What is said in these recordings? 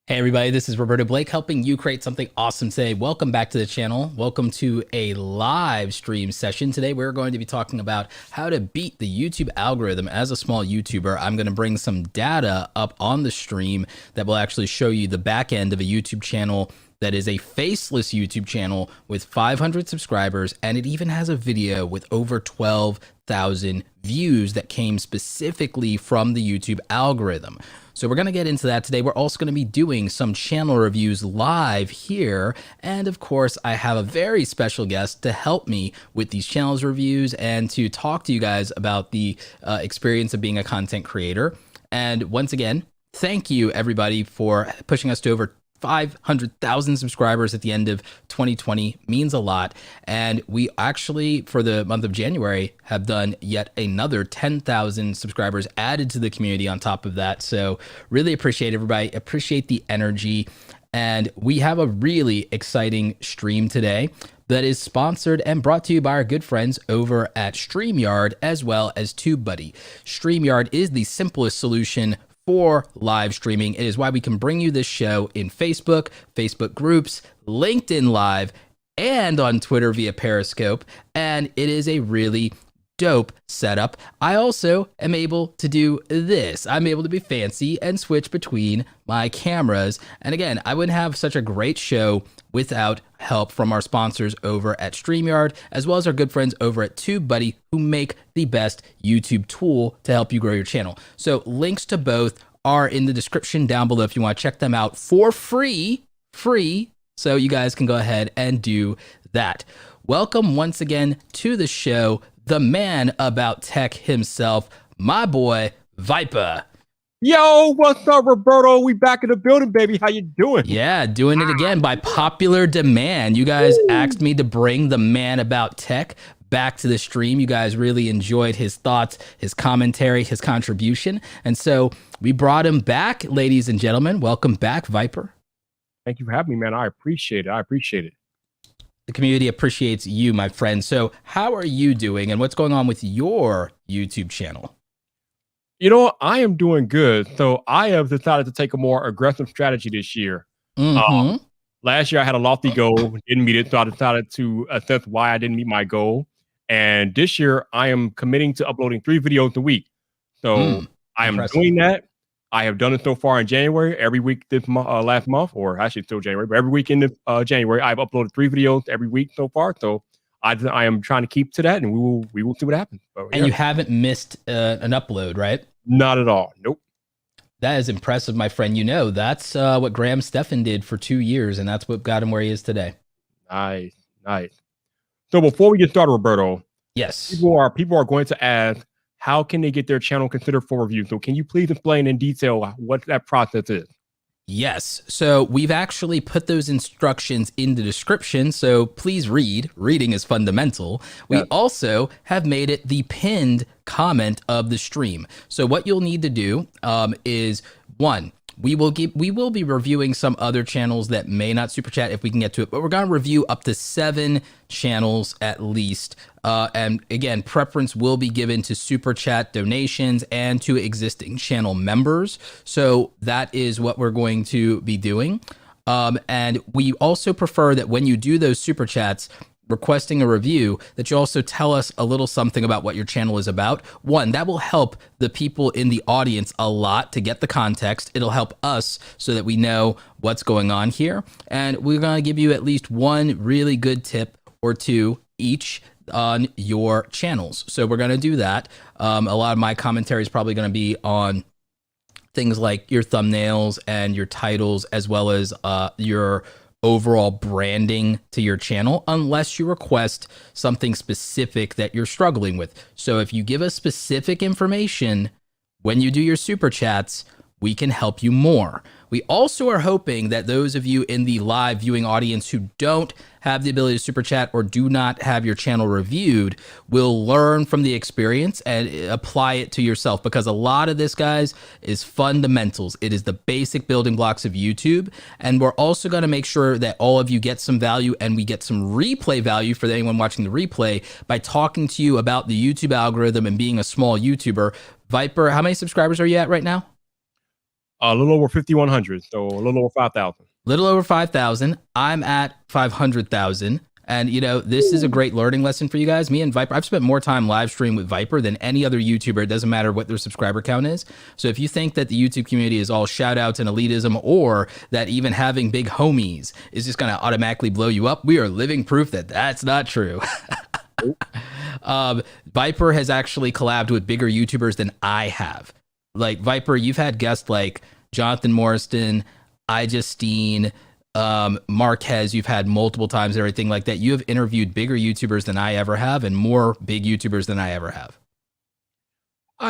Hey everybody, this is Roberto Blake helping you create something awesome today. Welcome back to the channel. Welcome to a live stream session. Today we're going to be talking about how to beat the YouTube algorithm as a small YouTuber. I'm going to bring some data up on the stream that will actually show you the back end of a YouTube channel that is a faceless YouTube channel with 500 subscribers, and it even has a video with over 12,000 views that came specifically from the YouTube algorithm. So we're going to get into that today. We're also going to be doing some channel reviews live here. And of course, I have a very special guest to help me with these channels reviews and to talk to you guys about the experience of being a content creator. And once again, thank you everybody for pushing us to over 500,000 subscribers at the end of 2020 means a lot. And we actually, for the month of January, have done yet another 10,000 subscribers added to the community on top of that. So really appreciate everybody, appreciate the energy. And we have a really exciting stream today that is sponsored and brought to you by our good friends over at StreamYard as well as TubeBuddy. StreamYard is the simplest solution for live streaming. It is why we can bring you this show in Facebook, Facebook groups, LinkedIn Live, and on Twitter via Periscope. And it is a really dope setup. I also am able to do this. I'm able to be fancy and switch between my cameras. And again, I wouldn't have such a great show without help from our sponsors over at StreamYard, as well as our good friends over at TubeBuddy, who make the best YouTube tool to help you grow your channel. So links to both are in the description down below if you want to check them out for free. So you guys can go ahead and do that. Welcome once again to the show, the man about tech himself, my boy, Viper. Yo, what's up, Roberto? We back in the building, baby. How you doing? Yeah, doing it again by popular demand. You guys asked me to bring the man about tech back to the stream. You guys really enjoyed his thoughts, his commentary, his contribution. And so we brought him back, ladies and gentlemen. Welcome back, Viper. Thank you for having me, man. I appreciate it. The community appreciates you, my friend. So how are you doing and what's going on with your YouTube channel? You know, I am doing good. So I have decided to take a more aggressive strategy this year. Last year I had a lofty goal, didn't meet it. So I decided to assess why I didn't meet my goal. And this year I am committing to uploading 3 videos a week. So I am doing that. I have done it so far in January, every week this last month, or actually still January, but every week in January, I've uploaded 3 videos every week so far. So I am trying to keep to that, and we will see what happens. So, and you haven't missed an upload, right? Not at all. Nope. That is impressive, my friend. You know, that's what Graham Stephan did for 2 years, and that's what got him where he is today. Nice. So before we get started, Roberto, yes, people are going to ask, how can they get their channel considered for review? So can you please explain in detail what that process is? Yes. So we've actually put those instructions in the description. So please read. Reading is fundamental. We also have made it the pinned comment of the stream. So what you'll need to do is, one, we will be reviewing some other channels that may not super chat if we can get to it, but we're going to review up to 7 channels at least. And again, preference will be given to super chat donations and to existing channel members. So that is what we're going to be doing. And we also prefer that when you do those super chats, requesting a review, that you also tell us a little something about what your channel is about. One, that will help the people in the audience a lot to get the context. It'll help us so that we know what's going on here. And we're going to give you at least 1 really good tip or 2 each on your channels. So we're going to do that. A lot of my commentary is probably going to be on things like your thumbnails and your titles, as well as your overall branding to your channel, unless you request something specific that you're struggling with. So if you give us specific information when you do your super chats, we can help you more. We also are hoping that those of you in the live viewing audience who don't have the ability to super chat or do not have your channel reviewed will learn from the experience and apply it to yourself, because a lot of this, guys, is fundamentals. It is the basic building blocks of YouTube. And we're also going to make sure that all of you get some value, and we get some replay value for anyone watching the replay by talking to you about the YouTube algorithm and being a small YouTuber. Viper, how many subscribers are you at right now? A little over 5,100, so a little over 5,000. Little over 5,000. I'm at 500,000. And, you know, this is a great learning lesson for you guys. Me and Viper, I've spent more time live stream with Viper than any other YouTuber. It doesn't matter what their subscriber count is. So if you think that the YouTube community is all shout outs and elitism, or that even having big homies is just going to automatically blow you up, we are living proof that that's not true. Viper has actually collabed with bigger YouTubers than I have. Like, Viper, you've had guests like Jonathan Morriston, iJustine, Marquez, you've had multiple times, everything like that. You have interviewed bigger YouTubers than I ever have, and more big YouTubers than I ever have.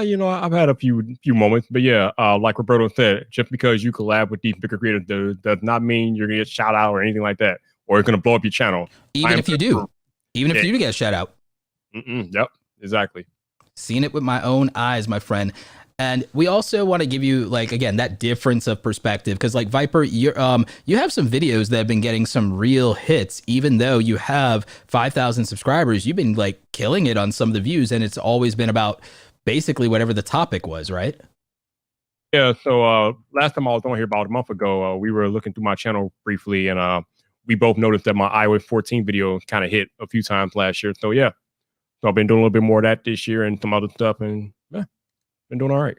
You know, I've had a few moments, but yeah, like Roberto said, just because you collab with these bigger creators does not mean you're gonna get shout out or anything like that, or it's gonna blow up your channel. Even if you do get a shout out. Yep, exactly. Seen it with my own eyes, my friend. And we also want to give you, like, again, that difference of perspective, because like Viper, you have some videos that have been getting some real hits, even though you have 5,000 subscribers. You've been like killing it on some of the views, and it's always been about basically whatever the topic was, right? Yeah. So last time I was on here about a month ago, we were looking through my channel briefly, and we both noticed that my iOS 14 video kind of hit a few times last year. So yeah, so I've been doing a little bit more of that this year and some other stuff, and yeah, been doing all right.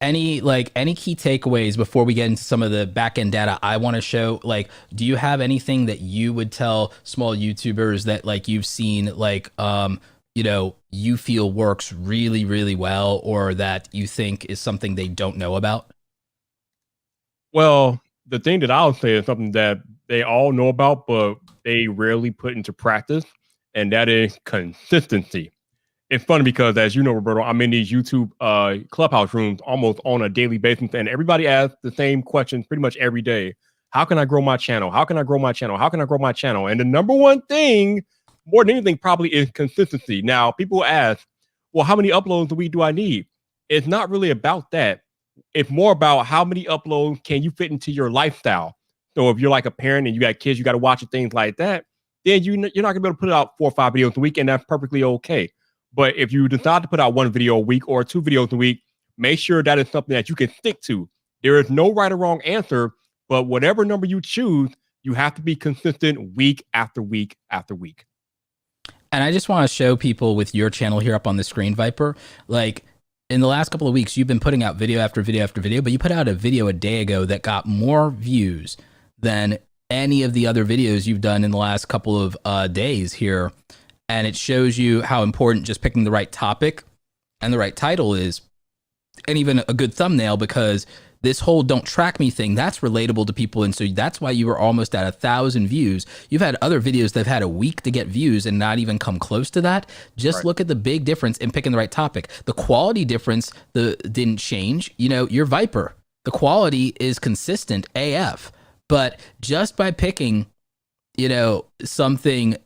Any key takeaways before we get into some of the back end data I want to show? Like, do you have anything that you would tell small YouTubers that like you've seen, like, you know, you feel works really, really well, or that you think is something they don't know about? Well, the thing that I'll say is something that they all know about, but they rarely put into practice, and that is consistency. It's funny because, as you know, Roberto, I'm in these YouTube clubhouse rooms almost on a daily basis, and everybody asks the same questions pretty much every day. How can I grow my channel? How can I grow my channel? How can I grow my channel? And the number one thing, more than anything, probably is consistency. Now, people ask, well, how many uploads a week do I need? It's not really about that. It's more about how many uploads can you fit into your lifestyle. So if you're like a parent and you got kids, you got to watch things like that, then you're not going to be able to put out 4 or 5 videos a week, and that's perfectly okay. But if you decide to put out 1 video a week or 2 videos a week, make sure that is something that you can stick to. There is no right or wrong answer, but whatever number you choose, you have to be consistent week after week after week. And I just want to show people with your channel here up on the screen, Viper, like in the last couple of weeks, you've been putting out video after video after video, but you put out a video a day ago that got more views than any of the other videos you've done in the last couple of days here. And it shows you how important just picking the right topic and the right title is, and even a good thumbnail, because this whole don't track me thing, that's relatable to people. And so that's why you were almost at 1,000 views. You've had other videos that have had a week to get views and not even come close to that. Just right. Look at the big difference in picking the right topic. The quality difference didn't change. You know, you're Viper. The quality is consistent AF. But just by picking, you know, something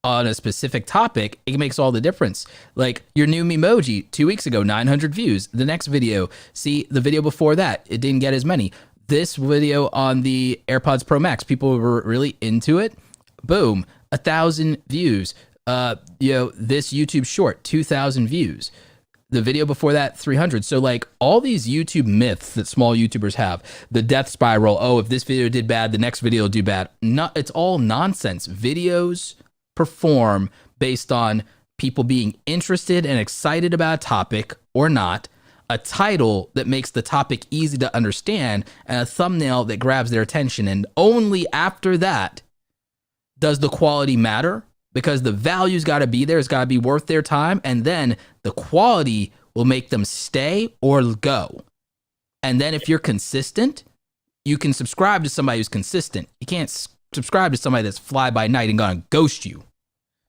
on a specific topic, it makes all the difference. Like your new Memoji 2 weeks ago, 900 views. The next video, see the video before that, it didn't get as many. This video on the AirPods Pro Max, people were really into it. Boom, 1,000 views. You know, this YouTube short, 2,000 views. The video before that, 300. So like all these YouTube myths that small YouTubers have, the death spiral, oh, if this video did bad, the next video will do bad. It's all nonsense. Videos perform based on people being interested and excited about a topic or not, a title that makes the topic easy to understand, and a thumbnail that grabs their attention. And only after that does the quality matter, because the value's got to be there. It's got to be worth their time. And then the quality will make them stay or go. And then if you're consistent, you can subscribe to somebody who's consistent. You can't subscribe to somebody that's fly by night and gonna ghost you.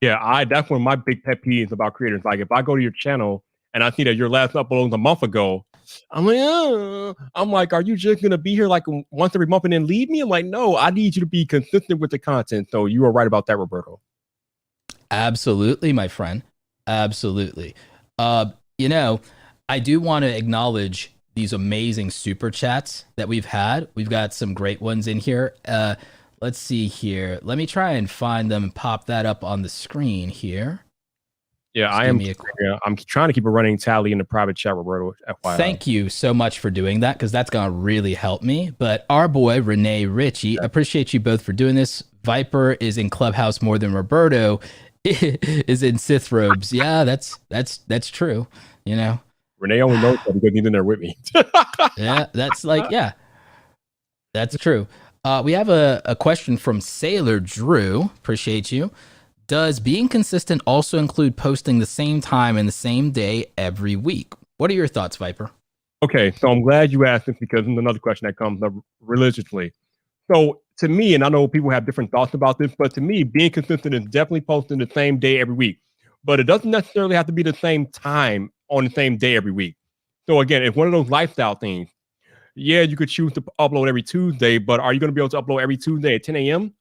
Yeah, that's one of my big pet peeves about creators. Like if I go to your channel and I see that your last upload was a month ago, I'm like, are you just gonna be here like once every month and then leave me? I'm like, no, I need you to be consistent with the content. So you are right about that, Roberto. Absolutely, my friend. Absolutely. You know, I do want to acknowledge these amazing super chats that we've had. We've got some great ones in here. Let's see here. Let me try and find them and pop that up on the screen here. Yeah, Just I give am. me a I'm trying to keep a running tally in the private chat, Roberto. FYI. Thank you so much for doing that, because that's gonna really help me. But our boy Renee Ritchie, appreciate you both for doing this. Viper is in Clubhouse more than Roberto is in Sith robes. Yeah, that's true. You know, Renee only knows that because he's in there with me. yeah, that's true. We have a question from Sailor Drew. Appreciate you. Does being consistent also include posting the same time and the same day every week? What are your thoughts, Viper? Okay, so I'm glad you asked this because it's another question that comes up religiously. So to me, and I know people have different thoughts about this, but to me, being consistent is definitely posting the same day every week. But it doesn't necessarily have to be the same time on the same day every week. So again, it's one of those lifestyle things. Yeah, you could choose to upload every Tuesday, but are you going to be able to upload every Tuesday at 10 a.m.?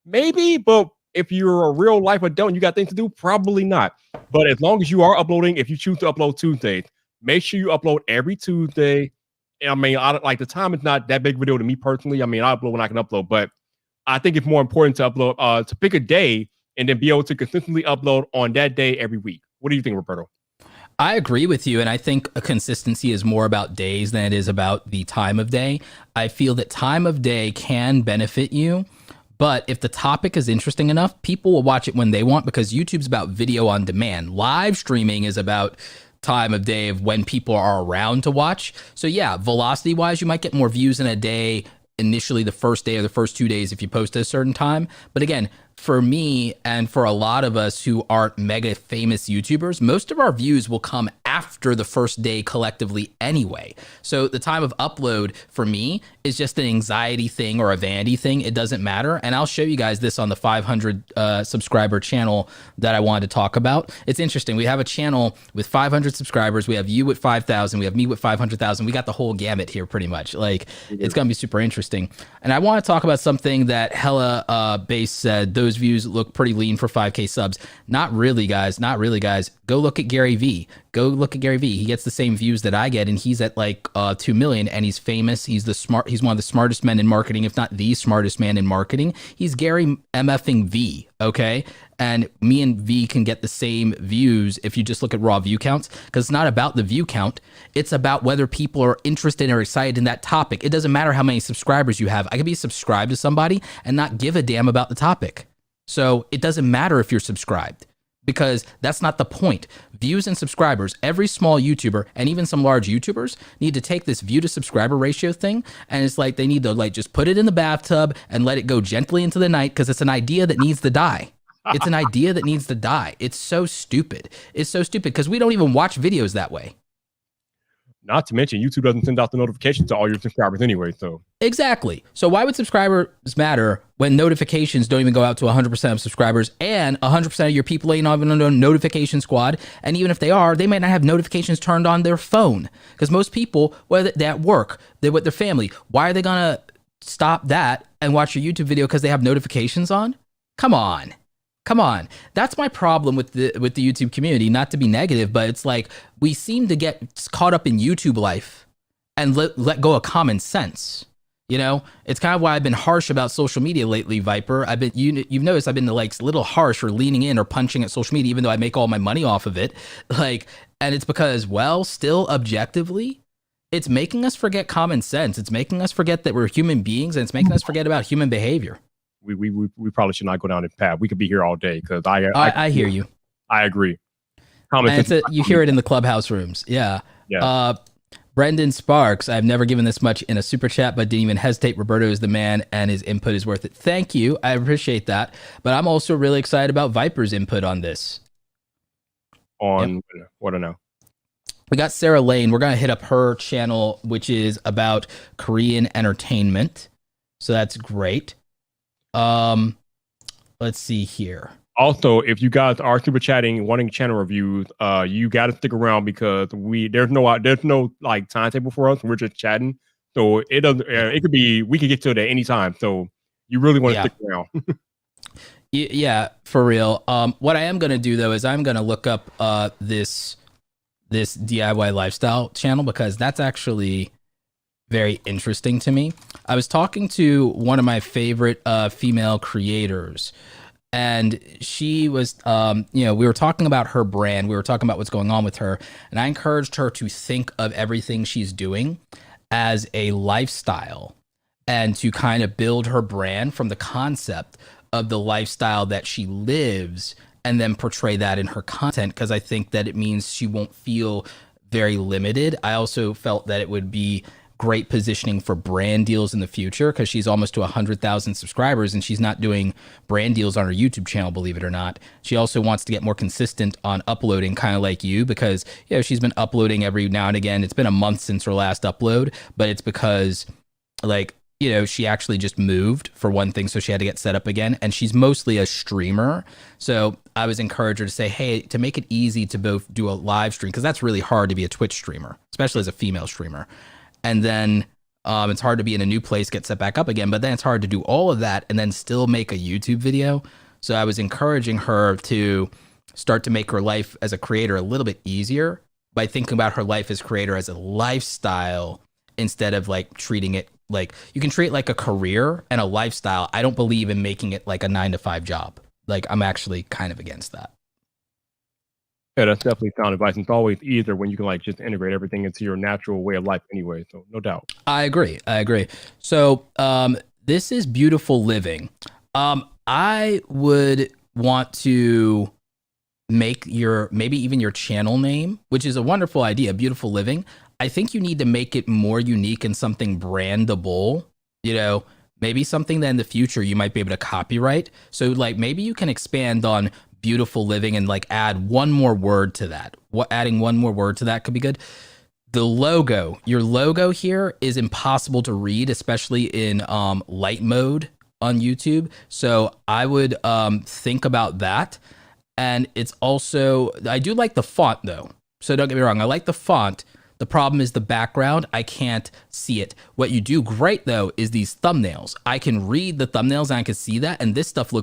Maybe, but if you're a real life adult and you got things to do, probably not. But as long as you are uploading, if you choose to upload Tuesdays, make sure you upload every Tuesday. I mean, like the time is not that big of a deal to me personally. I mean, I upload when I can upload, but I think it's more important to upload, to pick a day and then be able to consistently upload on that day every week. What do you think, Roberto? I agree with you, and I think a consistency is more about days than it is about the time of day. I feel that time of day can benefit you, but if the topic is interesting enough, people will watch it when they want, because YouTube's about video on demand. Live streaming is about time of day of when people are around to watch. So yeah, velocity wise, you might get more views in a day initially the first day or the first 2 days if you post at a certain time. But again, for me and for a lot of us who aren't mega famous YouTubers, most of our views will come after the first day collectively anyway. So the time of upload for me is just an anxiety thing or a vanity thing. It doesn't matter. And I'll show you guys this on the 500 subscriber channel that I wanted to talk about. It's interesting. We have a channel with 500 subscribers. We have you with 5,000. We have me with 500,000. We got the whole gamut here pretty much. Like, it's going to be super interesting. And I want to talk about something that Hella Base said. Those views look pretty lean for 5K subs. Not really, guys. Not really, guys. Go look at Gary V. Go look at Gary V. He gets the same views that I get, and he's at like 2 million, and he's famous. He's one of the smartest men in marketing, if not the smartest man in marketing. He's Gary MFing V, okay? And me and V can get the same views if you just look at raw view counts, because it's not about the view count. It's about whether people are interested or excited in that topic. It doesn't matter how many subscribers you have. I could be subscribed to somebody and not give a damn about the topic. So it doesn't matter if you're subscribed, because that's not the point. Views and subscribers, every small YouTuber and even some large YouTubers need to take this view to subscriber ratio thing, and it's like they need to like just put it in the bathtub and let it go gently into the night, because it's an idea that needs to die. It's an idea that needs to die. It's so stupid. It's so stupid because we don't even watch videos that way. Not to mention, YouTube doesn't send out the notifications to all your subscribers anyway. So exactly. So why would subscribers matter when notifications don't even go out to 100% of subscribers, and 100% of your people ain't even on a notification squad? And even if they are, they might not have notifications turned on their phone, because most people, whether they're at work, they're with their family, why are they gonna stop that and watch your YouTube video because they have notifications on? Come on. Come on. That's my problem with the YouTube community. Not to be negative, but it's like we seem to get caught up in YouTube life and let go of common sense. You know, it's kind of why I've been harsh about social media lately, Viper. You've noticed I've been like a little harsh or leaning in or punching at social media, even though I make all my money off of it. Like, and it's because, well, still objectively, it's making us forget common sense. It's making us forget that we're human beings, and it's making us forget about human behavior. We probably should not go down this path. We could be here all day, because I hear you. I agree. You hear it in the clubhouse rooms. Yeah. Brendan Sparks, I've never given this much in a super chat, but didn't even hesitate. Roberto is the man, and his input is worth it. Thank you. I appreciate that. But I'm also really excited about Viper's input on this. What I know. We got Sarah Lane. We're going to hit up her channel, which is about Korean entertainment. So that's great. Let's see here. Also, if you guys are super chatting, wanting channel reviews, you got to stick around, because there's no like timetable for us. We're just chatting, so it doesn't. It could be, we could get to it at any time. So you really want to stick around. Yeah, for real. What I am gonna do though is I'm gonna look up this DIY lifestyle channel, because that's actually very interesting to me. I was talking to one of my favorite female creators, and she was, we were talking about her brand. We were talking about what's going on with her. And I encouraged her to think of everything she's doing as a lifestyle and to kind of build her brand from the concept of the lifestyle that she lives and then portray that in her content. Because I think that it means she won't feel very limited. I also felt that it would be great positioning for brand deals in the future because she's almost to 100,000 subscribers and she's not doing brand deals on her YouTube channel, believe it or not. She also wants to get more consistent on uploading, kind of like you, because she's been uploading every now and again. It's been a month since her last upload, but it's because she actually just moved for one thing, so she had to get set up again, and she's mostly a streamer. So I was encouraged her to say, hey, to make it easy to both do a live stream, because that's really hard to be a Twitch streamer, especially as a female streamer. And then it's hard to be in a new place, get set back up again, but then it's hard to do all of that and then still make a YouTube video. So I was encouraging her to start to make her life as a creator a little bit easier by thinking about her life as creator as a lifestyle instead of like treating it like you can treat it like a career and a lifestyle. I don't believe in making it like a 9-to-5 job. Like I'm actually kind of against that. Yeah, that's definitely sound advice. It's always easier when you can like just integrate everything into your natural way of life anyway. So no doubt. I agree. So this is Beautiful Living. I would want to make maybe even your channel name, which is a wonderful idea, Beautiful Living. I think you need to make it more unique and something brandable, maybe something that in the future you might be able to copyright. So like maybe you can expand on Beautiful Living and like add one more word to that. Adding one more word to that could be good. The logo, your logo here is impossible to read, especially in light mode on YouTube. So I would think about that. And it's also, I do like the font though. So don't get me wrong, I like the font. The problem is the background. I can't see it. What you do great though is these thumbnails. I can read the thumbnails and I can see that. And this stuff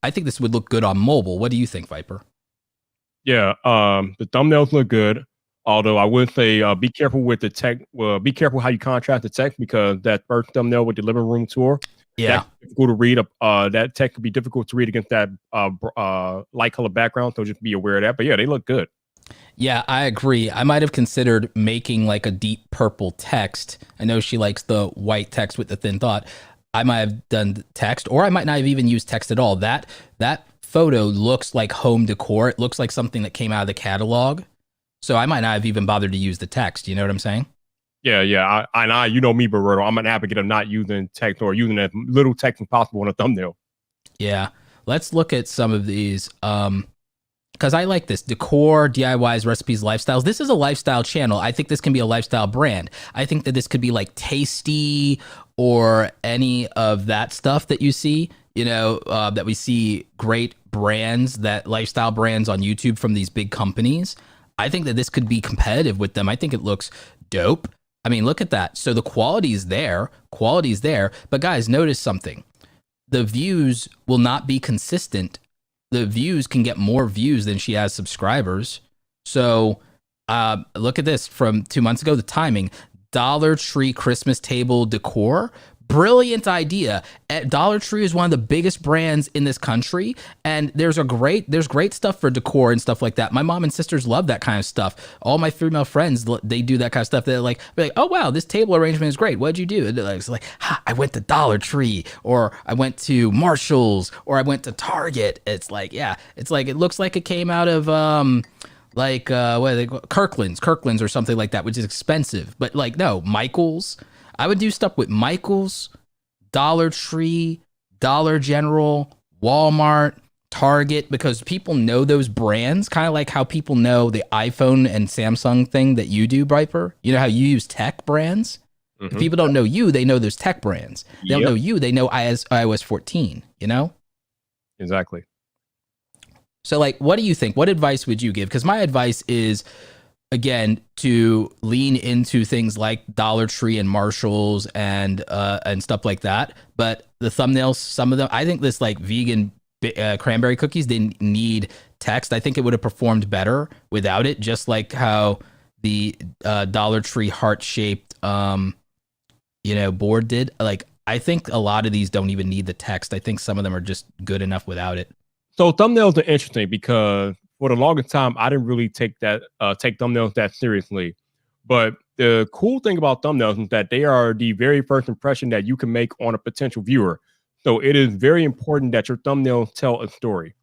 I think this would look good on mobile. What do you think, Viper? Yeah, the thumbnails look good. Although I would say be careful with the text. Be careful how you contrast the text because that first thumbnail with the living room tour, that's difficult to read. That text could be difficult to read against that light color background. So just be aware of that. But yeah, they look good. Yeah, I agree. I might have considered making like a deep purple text. I know she likes the white text with the thin thought. I might have done text, or I might not have even used text at all. That photo looks like home decor. It looks like something that came out of the catalog. So I might not have even bothered to use the text. You know what I'm saying? Yeah. I you know me, Roberto. I'm an advocate of not using text or using as little text as possible on a thumbnail. Yeah. Let's look at some of these. Because I like this decor, DIYs, recipes, lifestyles. This is a lifestyle channel. I think this can be a lifestyle brand. I think that this could be like Tasty or any of that stuff that you see, that we see great brands, that lifestyle brands on YouTube from these big companies. I think that this could be competitive with them. I think it looks dope. I mean, look at that. So the quality's there. But guys, notice something. The views will not be consistent. The views can get more views than she has subscribers. So look at this from 2 months ago, the timing. Dollar Tree Christmas table decor. Brilliant idea. Dollar Tree is one of the biggest brands in this country, and there's great stuff for decor and stuff like that. My mom and sisters love that kind of stuff. All my female friends, they do that kind of stuff. They're like, oh wow, this table arrangement is great. What'd you do? It's like, I went to Dollar Tree, or I went to Marshall's, or I went to Target. It's like, yeah, it's like it looks like it came out of what are they called? Kirkland's or something like that, which is expensive. But like, no, Michael's. I would do stuff with Michael's, Dollar Tree, Dollar General, Walmart, Target, because people know those brands, kind of like how people know the iPhone and Samsung thing that you do, Viper. You know how you use tech brands? Mm-hmm. If people don't know you, they know those tech brands. They don't know you, they know iOS 14, Exactly. So like, what do you think? What advice would you give? Because my advice is, again, to lean into things like Dollar Tree and Marshall's and stuff like that. But the thumbnails, some of them, I think this like vegan cranberry cookies didn't need text. I think it would have performed better without it, just like how the Dollar Tree heart-shaped board did. Like, I think a lot of these don't even need the text. I think some of them are just good enough without it. So thumbnails are interesting because for the longest time, I didn't really take thumbnails that seriously. But the cool thing about thumbnails is that they are the very first impression that you can make on a potential viewer. So it is very important that your thumbnails tell a story.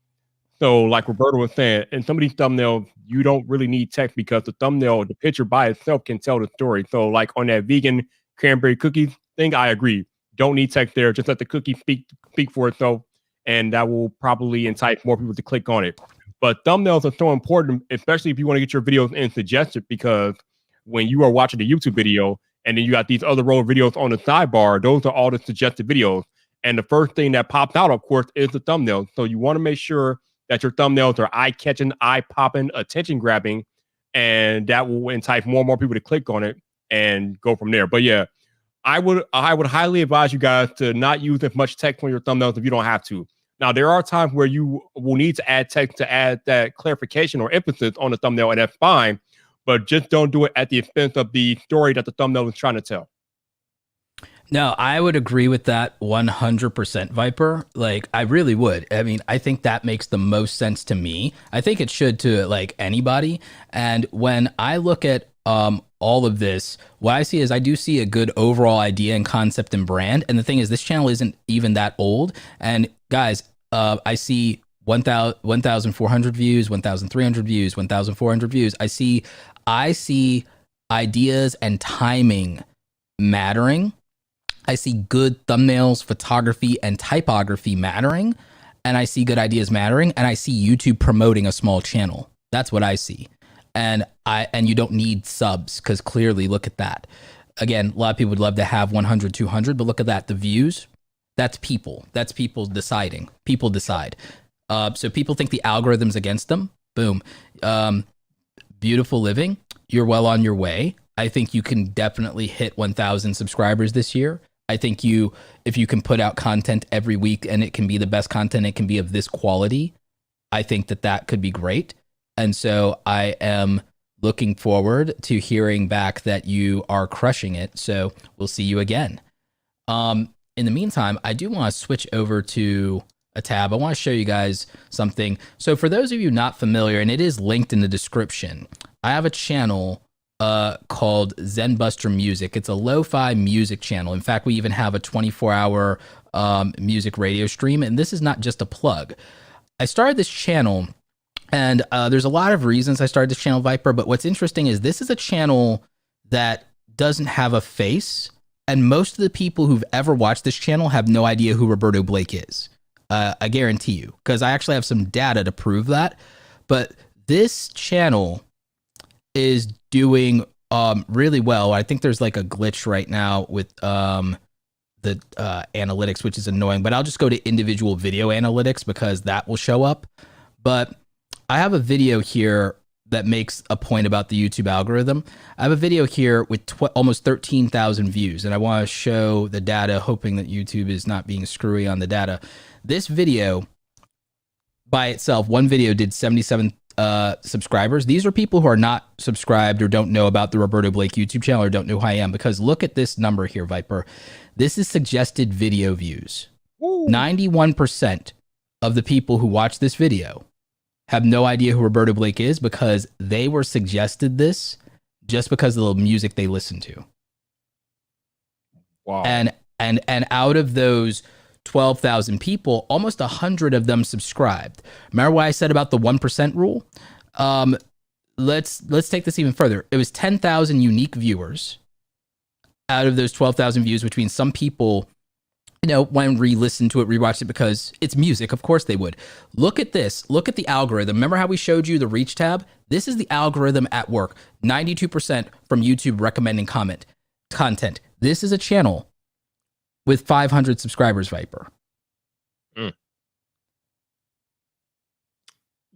So like Roberto was saying, in some of these thumbnails, you don't really need text because the picture by itself can tell the story. So like on that vegan cranberry cookies thing, I agree. Don't need text there. Just let the cookie speak for itself, and that will probably entice more people to click on it. But thumbnails are so important, especially if you want to get your videos in suggested, because when you are watching the YouTube video and then you got these other row of videos on the sidebar, those are all the suggested videos. And the first thing that pops out, of course, is the thumbnail. So you want to make sure that your thumbnails are eye-catching, eye-popping, attention-grabbing, and that will entice more and more people to click on it and go from there. But yeah, I would highly advise you guys to not use as much text on your thumbnails if you don't have to. Now, there are times where you will need to add text to add that clarification or emphasis on the thumbnail, and that's fine, but just don't do it at the expense of the story that the thumbnail is trying to tell. No, I would agree with that 100%, Viper. Like, I really would. I mean, I think that makes the most sense to me. I think it should to like anybody. And when I look at all of this, what I see is I do see a good overall idea and concept and brand. And the thing is, this channel isn't even that old. And guys, I see 1,400 views, 1,300 views, 1,400 views. I see ideas and timing mattering. I see good thumbnails, photography, and typography mattering. And I see good ideas mattering. And I see YouTube promoting a small channel. That's what I see. And you don't need subs, because clearly, look at that. Again, a lot of people would love to have 100, 200, but look at that. The views, that's people. That's people deciding. People decide. So people think the algorithm's against them. Boom. Beautiful living. You're well on your way. I think you can definitely hit 1,000 subscribers this year. I think if you can put out content every week and it can be the best content, it can be of this quality, I think that could be great. And so I am looking forward to hearing back that you are crushing it. So we'll see you again. In the meantime, I do want to switch over to a tab. I want to show you guys something. So for those of you not familiar, and it is linked in the description, I have a channel called Zenbuster Music. It's a lo-fi music channel. In fact, we even have a 24-hour music radio stream, and this is not just a plug. I started this channel, and there's a lot of reasons I started this channel, Viper, but what's interesting is this is a channel that doesn't have a face, and most of the people who've ever watched this channel have no idea who Roberto Blake is. I guarantee you, because I actually have some data to prove that. But this channel is doing really well. I think there's like a glitch right now with the analytics, which is annoying, but I'll just go to individual video analytics because that will show up. But I have a video here that makes a point about the YouTube algorithm. I have a video here with almost 13,000 views, and I want to show the data, hoping that YouTube is not being screwy on the data. This video by itself, one video did 77 subscribers. These are people who are not subscribed or don't know about the Roberto Blake YouTube channel or don't know who I am, because look at this number here, Viper. This is suggested video views. 91% of the people who watch this video have no idea who Roberto Blake is because they were suggested this just because of the music they listen to. Wow. And out of those 12,000 people, almost 100 of them subscribed. Remember what I said about the 1% rule? Let's take this even further. It was 10,000 unique viewers out of those 12,000 views, which means some people, went and re-listened to it, rewatched it because it's music. Of course they would. Look at this. Look at the algorithm. Remember how we showed you the reach tab? This is the algorithm at work. 92% from YouTube recommending content. This is a channel with 500 subscribers, Viper.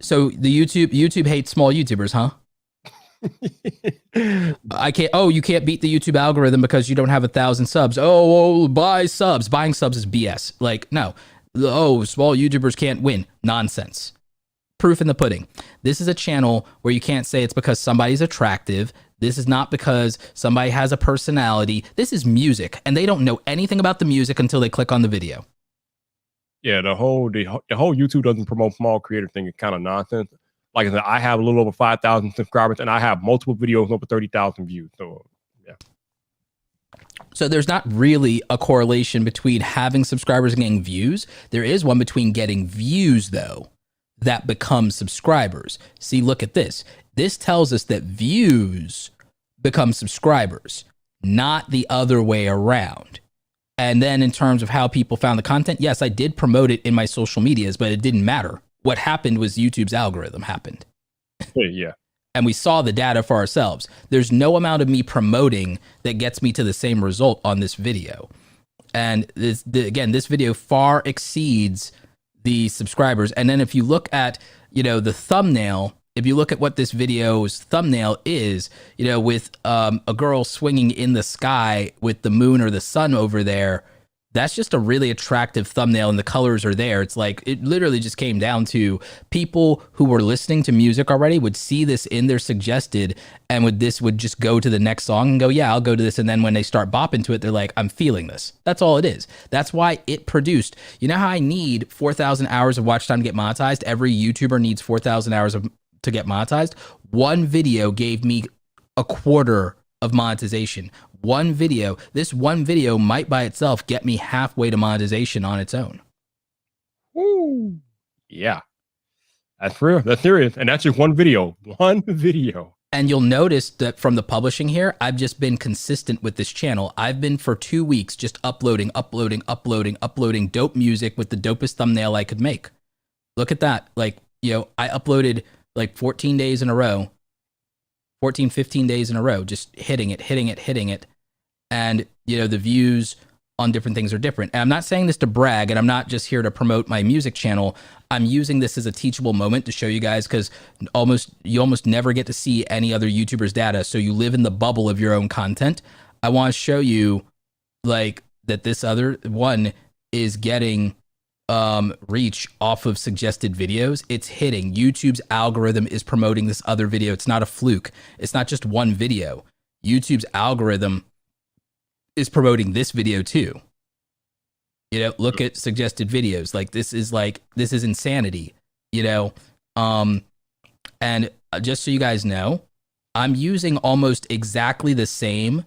So the YouTube hates small YouTubers, huh? You can't beat the YouTube algorithm because you don't have 1,000 subs. Buy subs. Buying subs is BS. Like, no. Small YouTubers can't win. Nonsense. Proof in the pudding. This is a channel where you can't say it's because somebody's attractive. This is not because somebody has a personality. This is music, and they don't know anything about the music until they click on the video. Yeah, the whole YouTube doesn't promote small creator thing is kind of nonsense. Like I said, I have a little over 5,000 subscribers, and I have multiple videos over 30,000 views. So yeah. So there's not really a correlation between having subscribers and getting views. There is one between getting views, though, that become subscribers. See, look at this. This tells us that views become subscribers, not the other way around. And then in terms of how people found the content, yes, I did promote it in my social medias, but it didn't matter. What happened was YouTube's algorithm happened. Yeah. And we saw the data for ourselves. There's no amount of me promoting that gets me to the same result on this video. And this video far exceeds the subscribers. And then if you look at, the thumbnail, if you look at what this video's thumbnail is, with a girl swinging in the sky with the moon or the sun over there, that's just a really attractive thumbnail, and the colors are there. It's like, it literally just came down to people who were listening to music already would see this in their suggested, and would just go to the next song and go, yeah, I'll go to this. And then when they start bopping to it, they're like, I'm feeling this. That's all it is. That's why it produced. You know how I need 4,000 hours of watch time to get monetized? Every YouTuber needs 4,000 hours to get monetized. One video gave me a quarter of monetization. This one video might by itself get me halfway to monetization on its own. Ooh. Yeah. That's real. That's serious. And that's just one video. And you'll notice that from the publishing here, I've just been consistent with this channel. I've been for 2 weeks just uploading dope music with the dopest thumbnail I could make. Look at that. I uploaded 14 days in a row. 15 days in a row, just hitting it. And, the views on different things are different. And I'm not saying this to brag, and I'm not just here to promote my music channel. I'm using this as a teachable moment to show you guys, because you almost never get to see any other YouTuber's data. So you live in the bubble of your own content. I want to show you that this other one is getting reach off of suggested videos. It's hitting. YouTube's algorithm is promoting this other video. It's not a fluke. It's not just one video. YouTube's algorithm is promoting this video too. Look at suggested videos. This is insanity, and just so you guys know, I'm using almost exactly the same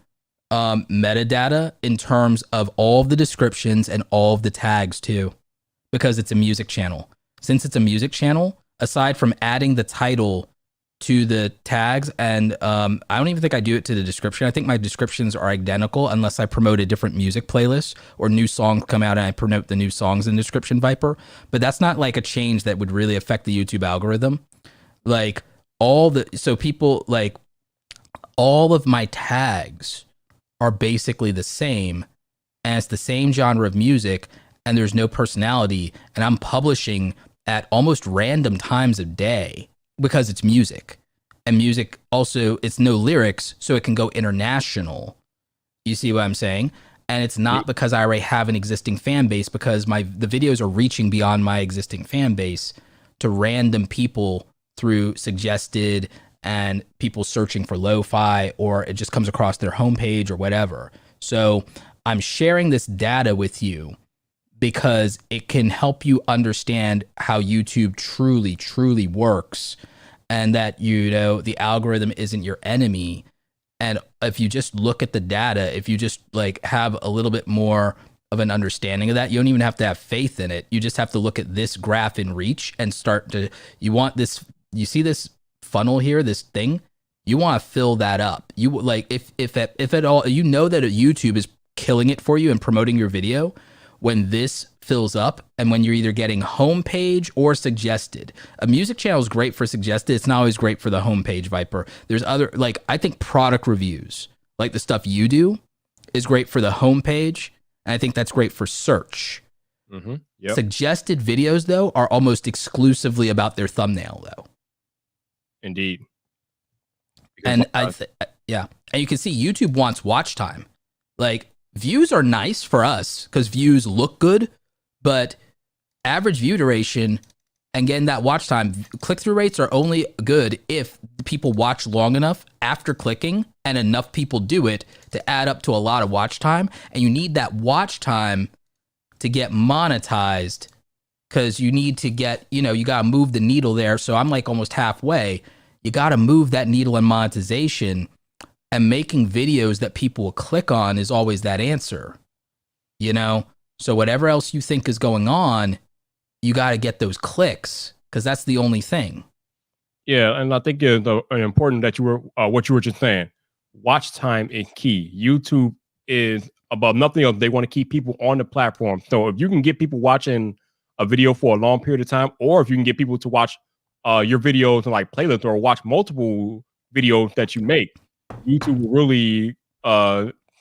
metadata in terms of all of the descriptions and all of the tags too, because it's a music channel. Since it's a music channel, aside from adding the title to the tags, and I don't even think I do it to the description. I think my descriptions are identical unless I promote a different music playlist or new songs come out and I promote the new songs in description Viper. But that's not a change that would really affect the YouTube algorithm. All of my tags are basically the same, and it's the same genre of music, and there's no personality, and I'm publishing at almost random times of day because it's music. And music also, it's no lyrics, so it can go international. You see what I'm saying? And it's not because I already have an existing fan base, because the videos are reaching beyond my existing fan base to random people through suggested and people searching for lo-fi, or it just comes across their homepage or whatever. So I'm sharing this data with you because it can help you understand how YouTube truly, truly works, and that, the algorithm isn't your enemy. And if you just look at the data, if you just have a little bit more of an understanding of that, you don't even have to have faith in it. You just have to look at this graph in reach and you see this funnel here, this thing, you want to fill that up. You if at all, that YouTube is killing it for you and promoting your video when this fills up, and when you're either getting homepage or suggested. A music channel is great for suggested. It's not always great for the homepage, Viper. There's other, I think product reviews, the stuff you do, is great for the homepage, and I think that's great for search. Mm-hmm. Yep. Suggested videos, though, are almost exclusively about their thumbnail, though. Indeed. And and you can see YouTube wants watch time. Views are nice for us because views look good, but average view duration and getting that watch time, click-through rates are only good if people watch long enough after clicking and enough people do it to add up to a lot of watch time. And you need that watch time to get monetized because you need to get, you got to move the needle there. So I'm like almost halfway. You got to move that needle in monetization, and making videos that people will click on is always that answer, So whatever else you think is going on, you got to get those clicks, because that's the only thing. Yeah, and I think it's important that what you were just saying. Watch time is key. YouTube is above nothing else. They want to keep people on the platform. So if you can get people watching a video for a long period of time, or if you can get people to watch your videos and like playlists, or watch multiple videos that you make, YouTube will really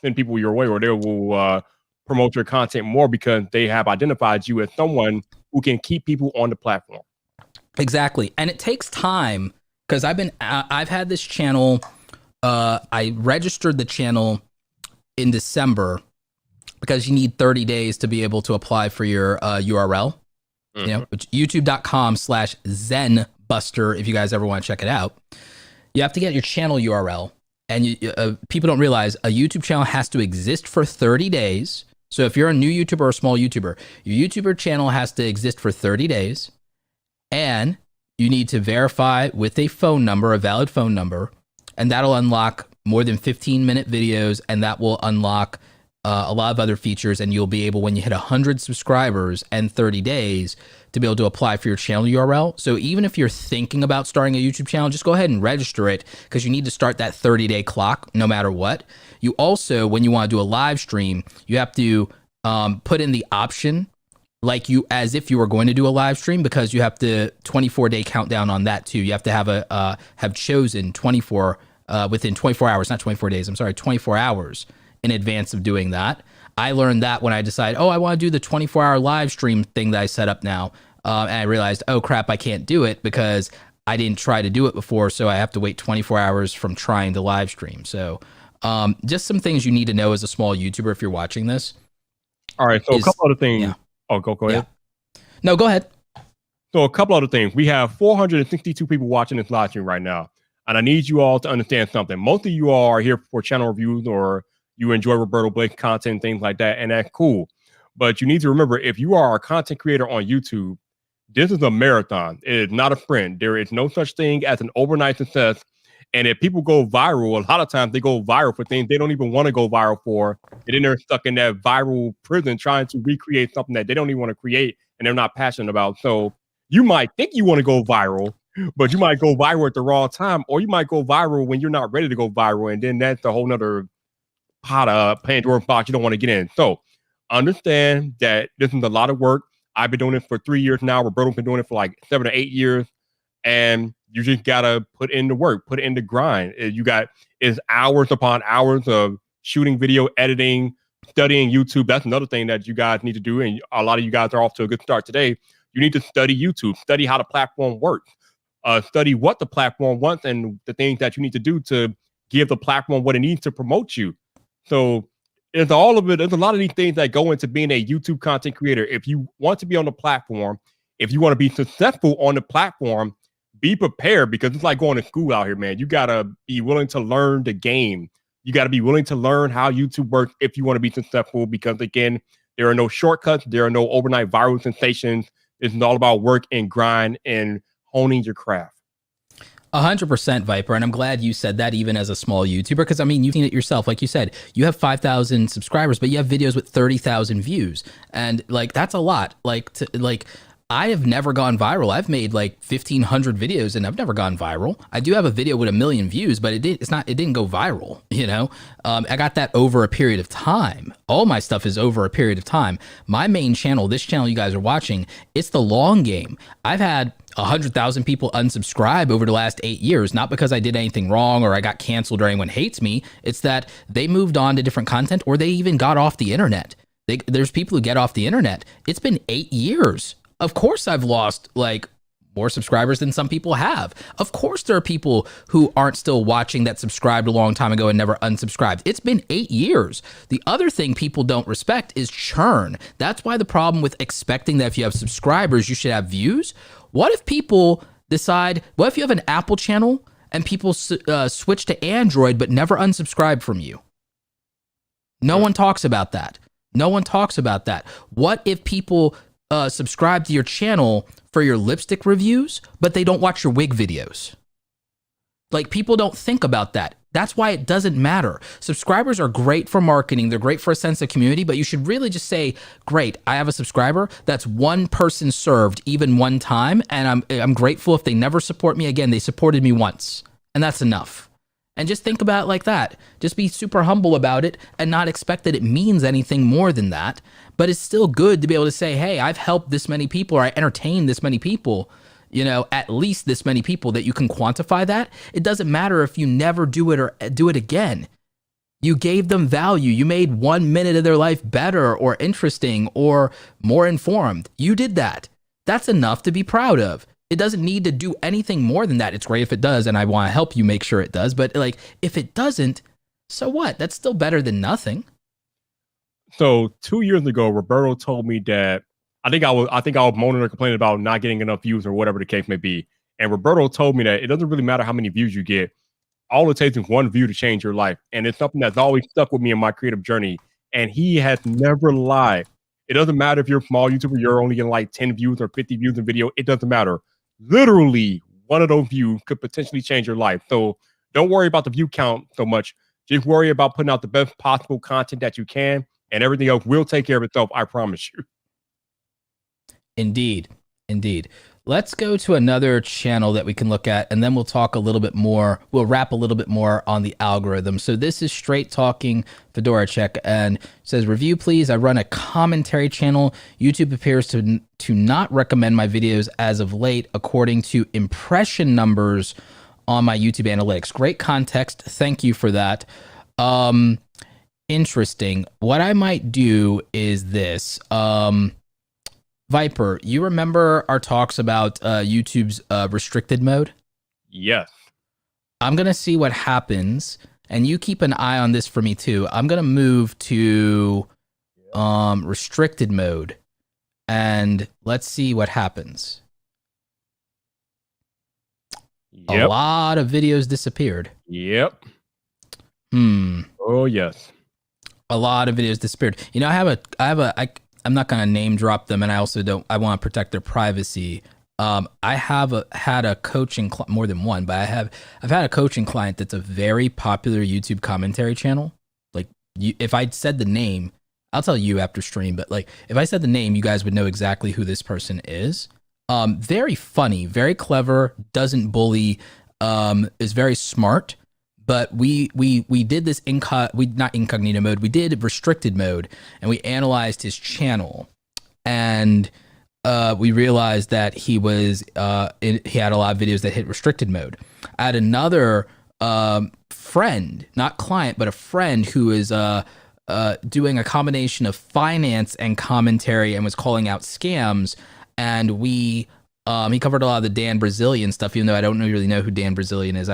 send people your way, or they will promote your content more, because they have identified you as someone who can keep people on the platform. Exactly. And it takes time, because I've had this channel. I registered the channel in December, because you need 30 days to be able to apply for your URL, which youtube.com/zenbuster. If you guys ever want to check it out, you have to get your channel URL. And people don't realize a YouTube channel has to exist for 30 days. So if you're a new YouTuber or a small YouTuber, your YouTuber channel has to exist for 30 days. And you need to verify with a phone number, a valid phone number, and that'll unlock more than 15-minute videos, and that will unlock a lot of other features, and you'll be able, when you hit 100 subscribers and 30 days, to be able to apply for your channel URL. So even if you're thinking about starting a YouTube channel, just go ahead and register it, because you need to start that 30-day clock no matter what. You also, when you want to do a live stream, you have to put in the option as if you were going to do a live stream, because you have the 24-day countdown on that too. You have to have chosen 24 within 24 hours, not 24 days. I'm sorry, 24 hours in advance of doing that. I learned that when I decided, I want to do the 24-hour live stream thing that I set up now, and I realized, oh crap, I can't do it because I didn't try to do it before, so I have to wait 24 hours from trying to live stream. So just some things you need to know as a small YouTuber if you're watching this. All right, so a couple other things. Yeah. Oh, go ahead. Yeah. No, go ahead. So a couple other things. We have 462 people watching this live stream right now. And I need you all to understand something. Most of you all are here for channel reviews, or you enjoy Roberto Blake content, things like that, and that's cool. But you need to remember, if you are a content creator on YouTube, this is a marathon. It is not a sprint. There is no such thing as an overnight success. And if people go viral, a lot of times they go viral for things they don't even want to go viral for. And then they're stuck in that viral prison trying to recreate something that they don't even want to create and they're not passionate about. So you might think you want to go viral, but you might go viral at the wrong time, or you might go viral when you're not ready to go viral. And then that's a whole nother pot of Pandora's box you don't want to get in. So understand that this is a lot of work. I've been doing it for 3 years now. Roberto's been doing it for like 7 or 8 years. And you just gotta put in the work, put in the grind. It's hours upon hours of shooting video, editing, studying YouTube. That's another thing that you guys need to do. And a lot of you guys are off to a good start today. You need to study YouTube, study how the platform works, study what the platform wants and the things that you need to do to give the platform what it needs to promote you. So there's all of it. There's a lot of these things that go into being a YouTube content creator. If you want to be on the platform, if you want to be successful on the platform, be prepared, because it's like going to school out here, man. You got to be willing to learn the game. You got to be willing to learn how YouTube works if you want to be successful, because again, there are no shortcuts. There are no overnight viral sensations. It's all about work and grind and honing your craft. 100%, Viper. And I'm glad you said that, even as a small YouTuber, because I mean, you've seen it yourself. Like you said, you have 5,000 subscribers, but you have videos with 30,000 views. And like, that's a lot. I have never gone viral. I've made like 1,500 videos and I've never gone viral. I do have a video with 1 million views, but it didn't go viral. I got that over a period of time. All my stuff is over a period of time. My main channel, this channel you guys are watching, it's the long game. I've had 100,000 people unsubscribe over the last 8 years, not because I did anything wrong or I got canceled or anyone hates me. It's that they moved on to different content, or they even got off the internet. There's people who get off the internet. It's been 8 years. Of course I've lost like more subscribers than some people have. Of course there are people who aren't still watching that subscribed a long time ago and never unsubscribed. It's been 8 years. The other thing people don't respect is churn. That's why the problem with expecting that if you have subscribers, you should have views. What if people decide, what if you have an Apple channel and people switch to Android but never unsubscribe from you? No one talks about that. No one talks about that. What if people subscribe to your channel for your lipstick reviews, but they don't watch your wig videos. Like, people don't think about that. That's why it doesn't matter. Subscribers are great for marketing. They're great for a sense of community, but you should really just say, great, I have a subscriber. That's one person served even one time. And I'm grateful if they never support me again. They supported me once, and that's enough. And just think about it like that. Just be super humble about it and not expect that it means anything more than that. But it's still good to be able to say, hey, I've helped this many people, or I entertained this many people. You know, at least this many people, that you can quantify that. It doesn't matter if you never do it or do it again. You gave them value. You made 1 minute of their life better or interesting or more informed. You did that. That's enough to be proud of. It doesn't need to do anything more than that. It's great if it does, and I want to help you make sure it does. But like, if it doesn't, so what? That's still better than nothing. So 2 years ago, Roberto told me that I think I was moaning or complaining about not getting enough views or whatever the case may be. And Roberto told me that it doesn't really matter how many views you get. All it takes is one view to change your life. And it's something that's always stuck with me in my creative journey. And he has never lied. It doesn't matter if you're a small YouTuber, you're only getting like 10 views or 50 views in video. It doesn't matter. Literally, one of those views could potentially change your life. So don't worry about the view count so much. Just worry about putting out the best possible content that you can. And everything else will take care of itself. I promise you. Indeed. Indeed. Let's go to another channel that we can look at, and then we'll talk a little bit more. We'll wrap a little bit more on the algorithm. So this is Straight Talking Fedora Check, and says, review please. I run a commentary channel. YouTube appears to not recommend my videos as of late, according to impression numbers on my YouTube analytics. Great context. Thank you for that. Interesting. What I might do is this. Viper, you remember our talks about YouTube's restricted mode? Yes. I'm going to see what happens, and you keep an eye on this for me too. I'm going to move to restricted mode, and let's see what happens. Yep. A lot of videos disappeared. Yep. Oh, yes. A lot of videos disappeared. You know, I'm not going to name drop them, and I also I want to protect their privacy. I have had a coaching more than one, but I've had a coaching client that's a very popular YouTube commentary channel. Like, if I said the name, I'll tell you after stream, but like, if I said the name, you guys would know exactly who this person is. Very funny, very clever, doesn't bully, is very smart. But we did this not incognito mode. We did restricted mode, and we analyzed his channel, and we realized that he had a lot of videos that hit restricted mode. I had another friend, not client, but a friend who is doing a combination of finance and commentary, and was calling out scams. And he covered a lot of the Dan Brazilian stuff, even though I don't really know who Dan Brazilian is.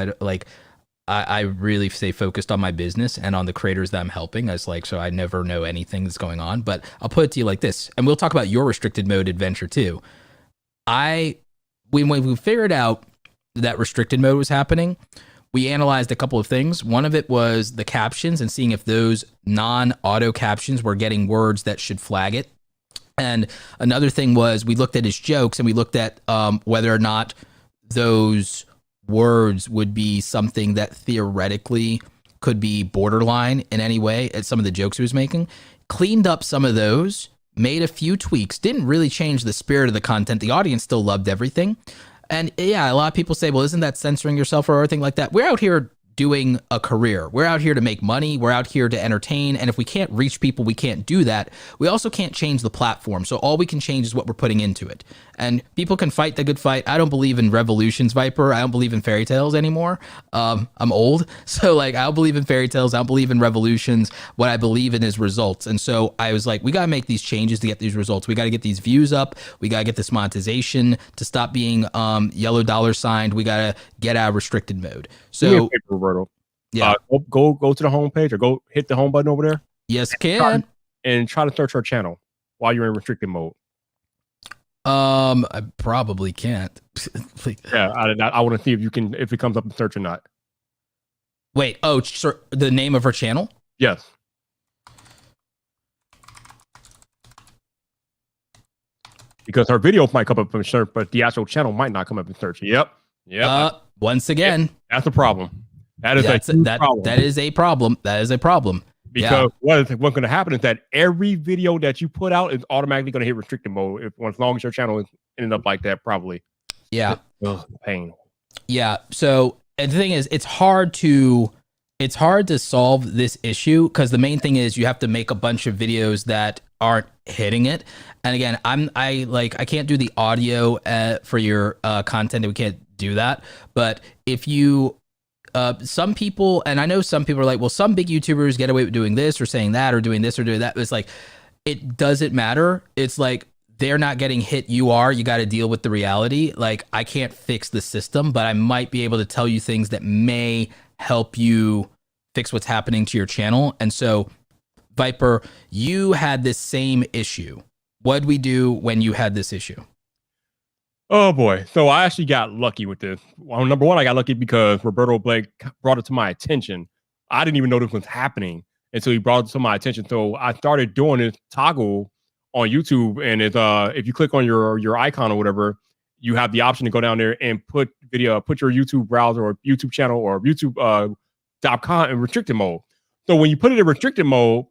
I really stay focused on my business and on the creators that I'm helping. So I never know anything that's going on. But I'll put it to you like this, and we'll talk about your restricted mode adventure too. When we figured out that restricted mode was happening, we analyzed a couple of things. One of it was the captions and seeing if those non-auto captions were getting words that should flag it. And another thing was we looked at his jokes, and we looked at whether or not those words would be something that theoretically could be borderline in any way at some of the jokes he was making. Cleaned up some of those, made a few tweaks, didn't really change the spirit of the content. The audience still loved everything. And yeah, a lot of people say, well, isn't that censoring yourself or anything like that? We're out here doing a career. We're out here to make money. We're out here to entertain. And if we can't reach people, we can't do that. We also can't change the platform. So all we can change is what we're putting into it. And people can fight the good fight. I don't believe in revolutions, Viper. I don't believe in fairy tales anymore. I'm old. So like, I don't believe in fairy tales. I don't believe in revolutions. What I believe in is results. And so I was like, we got to make these changes to get these results. We got to get these views up. We got to get this monetization to stop being yellow dollar signed. We got to get out of restricted mode. So Roberto. Yeah. Go to the homepage, or go hit the home button over there. Yes, can. And try to search our channel while you're in restricted mode. I probably can't. Yeah, I want to see if it comes up in search or not. Wait, the name of her channel? Yes. because her video might come up in search, but the actual channel might not come up in search. Yep. Once again, that's a problem. That is problem. That is a problem. That is a problem. Because what's going to happen is that every video that you put out is automatically going to hit restricted mode as long as your channel is ended up like that, probably. Yeah. Ugh, pain. Yeah. So and the thing is, it's hard to solve this issue because the main thing is you have to make a bunch of videos that aren't hitting it. And again, I can't do the audio for your content. We can't do that. But if you some people, and I know some people are like, well, some big YouTubers get away with doing this or saying that or doing this or doing that. It's like, it doesn't matter. It's like, they're not getting hit. You got to deal with the reality. Like, I can't fix the system, but I might be able to tell you things that may help you fix what's happening to your channel. And so, Viper, you had this same issue. What'd we do when you had this issue? Oh boy. So I actually got lucky with this. Well, number one, I got lucky because Roberto Blake brought it to my attention. I didn't even know this was happening until he brought it to my attention. So I started doing this toggle on YouTube, and it's if you click on your icon or whatever, you have the option to go down there and put your YouTube browser or YouTube channel or YouTube.com in restricted mode. So when you put it in restricted mode,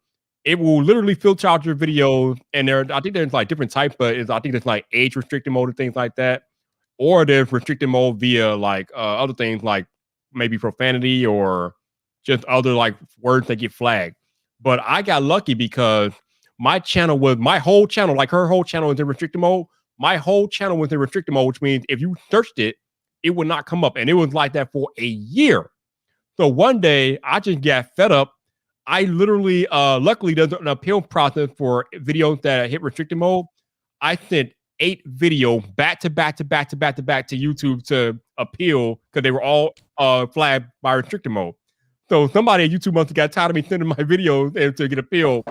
it will literally filter out your videos, and I think there's like different types, but I think there's like age restricted mode and things like that, or there's restricted mode via like other things like maybe profanity or just other like words that get flagged. But I got lucky because my whole channel, like her whole channel is in restricted mode. My whole channel was in restricted mode, which means if you searched it, it would not come up, and it was like that for a year. So one day I just got fed up. I literally, luckily, there's an appeal process for videos that hit restricted mode. I sent 8 videos back to YouTube to appeal because they were all flagged by restricted mode. So somebody at YouTube must have got tired of me sending my videos and to get appealed,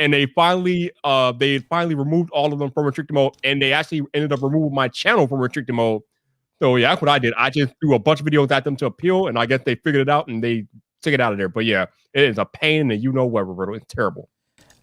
and they finally removed all of them from restricted mode, and they actually ended up removing my channel from restricted mode. So yeah, that's what I did. I just threw a bunch of videos at them to appeal, and I guess they figured it out and they took it out of there. But yeah, it is a pain, and you know what, Roberto, it's terrible.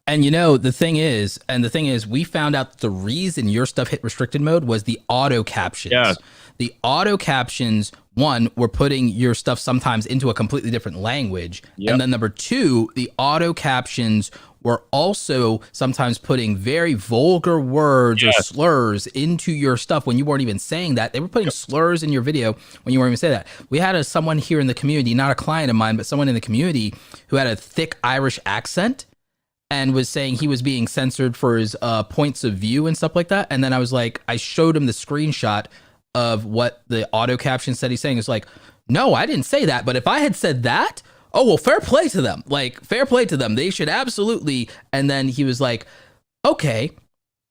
And the thing is, we found out the reason your stuff hit restricted mode was the auto captions. Yes. The auto captions, one, were putting your stuff sometimes into a completely different language. Yep. And then number 2, the auto captions were also sometimes putting very vulgar words or slurs into your stuff when you weren't even saying that. They were putting slurs in your video when you weren't even saying that. We had someone here in the community, not a client of mine, but someone in the community who had a thick Irish accent and was saying he was being censored for his points of view and stuff like that. And then I showed him the screenshot of what the auto caption said he's saying. It's like, no, I didn't say that. But if I had said that, oh, well, fair play to them. Like, fair play to them. They should absolutely. And then he was like, okay,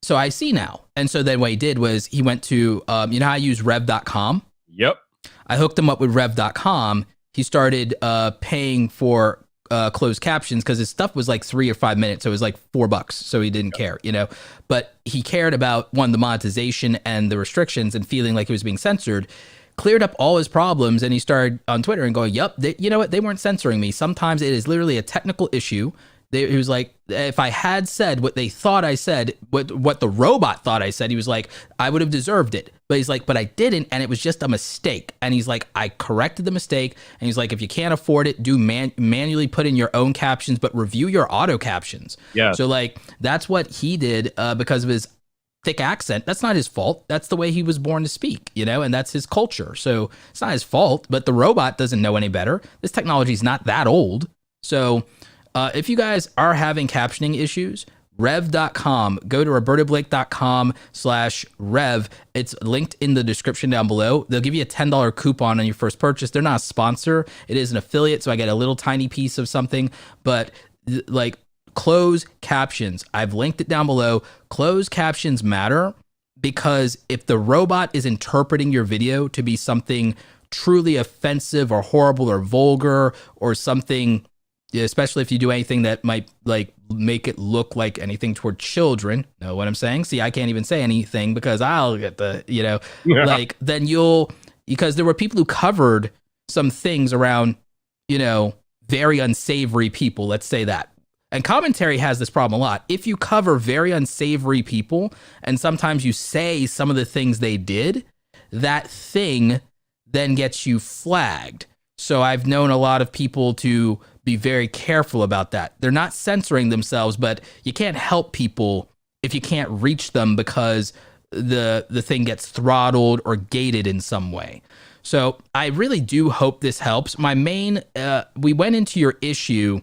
so I see now. And so then what he did was he went to, you know how I use rev.com? Yep. I hooked him up with rev.com. He started paying for closed captions because his stuff was like 3 or 5 minutes. So it was like $4. So he didn't care, but he cared about the monetization and the restrictions and feeling like he was being censored. Cleared up all his problems, and he started on Twitter and going, yep, you know what? They weren't censoring me. Sometimes it is literally a technical issue. He was like, if I had said what they thought I said, what the robot thought I said, he was like, I would have deserved it. But he's like, but I didn't, and it was just a mistake. And he's like, I corrected the mistake. And he's like, if you can't afford it, do manually put in your own captions, but review your auto captions. Yeah. So like, that's what he did because of his thick accent. That's not his fault. That's the way he was born to speak, and that's his culture. So it's not his fault, but the robot doesn't know any better. This technology is not that old. So if you guys are having captioning issues, rev.com, go to robertoblake.com/rev. It's linked in the description down below. They'll give you a $10 coupon on your first purchase. They're not a sponsor. It is an affiliate, so I get a little tiny piece of something, but like, closed captions. I've linked it down below. Closed captions matter because if the robot is interpreting your video to be something truly offensive or horrible or vulgar or something, especially if you do anything that might like make it look like anything toward children, know what I'm saying? See, I can't even say anything because I'll get the, like then because there were people who covered some things around, very unsavory people, let's say that. And commentary has this problem a lot. If you cover very unsavory people and sometimes you say some of the things they did, that thing then gets you flagged. So I've known a lot of people to be very careful about that. They're not censoring themselves, but you can't help people if you can't reach them because the thing gets throttled or gated in some way. So I really do hope this helps. My main, we went into your issue,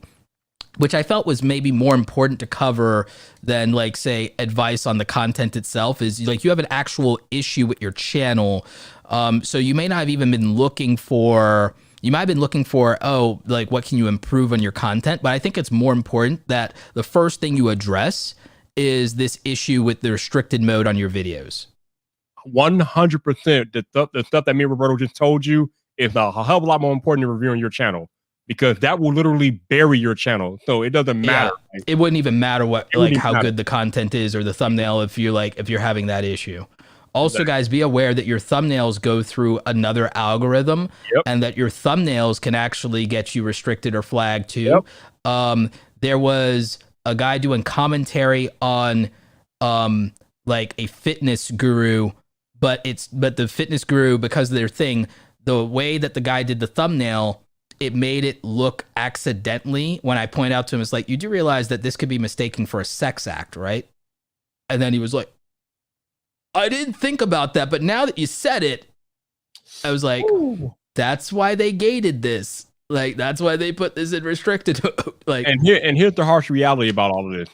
which I felt was maybe more important to cover than like, say, advice on the content itself, is like you have an actual issue with your channel. So you may not have even been looking for, you might have been looking for, oh, like what can you improve on your content? But I think it's more important that the first thing you address is this issue with the restricted mode on your videos. 100%. The stuff that me and Roberto just told you is a hell of a lot more important than reviewing your channel, because that will literally bury your channel. So it doesn't matter. Yeah, it wouldn't even matter what, like how good the content is or the thumbnail if you're having that issue. Also, guys, be aware that your thumbnails go through another algorithm, and that your thumbnails can actually get you restricted or flagged too. There was a guy doing commentary on like a fitness guru, but the fitness guru, because of their thing, the way that the guy did the thumbnail, it made it look accidentally. When I point out to him, it's like, you do realize that this could be mistaken for a sex act, right? And then he was like, I didn't think about that, but now that you said it, I was like, ooh, that's why they gated this. Like, that's why they put this in restricted. Like, and here's the harsh reality about all of this.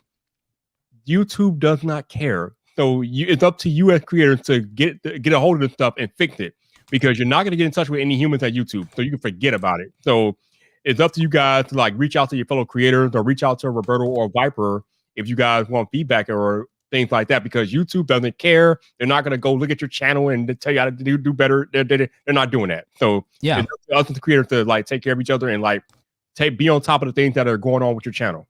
YouTube does not care. So it's up to you as creators to get a hold of this stuff and fix it, because you're not going to get in touch with any humans at YouTube. So you can forget about it. So it's up to you guys to like reach out to your fellow creators or reach out to Roberto or Viper if you guys want feedback or things like that, because YouTube doesn't care. They're not going to go look at your channel and tell you how to do better. They're not doing that. So yeah, it's up to the creators to like take care of each other and like be on top of the things that are going on with your channel.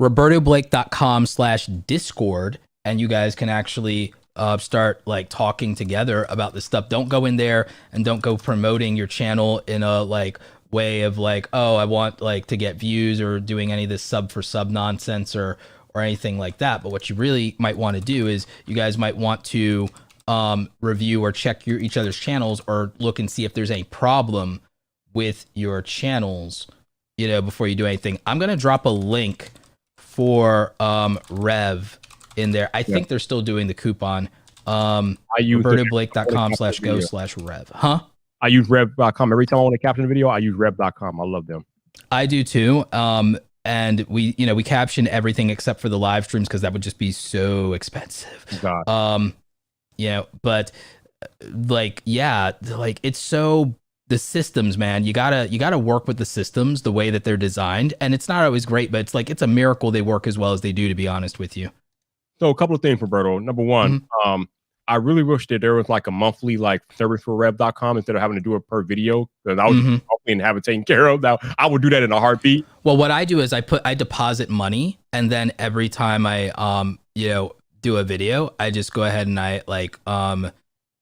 RobertoBlake.com/Discord, and you guys can actually start like talking together about this stuff. Don't go in there and don't go promoting your channel in a like way of like, oh, I want like to get views, or doing any of this sub for sub nonsense or anything like that. But what you really might want to do is you guys might want to review or check each other's channels, or look and see if there's any problem with your channels, you know, before you do anything. I'm going to drop a link for Rev in there. I think they're still doing the coupon. RobertoBlake.com/go/Rev. Huh? I use Rev.com every time I want to caption a video. I use Rev.com. I love them. I do too. And we caption everything except for the live streams, because that would just be so expensive. God. But like, yeah, like it's so, the systems, man, you gotta work with the systems the way that they're designed, and it's not always great, but it's like, it's a miracle they work as well as they do, to be honest with you. So a couple of things, Roberto. Number one, I really wish that there was like a monthly like service for Rev.com instead of having to do it per video, because I was hoping to have it taken care of. Now I would do that in a heartbeat. Well, what I do is I deposit money, and then every time I do a video, I just go ahead and I like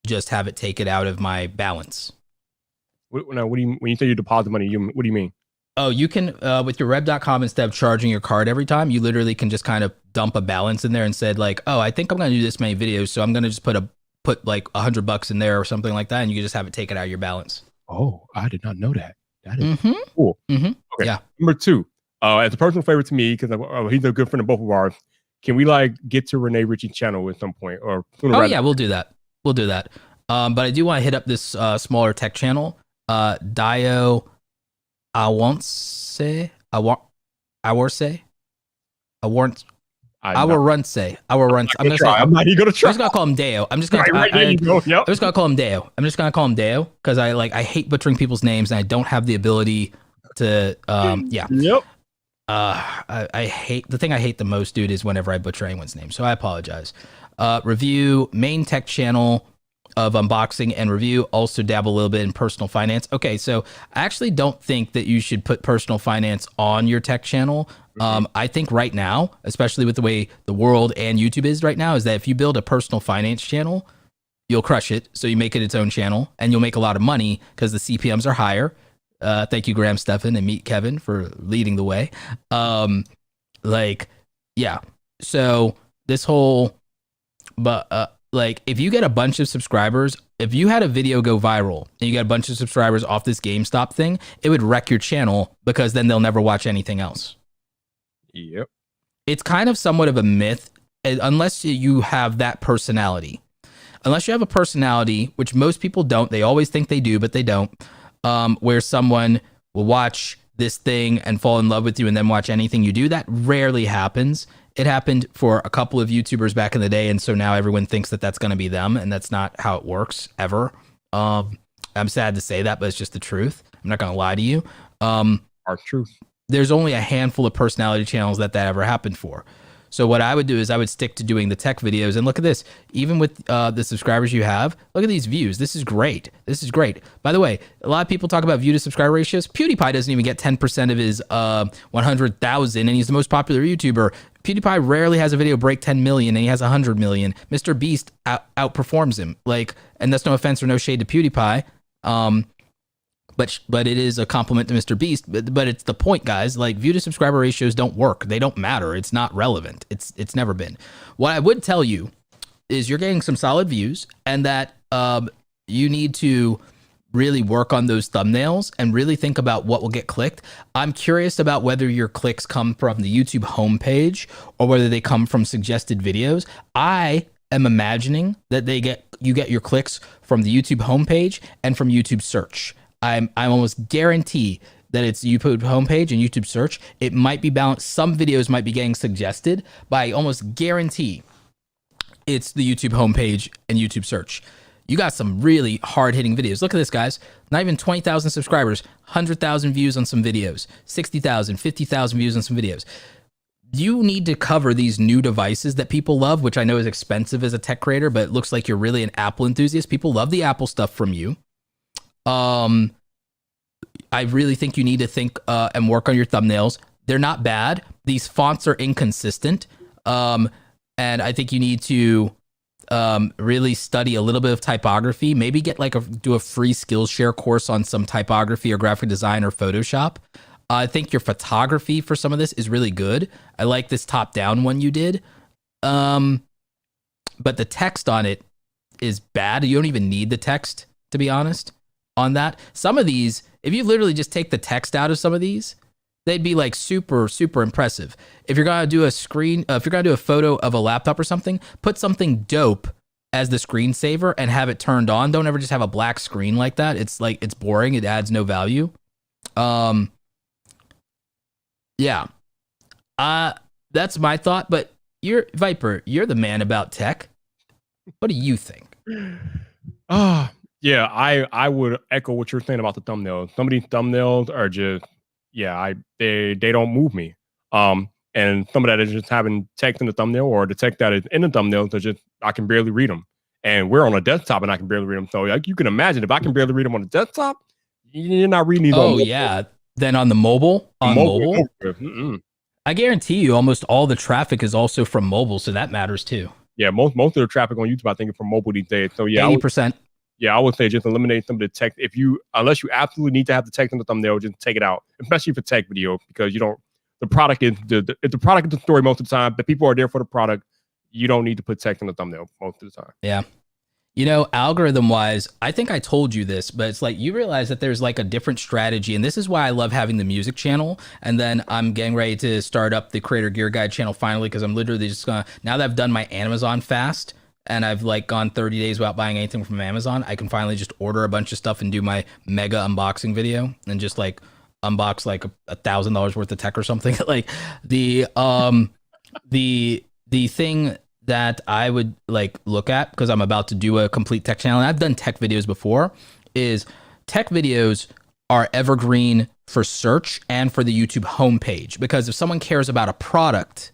just have it take it out of my balance. Now, when you say you deposit money, what do you mean? Oh, you can, with your Rev.com, instead of charging your card every time, you literally can just kind of dump a balance in there and said like, oh, I think I'm going to do this many videos, so I'm going to just put like $100 in there or something like that, and you can just have it take it out of your balance. Oh, I did not know that. That is cool. Okay. Yeah. Number two, as a personal favorite to me, because he's a good friend of both of ours, can we like get to Renee Ritchie's channel at some point? Or yeah, we'll do that. But I do want to hit up this smaller tech channel, Dio. I will say. I'm just gonna call him Deo. I'm just gonna call him Deo because I hate butchering people's names, and I don't have the ability to I hate the most, dude, is whenever I butcher anyone's name, so I apologize. Review, main tech channel of unboxing and review, also dabble a little bit in personal finance. Okay, so I actually don't think that you should put personal finance on your tech channel. I think right now, especially with the way the world and YouTube is right now, is that if you build a personal finance channel, you'll crush it. So you make it its own channel, and you'll make a lot of money because the CPMs are higher. Thank you, Graham Stephan and Meet Kevin, for leading the way. Like, yeah. So this whole, but like if you get a bunch of subscribers, if you had a video go viral and you get a bunch of subscribers off this GameStop thing, it would wreck your channel because then they'll never watch anything else. Yep. It's kind of somewhat of a myth unless you have that personality. Unless you have a personality, which most people don't, they always think they do, but they don't, where someone will watch this thing and fall in love with you and then watch anything you do. That rarely happens. It happened for a couple of YouTubers back in the day, and so now everyone thinks that that's going to be them, and that's not how it works ever. I'm sad to say that, but it's just the truth. I'm not going to lie to you. Our truth. There's only a handful of personality channels that ever happened for. So what I would do is I would stick to doing the tech videos. And look at this. Even with the subscribers you have, look at these views. This is great. This is great. By the way, a lot of people talk about view to subscriber ratios. PewDiePie doesn't even get 10% of his 100,000, and he's the most popular YouTuber. PewDiePie rarely has a video break 10 million, and he has 100 million. Mr. Beast outperforms him. Like, and that's no offense or no shade to PewDiePie. But it is a compliment to Mr. Beast. But it's the point, guys. Like, view to subscriber ratios don't work. They don't matter. It's not relevant. It's never been. What I would tell you is you're getting some solid views, and that you need to really work on those thumbnails and really think about what will get clicked. I'm curious about whether your clicks come from the YouTube homepage or whether they come from suggested videos. I am imagining that you get your clicks from the YouTube homepage and from YouTube search. I'm almost guarantee that it's YouTube homepage and YouTube search. It might be balanced. Some videos might be getting suggested, but I almost guarantee it's the YouTube homepage and YouTube search. You got some really hard-hitting videos. Look at this, guys. Not even 20,000 subscribers, 100,000 views on some videos, 60,000, 50,000 views on some videos. You need to cover these new devices that people love, which I know is expensive as a tech creator, but it looks like you're really an Apple enthusiast. People love the Apple stuff from you. I really think you need to think and work on your thumbnails. They're not bad. These fonts are inconsistent. And I think you need to really study a little bit of typography. Maybe get do a free Skillshare course on some typography or graphic design or Photoshop. I think your photography for some of this is really good. I like this top-down one you did. But the text on it is bad. You don't even need the text, to be honest, on that. Some of these, if you literally just take the text out of some of these, they'd be like super, super impressive. If you're going to do if you're going to do a photo of a laptop or something, put something dope as the screensaver and have it turned on. Don't ever just have a black screen like that. It's boring. It adds no value. Yeah. That's my thought, but Viper, you're the man about tech. What do you think? Yeah, I would echo what you're saying about the thumbnails. Some of these thumbnails are just, they don't move me. And some of that is just having text in the thumbnail, or the text that is in the thumbnails are just, I can barely read them. And we're on a desktop and I can barely read them. So like you can imagine, if I can barely read them on the desktop, you're not reading these. Oh yeah. Then on the mobile, I guarantee you almost all the traffic is also from mobile, so that matters too. Yeah, most of the traffic on YouTube I think is from mobile these days. So yeah, 80%. I would say just eliminate some of the text. Unless you absolutely need to have the text in the thumbnail, just take it out, especially for tech video, because the product is the product is the story most of the time. The people are there for the product. You don't need to put text in the thumbnail most of the time. Yeah. You know, algorithm wise, I think I told you this, but it's like you realize that there's like a different strategy. And this is why I love having the music channel. And then I'm getting ready to start up the Creator Gear Guide channel finally, because I'm literally just now that I've done my Amazon fast and I've like gone 30 days without buying anything from Amazon, I can finally just order a bunch of stuff and do my mega unboxing video and just like unbox like $1,000 worth of tech or something. Like the thing that I would like look at, because I'm about to do a complete tech channel, and I've done tech videos before, is tech videos are evergreen for search and for the YouTube homepage. Because if someone cares about a product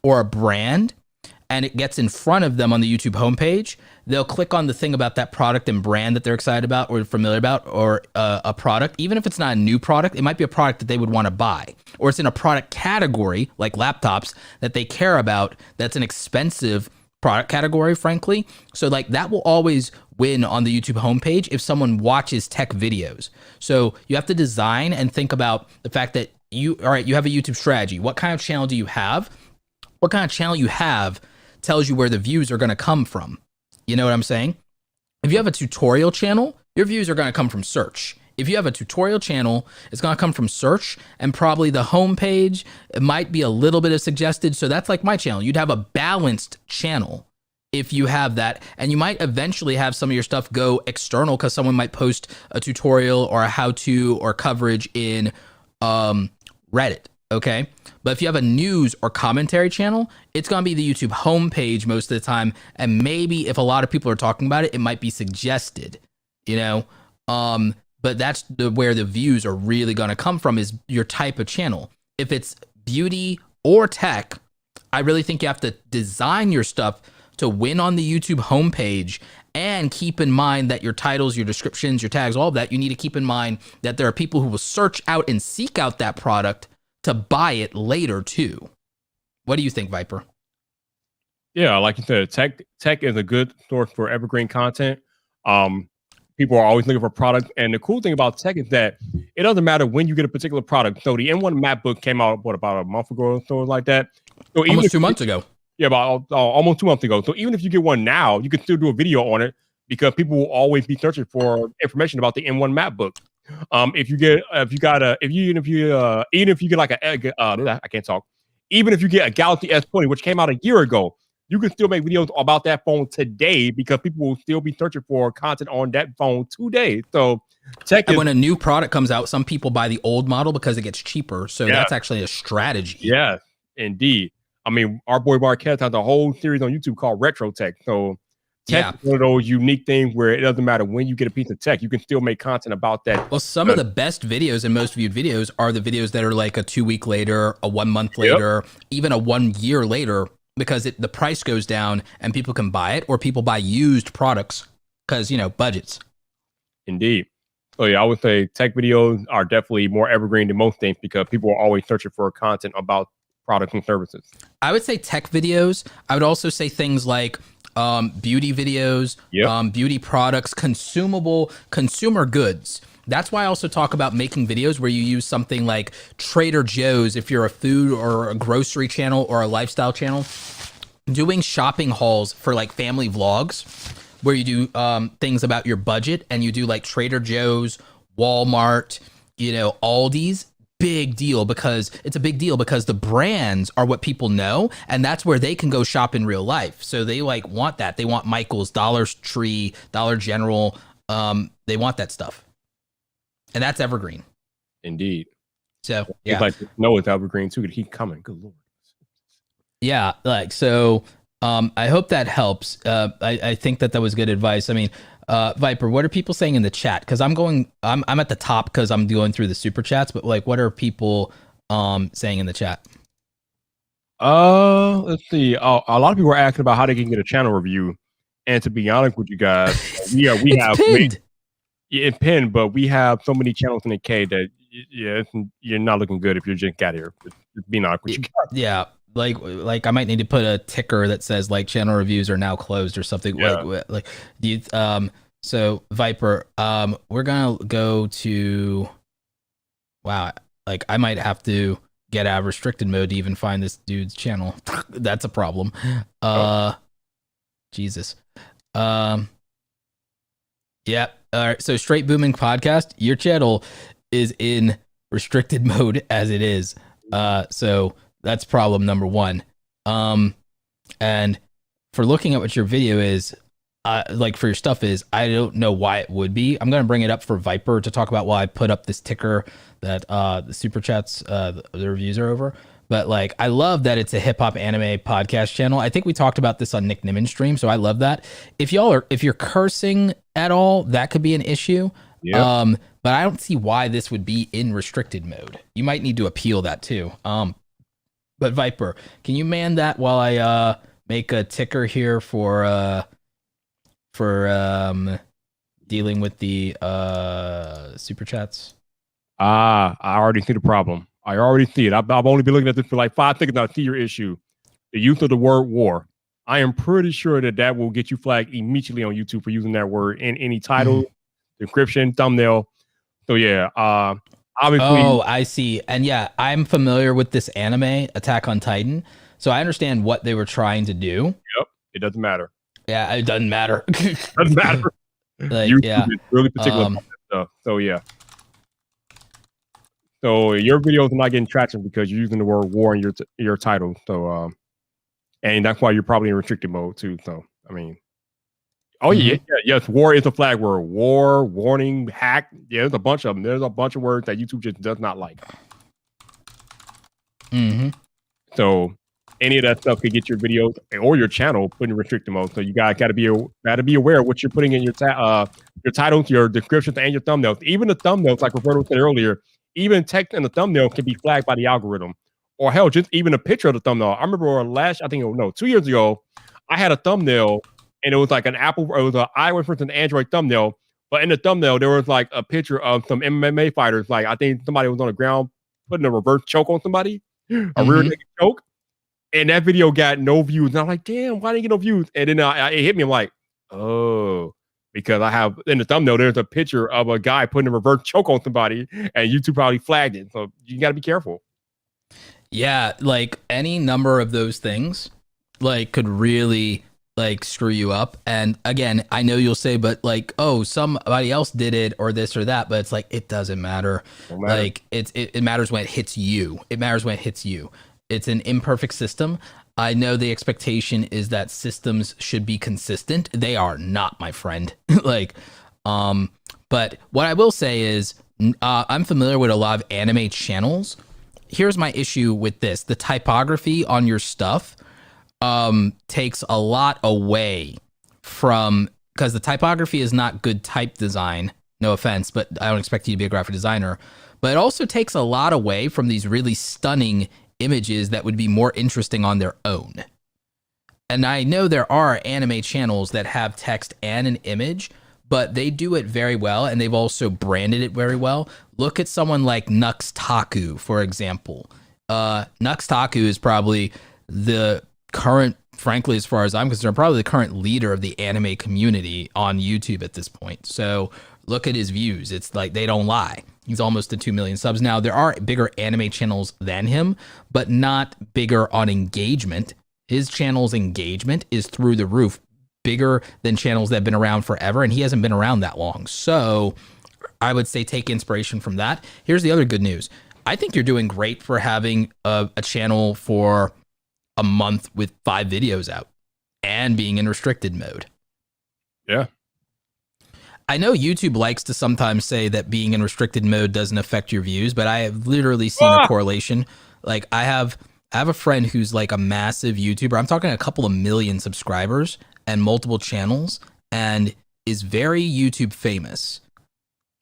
or a brand and it gets in front of them on the YouTube homepage, they'll click on the thing about that product and brand that they're excited about or familiar about, or a product. Even if it's not a new product, it might be a product that they would want to buy, or it's in a product category like laptops that they care about. That's an expensive product category, frankly. So like that will always win on the YouTube homepage if someone watches tech videos. So you have to design and think about the fact that you have a YouTube strategy. What kind of channel do you have? What kind of channel you have tells you where the views are going to come from. You know what I'm saying? If you have a tutorial channel, your views are going to come from search. If you have a tutorial channel, it's going to come from search, and probably the homepage. It might be a little bit of suggested. So that's like my channel. You'd have a balanced channel if you have that, and you might eventually have some of your stuff go external because someone might post a tutorial or a how-to or coverage in Reddit. Okay. But if you have a news or commentary channel, it's going to be the YouTube homepage most of the time. And maybe if a lot of people are talking about it, it might be suggested, you know? But that's where the views are really going to come from, is your type of channel. If it's beauty or tech, I really think you have to design your stuff to win on the YouTube homepage, and keep in mind that your titles, your descriptions, your tags, all of that, you need to keep in mind that there are people who will search out and seek out that product to buy it later too. What do you think, Viper? Yeah, like you said, tech is a good source for evergreen content. People are always looking for products, and the cool thing about tech is that it doesn't matter when you get a particular product. So the M1 MacBook came out about a month ago or so, like that. So almost 2 months ago. Yeah, about almost 2 months ago. So even if you get one now, you can still do a video on it, because people will always be searching for information about the M1 MacBook. Even if you get like I can't talk. Even if you get a Galaxy S20, which came out a year ago, you can still make videos about that phone today, because people will still be searching for content on that phone today. So when a new product comes out, some people buy the old model because it gets cheaper. So that's actually a strategy. Yeah, indeed. I mean, our boy Marquez has a whole series on YouTube called Retro Tech. So tech is one of those unique things where it doesn't matter when you get a piece of tech, you can still make content about that. Well, some of the best videos and most viewed videos are the videos that are like a 2 week later, a 1 month later, even a 1 year later, because the price goes down and people can buy it, or people buy used products because, you know, budgets. Indeed. So yeah, I would say tech videos are definitely more evergreen than most things, because people are always searching for content about products and services. I would say tech videos. I would also say things like beauty videos, beauty products, consumer goods. That's why I also talk about making videos where you use something like Trader Joe's if you're a food or a grocery channel or a lifestyle channel, doing shopping hauls for like family vlogs where you do things about your budget, and you do like Trader Joe's, Walmart, you know, Aldi's. Big deal, because it's a big deal because the brands are what people know, and that's where they can go shop in real life. So they like want that. They want Michael's, Dollar Tree, Dollar General. They want that stuff, and that's evergreen. Indeed. So it's like Noah's evergreen too. Could keep coming. Good Lord. Yeah, like so. I hope that helps. I think that was good advice. I mean, Viper, what are people saying in the chat? Because I'm at the top because I'm going through the super chats, but like, what are people saying in the chat? Let's see. A lot of people are asking about how they can get a channel review, and to be honest with you guys, we have pinned. It's pinned, but we have so many channels in the K that you're not looking good if you just got here. Just being honest with you guys. Yeah. Like I might need to put a ticker that says like channel reviews are now closed or something. Yeah. Like do you, so Viper, we're gonna go to, wow, like I might have to get out of restricted mode to even find this dude's channel. That's a problem. Jesus. Yeah. All right. So Straight Booming Podcast, your channel is in restricted mode as it is. So that's problem number one. And for looking at what your video is, like for your stuff is, I don't know why it would be. I'm going to bring it up for Viper to talk about while I put up this ticker that the super chats, the reviews are over. But like, I love that it's a hip hop anime podcast channel. I think we talked about this on Nick Nimmin's stream, so I love that. If you're cursing at all, that could be an issue. Yep. But I don't see why this would be in restricted mode. You might need to appeal that too. But Viper, can you man that while I make a ticker here for dealing with the super chats? I already see the problem. I already see it. I've only been looking at this for like 5 seconds. I see your issue. The use of the word war. I am pretty sure that will get you flagged immediately on YouTube for using that word in any title, description, thumbnail. So yeah, Obviously, Oh, I see. And yeah, I'm familiar with this anime, Attack on Titan. So I understand what they were trying to do. yep, it doesn't matter. Yeah, it doesn't matter. Doesn't matter. Like, YouTube yeah. is really particular about that stuff. So yeah. So your videos are not getting traction because you're using the word war in your title. So and that's why you're probably in restricted mode too. So I mean, oh yeah, yes, war is a flag word. War, warning, hack. Yeah, there's a bunch of them. There's a bunch of words that YouTube just does not like. So any of that stuff could get your videos or your channel put in restricted mode. So you got to be aware of what you're putting in your titles, your descriptions, and your thumbnails. Even the thumbnails, like Roberto said earlier, even text in the thumbnail can be flagged by the algorithm. Or hell, just even a picture of the thumbnail. I remember 2 years ago, I had a thumbnail and it was like an Apple, it was an iOS versus an Android thumbnail. But in the thumbnail, there was like a picture of some MMA fighters. Like I think somebody was on the ground putting a reverse choke on somebody, a rear naked choke. And that video got no views. And I'm like, damn, why didn't it get no views? And then it hit me. I'm like, oh, because I have in the thumbnail, there's a picture of a guy putting a reverse choke on somebody, and YouTube probably flagged it. So you got to be careful. Yeah, like any number of those things, like could really like screw you up. And again, I know you'll say, but like, oh, somebody else did it or this or that, but it's like it doesn't matter. Like it matters when it hits you. It matters when it hits you. It's an imperfect system. I know the expectation is that systems should be consistent. They are not, my friend. Like, but what I will say is, I'm familiar with a lot of anime channels. Here's my issue with this: the typography on your stuff takes a lot away from, because the typography is not good type design. No offense, but I don't expect you to be a graphic designer. But it also takes a lot away from these really stunning images that would be more interesting on their own. And I know there are anime channels that have text and an image, but they do it very well, and they've also branded it very well. Look at someone like Nuxtaku, for example. Nuxtaku is probably the current, frankly, as far as I'm concerned, probably the current leader of the anime community on YouTube at this point. So look at his views. It's like, they don't lie. He's almost at 2 million subs. Now, there are bigger anime channels than him, but not bigger on engagement. His channel's engagement is through the roof, bigger than channels that have been around forever, and he hasn't been around that long. So I would say take inspiration from that. Here's the other good news. I think you're doing great for having a channel for a month with 5 videos out and being in restricted mode. Yeah. I know YouTube likes to sometimes say that being in restricted mode doesn't affect your views, but I have literally seen a correlation. Like I have a friend who's like a massive YouTuber. I'm talking a couple of million subscribers and multiple channels, and is very YouTube famous.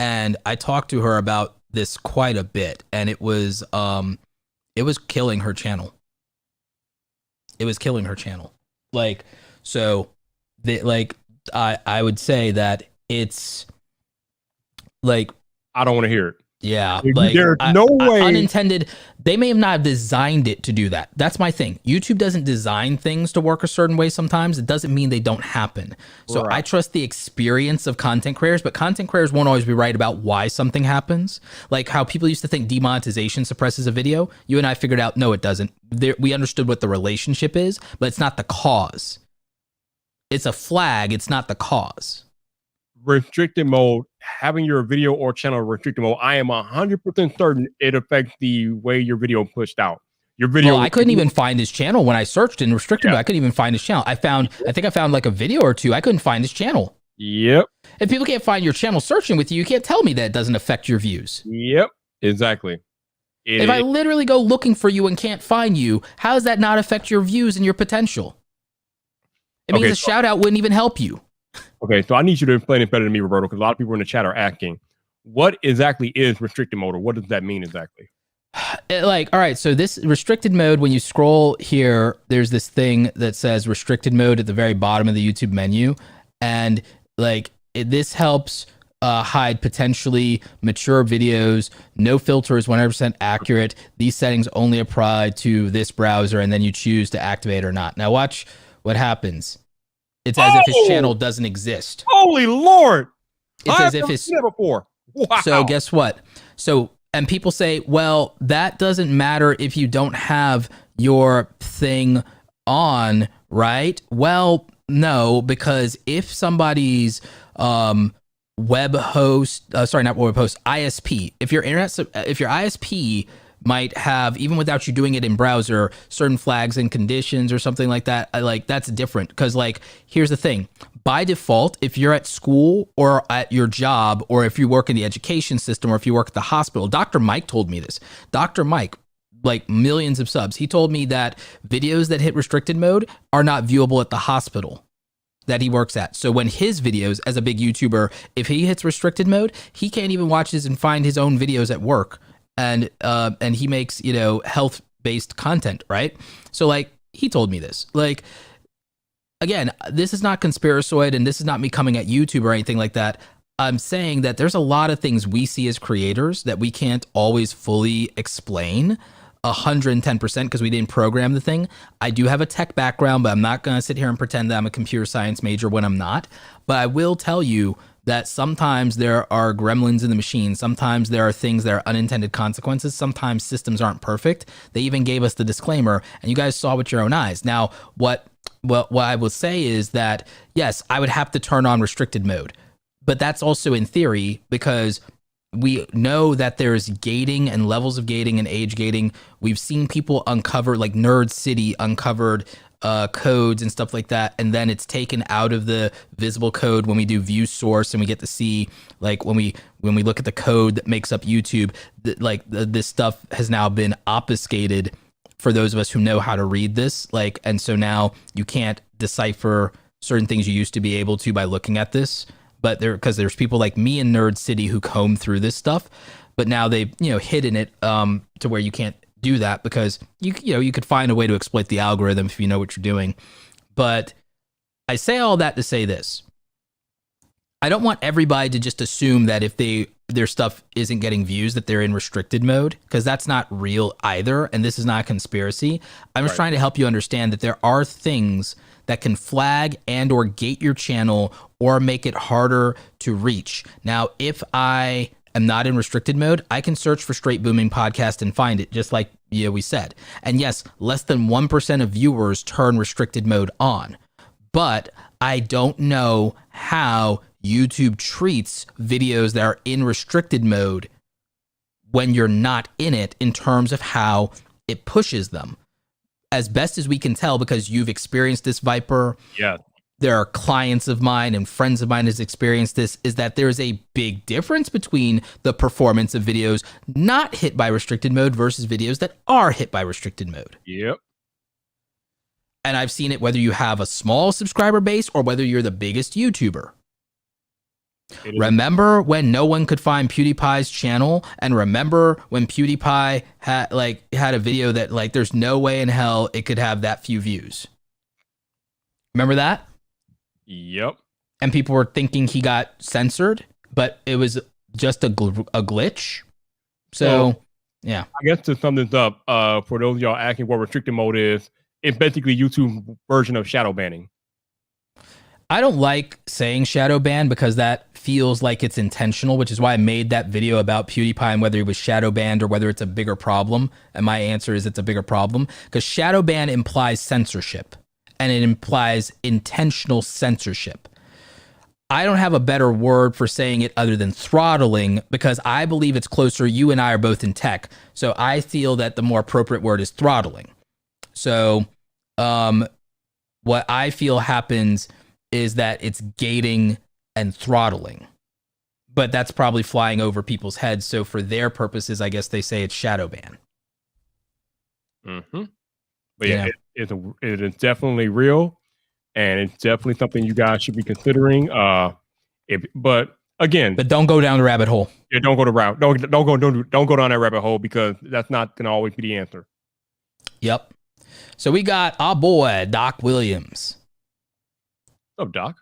And I talked to her about this quite a bit, and it was killing her channel. It was killing her channel. Like, so I would say that it's like, I don't want to hear it. Yeah, like there's no way. Unintended. They may have not designed it to do that. That's my thing. YouTube doesn't design things to work a certain way sometimes. It doesn't mean they don't happen. So I trust the experience of content creators, but content creators won't always be right about why something happens. Like how people used to think demonetization suppresses a video. You and I figured out, no, it doesn't. We understood what the relationship is, but it's not the cause. It's a flag. It's not the cause. Restricted mode, having your video or channel restricted mode, I am 100% certain it affects the way your video pushed out. Your video. Well, I couldn't even find his channel when I searched in restricted mode. I couldn't even find his channel. I think I found like a video or two. I couldn't find his channel. Yep. If people can't find your channel searching with you, you can't tell me that it doesn't affect your views. Yep. Exactly. If I literally go looking for you and can't find you, how does that not affect your views and your potential? It means a shout out wouldn't even help you. Okay, so I need you to explain it better than me, Roberto, because a lot of people in the chat are asking, what exactly is restricted mode, or what does that mean exactly? Like, all right, so this restricted mode, when you scroll here, there's this thing that says restricted mode at the very bottom of the YouTube menu. And like, this helps hide potentially mature videos. No filter is 100% accurate. These settings only apply to this browser, and then you choose to activate or not. Now watch what happens. It's as if his channel doesn't exist. Holy Lord! It's as if his before. Wow. So guess what? So And people say, well, that doesn't matter if you don't have your thing on, right? Well, no, because if somebody's web host, sorry, not web host, ISP, if your ISP might have, even without you doing it in browser, certain flags and conditions or something like that, like that's different. Because like, here's the thing. By default, if you're at school or at your job, or if you work in the education system, or if you work at the hospital, Dr. Mike told me this. Dr. Mike, like millions of subs, he told me that videos that hit restricted mode are not viewable at the hospital that he works at. So when his videos, as a big YouTuber, if he hits restricted mode, he can't even watch his and find his own videos at work. And he makes, you know, health-based content, right? So like, he told me this. Like, again, this is not conspiracoid, and this is not me coming at YouTube or anything like that. I'm saying that there's a lot of things we see as creators that we can't always fully explain 110% because we didn't program the thing. I do have a tech background, but I'm not going to sit here and pretend that I'm a computer science major when I'm not. But I will tell you that sometimes there are gremlins in the machine. Sometimes there are things that are unintended consequences. Sometimes systems aren't perfect. They even gave us the disclaimer, and you guys saw with your own eyes. Now, what I will say is that, yes, I would have to turn on restricted mode, but that's also in theory, because we know that there's gating and levels of gating and age gating. We've seen people uncover, like Nerd City uncovered codes and stuff like that, and then it's taken out of the visible code when we do view source, and we get to see, like, when we look at the code that makes up YouTube, this stuff has now been obfuscated for those of us who know how to read this, like, and so now you can't decipher certain things you used to be able to by looking at this. But because there's people like me in Nerd City who comb through this stuff, but now they've, you know, hidden it to where you can't do that, because you could find a way to exploit the algorithm if you know what you're doing. But I say all that to say this. I don't want everybody to just assume that if their stuff isn't getting views that they're in restricted mode, because that's not real either, and this is not a conspiracy. I'm just trying to help you understand that there are things that can flag and or gate your channel or make it harder to reach. Now, if I am not in restricted mode, I can search for Straight Booming Podcast and find it, just like we said. And yes, less than 1% of viewers turn restricted mode on. But I don't know how YouTube treats videos that are in restricted mode when you're not in it, in terms of how it pushes them. As best as we can tell, because you've experienced this, Viper. Yeah. There are clients of mine and friends of mine has experienced this, is that there's a big difference between the performance of videos not hit by restricted mode versus videos that are hit by restricted mode. Yep. And I've seen it whether you have a small subscriber base or whether you're the biggest YouTuber. Remember when no one could find PewDiePie's channel? And remember when PewDiePie had a video that, like, there's no way in hell it could have that few views? Remember that? Yep. And people were thinking he got censored, but it was just a glitch. So, yeah. I guess to sum this up, for those of y'all asking what restricted mode is, it's basically YouTube's version of shadow banning. I don't like saying shadow ban because that feels like it's intentional, which is why I made that video about PewDiePie and whether he was shadow banned or whether it's a bigger problem. And my answer is it's a bigger problem, because shadow ban implies censorship, and it implies intentional censorship. I don't have a better word for saying it other than throttling, because I believe it's closer. You and I are both in tech, so I feel that the more appropriate word is throttling. So what I feel happens is that it's gating and throttling, but that's probably flying over people's heads. So for their purposes, I guess they say it's shadow ban. Mm-hmm. But yeah, it is definitely real, and it's definitely something you guys should be considering. But don't go down the rabbit hole. Yeah, don't go down that rabbit hole, because that's not going to always be the answer. Yep. So we got our boy Doc Williams. What's up, Doc?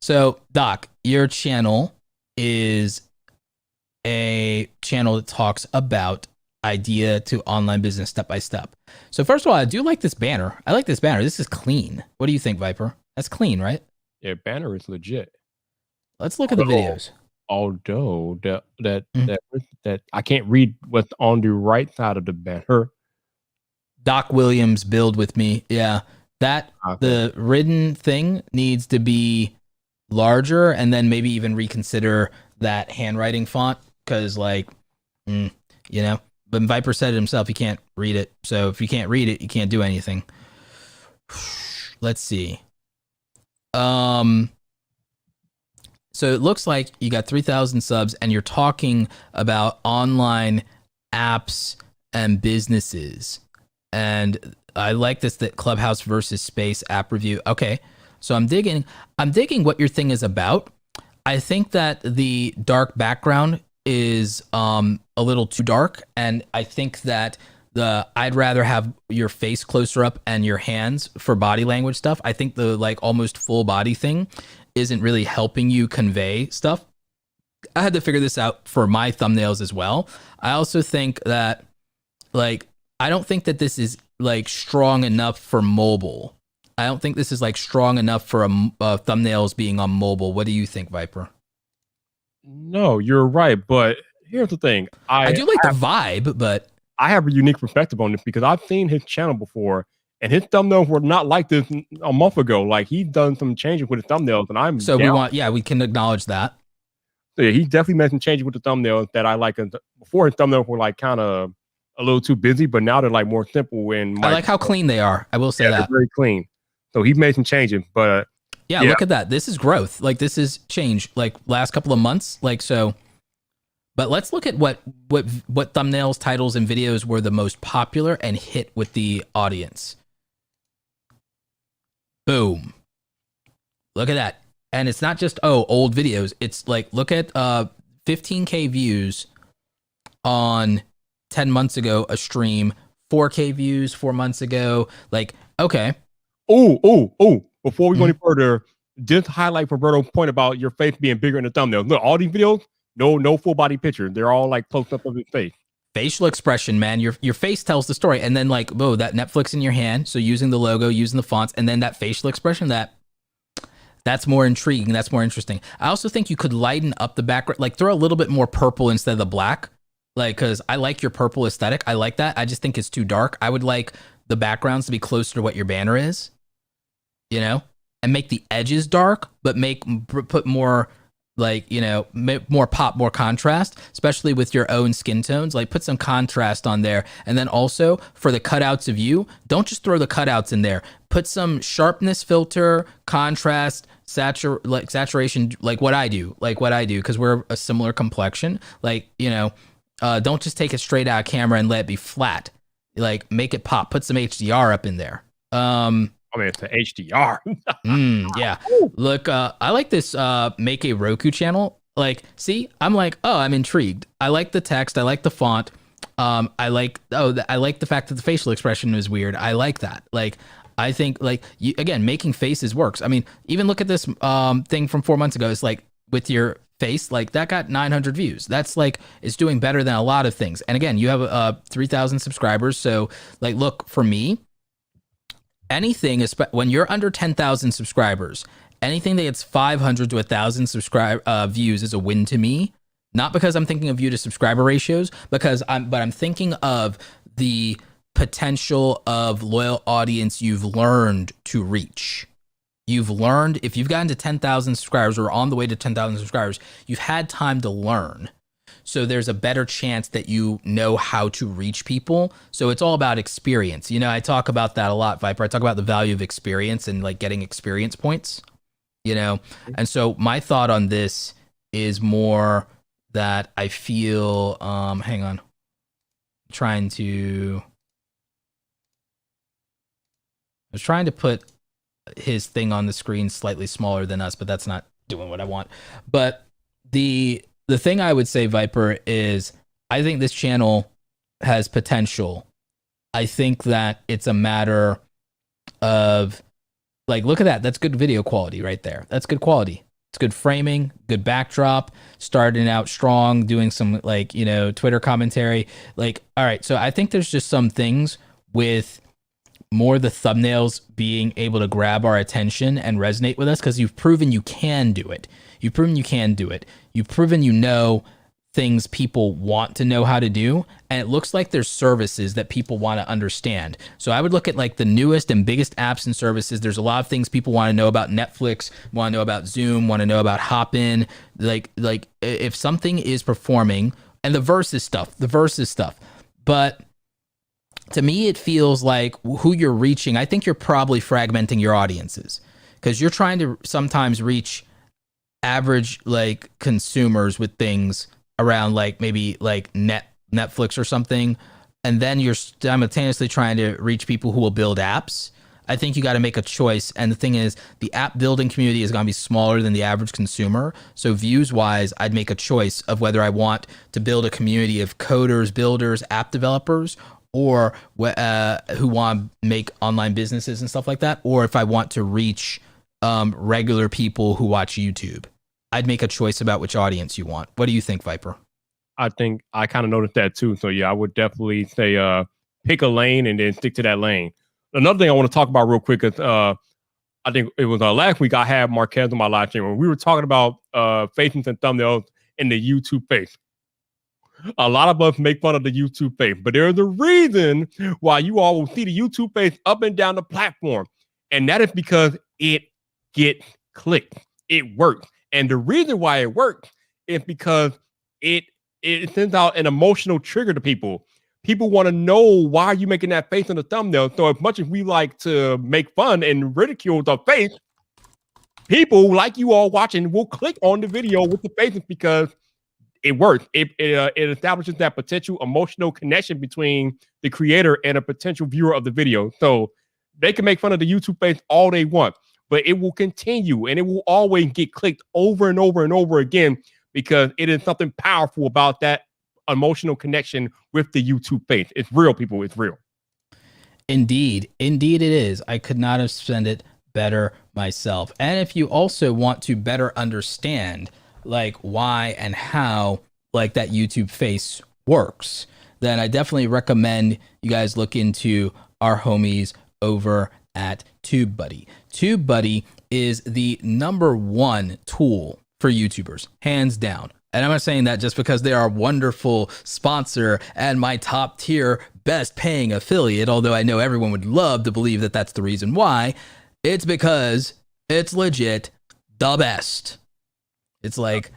So, Doc, your channel is a channel that talks about idea to online business step by step. So, first of all, I do like this banner. I like this banner. This is clean. What do you think, Viper? That's clean, right? Yeah, banner is legit. Let's look at the videos. Although that Mm. that I can't read what's on the right side of the banner. Doc Williams, build with me. Yeah, that Okay. the written thing needs to be larger, and then maybe even reconsider that handwriting font because, like, you know. But Viper said it himself. He can't read it. So if you can't read it, you can't do anything. Let's see. So it looks like you got 3,000 subs, and you're talking about online apps and businesses. And I like this, that Clubhouse versus Space app review. Okay, so I'm digging what your thing is about. I think that the dark background is a little too dark, and I think that I'd rather have your face closer up and your hands for body language stuff. I think the like almost full body thing isn't really helping you convey stuff. I had to figure this out for my thumbnails as well. I also think that, like, I don't think that this is like strong enough for mobile. I don't think this is like strong enough for thumbnails being on mobile. What do you think, Viper? No, you're right. But here's the thing. I do like the vibe, but I have a unique perspective on this because I've seen his channel before, and his thumbnails were not like this a month ago. Like, he's done some changes with his thumbnails, and I'm so down. we can acknowledge that. So yeah, he definitely made some changes with the thumbnails that I like. Before, his thumbnails were like kind of a little too busy, but now they're like more simple. And I like how clean they are. I will say that. They're very clean. So he made some changes, but yeah, look at that. This is growth. Like, this is change. Like, last couple of months. Like, so. But let's look at what thumbnails, titles, and videos were the most popular and hit with the audience. Boom. Look at that. And it's not just, old videos. It's like, look at 15K views on 10 months ago, a stream, 4K views 4 months ago. Like, okay. Oh, before we go any further, just highlight Roberto's point about your face being bigger in the thumbnail. Look, all these videos, no full body picture. They're all like close up of his face. Facial expression, man. Your face tells the story. And then, like, that Netflix in your hand. So using the logo, using the fonts, and then that facial expression, that's more intriguing. That's more interesting. I also think you could lighten up the background, like throw a little bit more purple instead of the black. Like, because I like your purple aesthetic. I like that. I just think it's too dark. I would like the backgrounds to be closer to what your banner is, and make the edges dark, but put more, like, more pop, more contrast, especially with your own skin tones. Like, put some contrast on there. And then also for the cutouts of you, don't just throw the cutouts in there. Put some sharpness filter, contrast, saturation, like what I do, because we're a similar complexion. Like, don't just take it straight out of camera and let it be flat. Like, make it pop. Put some HDR up in there. I mean, it's an HDR. Yeah. Look, I like this make a Roku channel. Like, see, I'm like, I'm intrigued. I like the text. I like the font. I like the fact that the facial expression is weird. I like that. Like, I think, like, again, making faces works. I mean, even look at this thing from 4 months ago. It's like, with your face, like, that got 900 views. That's like, it's doing better than a lot of things. And again, you have 3,000 subscribers. So, like, look, for me, anything, when you're under 10,000 subscribers, anything that gets 500 to 1,000 views is a win to me. Not because I'm thinking of view to subscriber ratios, but I'm thinking of the potential of loyal audience you've learned to reach. You've learned, if you've gotten to 10,000 subscribers or on the way to 10,000 subscribers, you've had time to learn. So there's a better chance that you know how to reach people. So it's all about experience. I talk about that a lot, Viper. I talk about the value of experience and, like, getting experience points, And so my thought on this is more that I feel, hang on, I was trying to put his thing on the screen slightly smaller than us, but that's not doing what I want. But the thing I would say, Viper, is I think this channel has potential. I think that it's a matter of, like, look at that. That's good video quality right there. That's good quality. It's good framing, good backdrop, starting out strong, doing some, like, Twitter commentary. Like, all right. So I think there's just some things with more the thumbnails being able to grab our attention and resonate with us, because you've proven you can do it. You've proven you can do it. You've proven you know things people want to know how to do, and it looks like there's services that people want to understand. So I would look at like the newest and biggest apps and services. There's a lot of things people want to know about. Netflix, want to know about Zoom, want to know about Hopin. Like if something is performing, and the versus stuff. But to me, it feels like who you're reaching, I think you're probably fragmenting your audiences, because you're trying to sometimes reach average like consumers with things around like maybe like Netflix or something, and then you're simultaneously trying to reach people who will build apps. I think you got to make a choice. And the thing is, the app building community is going to be smaller than the average consumer. So views wise, I'd make a choice of whether I want to build a community of coders, builders, app developers, or who want to make online businesses and stuff like that, or if I want to reach regular people who watch YouTube. I'd make a choice about which audience you want. What do you think, Viper? I think I kind of noticed that too. So yeah, I would definitely say pick a lane and then stick to that lane. Another thing I want to talk about real quick is I think it was last week I had Marquez on my live stream when we were talking about faces and thumbnails in the YouTube face. A lot of us make fun of the YouTube face, but there's a reason why you all will see the YouTube face up and down the platform. And that is because it gets clicked. It works. And the reason why it works is because it sends out an emotional trigger to people. People want to know, why are you making that face in the thumbnail? So as much as we like to make fun and ridicule the face, people like you all watching will click on the video with the faces because it works. It establishes that potential emotional connection between the creator and a potential viewer of the video. So they can make fun of the YouTube face all they want, but it will continue and it will always get clicked over and over and over again because it is something powerful about that emotional connection with the YouTube face. It's real, people. It's real. Indeed. Indeed it is. I could not have said it better myself. And if you also want to better understand like why and how like that YouTube face works, then I definitely recommend you guys look into our homies over at TubeBuddy. TubeBuddy is the #1 tool for YouTubers, hands down. And I'm not saying that just because they are a wonderful sponsor and my top tier best paying affiliate, although I know everyone would love to believe that that's the reason why. It's because it's legit the best. It's like,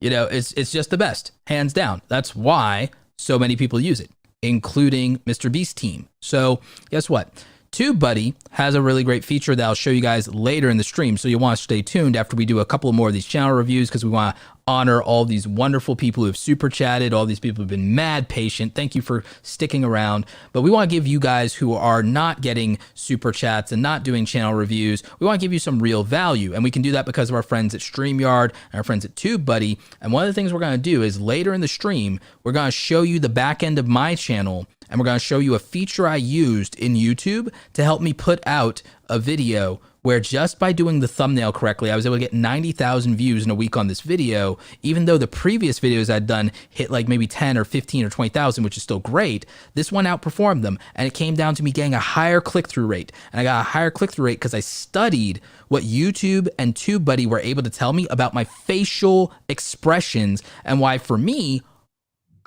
you know, it's just the best, hands down. That's why so many people use it, including Mr. Beast team. So guess what? TubeBuddy has a really great feature that I'll show you guys later in the stream. So you'll want to stay tuned after we do a couple more of these channel reviews, because we want to honor all these wonderful people who have super chatted, all these people who have been mad patient. Thank you for sticking around. But we want to give you guys who are not getting super chats and not doing channel reviews, we want to give you some real value. And we can do that because of our friends at StreamYard and our friends at TubeBuddy. And one of the things we're going to do is later in the stream, we're going to show you the back end of my channel. And we're going to show you a feature I used in YouTube to help me put out a video where just by doing the thumbnail correctly, I was able to get 90,000 views in a week on this video, even though the previous videos I'd done hit like maybe 10 or 15 or 20,000, which is still great. This one outperformed them, and it came down to me getting a higher click-through rate. And I got a higher click-through rate because I studied what YouTube and TubeBuddy were able to tell me about my facial expressions and why, for me,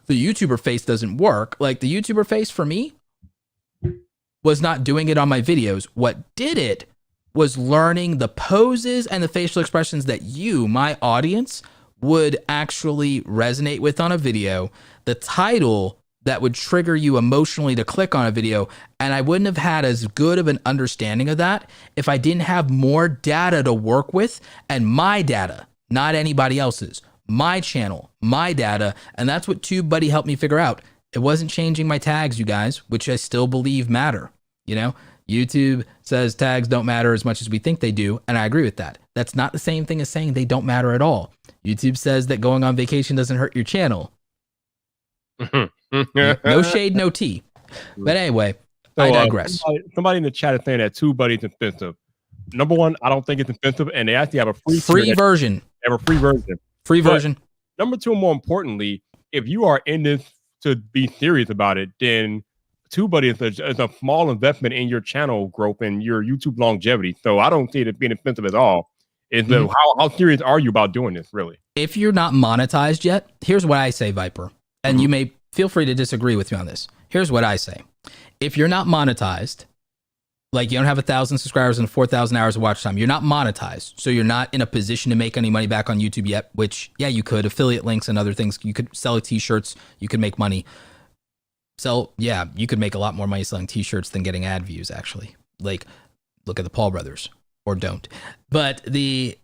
the YouTuber face doesn't work. Like the YouTuber face for me was not doing it on my videos. What did it was learning the poses and the facial expressions that you, my audience, would actually resonate with on a video, the title that would trigger you emotionally to click on a video. And I wouldn't have had as good of an understanding of that if I didn't have more data to work with, and my data, not anybody else's. My channel, my data, and that's what TubeBuddy helped me figure out. It wasn't changing my tags, you guys, which I still believe matter. You know, YouTube says tags don't matter as much as we think they do, and I agree with that. That's not the same thing as saying they don't matter at all. YouTube says that going on vacation doesn't hurt your channel. No shade, no tea. But anyway, so, I digress. Somebody in the chat is saying that TubeBuddy is expensive. #1, I don't think it's expensive, and they actually have a free version. They have a free version. Free version. But #2, more importantly, if you are in this to be serious about it, then TubeBuddy is a small investment in your channel growth and your YouTube longevity. So I don't see it being expensive at all. How serious are you about doing this, really? If you're not monetized yet, here's what I say, Viper. And you may feel free to disagree with me on this. Here's what I say. If you're not monetized, like you don't have 1,000 subscribers and 4,000 hours of watch time, you're not monetized. So you're not in a position to make any money back on YouTube yet, which, yeah, you could. Affiliate links and other things. You could sell t-shirts. You could make money. You could make a lot more money selling t-shirts than getting ad views, actually. Like, look at the Paul brothers, or don't. But the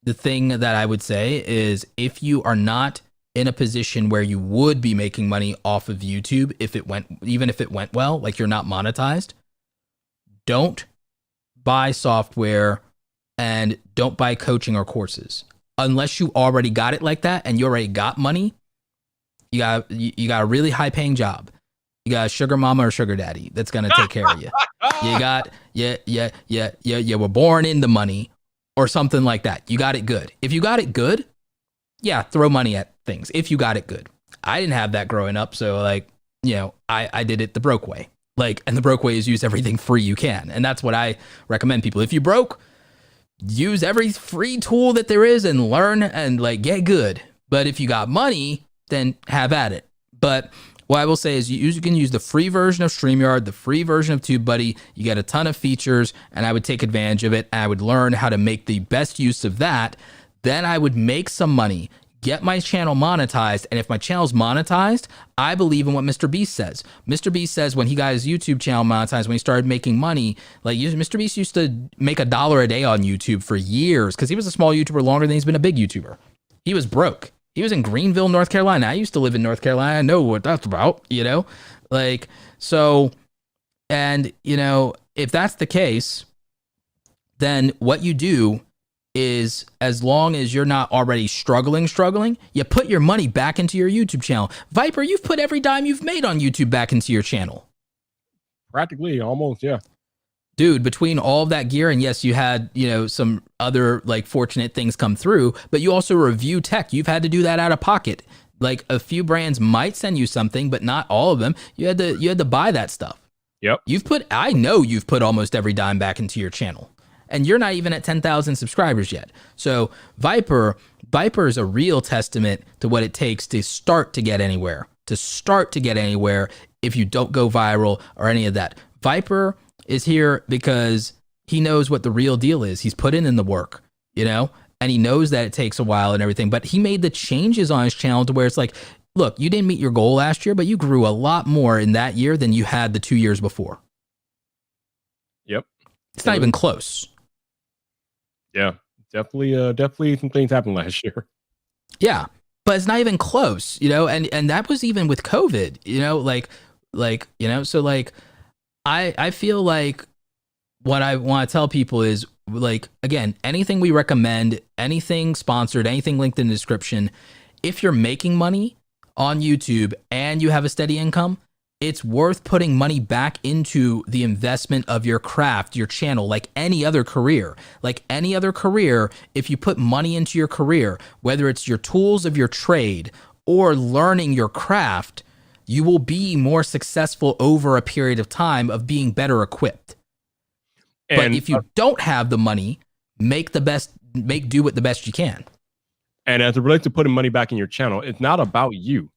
thing that I would say is, if you are not in a position where you would be making money off of YouTube, even if it went well, like you're not monetized, don't buy software and don't buy coaching or courses unless you already got it like that and you already got money. You got a really high paying job. You got a sugar mama or sugar daddy that's gonna take care of you. You were born into money or something like that. You got it good. If you got it good, yeah, throw money at things. If you got it good. I didn't have that growing up, so I did it the broke way. And the broke way is use everything free you can. And that's what I recommend people. If you broke, use every free tool that there is and learn and get good. But if you got money, then have at it. But what I will say is you can use the free version of StreamYard, the free version of TubeBuddy. You get a ton of features, and I would take advantage of it. And I would learn how to make the best use of that. Then I would make some money, get my channel monetized. And if my channel's monetized, I believe in what Mr. Beast says. Mr. Beast says when he got his YouTube channel monetized, when he started making money, Mr. Beast used to make $1 a day on YouTube for years because he was a small YouTuber longer than he's been a big YouTuber. He was broke. He was in Greenville, North Carolina. I used to live in North Carolina. I know what that's about, if that's the case, then what you do is, as long as you're not already struggling, you put your money back into your YouTube channel. Viper, you've put every dime you've made on YouTube back into your channel. Practically, almost, yeah. Dude, between all of that gear, and yes, you had, some other fortunate things come through, but you also review tech. You've had to do that out of pocket. A few brands might send you something, but not all of them. You had to buy that stuff. Yep. I know you've put almost every dime back into your channel. And you're not even at 10,000 subscribers yet. So Viper is a real testament to what it takes to start to get anywhere. If you don't go viral or any of that. Viper is here because he knows what the real deal is. He's put in the work, and he knows that it takes a while and everything, but he made the changes on his channel to where it's look, you didn't meet your goal last year, but you grew a lot more in that year than you had the 2 years before. Yep. It's not even close. Yeah, definitely some things happened last year. Yeah, but it's not even close, and that was even with COVID, so I feel like what I want to tell people is, again, anything we recommend, anything sponsored, anything linked in the description, if you're making money on YouTube and you have a steady income, it's worth putting money back into the investment of your craft, your channel, like any other career. If you put money into your career, whether it's your tools of your trade or learning your craft, you will be more successful over a period of time of being better equipped. But if you don't have the money, make do with the best you can. And as it relates to putting money back in your channel, it's not about you.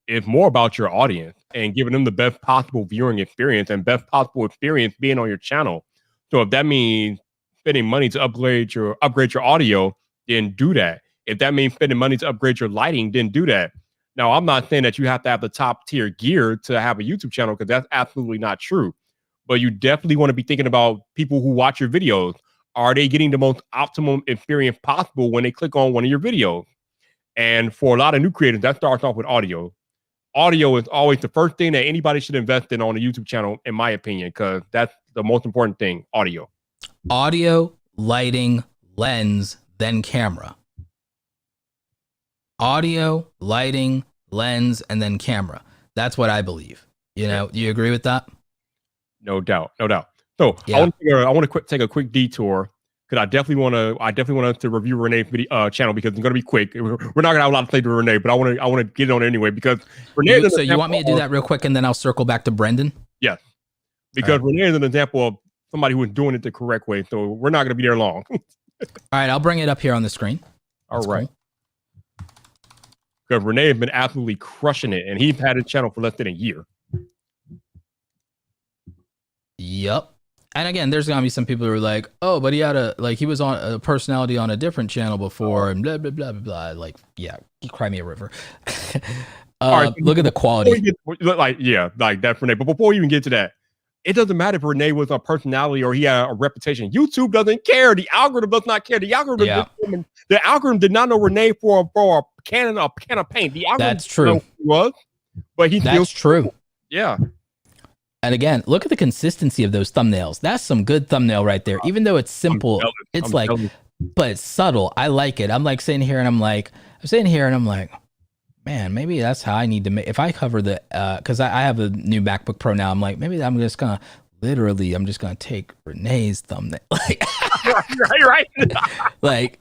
It's more about your audience and giving them the best possible viewing experience and best possible experience being on your channel. So if that means spending money to upgrade your audio, then do that. If that means spending money to upgrade your lighting, then do that. Now, I'm not saying that you have to have the top tier gear to have a YouTube channel, because that's absolutely not true. But you definitely want to be thinking about people who watch your videos. Are they getting the most optimum experience possible when they click on one of your videos? And for a lot of new creators, that starts off with audio. Audio is always the first thing that anybody should invest in on a YouTube channel, in my opinion, because that's the most important thing, audio. Audio, lighting, lens, then camera. Audio, lighting, lens, and then camera. That's what I believe. Do you agree with that? No doubt. So yeah. I want to take a quick detour because I definitely want us to review Renee's video channel because it's going to be quick. We're not going to have a lot to say to Renee, but I want to get it on anyway because Renee. So you want me to do that real quick and then I'll circle back to Brendan? Yes, because Renee is an example of somebody who is doing it the correct way. So we're not going to be there long. All right, I'll bring it up here on the screen. All right. Because Renee has been absolutely crushing it, and he's had his channel for less than a year. Yep. And again, there's gonna be some people who are like, "Oh, but he was on a personality on a different channel before," and blah blah blah blah blah. Like, yeah, cry me a river. Right, look at the quality. Like that's Renee. But before you even get to that, it doesn't matter if Renee was a personality or he had a reputation. YouTube doesn't care. The algorithm does not care. The algorithm did not know Renee for a can of paint. The algorithm That's true. Was, but that's true. Yeah. And again, look at the consistency of those thumbnails. That's some good thumbnail right there. Even though it's simple, but it's subtle. I like it. I'm like sitting here and I'm like, man, maybe that's how I need to make. If I cover the, because I have a new MacBook Pro now, I'm like, maybe I'm just gonna take Renee's thumbnail, like, right, like,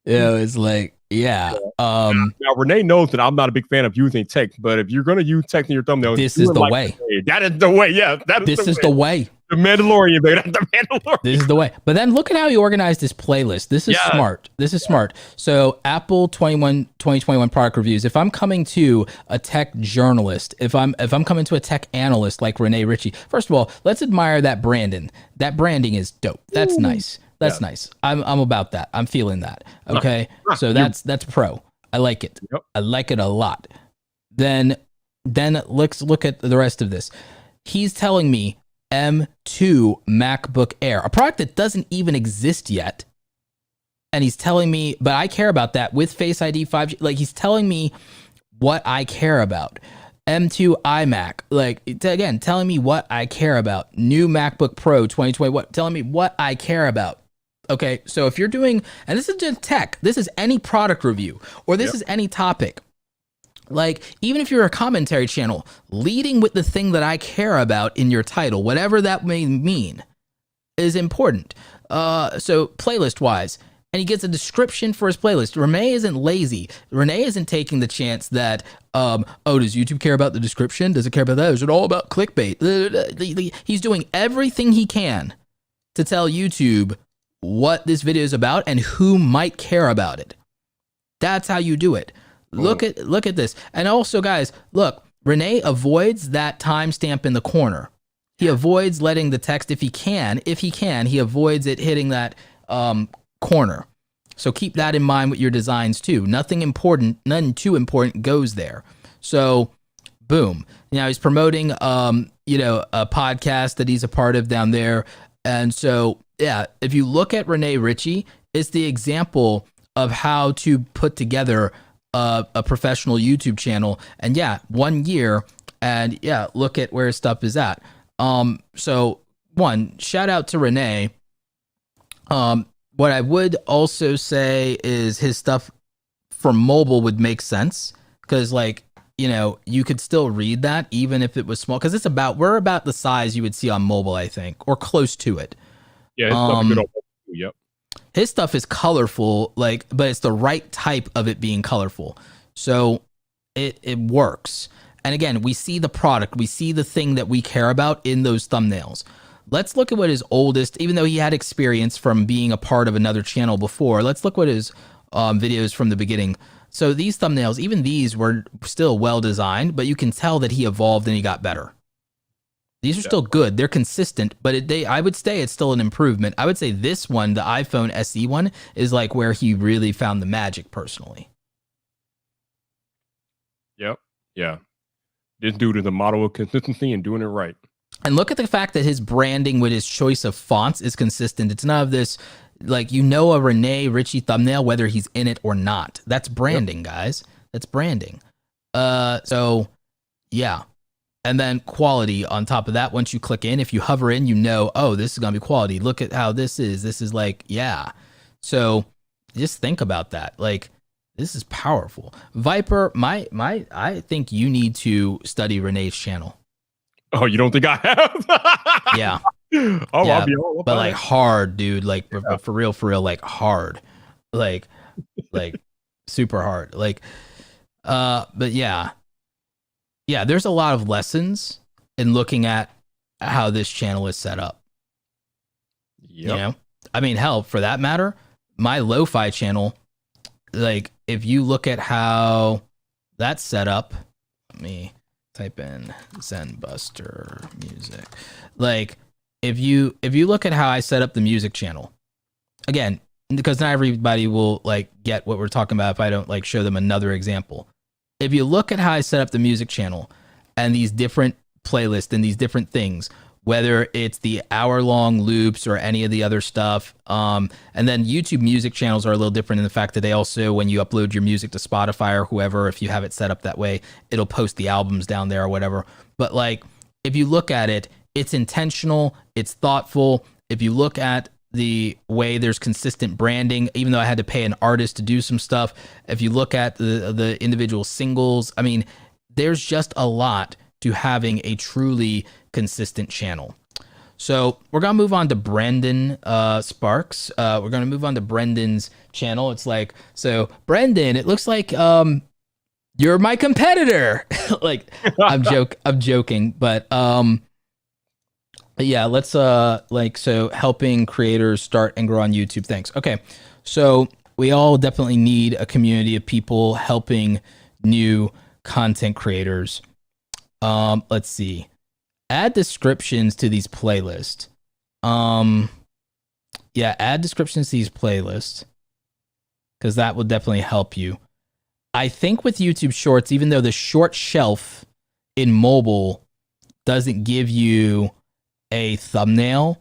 it's like, yeah. Now Renee knows that I'm not a big fan of using text, but if you're gonna use text in your thumbnail, this is the way. That is the way. Yeah, this is the way. The Mandalorian, baby. That's the Mandalorian. This is the way. But then look at how he organized his playlist. This is smart. This is smart. So Apple 2021 product reviews. If I'm coming to a tech journalist, if I'm coming to a tech analyst like Renee Ritchie, first of all, let's admire that branding. That branding is dope. That's nice. That's nice. I'm about that. I'm feeling that. Okay. So that's pro. I like it. Yep. I like it a lot. Then let's look at the rest of this. He's telling me M2 MacBook Air, a product that doesn't even exist yet. And he's telling me, but I care about that with Face ID 5G. Like, he's telling me what I care about. M2 iMac, like, again, telling me what I care about. New MacBook Pro 2020, telling me what I care about. Okay, so if you're doing, and this is just tech, this is any product review, or this is any topic. Like, even if you're a commentary channel, leading with the thing that I care about in your title, whatever that may mean, is important. So playlist wise, and he gets a description for his playlist. Renee isn't lazy. Renee isn't taking the chance that, does YouTube care about the description? Does it care about that? Is it all about clickbait? He's doing everything he can to tell YouTube what this video is about and who might care about it. That's how you do it. Look at this. And also, guys, look, Renee avoids that timestamp in the corner. He avoids letting the text, if he can, he avoids it hitting that corner. So keep that in mind with your designs too. Nothing too important goes there. So boom. Now he's promoting a podcast that he's a part of down there. And so, yeah, if you look at Renee Ritchie, it's the example of how to put together a professional YouTube channel. And 1 year, and look at where his stuff is at. So one, shout out to Renee. What I would also say is his stuff for mobile would make sense, because you could still read that even if it was small, because we're about the size you would see on mobile, I think, or close to it. Yeah, his stuff is good on mobile. Yep. His stuff is colorful, but it's the right type of it being colorful. So it works. And again, we see the product, we see the thing that we care about in those thumbnails. Let's look at what his oldest, even though he had experience from being a part of another channel before, let's look what his videos from the beginning. So these thumbnails, even these were still well designed, but you can tell that he evolved and he got better. These are still good. They're consistent, but I would say it's still an improvement. I would say this one, the iPhone SE one, is like where he really found the magic personally. Yep. Yeah. This dude is a model of consistency and doing it right. And look at the fact that his branding with his choice of fonts is consistent. It's none of this, a Renee Ritchie thumbnail, whether he's in it or not. That's branding, guys. That's branding. So, yeah. And then quality on top of that. Once you click in, if you hover in, this is going to be quality. Look at how this is. This is So just think about that. This is powerful. Viper, I think you need to study Renee's channel. Oh, you don't think I have? Yeah. Oh, Yeah, I'll be all but about like it. hard, dude. Like Yeah. for real, like hard, like like super hard. Like, but yeah, yeah. There's a lot of lessons in looking at how this channel is set up. You Yep. know, I mean, hell, for that matter, my lo-fi channel. Like, if you look at how that's set up, let me type in Zen Buster music. Like, if you look at how I set up the music channel, again, because not everybody will like get what we're talking about if I don't like show them another example. If you look at how I set up the music channel and these different playlists and these different things, whether it's the hour-long loops or any of the other stuff, and then YouTube music channels are a little different in the fact that they also, when you upload your music to Spotify or whoever, if you have it set up that way, it'll post the albums down there or whatever. But like, if you look at it, it's intentional, it's thoughtful. If you look at the way there's consistent branding, even though I had to pay an artist to do some stuff, if you look at the individual singles, I mean, there's just a lot to having a truly consistent channel. So we're gonna move on to Brendan Sparks. We're gonna move on to Brendan's channel. It's like, so Brendan, it looks like you're my competitor. Like, I'm joking, but yeah, let's like, so helping creators start and grow on YouTube. Thanks. Okay. So we all definitely need a community of people helping new content creators. Let's see. Add descriptions to these playlists. Yeah, add descriptions to these playlists because that will definitely help you. I think with YouTube Shorts, even though the short shelf in mobile doesn't give you a thumbnail,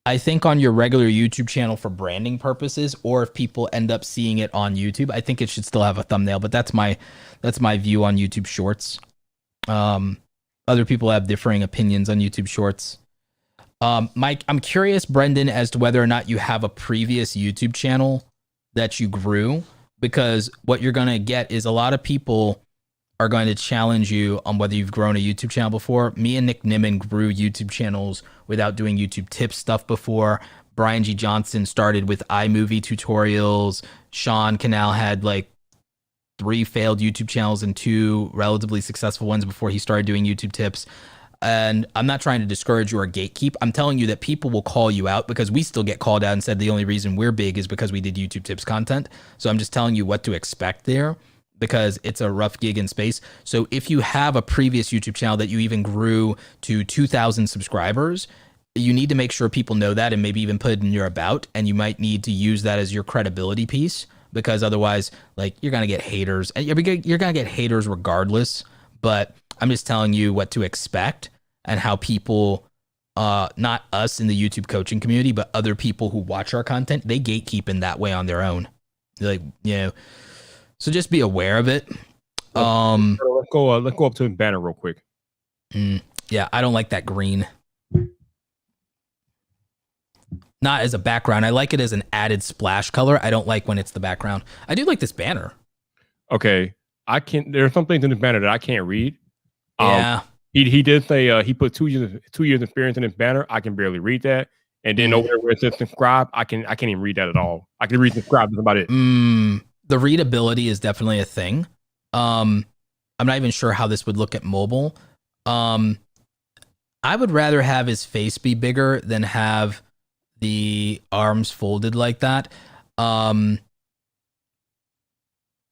I think on your regular YouTube channel for branding purposes, or if people end up seeing it on YouTube, I think it should still have a thumbnail. But that's my view on YouTube Shorts. Other people have differing opinions on YouTube Shorts. Mike, I'm curious, Brendan, as to whether or not you have a previous YouTube channel that you grew, because what you're gonna get is a lot of people are going to challenge you on whether you've grown a YouTube channel before. Me and Nick Nimmin grew YouTube channels without doing YouTube tips stuff before. Brian G. Johnson started with iMovie tutorials. Sean Canal had like 3 failed YouTube channels and 2 relatively successful ones before he started doing YouTube tips. And I'm not trying to discourage you or gatekeep. I'm telling you that people will call you out, because we still get called out and said the only reason we're big is because we did YouTube tips content. So I'm just telling you what to expect there, because it's a rough gig in space. So if you have a previous YouTube channel that you even grew to 2,000 subscribers, you need to make sure people know that and maybe even put it in your about, and you might need to use that as your credibility piece, because otherwise, like, you're going to get haters, and you're going to get haters regardless. But I'm just telling you what to expect and how people, not us in the YouTube coaching community, but other people who watch our content, they gatekeep in that way on their own. Like, you know, so just be aware of it. Let's go up to the banner real quick. Yeah, I don't like that green. Not as a background. I like it as an added splash color. I don't like when it's the background. I do like this banner. Okay, there are some things in this banner that I can't read. Yeah. He did say he put 2 years experience in his banner. I can barely read that. And then over there where it says subscribe, I can't even read that at all. I can read subscribe, that's about it. The readability is definitely a thing. I'm not even sure how this would look at mobile. I would rather have his face be bigger than have the arms folded like that. And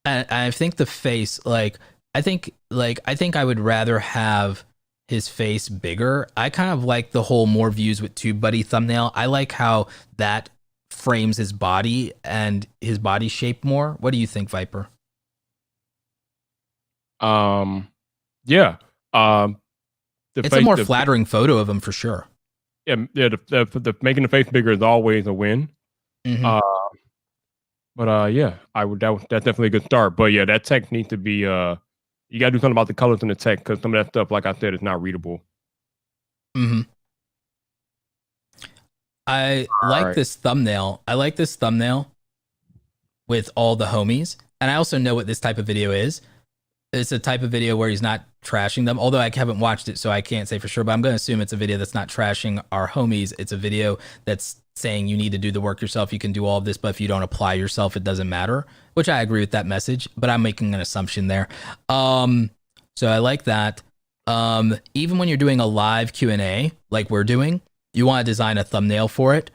I think the face, I think I would rather have his face bigger. I kind of like the whole more views with TubeBuddy thumbnail. I like how that frames his body and his body shape more. What do you think, Viper? Yeah. It's a more flattering photo of him for sure. Yeah. The making the face bigger is always a win. Mm-hmm. But yeah, that's definitely a good start. But yeah, that text needs to be you gotta do something about the colors in the text, because some of that stuff, like I said, is not readable. Mm-hmm. I like this thumbnail. I like this thumbnail with all the homies. And I also know what this type of video is. It's a type of video where he's not trashing them, although I haven't watched it, so I can't say for sure, but I'm going to assume it's a video that's not trashing our homies. It's a video that's saying you need to do the work yourself. You can do all of this, but if you don't apply yourself, it doesn't matter, which I agree with that message, but I'm making an assumption there. So I like that. Even when you're doing a live Q&A, like we're doing, you want to design a thumbnail for it.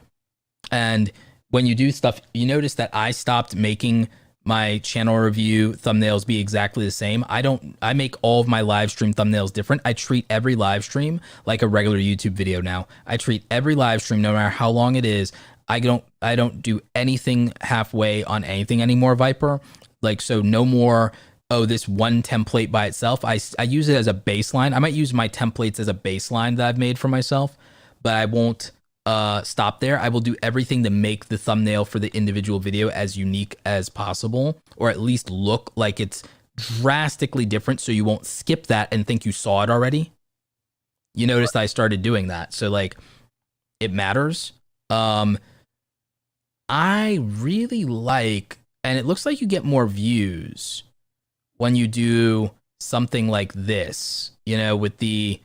And when you do stuff, you notice that I stopped making my channel review thumbnails be exactly the same. I make all of my live stream thumbnails different. I treat every live stream like a regular YouTube video now. I treat every live stream, no matter how long it is. I don't do anything halfway on anything anymore, Viper. Like, so no more, oh, this one template by itself. I use it as a baseline. I might use my templates as a baseline that I've made for myself, but I won't stop there. I will do everything to make the thumbnail for the individual video as unique as possible, or at least look like it's drastically different, so you won't skip that and think you saw it already. You noticed I started doing that, so like it matters. I really like, and it looks like you get more views when you do something like this, you know, with the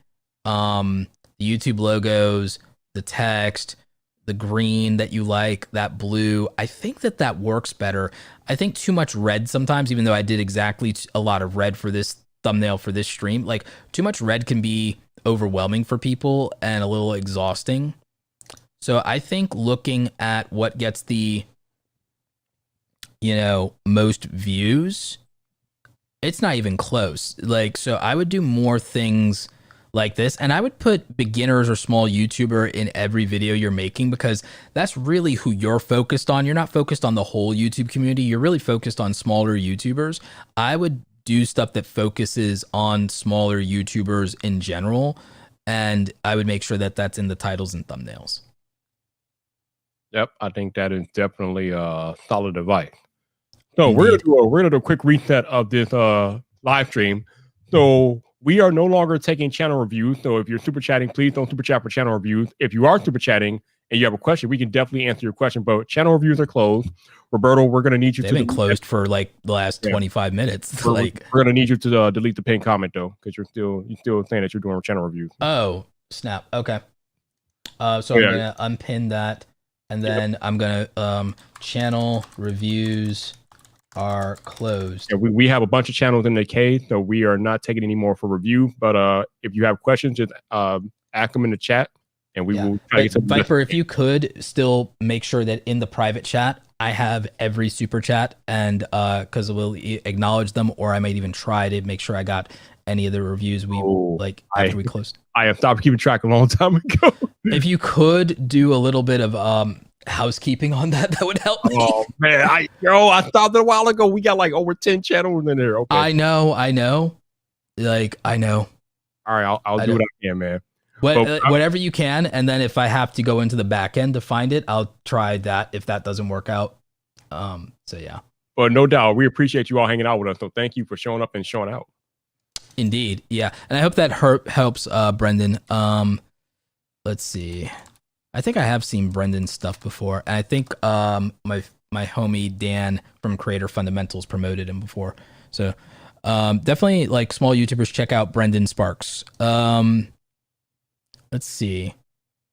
YouTube logos, the text, the green that you like, that blue. I think that works better. I think too much red sometimes, even though I did exactly a lot of red for this thumbnail for this stream, like too much red can be overwhelming for people and a little exhausting. So I think looking at what gets the, you know, most views, it's not even close. Like, so I would do more things like this, and I would put beginners or small YouTuber in every video you're making, because that's really who you're focused on. You're not focused on the whole YouTube community. You're really focused on smaller YouTubers. I would do stuff that focuses on smaller YouTubers in general, and I would make sure that that's in the titles and thumbnails. Yep, I think that is definitely solid advice. So we're gonna do a quick reset of this live stream. So we are no longer taking channel reviews. So if you're super chatting, please don't super chat for channel reviews. If you are super chatting and you have a question, we can definitely answer your question. But channel reviews are closed. Roberto, we're gonna need you They've been closed for like the last 25 minutes. We're gonna need you to delete the pinned comment though, because you're still saying that you're doing channel reviews. Oh snap! Okay. So I'm gonna unpin that, and then I'm gonna channel reviews are closed. Yeah, we have a bunch of channels in the case, so we are not taking any more for review. But if you have questions, just ask them in the chat, and we will try to get some. Viper, if you could still make sure that in the private chat, I have every super chat, and because we'll acknowledge them, or I might even try to make sure I got any of the reviews after we closed. I have stopped keeping track a long time ago. If you could do a little bit of housekeeping on that would help me. Oh man, I stopped it a while ago. We got like over 10 channels in there. Okay, I know. Like, I know. All right, I'll do what I can, man. Whatever you can, and then if I have to go into the back end to find it, I'll try that if that doesn't work out. So yeah. But no doubt, we appreciate you all hanging out with us. So thank you for showing up and showing out. Indeed, yeah, and I hope that helps, Brendan. Let's see. I think I have seen Brendan's stuff before, and I think my homie Dan from Creator Fundamentals promoted him before. So definitely, like, small YouTubers, check out Brendan Sparks. Let's see.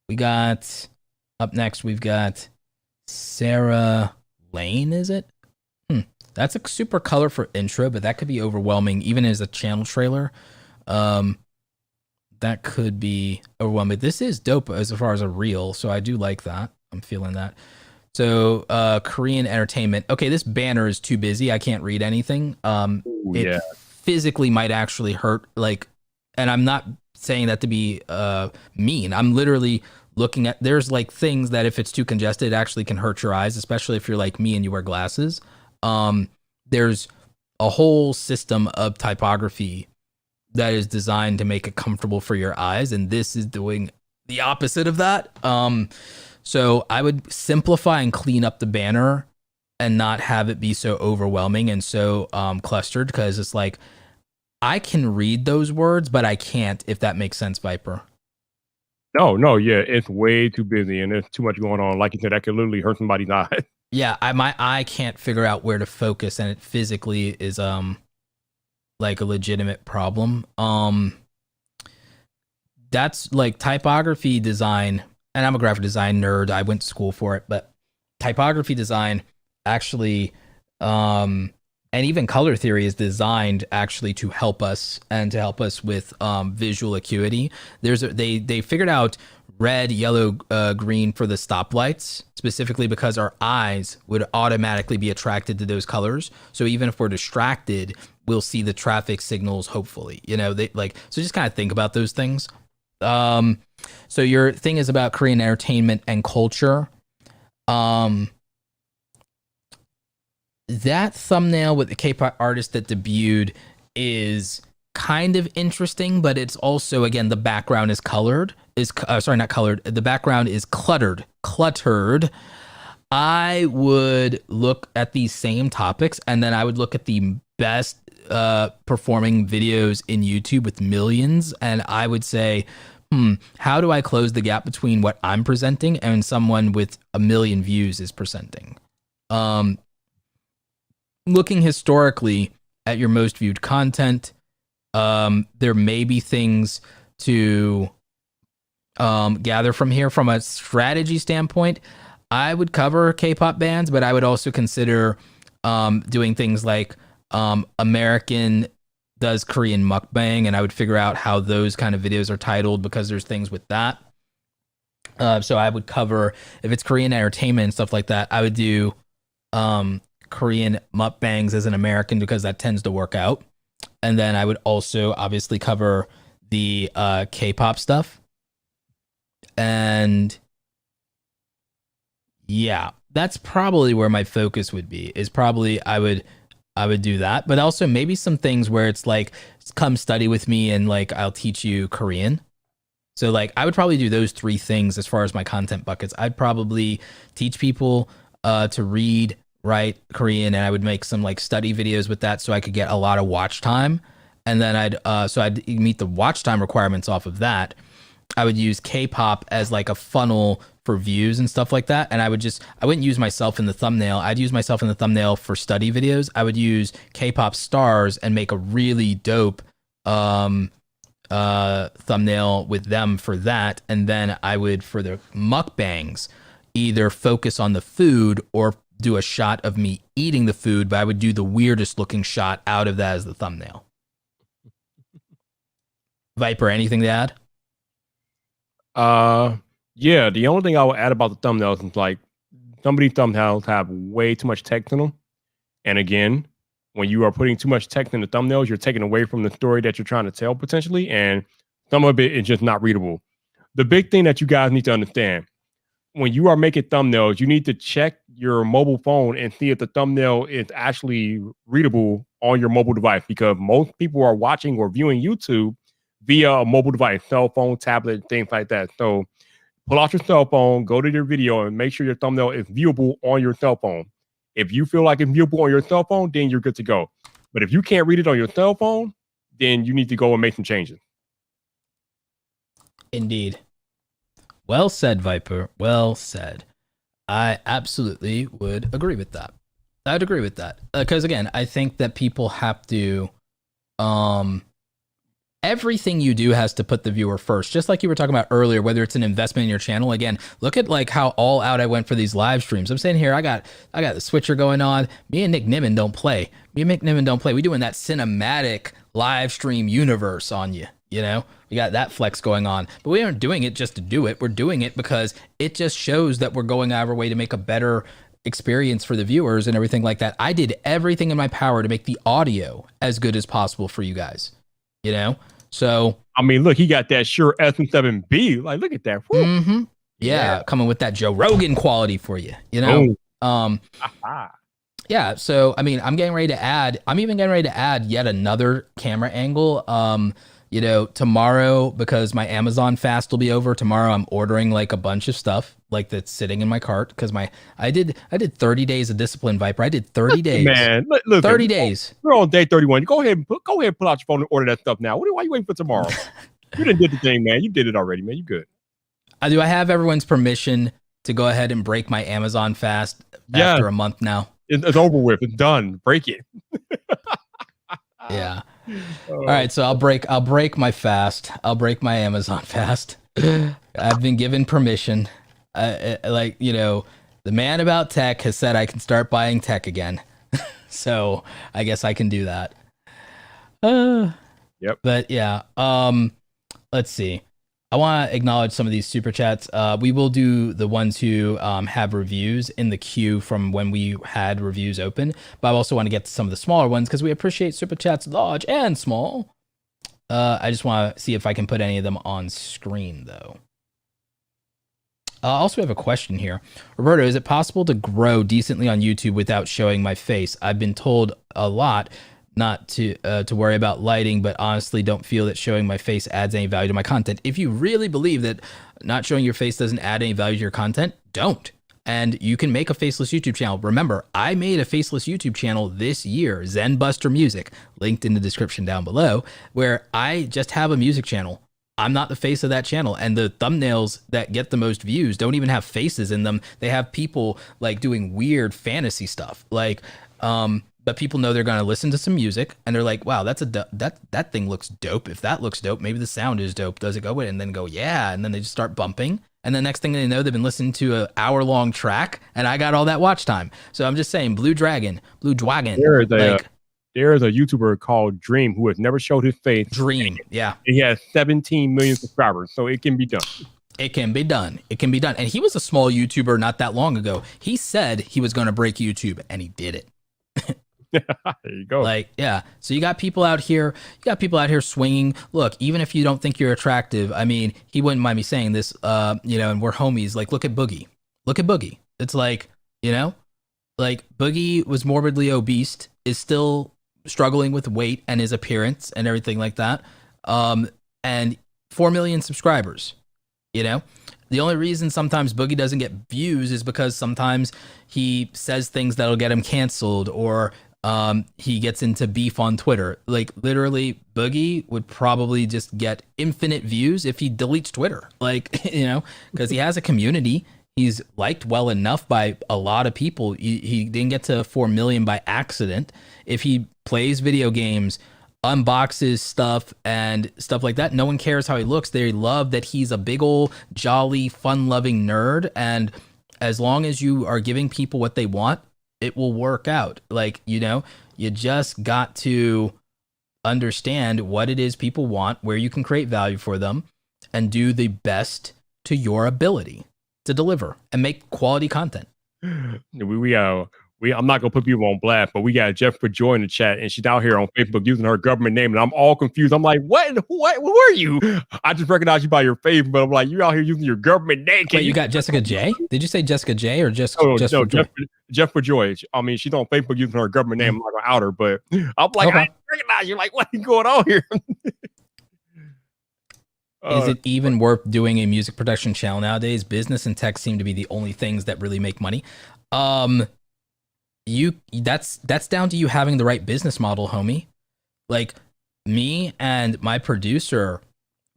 We got up next. We've got Sarah Lane. Is it? That's a super colorful intro, but that could be overwhelming even as a channel trailer. That could be overwhelming. This is dope as far as a reel, so I do like that. I'm feeling that. So Korean entertainment. Okay, this banner is too busy. I can't read anything. It physically might actually hurt. Like, and I'm not saying that to be mean. I'm literally looking at, there's like things that if it's too congested, it actually can hurt your eyes, especially if you're like me and you wear glasses. There's a whole system of typography that is designed to make it comfortable for your eyes, and this is doing the opposite of that. So I would simplify and clean up the banner and not have it be so overwhelming and so clustered, because it's like I can read those words, but I can't, if that makes sense, Viper. No, yeah, it's way too busy and there's too much going on. Like you said, that could literally hurt somebody's eye. Yeah, my eye can't figure out where to focus, and it physically is like a legitimate problem. That's like typography design, and I'm a graphic design nerd. I went to school for it, but typography design actually, and even color theory is designed actually to help us with visual acuity. They figured out red, yellow, green for the stoplights, specifically because our eyes would automatically be attracted to those colors. So even if we're distracted, we'll see the traffic signals, hopefully. So just kind of think about those things. So your thing is about Korean entertainment and culture. That thumbnail with the K-pop artist that debuted is kind of interesting, but it's also, again, the background is colored. Not colored. The background is cluttered. I would look at these same topics, and then I would look at the best performing videos in YouTube with millions, and I would say, how do I close the gap between what I'm presenting and someone with 1 million views is presenting? Looking historically at your most viewed content, there may be things to gather from here. From a strategy standpoint, I would cover K-pop bands, but I would also consider doing things like American does Korean mukbang, and I would figure out how those kind of videos are titled, because there's things with that. So I would cover, if it's Korean entertainment and stuff like that, I would do Korean mukbangs as an American, because that tends to work out. And then I would also obviously cover the K-pop stuff. And yeah, that's probably where my focus would be, is probably I would do that, but also maybe some things where it's like, come study with me and like I'll teach you Korean. So like I would probably do those 3 things as far as my content buckets. I'd probably teach people to read, write Korean, and I would make some like study videos with that so I could get a lot of watch time. And then I'd meet the watch time requirements off of that. I would use K-pop as like a funnel for views and stuff like that. And I wouldn't use myself in the thumbnail. I'd use myself in the thumbnail for study videos. I would use K-pop stars and make a really dope thumbnail with them for that. And then I would, for the mukbangs, either focus on the food or do a shot of me eating the food, but I would do the weirdest looking shot out of that as the thumbnail. Viper, anything to add? Yeah, the only thing I would add about the thumbnails is like some of these thumbnails have way too much text in them. And again, when you are putting too much text in the thumbnails, you're taking away from the story that you're trying to tell potentially. And some of it is just not readable. The big thing that you guys need to understand, when you are making thumbnails, you need to check your mobile phone and see if the thumbnail is actually readable on your mobile device, because most people are watching or viewing YouTube via a mobile device, cell phone, tablet, things like that. So pull out your cell phone, go to your video, and make sure your thumbnail is viewable on your cell phone. If you feel like it's viewable on your cell phone, then you're good to go. But if you can't read it on your cell phone, then you need to go and make some changes. Indeed. Well said, Viper. Well said. I absolutely would agree with that. I'd agree with that. Because again, I think that people have to, everything you do has to put the viewer first. Just like you were talking about earlier, whether it's an investment in your channel. Again, look at like how all out I went for these live streams. I'm saying here, I got the switcher going on. Me and Nick Nimmin don't play. We doing that cinematic live stream universe on you. You know, we got that flex going on, but we aren't doing it just to do it. We're doing it because it just shows that we're going out of our way to make a better experience for the viewers and everything like that. I did everything in my power to make the audio as good as possible for you guys, you know? So, I mean, look, he got that Shure SM7B. Like, look at that. Mm-hmm. Yeah, coming with that Joe Rogan quality for you, you know? Yeah, so, I mean, I'm even getting ready to add yet another camera angle. You know, tomorrow, because my Amazon fast will be over tomorrow, I'm ordering like a bunch of stuff like that's sitting in my cart, because I did 30 days of discipline, Viper. I did 30 days. Man, look, 30 days. We're on day 31. Go ahead and pull out your phone and order that stuff now. Why are you waiting for tomorrow? You done did the thing, man. You did it already, man. You good. I have everyone's permission to go ahead and break my Amazon fast after a month now. It's over with. It's done. Break it. Yeah. All right, so I'll break my fast. I'll break my Amazon fast. I've been given permission. Like, you know, the man about tech has said I can start buying tech again. So I guess I can do that. Yep. But yeah, let's see. I want to acknowledge some of these super chats. We will do the ones who have reviews in the queue from when we had reviews open, but I also want to get to some of the smaller ones because we appreciate super chats large and small. I just want to see if I can put any of them on screen though. Also, have a question here. Roberto, is it possible to grow decently on YouTube without showing my face? I've been told a lot not to worry about lighting, but honestly don't feel that showing my face adds any value to my content. If you really believe that not showing your face doesn't add any value to your content, don't. And you can make a faceless YouTube channel. Remember, I made a faceless YouTube channel this year, Zen Buster Music, linked in the description down below, where I just have a music channel. I'm not the face of that channel, and the thumbnails that get the most views don't even have faces in them. They have people like doing weird fantasy stuff, like but people know they're going to listen to some music and they're like, wow, that's that thing looks dope. If that looks dope, maybe the sound is dope. Does it go with it? And then go, yeah. And then they just start bumping. And the next thing they know, they've been listening to an hour-long track and I got all that watch time. So I'm just saying, Blue Dragon. There is a YouTuber called Dream who has never showed his face. Dream, yeah. He has 17 million subscribers, so it can be done. It can be done. It can be done. And he was a small YouTuber not that long ago. He said he was going to break YouTube and he did it. There you go. Like, yeah. So you got people out here. You got people out here swinging. Look, even if you don't think you're attractive, I mean, he wouldn't mind me saying this. You know, and we're homies. Like, look at Boogie. Look at Boogie. It's like, you know, like Boogie was morbidly obese, is still struggling with weight and his appearance and everything like that. And 4 million subscribers. You know, the only reason sometimes Boogie doesn't get views is because sometimes he says things that'll get him canceled, or he gets into beef on Twitter. Like, literally, Boogie would probably just get infinite views if he deletes Twitter. Like, you know, because he has a community. He's liked well enough by a lot of people. He didn't get to 4 million by accident. If he plays video games, unboxes stuff and stuff like that, no one cares how he looks. They love that he's a big old jolly fun-loving nerd, and as long as you are giving people what they want, it will work out. Like, you know, you just got to understand what it is people want, where you can create value for them, and do the best to your ability to deliver and make quality content. I'm not gonna put people on blast, but we got Jeff for Joy in the chat, and she's out here on Facebook using her government name, and I'm all confused. I'm like, what? Who are you? I just recognize you by your face, but I'm like, you out here using your government name. Wait, you got Jessica J? Did you say Jessica J or just Jeff for Joy? I mean, she's on Facebook using her government name. I'm not gonna out her, but I'm like, okay. I recognize you. Like, what is going on here? Is it even worth doing a music production channel nowadays? Business and tech seem to be the only things that really make money. That's down to you having the right business model, homie. Like, me and my producer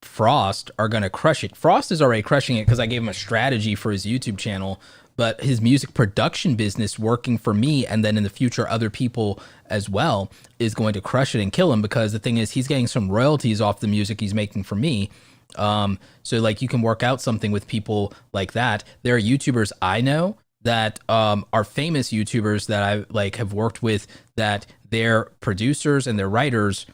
Frost are gonna crush it. Frost is already crushing it because I gave him a strategy for his YouTube channel, but his music production business working for me, and then in the future other people as well, is going to crush it and kill him, because the thing is, he's getting some royalties off the music he's making for me. So like, you can work out something with people like that. There are YouTubers I know that are famous YouTubers that I like have worked with, that their producers and their writers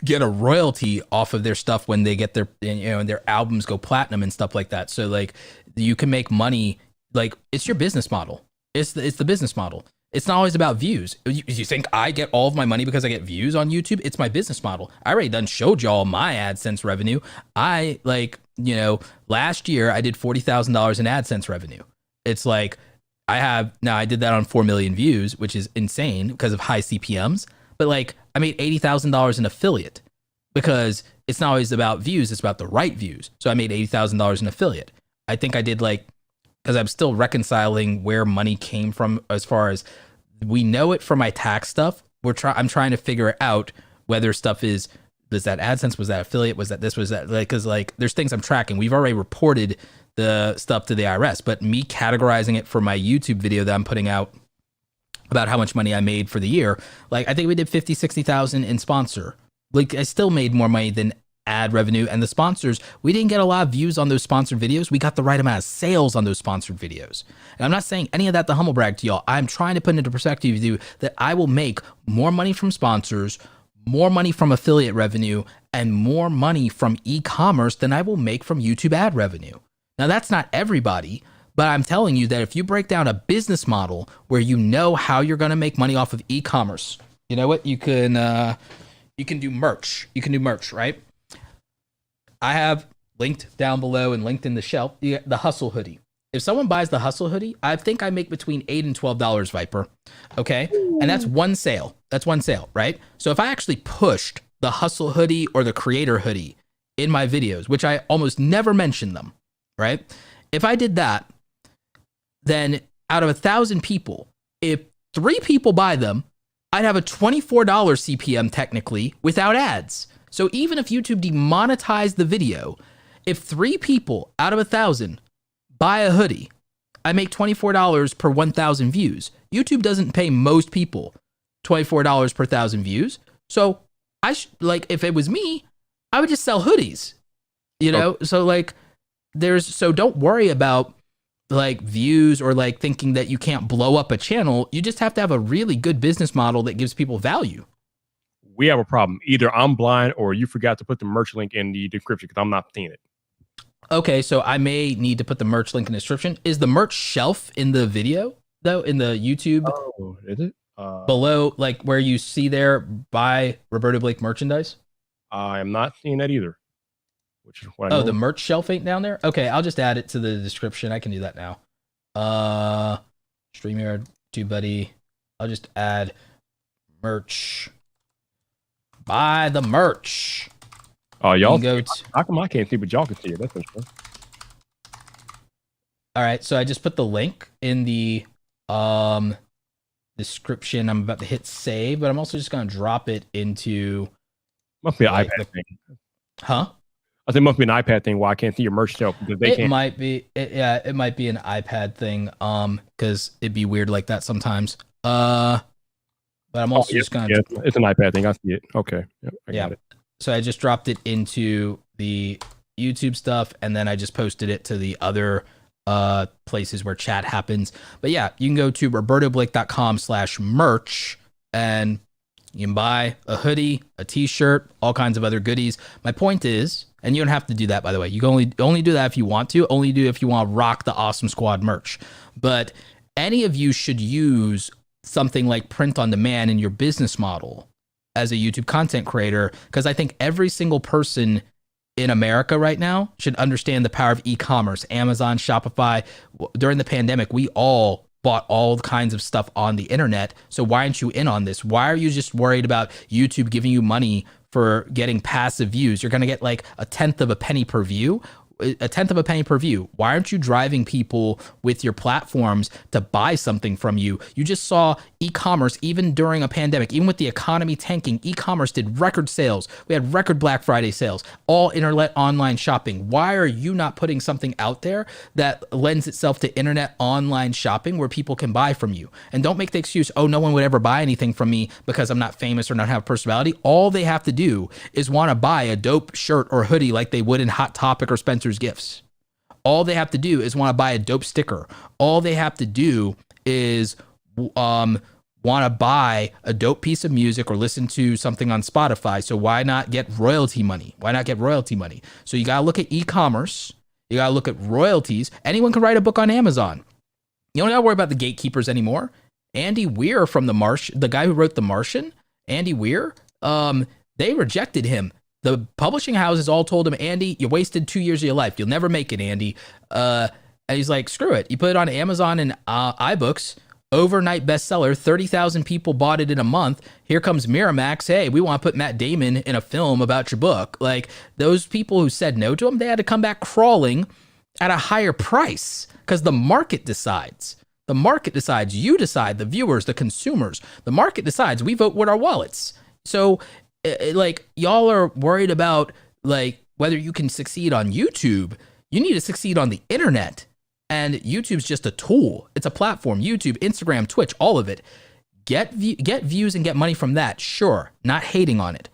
get a royalty off of their stuff when they get their, you know, and their albums go platinum and stuff like that. So like, you can make money. Like, it's your business model. It's the business model. It's not always about views. You think I get all of my money because I get views on YouTube? It's my business model. I already done showed y'all my AdSense revenue. I, like, you know, last year I did $40,000 in AdSense revenue. It's like, I did that on 4 million views, which is insane because of high CPMs. But like, I made $80,000 in affiliate, because it's not always about views. It's about the right views. So I made $80,000 in affiliate. I think I did, like, because I'm still reconciling where money came from, as far as we know it from my tax stuff. I'm trying to figure out whether stuff was that AdSense, was that affiliate, was that this, was that, like, because like, there's things I'm tracking. We've already reported the stuff to the IRS, but me categorizing it for my YouTube video that I'm putting out about how much money I made for the year, like, I think we did 50, 60,000 in sponsor like I still made more money than ad revenue. And the sponsors, we didn't get a lot of views on those sponsored videos. We got the right amount of sales on those sponsored videos. And I'm not saying any of that to humble brag to y'all. I'm trying to put into perspective with you that I will make more money from sponsors, more money from affiliate revenue, and more money from e-commerce than I will make from YouTube ad revenue. Now, that's not everybody, but I'm telling you that if you break down a business model where you know how you're going to make money off of e-commerce, you know what? You can do merch. You can do merch, right? I have linked down below and linked in the shelf the Hustle hoodie. If someone buys the Hustle hoodie, I think I make between $8 and $12, Viper. Okay, and that's one sale. That's one sale, right? So if I actually pushed the Hustle hoodie or the Creator hoodie in my videos, which I almost never mention them, right? If I did that, then out of 1,000 people, if 3 people buy them, I'd have a $24 CPM technically without ads. So even if YouTube demonetized the video, if 3 people out of 1,000 buy a hoodie, I make $24 per 1,000 views. YouTube doesn't pay most people $24 per 1,000 views. So like if it was me, I would just sell hoodies, you know? Oh. So like so don't worry about like views or like thinking that you can't blow up a channel. You just have to have a really good business model that gives people value. We have a problem. Either I'm blind or you forgot to put the merch link in the description because I'm not seeing it. Okay, so I may need to put the merch link in the description. Is the merch shelf in the video though, in the YouTube? Oh, is it? Below, like where you see there, buy Roberto Blake merchandise? I am not seeing that either. Which is what I know. The merch shelf ain't down there? Okay, I'll just add it to the description. I can do that now. StreamYard, TubeBuddy. I'll just add merch. Buy the merch. Oh, y'all how come I can't see, but y'all can see it? That's interesting. All right, so I just put the link in the description. I'm about to hit save, but I'm also just gonna drop it into must be an iPad thing. Huh? I think it must be an iPad thing why I can't see your merch shelf because they can't. Might be it might be an iPad thing, because it'd be weird like that sometimes. But I'm also just gonna it's an iPad thing. I see it. Okay. Yep, I got it. So I just dropped it into the YouTube stuff, and then I just posted it to the other places where chat happens. But yeah, you can go to robertoblake.com/merch and you can buy a hoodie, a t-shirt, all kinds of other goodies. My point is, and you don't have to do that, by the way. You can only do that if you want to. Only do if you want to rock the Awesome Squad merch. But any of you should use something like print on demand in your business model as a YouTube content creator, because I think every single person in America right now should understand the power of e-commerce. Amazon, Shopify. During the pandemic, we all bought all kinds of stuff on the internet. So why aren't you in on this? Why are you just worried about YouTube giving you money for getting passive views? You're going to get like a tenth of a penny per view. Why aren't you driving people with your platforms to buy something from you? You just saw e-commerce, even during a pandemic, even with the economy tanking, e-commerce did record sales. We had record Black Friday sales, all internet online shopping. Why are you not putting something out there that lends itself to internet online shopping where people can buy from you? And don't make the excuse, oh, no one would ever buy anything from me because I'm not famous or not have personality. All they have to do is want to buy a dope shirt or hoodie like they would in Hot Topic or Spencer's Gifts. All they have to do is want to buy a dope sticker. All they have to do is want to buy a dope piece of music or listen to something on Spotify. So why not get royalty money? So you got to look at e-commerce. You got to look at royalties. Anyone can write a book on Amazon. You don't got to worry about the gatekeepers anymore. Andy Weir from the guy who wrote The Martian, Andy Weir, they rejected him. The publishing houses all told him, Andy, you wasted 2 years of your life. You'll never make it, Andy. And he's like, screw it. You put it on Amazon and iBooks, overnight bestseller, 30,000 people bought it in a month. Here comes Miramax. Hey, we want to put Matt Damon in a film about your book. Like, those people who said no to him, they had to come back crawling at a higher price because the market decides. The market decides. You decide, the viewers, the consumers. The market decides. We vote with our wallets. So like, y'all are worried about like whether you can succeed on YouTube. You need to succeed on the internet, and YouTube's just a tool. It's a platform. YouTube, Instagram, Twitch, all of it. Get views and get money from that. Sure, not hating on it,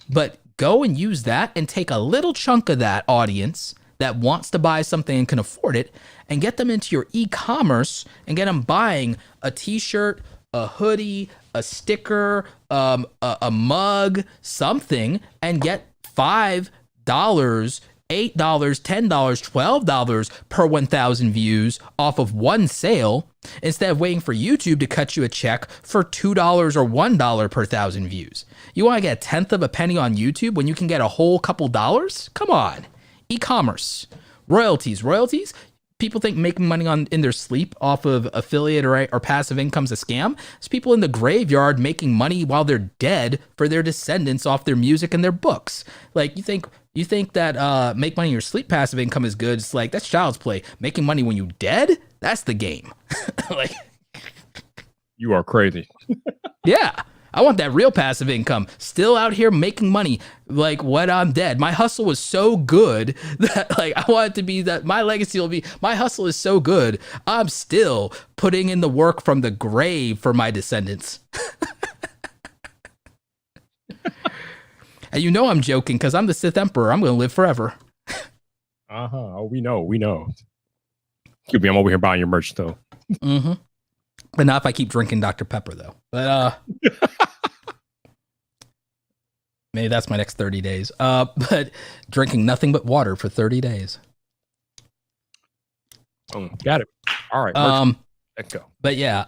But go and use that and take a little chunk of that audience that wants to buy something and can afford it and get them into your e-commerce and get them buying a t-shirt, a hoodie, a sticker, a mug, something, and get $5, $8, $10, $12 per 1,000 views off of one sale instead of waiting for YouTube to cut you a check for $2 or $1 per 1,000 views. You want to get a tenth of a penny on YouTube when you can get a whole couple dollars? Come on. E-commerce. Royalties. People think making money in their sleep off of affiliate or passive income is a scam. It's people in the graveyard making money while they're dead for their descendants off their music and their books. Like, you think that make money in your sleep passive income is good. It's like, that's child's play. Making money when you dead, that's the game. Like, you are crazy. Yeah. I want that real passive income. Still out here making money like when I'm dead. My hustle was so good that like I want it to be that my legacy will be my hustle is so good. I'm still putting in the work from the grave for my descendants. And you know I'm joking because I'm the Sith Emperor. I'm going to live forever. Oh, we know. Excuse me, I'm over here buying your merch though. Mm-hmm. But not if I keep drinking Dr. Pepper, though. But maybe that's my next 30 days. But drinking nothing but water for 30 days. Oh, got it. All right. Let's go. But yeah.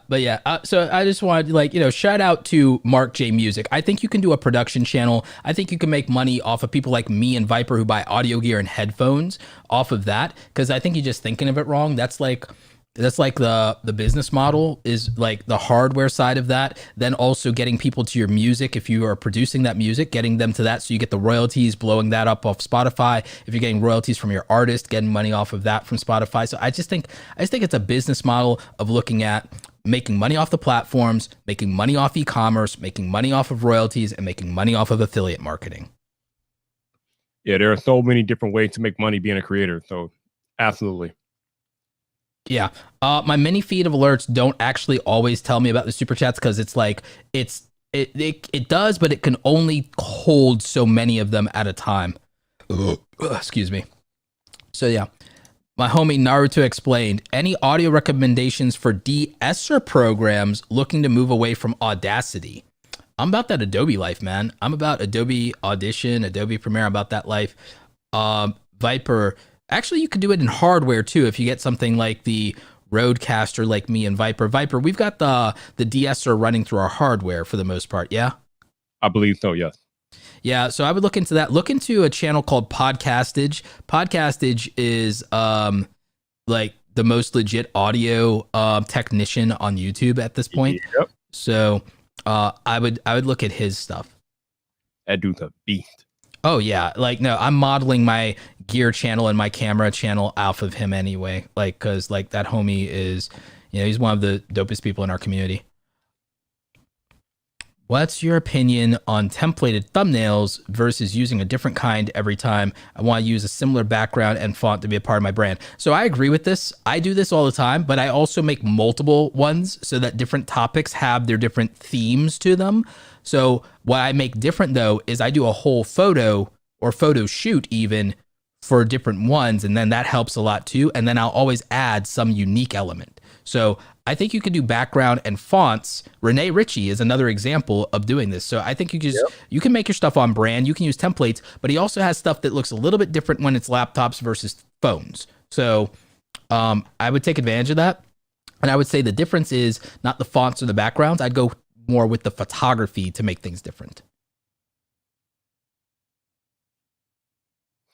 So I just wanted to shout out to Mark J Music. I think you can do a production channel. I think you can make money off of people like me and Viper who buy audio gear and headphones off of that. Because I think you're just thinking of it wrong. That's like the business model is like the hardware side of that. Then also getting people to your music. If you are producing that music, getting them to that. So you get the royalties, blowing that up off Spotify. If you're getting royalties from your artist, getting money off of that from Spotify. So I just think it's a business model of looking at making money off the platforms, making money off e-commerce, making money off of royalties, and making money off of affiliate marketing. Yeah, there are so many different ways to make money being a creator. So absolutely. Yeah. My mini feed of alerts don't actually always tell me about the super chats because it's like it does, but it can only hold so many of them at a time. Excuse me. So yeah. My homie Naruto explained, any audio recommendations for de-esser programs looking to move away from Audacity? I'm about that Adobe life, man. I'm about Adobe Audition, Adobe Premiere, I'm about that life. Viper, actually, you could do it in hardware too if you get something like the Rodecaster like me and Viper. Viper, we've got the de-esser running through our hardware for the most part, yeah? I believe so, yes. Yeah, so I would look into that. Look into a channel called Podcastage. Podcastage is like the most legit audio technician on YouTube at this point. Yep. So I would look at his stuff. That dude's a beast. Oh yeah, like no, I'm modeling my gear channel and my camera channel off of him anyway. Like, cause like that homie is, he's one of the dopest people in our community. What's your opinion on templated thumbnails versus using a different kind every time? I want to use a similar background and font to be a part of my brand. So I agree with this. I do this all the time, but I also make multiple ones so that different topics have their different themes to them. So what I make different though is I do a whole photo or photo shoot even for different ones. And then that helps a lot too. And then I'll always add some unique element. So I think you could do background and fonts. Renee Ritchie is another example of doing this. So I think you can make your stuff on brand. You can use templates, but he also has stuff that looks a little bit different when it's laptops versus phones. So I would take advantage of that. And I would say the difference is not the fonts or the backgrounds. I'd go more with the photography to make things different.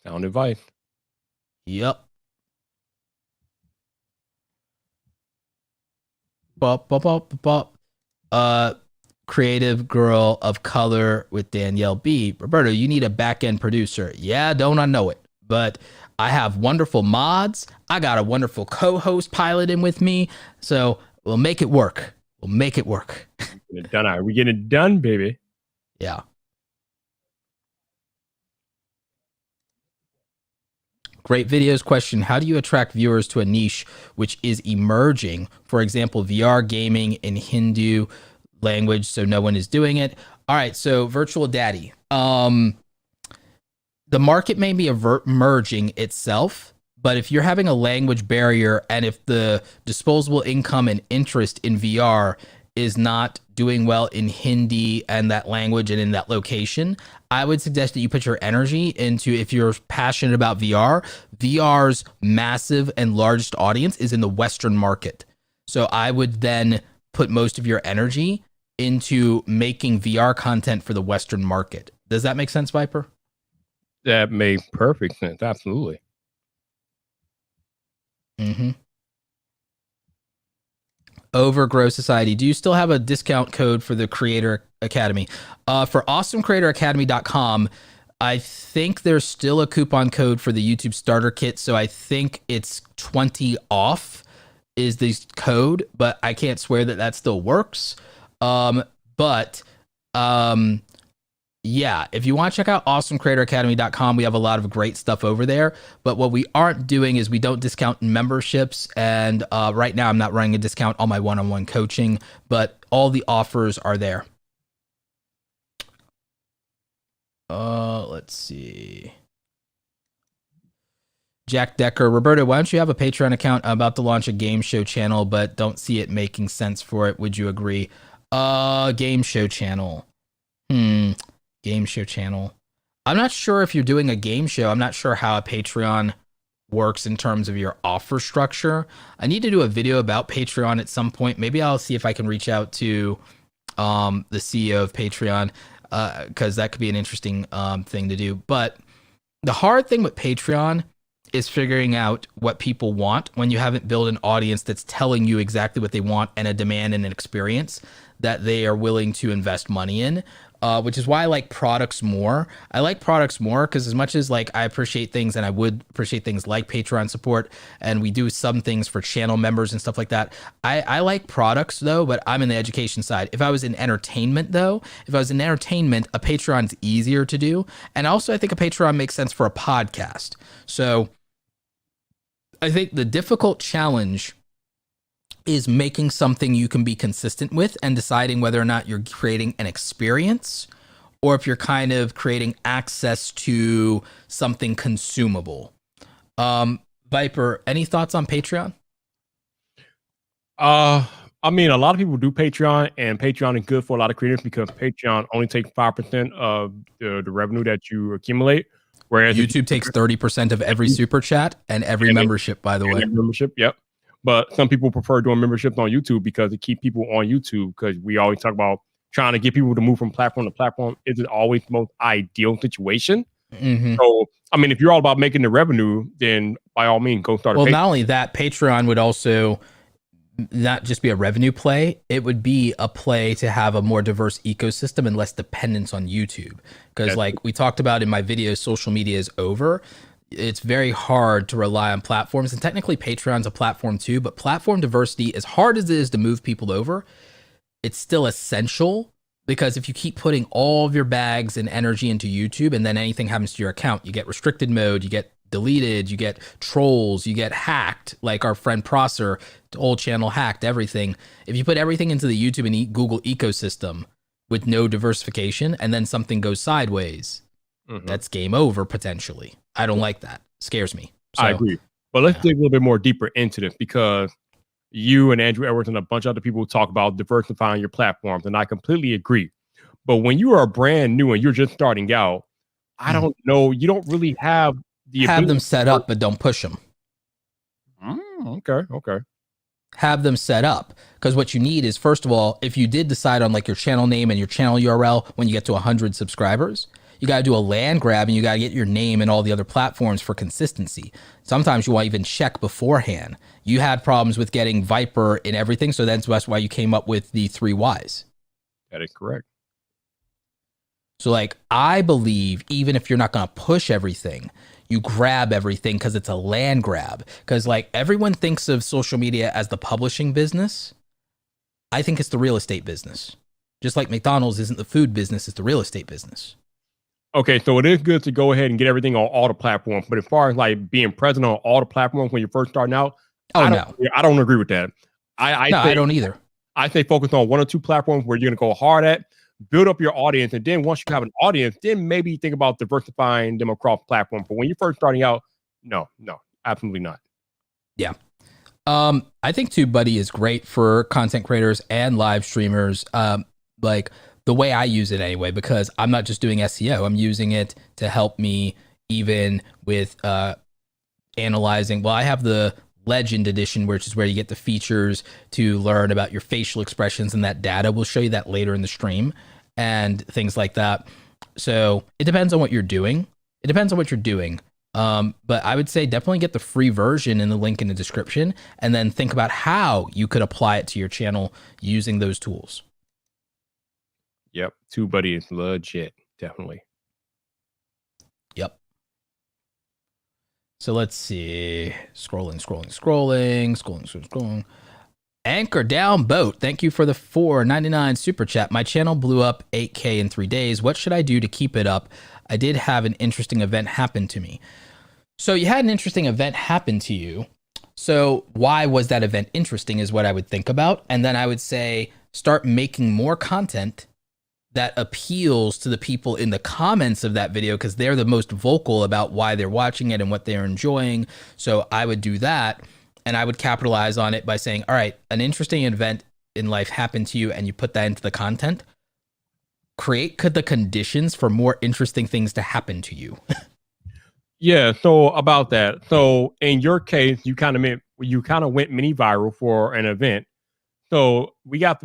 Sound advice. Yep. Creative girl of color with Danielle B. Roberto, you need a back-end producer. Yeah, don't I know it? But I have wonderful mods. I got a wonderful co-host piloting with me. So we'll make it work. We'll make it work. Get it done. Are we getting it done, baby? Yeah. Great videos. Question: how do you attract viewers to a niche which is emerging? For example, VR gaming in Hindu language, so no one is doing it. All right, so virtual daddy. The market may be merging itself, but if you're having a language barrier and if the disposable income and interest in VR is not doing well in Hindi and that language and in that location, I would suggest that you put your energy into, if you're passionate about VR, VR's massive and largest audience is in the Western market. So I would then put most of your energy into making VR content for the Western market. Does that make sense, Viper? That made perfect sense. Absolutely. Mm-hmm. Overgrow Society. Do you still have a discount code for the Creator Academy? For awesomecreatoracademy.com, I think there's still a coupon code for the YouTube starter kit. So I think it's 20 off is the code, but I can't swear that that still works. Yeah, if you want to check out awesomecreatoracademy.com, we have a lot of great stuff over there. But what we aren't doing is we don't discount memberships. And right now I'm not running a discount on my one-on-one coaching, but all the offers are there. Let's see. Jack Decker, Roberto, why don't you have a Patreon account? I'm about to launch a game show channel, but don't see it making sense for it. Would you agree? Game show channel. Game show channel. I'm not sure if you're doing a game show. I'm not sure how a Patreon works in terms of your offer structure. I need to do a video about Patreon at some point. Maybe I'll see if I can reach out to the CEO of Patreon, because that could be an interesting thing to do. But the hard thing with Patreon is figuring out what people want when you haven't built an audience that's telling you exactly what they want and a demand and an experience that they are willing to invest money in. Which is why I like products more. I like products more because as much as like I appreciate things, and I would appreciate things like Patreon support, and we do some things for channel members and stuff like that. I like products though, but I'm in the education side. If I was in entertainment though, a Patreon's easier to do. And also I think a Patreon makes sense for a podcast. So I think the difficult challenge is making something you can be consistent with and deciding whether or not you're creating an experience or if you're kind of creating access to something consumable. Viper, any thoughts on Patreon? I mean, a lot of people do Patreon, and Patreon is good for a lot of creators because Patreon only takes 5% of the revenue that you accumulate. Whereas YouTube takes 30% of every super chat and every membership, by the way. Membership, yep. But some people prefer doing memberships on YouTube because it keeps people on YouTube, because we always talk about trying to get people to move from platform to platform isn't always the most ideal situation. Mm-hmm. So, I mean, if you're all about making the revenue, then by all means, go start a Patreon. Not only that, Patreon would also not just be a revenue play, it would be a play to have a more diverse ecosystem and less dependence on YouTube. Because like we talked about in my video, social media is over. It's very hard to rely on platforms, and technically Patreon's a platform too, but platform diversity, as hard as it is to move people over, it's still essential, because if you keep putting all of your bags and energy into YouTube and then anything happens to your account, you get restricted mode, you get deleted, you get trolls, you get hacked, like our friend Prosser, the old channel hacked everything. If you put everything into the YouTube and Google ecosystem with no diversification and then something goes sideways, that's game over potentially. I don't like that. Scares me. So, I agree. But let's dig a little bit more deeper into this, because you and Andrew Edwards and a bunch of other people talk about diversifying your platforms, and I completely agree. But when you are brand new and you're just starting out, I don't know, you don't really have them set up, but don't push them. Okay. Have them set up, because what you need is, first of all, if you did decide on like your channel name and your channel URL when you get to 100 subscribers, you got to do a land grab and you got to get your name and all the other platforms for consistency. Sometimes you won't even check beforehand. You had problems with getting Viper in everything, so that's why you came up with the 3 Ys. That is correct. So like, I believe even if you're not going to push everything, you grab everything because it's a land grab. Because like everyone thinks of social media as the publishing business. I think it's the real estate business. Just like McDonald's isn't the food business, it's the real estate business. Okay, so it is good to go ahead and get everything on all the platforms. But as far as like being present on all the platforms when you're first starting out, I don't agree with that. I don't either. I say focus on 1 or 2 platforms where you're going to go hard at. build up your audience, and then once you have an audience, then maybe think about diversifying them across platform. But when you're first starting out, no, absolutely not. Yeah. I think TubeBuddy is great for content creators and live streamers. Like the way I use it anyway, because I'm not just doing SEO. I'm using it to help me even with analyzing. Well, I have the Legend edition, which is where you get the features to learn about your facial expressions, and that data. We'll show you that later in the stream and things like that. So it depends on what you're doing. But I would say definitely get the free version in the link in the description, and then think about how you could apply it to your channel using those tools. Yep. TubeBuddy is legit. Definitely. Yep. So let's see. Scrolling. Anchor Down Boat. Thank you for the $4.99 super chat. My channel blew up 8K in 3 days. What should I do to keep it up? I did have an interesting event happen to me. So you had an interesting event happen to you. So why was that event interesting is what I would think about. And then I would say, start making more content that appeals to the people in the comments of that video, because they're the most vocal about why they're watching it and what they're enjoying. So I would do that, and I would capitalize on it by saying, all right, an interesting event in life happened to you, and you put that into the content. Create the conditions for more interesting things to happen to you. Yeah, so about that. So in your case, you kind of went mini viral for an event. So we as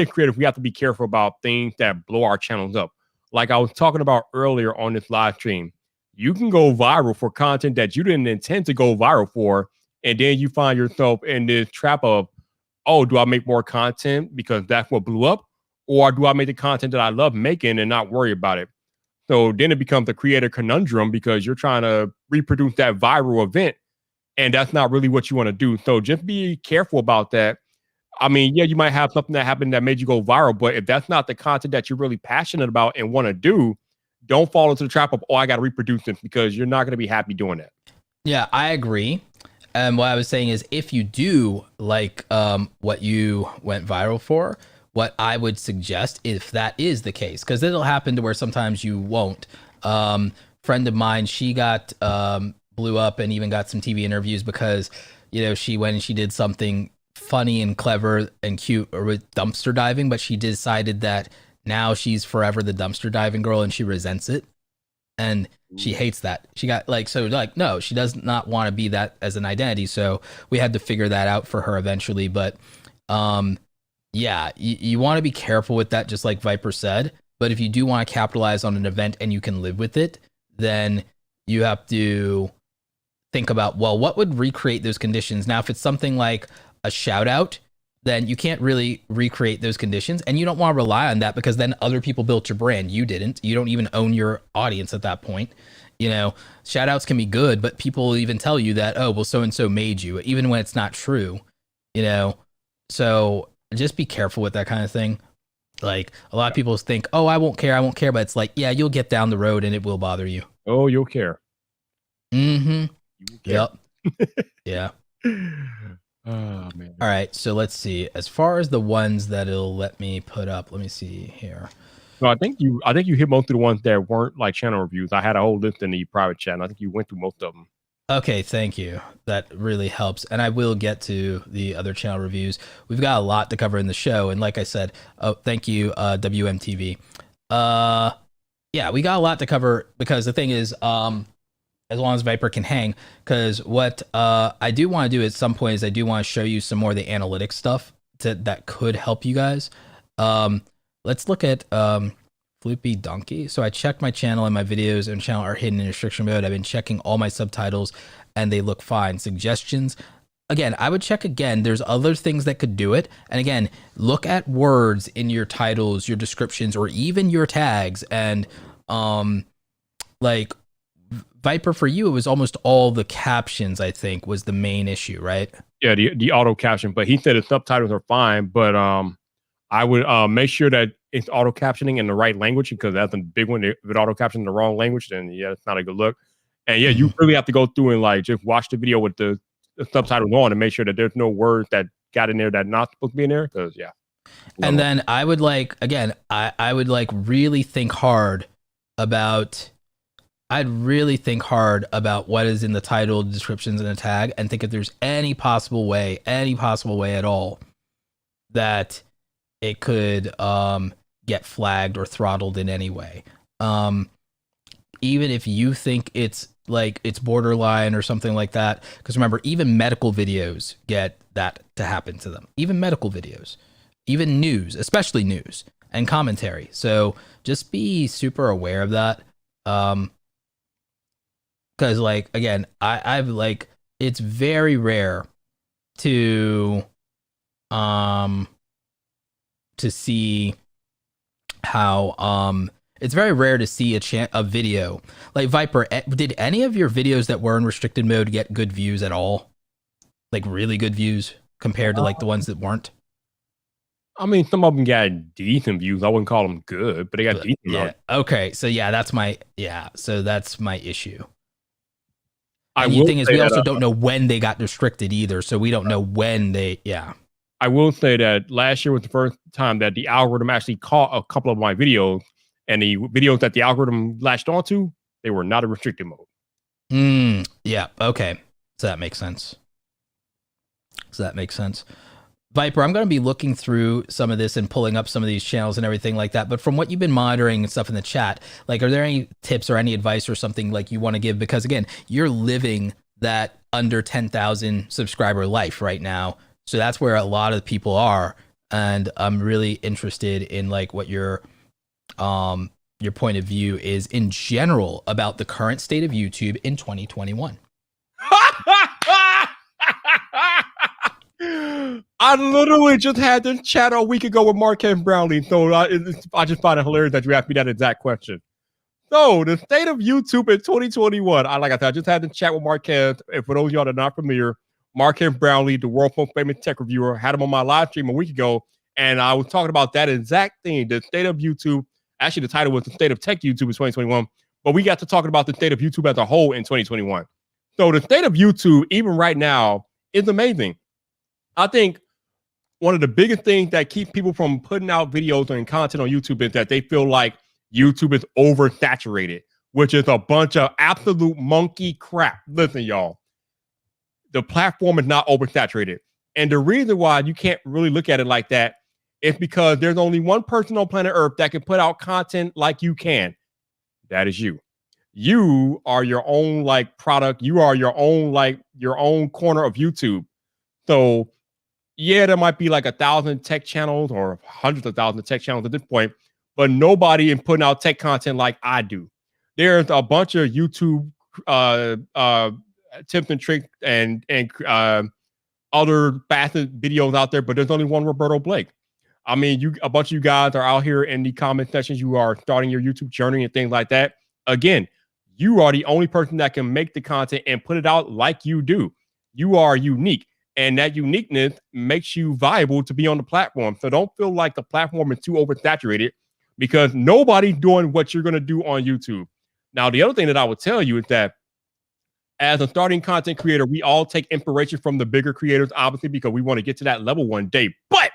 creators, we have to be careful about things that blow our channels up. Like I was talking about earlier on this live stream, you can go viral for content that you didn't intend to go viral for, and then you find yourself in this trap of, oh, do I make more content because that's what blew up, or do I make the content that I love making and not worry about it? So then it becomes a creator conundrum, because you're trying to reproduce that viral event, and that's not really what you want to do. So just be careful about that. I mean, yeah, you might have something that happened that made you go viral, but if that's not the content that you're really passionate about and want to do, don't fall into the trap of, oh, I got to reproduce this, because you're not going to be happy doing that. Yeah, I agree. And what I was saying is, if you do like what you went viral for, what I would suggest, if that is the case, because it'll happen to where sometimes you won't. Friend of mine, she got blew up and even got some TV interviews because, she went and she did something funny and clever and cute with dumpster diving, but she decided that now she's forever the dumpster diving girl, and she resents it. And she hates that. She got no, she does not want to be that as an identity. So we had to figure that out for her eventually. But yeah, you want to be careful with that, just like Viper said. But if you do want to capitalize on an event and you can live with it, then you have to think about, well, what would recreate those conditions? Now, if it's something like a shout out, then you can't really recreate those conditions, and you don't want to rely on that, because then other people built your brand. You didn't. You don't even own your audience at that point. Shout outs can be good, but people will even tell you that, oh, well, so-and-so made you, even when it's not true, so just be careful with that kind of thing. Like, a lot of people think, oh, I won't care. But it's like, yeah, you'll get down the road and it will bother you. Oh, you'll care. Mm-hmm. Yep. Yeah. Oh, man. All right, so let's see. As far as the ones that it'll let me put up, let me see here. So I think you hit most of the ones that weren't like channel reviews. I had a whole list in the private chat, and I think you went through most of them. Okay, thank you. That really helps. And I will get to the other channel reviews. We've got a lot to cover in the show. And like I said, thank you, WMTV. Yeah, we got a lot to cover, because the thing is, as long as Viper can hang, because what I do want to do at some point is I do want to show you some more of the analytics stuff that could help you guys. Let's look at Floopy Donkey. So I checked my channel, and my videos and channel are hidden in restriction mode. I've been checking all my subtitles and they look fine. Suggestions. Again, I would check again. There's other things that could do it. And again, look at words in your titles, your descriptions, or even your tags. And like Viper, for you, it was almost all the captions, I think, was the main issue, right? Yeah, the auto caption. But he said the subtitles are fine. But I would make sure that it's auto captioning in the right language, because that's a big one. If it auto captions in the wrong language, then yeah, it's not a good look. And yeah, you really have to go through and like just watch the video with the subtitles on and make sure that there's no words that got in there that not supposed to be in there. Because yeah. And then I would like, again, I would like really think hard about, I'd really think hard about what is in the title, descriptions, and a tag, and think if there's any possible way at all that it could get flagged or throttled in any way. Even if you think it's like it's borderline or something like that, because remember, even medical videos get that to happen to them. Even medical videos, even news, especially news and commentary. So just be super aware of that. Because like, again, I've like, it's very rare to see how it's very rare to see a video like Viper. Did any of your videos that were in restricted mode get good views at all? Like really good views compared to like the ones that weren't? I mean, some of them got decent views. I wouldn't call them good, but they got decent. Yeah. Okay. So yeah, that's my issue. And the thing is, we also don't know when they got restricted either, so we don't know when they. Yeah. I will say that last year was the first time that the algorithm actually caught a couple of my videos, and the videos that the algorithm latched onto, they were not in restricted mode. Yeah. Okay. So that makes sense. Viper, I'm going to be looking through some of this and pulling up some of these channels and everything like that. But from what you've been monitoring and stuff in the chat, like, are there any tips or any advice or something like you want to give? Because again, you're living that under 10,000 subscriber life right now. So that's where a lot of people are. And I'm really interested in like what your point of view is in general about the current state of YouTube in 2021. I literally just had this chat a week ago with Marquez Brownlee, so I just find it hilarious that you asked me that exact question. So, the state of YouTube in 2021, I just had to chat with Marquez. And for those of y'all that are not familiar, Marquez Brownlee, the world's most famous tech reviewer, had him on my live stream a week ago, and I was talking about that exact thing, the state of YouTube. Actually, the title was the state of tech YouTube in 2021, but we got to talking about the state of YouTube as a whole in 2021. So, the state of YouTube, even right now, is amazing. I think one of the biggest things that keep people from putting out videos and content on YouTube is that they feel like YouTube is oversaturated, which is a bunch of absolute monkey crap. Listen, y'all, the platform is not oversaturated. And the reason why you can't really look at it like that is because there's only one person on planet Earth that can put out content like you can. That is you. You are your own like product. You are your own corner of YouTube. So yeah, there might be like 1,000 tech channels or hundreds of thousands of tech channels at this point, but nobody is putting out tech content like I do. There's a bunch of YouTube tips and tricks and other facet videos out there, but there's only one Roberto Blake. I mean, a bunch of you guys are out here in the comment sections. You are starting your YouTube journey and things like that. Again, you are the only person that can make the content and put it out like you do. You are unique. And that uniqueness makes you viable to be on the platform. So don't feel like the platform is too oversaturated because nobody's doing what you're going to do on YouTube. Now, the other thing that I would tell you is that as a starting content creator, we all take inspiration from the bigger creators, obviously, because we want to get to that level one day. But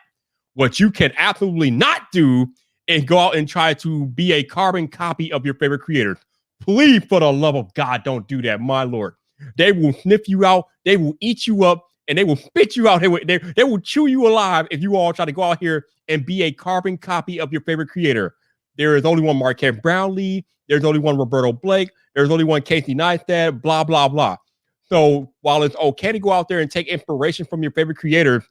what you can absolutely not do is go out and try to be a carbon copy of your favorite creators. Please, for the love of God, don't do that, my Lord. They will sniff you out. They will eat you up. And they will spit you out. They will chew you alive if you all try to go out here and be a carbon copy of your favorite creator. There is only one Marquez Brownlee. There's only one Roberto Blake. There's only one Casey Neistat, blah, blah, blah. So while it's okay to go out there and take inspiration from your favorite creators,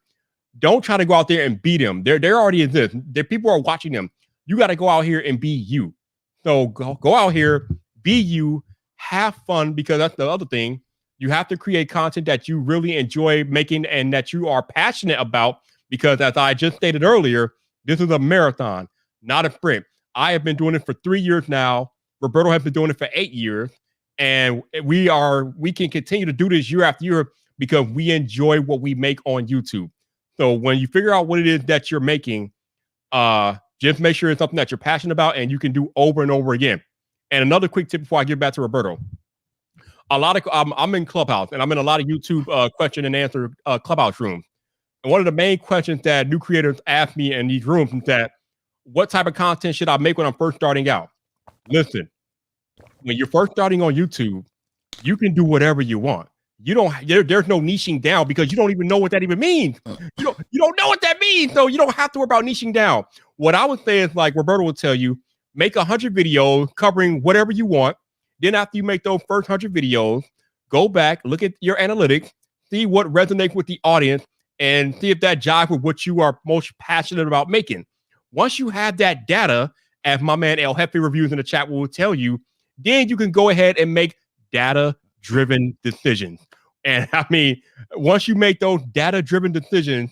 don't try to go out there and beat them. There already exist. There people are watching them. You got to go out here and be you. So go out here, be you, have fun, because that's the other thing. You have to create content that you really enjoy making and that you are passionate about, because as I just stated earlier, this is a marathon, not a sprint. I have been doing it for 3 years now. Roberto has been doing it for 8 years. And we can continue to do this year after year because we enjoy what we make on YouTube. So when you figure out what it is that you're making, just make sure it's something that you're passionate about and you can do over and over again. And another quick tip before I give back to Roberto. I'm in Clubhouse and I'm in a lot of YouTube question and answer Clubhouse rooms. And one of the main questions that new creators ask me in these rooms is that, what type of content should I make when I'm first starting out? Listen, when you're first starting on YouTube, you can do whatever you want. You don't. There's no niching down because you don't even know what that even means. You don't know what that means, so you don't have to worry about niching down. What I would say is, like Roberto will tell you, make 100 videos covering whatever you want. Then after you make those first 100 videos, go back, look at your analytics, see what resonates with the audience, and see if that jives with what you are most passionate about making. Once you have that data, as my man El Jefe Reviews in the chat will tell you, then you can go ahead and make data-driven decisions. And I mean, once you make those data-driven decisions,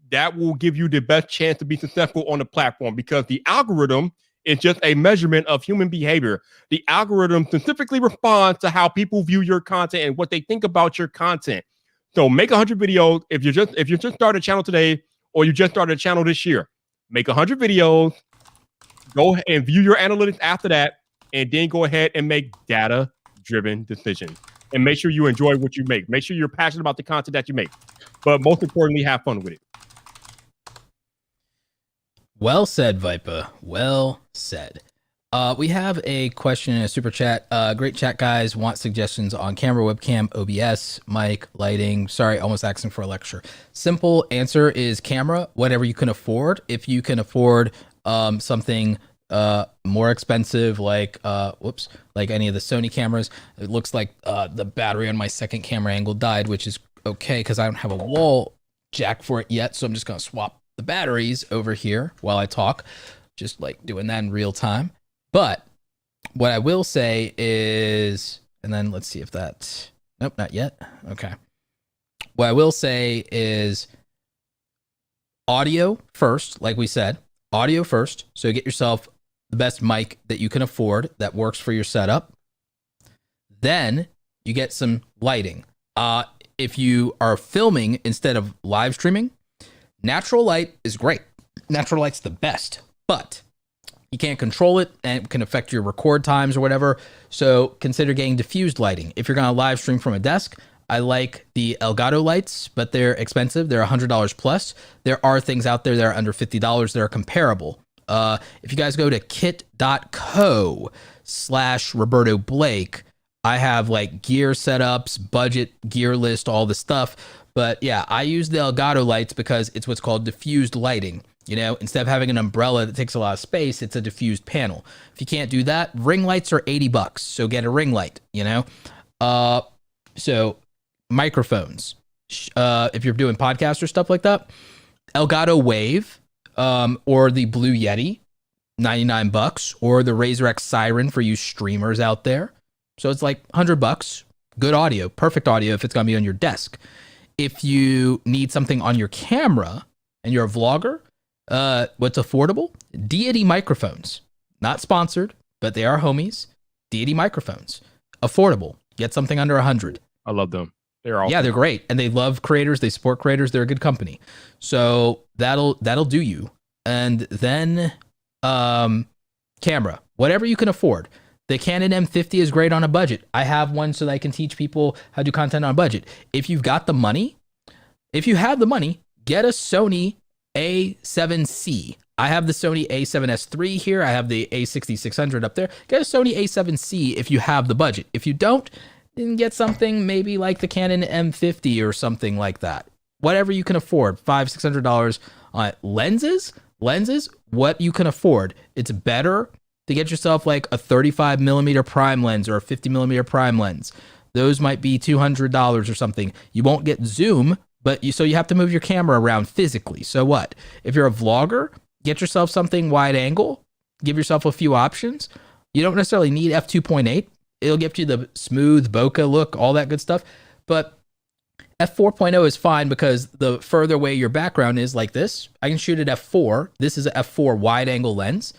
that will give you the best chance to be successful on the platform, because the algorithm is just a measurement of human behavior. The algorithm specifically responds to how people view your content and what they think about your content. So make 100 videos. If you just started a channel today, or you just started a channel this year, make 100 videos, go and view your analytics after that, and then go ahead and make data-driven decisions. And make sure you enjoy what you make. Make sure you're passionate about the content that you make. But most importantly, have fun with it. Well said, Vipa. Well said. We have a question in a super chat. Great chat, guys. Want suggestions on camera, webcam, OBS, mic, lighting? Sorry, almost asking for a lecture. Simple answer is camera, whatever you can afford. If you can afford something more expensive, like like any of the Sony cameras, it looks like the battery on my second camera angle died, which is okay because I don't have a wall jack for it yet. So I'm just gonna swap the batteries over here while I talk, just like doing that in real time. But what I will say is, and then let's see if that, nope, not yet. Okay. What I will say is audio first, like we said, audio first. So get yourself the best mic that you can afford that works for your setup. Then you get some lighting. If you are filming instead of live streaming, natural light is great. Natural light's the best, but you can't control it and it can affect your record times or whatever. So consider getting diffused lighting. If you're going to live stream from a desk, I like the Elgato lights, but they're expensive. They're $100 plus. There are things out there that are under $50 that are comparable. If you guys go to kit.co/Roberto Blake, I have like gear setups, budget, gear list, all the stuff. But yeah, I use the Elgato lights because it's what's called diffused lighting. You know, instead of having an umbrella that takes a lot of space, it's a diffused panel. If you can't do that, ring lights are $80. So get a ring light, you know? So microphones, if you're doing podcasts or stuff like that, Elgato Wave, or the Blue Yeti, $99, or the Razer X Siren for you streamers out there. So it's like $100, good audio, perfect audio if it's gonna be on your desk. If you need something on your camera and you're a vlogger, what's affordable? Deity microphones. Not sponsored, but they are homies. Deity microphones. Affordable. Get something under 100. I love them. They're awesome. Yeah, they're great. And they love creators. They support creators. They're a good company. So that'll do you. And then camera. Whatever you can afford. The Canon M50 is great on a budget. I have one so that I can teach people how to do content on a budget. If you've got the money, if you have the money, get a Sony A7C. I have the Sony A7S III here. I have the A6600 up there. Get a Sony A7C if you have the budget. If you don't, then get something maybe like the Canon M50 or something like that. Whatever you can afford, $500, $600. Lenses, what you can afford. It's better to get yourself like a 35 millimeter prime lens or a 50 millimeter prime lens. Those might be $200 or something. You won't get zoom, but so you have to move your camera around physically. So what? If you're a vlogger, get yourself something wide angle, give yourself a few options. You don't necessarily need f2.8. It'll give you the smooth bokeh look, all that good stuff. But f4.0 is fine because the further away your background is, like this, I can shoot at f4. This is an f4 wide angle lens.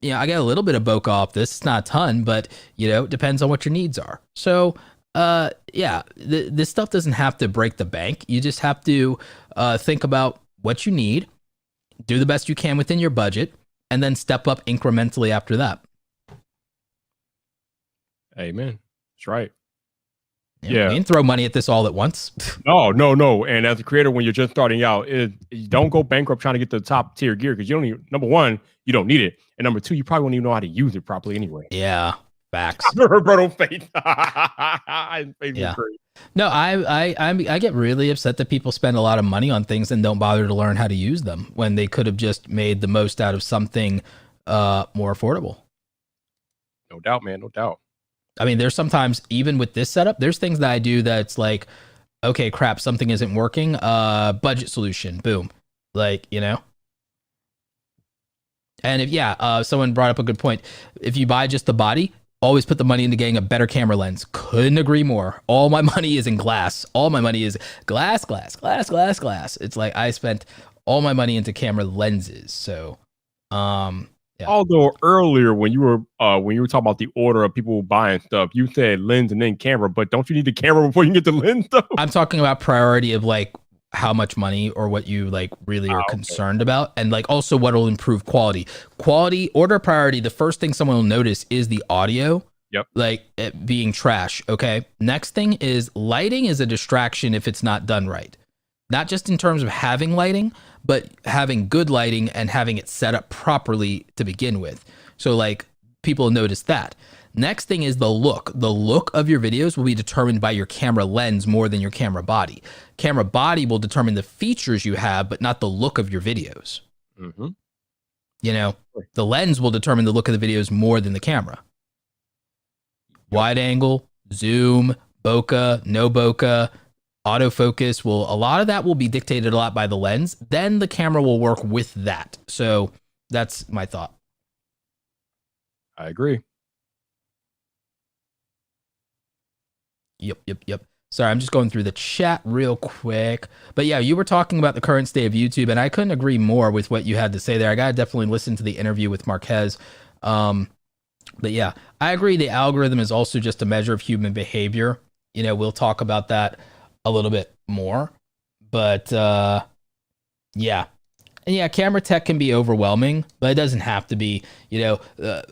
You know, I get a little bit of bokeh off this. It's not a ton, but, you know, it depends on what your needs are. So, yeah, this stuff doesn't have to break the bank. You just have to think about what you need, do the best you can within your budget, and then step up incrementally after that. Amen. That's right. Yeah. We didn't throw money at this all at once. No. And as a creator, when you're just starting out, you don't go bankrupt trying to get the top tier gear because you don't even, number one, you don't need it. And number two, you probably won't even know how to use it properly anyway. Yeah. Facts. Roberto Faith. Yeah. No, I get really upset that people spend a lot of money on things and don't bother to learn how to use them when they could have just made the most out of something more affordable. No doubt, man. No doubt. I mean, there's sometimes, even with this setup, there's things that I do that's like, okay, crap, something isn't working. Budget solution, boom. Like, you know? And if, someone brought up a good point. If you buy just the body, always put the money into getting a better camera lens. Couldn't agree more. All my money is in glass. All my money is glass. It's like I spent all my money into camera lenses. So, yeah. Although earlier when you were talking about the order of people buying stuff, you said lens and then camera, but don't you need the camera before you get the lens though? I'm talking about priority of like how much money or what you like really are concerned about, and like also what will improve quality. Order priority. The first thing someone will notice is the audio. Yep. Like it being trash. Okay. Next thing is lighting is a distraction if it's not done right. Not just in terms of having lighting, but having good lighting and having it set up properly to begin with. So like people notice that. Next thing is the look. The look of your videos will be determined by your camera lens more than your camera body. Camera body will determine the features you have, but not the look of your videos. Mm-hmm. You know, the lens will determine the look of the videos more than the camera. Wide angle, zoom, bokeh, no bokeh, autofocus a lot of that will be dictated a lot by the lens. Then the camera will work with that. So that's my thought. I agree. Yep. Sorry, I'm just going through the chat real quick. But yeah, you were talking about the current state of YouTube, and I couldn't agree more with what you had to say there. I got to definitely listen to the interview with Marquez. But yeah, I agree. The algorithm is also just a measure of human behavior. You know, we'll talk about that a little bit more. But yeah. And yeah, camera tech can be overwhelming, but it doesn't have to be. You know,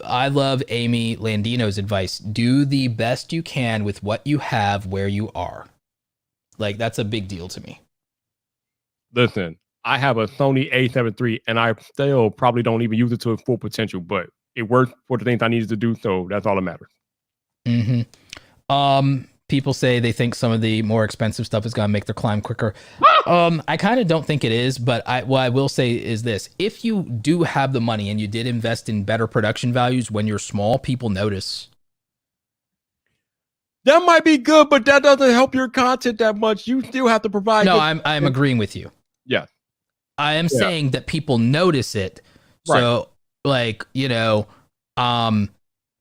I love Amy Landino's advice. Do the best you can with what you have where you are. Like, that's a big deal to me. Listen, I have a Sony A7 III, and I still probably don't even use it to its full potential, but it worked for the things I needed to do, so that's all that matters. Mm-hmm. People say they think some of the more expensive stuff is going to make their climb quicker. I kind of don't think it is, but what I will say is this. If you do have the money and you did invest in better production values when you're small, people notice. That might be good, but that doesn't help your content that much. You still have to provide. No, I'm agreeing with you. Yeah. I am saying that people notice it. So, like, you know,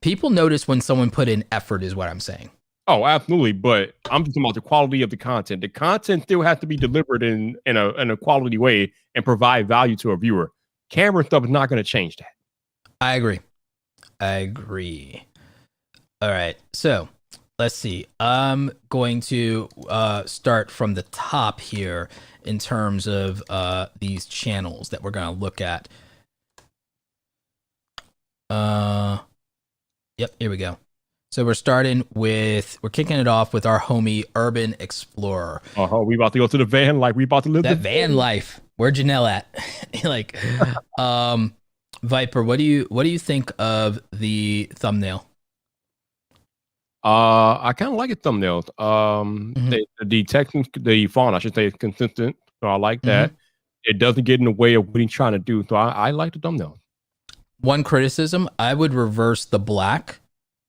people notice when someone put in effort is what I'm saying. Oh, absolutely. But I'm just talking about the quality of the content. The content still has to be delivered in a quality way and provide value to a viewer. Camera stuff is not going to change that. I agree. All right. So let's see. I'm going to start from the top here in terms of these channels that we're going to look at. Yep, here we go. So we're kicking it off with our homie Urban Explorer. Oh, we about to go to the van life. We about to live that van life. Where Janelle at? Like, Viper, what do you think of the thumbnail? I kind of like it thumbnails. The text, the font, I should say, is consistent. So I like that. It doesn't get in the way of what he's trying to do. So I like the thumbnail. One criticism, I would reverse the black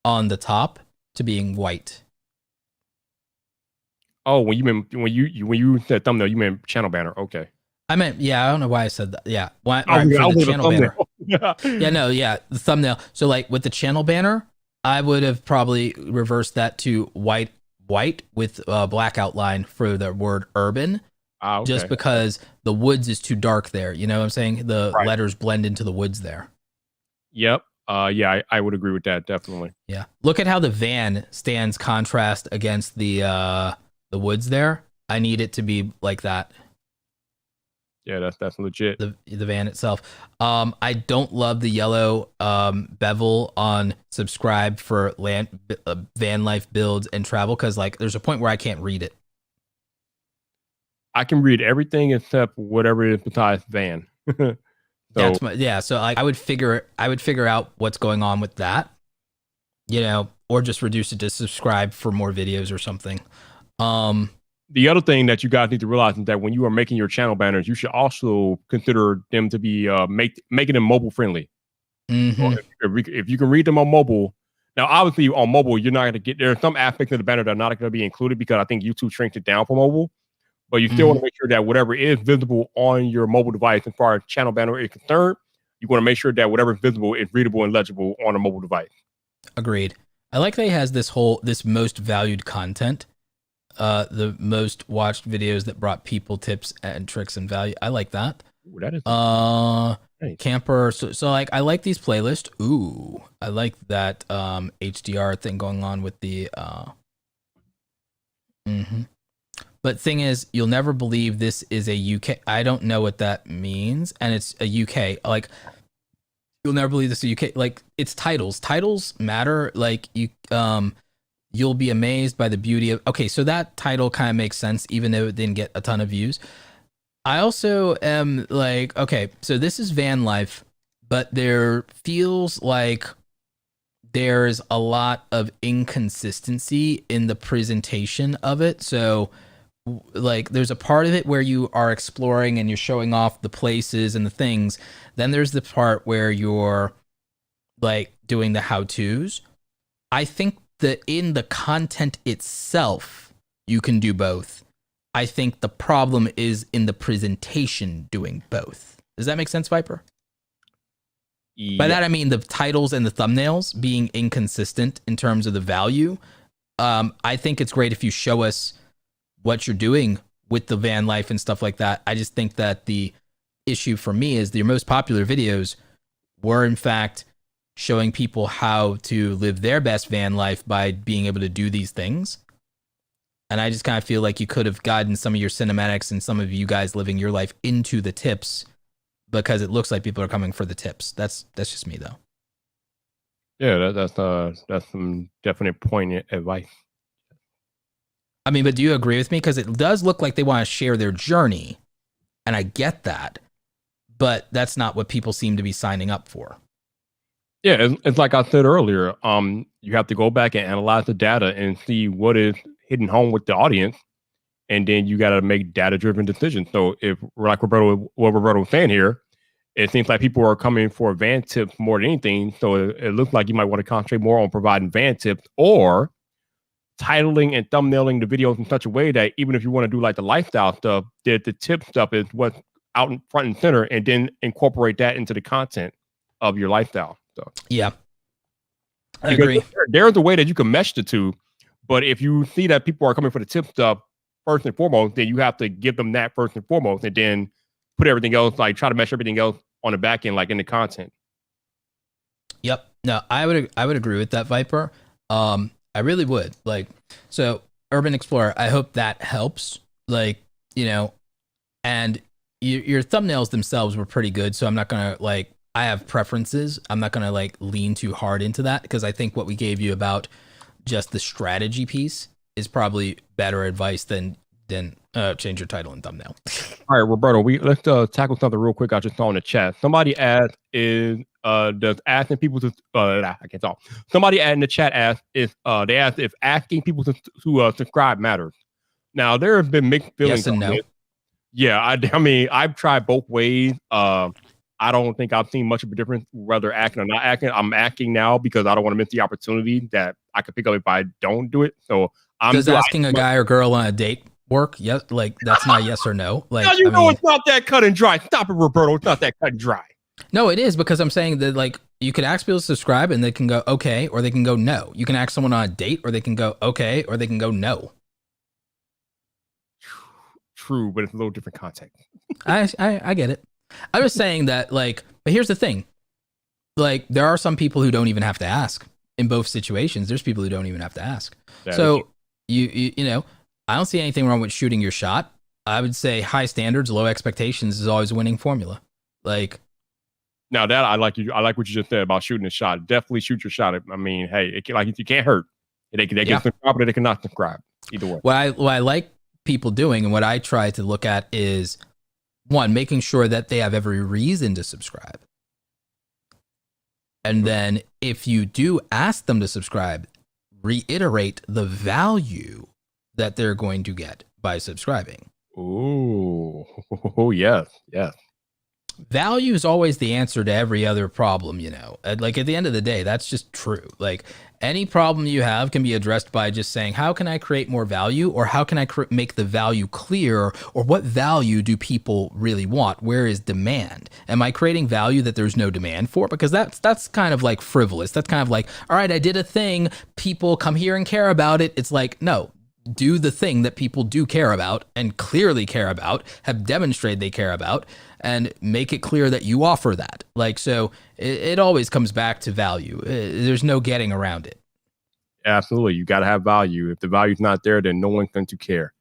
on the top to being white. Oh, when you said thumbnail, you meant channel banner. Okay. I meant, yeah, I don't know why I said that. Yeah. Why for the channel banner. The thumbnail. So like with the channel banner, I would have probably reversed that to white with a black outline for the word urban. Okay. Just because the woods is too dark there. You know what I'm saying? The letters blend into the woods there. Yep. I would agree with that, definitely. Yeah. Look at how the van stands contrast against the woods there. I need it to be like that. Yeah, that's legit. The van itself. I don't love the yellow bevel on subscribe for van life builds and travel, because like there's a point where I can't read it. I can read everything except whatever is besides van. So, That's so like I would figure out what's going on with that, you know, or just reduce it to subscribe for more videos or something. The other thing that you guys need to realize is that when you are making your channel banners, you should also consider them to be making them mobile friendly. Mm-hmm. If you can read them on mobile, now obviously on mobile you're not going to get, there are some aspects of the banner that are not going to be included because I think YouTube shrinks it down for mobile. But you still want to make sure that whatever is visible on your mobile device, as far as channel banner is concerned, you want to make sure that whatever is visible is readable and legible on a mobile device. Agreed. I like that he has this most valued content. The most watched videos that brought people tips and tricks and value. I like that. Ooh, that is nice. Camper. So like I like these playlists. Ooh, I like that HDR thing going on with the But thing is, you'll never believe this is a UK. I don't know what that means, and it's a UK. Like, you'll never believe this is a UK. Like, it's titles. Titles matter. Like, you'll be amazed by the beauty of. Okay, so that title kind of makes sense, even though it didn't get a ton of views. I also am like, okay, so this is van life, but there feels like there's a lot of inconsistency in the presentation of it. So like there's a part of it where you are exploring and you're showing off the places and the things. Then there's the part where you're like doing the how-tos. I think that in the content itself, you can do both. I think the problem is in the presentation doing both. Does that make sense, Viper? Yeah. By that, I mean the titles and the thumbnails being inconsistent in terms of the value. I think it's great if you show us what you're doing with the van life and stuff like that. I just think that the issue for me is your most popular videos were in fact showing people how to live their best van life by being able to do these things. And I just kind of feel like you could have gotten some of your cinematics and some of you guys living your life into the tips, because it looks like people are coming for the tips. That's just me though. Yeah, that's some definite poignant advice. I mean, but do you agree with me? Because it does look like they want to share their journey, and I get that, but that's not what people seem to be signing up for. Yeah, it's like I said earlier. You have to go back and analyze the data and see what is hitting home with the audience, and then you got to make data-driven decisions. So if, like what Roberto was saying here, it seems like people are coming for van tips more than anything. So it looks like you might want to concentrate more on providing van tips or titling and thumbnailing the videos in such a way that even if you want to do like the lifestyle stuff, that the tip stuff is what's out in front and center, and then incorporate that into the content of your lifestyle. So yeah, I agree. There's a way that you can mesh the two, but if you see that people are coming for the tip stuff first and foremost, then you have to give them that first and foremost, and then put everything else, like try to mesh everything else on the back end, like in the content. Yep. No, I would agree with that, Viper. I really would. Like, so Urban Explorer, I hope that helps. Like, you know, and your thumbnails themselves were pretty good. So I'm not going to like, I have preferences. I'm not going to like lean too hard into that, because I think what we gave you about just the strategy piece is probably better advice than change your title and thumbnail. All right, Roberto, let's tackle something real quick. I just saw in the chat. Somebody asked, does asking people to I can't talk. Somebody in the chat asked if they asked if asking people to subscribe matters. Now there have been mixed feelings. Yes and no. Yeah, I mean I've tried both ways. I don't think I've seen much of a difference whether acting or not acting. I'm acting now because I don't want to miss the opportunity that I could pick up if I don't do it. So does asking a guy or girl on a date work? Yes, like that's not yes or no. Like now I mean, it's not that cut and dry. Stop it, Roberto. It's not that cut and dry. No, it is, because I'm saying that like you could ask people to subscribe and they can go okay, or they can go no. You can ask someone on a date, or they can go okay, or they can go no. True, but it's a little different context. I get it. I was saying that like, but here's the thing. Like there are some people who don't even have to ask in both situations. There's people who don't even have to ask. So you know, I don't see anything wrong with shooting your shot. I would say high standards, low expectations is always a winning formula. Like, now that I like what you just said about shooting a shot. Definitely shoot your shot. I mean, hey, you can't hurt. They can subscribe, or they cannot subscribe. Either way. What I like people doing, and what I try to look at is, one, making sure that they have every reason to subscribe. And then if you do ask them to subscribe, reiterate the value that they're going to get by subscribing. Oh, yes. Value is always the answer to every other problem, you know. Like, at the end of the day, that's just true. Like, any problem you have can be addressed by just saying, how can I create more value, or how can I make the value clear, or what value do people really want? Where is demand? Am I creating value that there's no demand for? Because that's kind of like frivolous. That's kind of like, all right, I did a thing, people come here and care about it. It's like, no, do the thing that people do care about and clearly care about, have demonstrated they care about, and make it clear that you offer that. Like, so it always comes back to value. There's no getting around it. Absolutely. You got to have value. If the value's not there, then no one's going to care.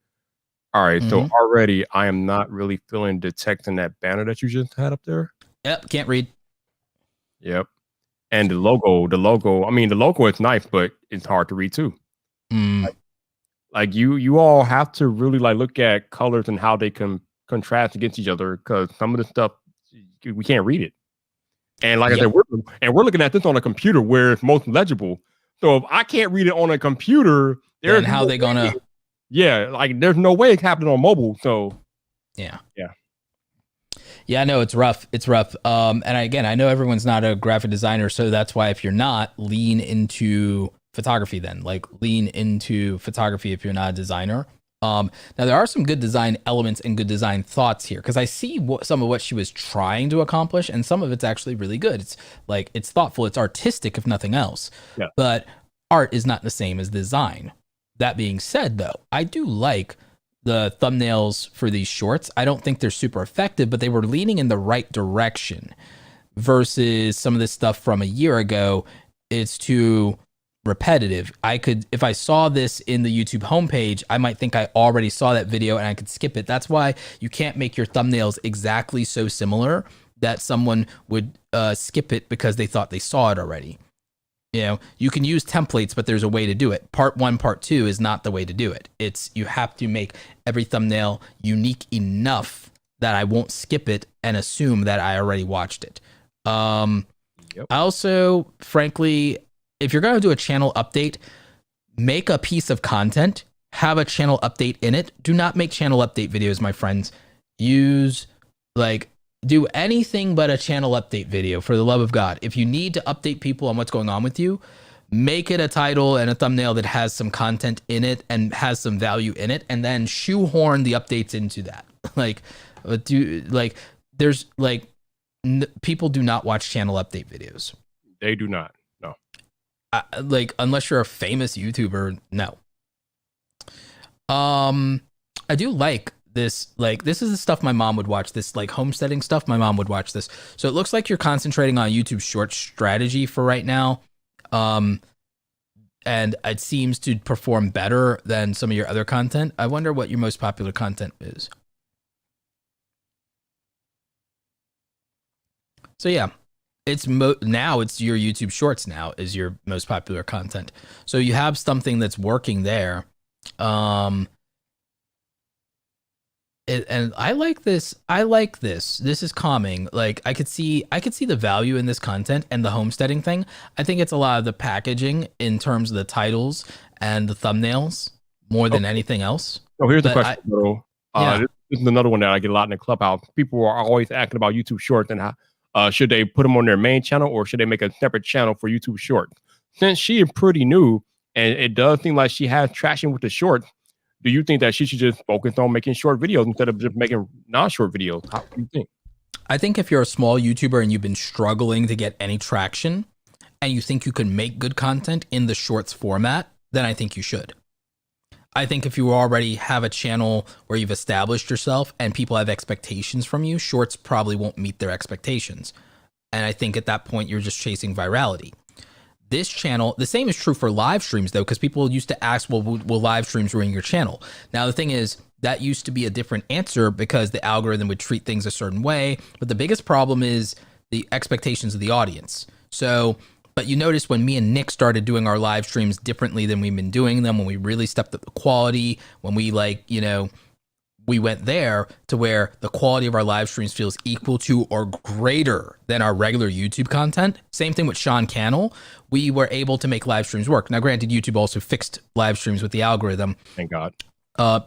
All right. So already I am not really feeling the text in that banner that you just had up there. Yep. Can't read. Yep. And the logo, I mean, the logo is nice, but it's hard to read too. Like you all have to really like look at colors and how they can contrast against each other, because some of the stuff we can't read it. And like I said, we're looking at this on a computer where it's most legible. So if I can't read it on a computer, then how they gonna? Yeah, like there's no way it's happening on mobile. So yeah. No, it's rough. And I know everyone's not a graphic designer, so that's why if you're not, lean into photography. Then lean into photography if you're not a designer. Now there are some good design elements and good design thoughts here, because I see some of what she was trying to accomplish, and some of it's actually really good. It's thoughtful, it's artistic, if nothing else. Yeah. But art is not the same as design. That being said, though, I do like the thumbnails for these shorts. I don't think they're super effective, but they were leaning in the right direction versus some of this stuff from a year ago. It's too repetitive. If I saw this in the YouTube homepage, I might think I already saw that video and I could skip it. That's why you can't make your thumbnails exactly so similar that someone would skip it because they thought they saw it already. You know, you can use templates, but there's a way to do it. Part 1, part 2 is not the way to do it. You have to make every thumbnail unique enough that I won't skip it and assume that I already watched it. I also, frankly, if you're going to do a channel update, make a piece of content, have a channel update in it. Do not make channel update videos, my friends. Do anything but a channel update video, for the love of God. If you need to update people on what's going on with you, make it a title and a thumbnail that has some content in it and has some value in it, and then shoehorn the updates into that. People do not watch channel update videos. They do not. Unless you're a famous YouTuber, no. I do like this. This is the stuff my mom would watch. This homesteading stuff, my mom would watch this. So it looks like you're concentrating on YouTube short strategy for right now. And it seems to perform better than some of your other content. I wonder what your most popular content is. So yeah. Now it's your YouTube Shorts now is your most popular content. So you have something that's working there. And I like this. This is calming. Like I could see the value in this content and the homesteading thing. I think it's a lot of the packaging in terms of the titles and the thumbnails more than anything else. Oh, here's the question, bro. This is another one that I get a lot in the clubhouse. People are always asking about YouTube Shorts and how. Should they put them on their main channel, or should they make a separate channel for YouTube Shorts? Since she is pretty new and it does seem like she has traction with the shorts, do you think that she should just focus on making short videos instead of just making non-short videos? How do you think? I think if you're a small YouTuber and you've been struggling to get any traction and you think you can make good content in the shorts format, then I think you should. I think if you already have a channel where you've established yourself and people have expectations from you, shorts probably won't meet their expectations. And I think at that point, you're just chasing virality. This channel, the same is true for live streams though, because people used to ask, well, will live streams ruin your channel? Now, the thing is, that used to be a different answer because the algorithm would treat things a certain way. But the biggest problem is the expectations of the audience. So, but you notice when me and Nick started doing our live streams differently than we've been doing them, when we really stepped up the quality, when we we went there to where the quality of our live streams feels equal to or greater than our regular YouTube content. Same thing with Sean Cannell. We were able to make live streams work. Now, granted, YouTube also fixed live streams with the algorithm. Thank God.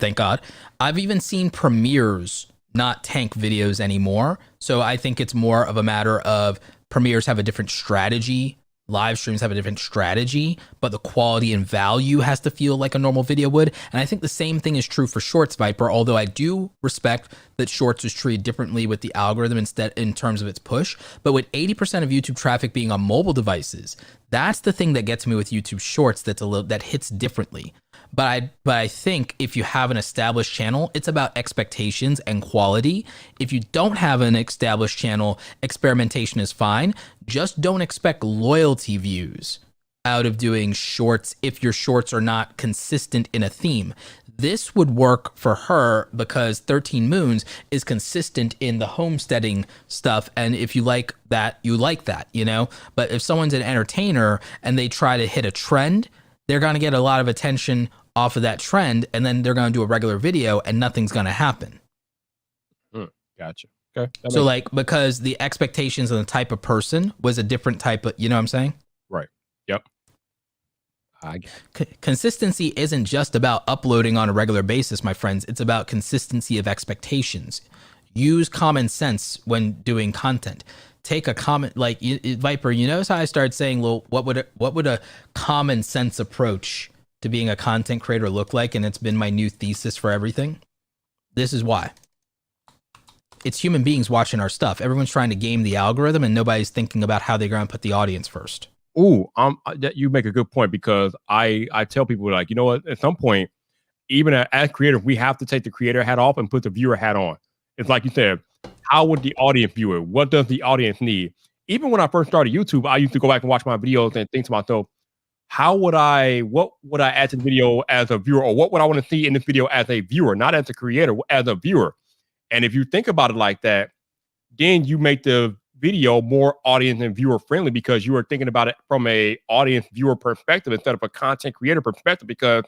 Thank God. I've even seen premieres not tank videos anymore. So I think it's more of a matter of premieres have a different strategy. Live streams have a different strategy, but the quality and value has to feel like a normal video would. And I think the same thing is true for Shorts, Viper, although I do respect that Shorts is treated differently with the algorithm instead in terms of its push. But with 80% of YouTube traffic being on mobile devices, that's the thing that gets me with YouTube Shorts that hits differently. But I think if you have an established channel, it's about expectations and quality. If you don't have an established channel, experimentation is fine. Just don't expect loyalty views out of doing shorts if your shorts are not consistent in a theme. This would work for her because 13 Moons is consistent in the homesteading stuff. And if you like that, you like that, But if someone's an entertainer and they try to hit a trend, they're going to get a lot of attention off of that trend, and then they're going to do a regular video and nothing's going to happen. Gotcha. Okay. So because the expectations of the type of person was a different type of, you know what I'm saying? Right. Yep. Consistency isn't just about uploading on a regular basis, my friends. It's about consistency of expectations. Use common sense when doing content. Take a comment, Viper, you notice how I started saying, well, what would a common sense approach to being a content creator look like? And it's been my new thesis for everything. This is why. It's human beings watching our stuff. Everyone's trying to game the algorithm and nobody's thinking about how they're going to put the audience first. Ooh, you make a good point, because I tell people, you know what, at some point, even as creators, we have to take the creator hat off and put the viewer hat on. It's like you said, how would the audience view it? What does the audience need? Even when I first started YouTube, I used to go back and watch my videos and think to myself, what would I add to the video as a viewer, or what would I want to see in this video as a viewer, not as a creator, as a viewer? And if you think about it like that, then you make the video more audience and viewer friendly, because you are thinking about it from a audience viewer perspective instead of a content creator perspective. Because